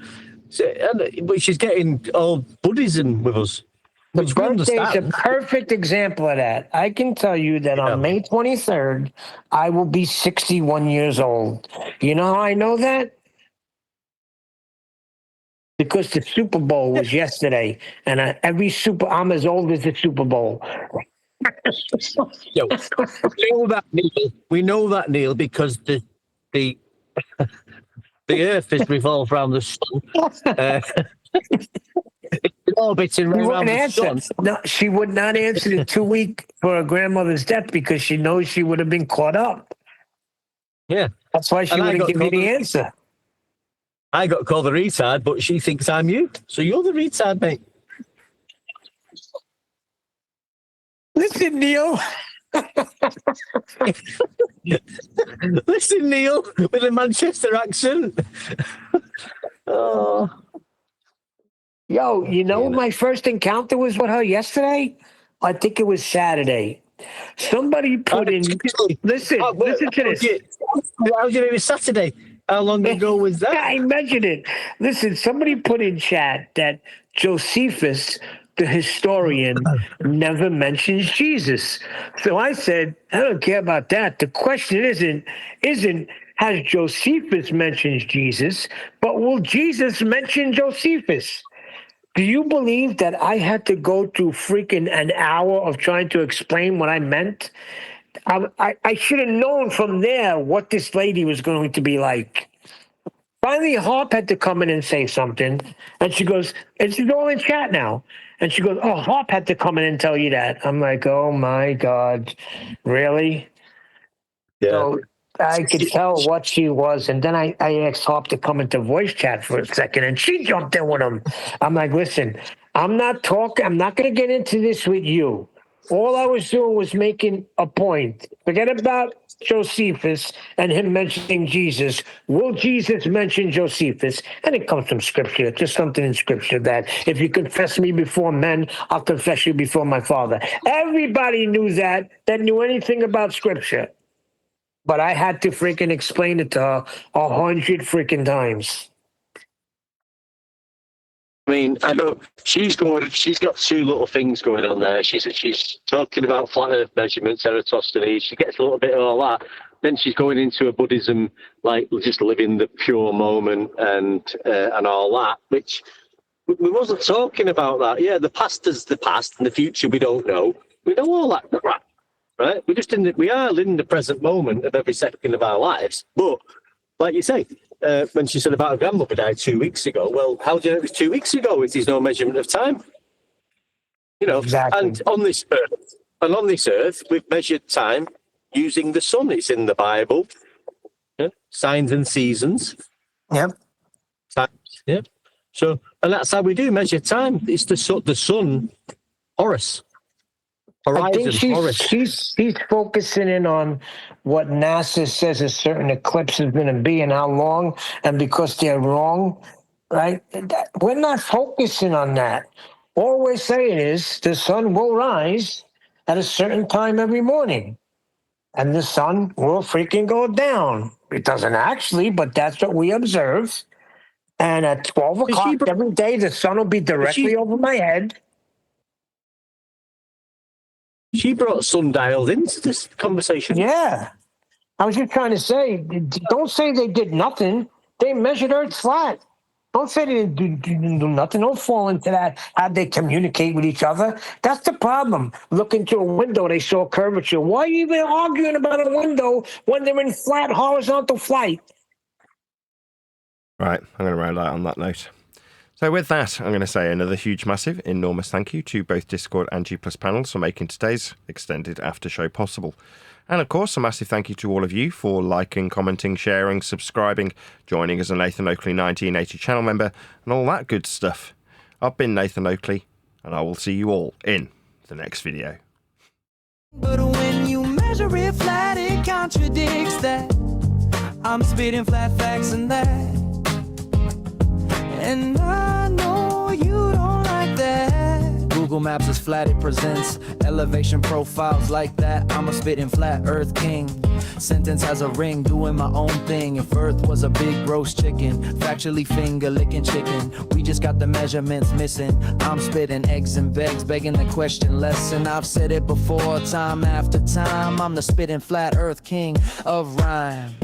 But she's getting all Buddhism with us. The birthday is a perfect example of that. I can tell you that on May 23rd, I will be 61 years old. You know how I know that? because the Super Bowl was yesterday, and I'm as old as the Super Bowl. Yo, we know that, Neil, because the Earth is revolved around the sun. It's orbiting around the sun. No, she would not answer the 2 week for her grandmother's death because she knows she would have been caught up. Yeah, that's why she wouldn't give me the answer. I got called a retard, but she thinks I'm you. So you're the retard, mate. Listen, Neil. Listen, Neil, with a Manchester accent. Oh. Yo, you know what my first encounter was with her yesterday? I think it was Saturday. Somebody put in. Listen to this. How did it was Saturday? How long ago was that? I mentioned it. Listen, somebody put in chat that Josephus, the historian, never mentions Jesus. So I said, I don't care about that. The question isn't has Josephus mentioned Jesus, but will Jesus mention Josephus? Do you believe that I had to go through freaking an hour of trying to explain what I meant? I should have known from there what this lady was going to be like. Finally, Harp had to come in and say something. And she goes, and she's all in chat now. And she goes, oh, Harp had to come in and tell you that. I'm like, oh, my God. Really? Yeah. So I could tell what she was. And then I asked Harp to come into voice chat for a second. And she jumped in with him. I'm like, listen, I'm not going to get into this with you. All I was doing was making a point. Forget about Josephus and him mentioning Jesus. Will Jesus mention Josephus? And it comes from Scripture. Just something in Scripture that if you confess me before men, I'll confess you before my Father. Everybody knew that knew anything about Scripture. But I had to freaking explain it to her 100 freaking times. I mean, I know she's got two little things going on there. She's talking about flat earth measurements, Eratosthenes. She gets a little bit of all that. Then she's going into a Buddhism, like just living the pure moment and all that, which we wasn't talking about that. Yeah, the past is the past and the future we don't know. We know all that, right? We are living the present moment of every second of our lives. But like you say, when she said about her grandmother died 2 weeks ago, well, how do you know it was 2 weeks ago? It is no measurement of time. You know, exactly. And on this earth, we've measured time using the sun. It's in the Bible. Yeah? Signs and seasons. Yep. Yep. So, and that's how we do measure time. It's the sun, Horus. Horizon, I think she's focusing in on what NASA says a certain eclipse is going to be and how long, and because they're wrong, right? We're not focusing on that. All we're saying is the sun will rise at a certain time every morning, and the sun will freaking go down. It doesn't actually, but that's what we observe. And at 12 o'clock every day, the sun will be directly over my head. She brought sundials into this conversation. Yeah. I was just trying to say, don't say they did nothing. They measured Earth flat. Don't say they didn't do nothing. Don't fall into that. How'd they communicate with each other? That's the problem. Look into a window, they saw curvature. Why are you even arguing about a window when they're in flat horizontal flight? Right, I'm going to round out on that note. So with that, I'm going to say another huge, massive, enormous thank you to both Discord and G+ panels for making today's extended after show possible. And of course, a massive thank you to all of you for liking, commenting, sharing, subscribing, joining as a Nathan Oakley 1980 channel member, and all that good stuff. I've been Nathan Oakley, and I will see you all in the next video. But when you measure it flat, it contradicts that. I'm spitting flat facts and that. And I know you don't like that. Google Maps is flat, it presents elevation profiles like that. I'm a spitting flat earth king. Sentence has a ring, doing my own thing. If Earth was a big roast chicken, factually finger licking chicken. We just got the measurements missing. I'm spitting eggs and vegs, begging the question lesson. I've said it before, time after time. I'm the spitting flat earth king of rhyme.